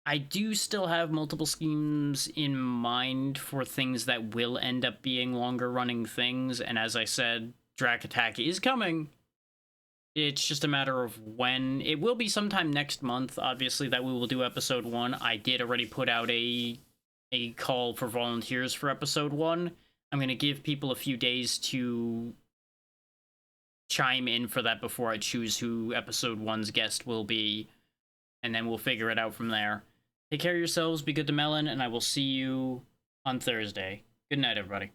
I do still have multiple schemes in mind for things that will end up being longer running things, and as I said, Drac Attack is coming. It's just a matter of when. It will be sometime next month, obviously, that we will do episode 1. I did already put out a call for volunteers for episode 1. I'm going to give people a few days to chime in for that before I choose who episode 1's guest will be, and then we'll figure it out from there. Take care of yourselves, be good to Melon, and I will see you on Thursday. Good night, everybody.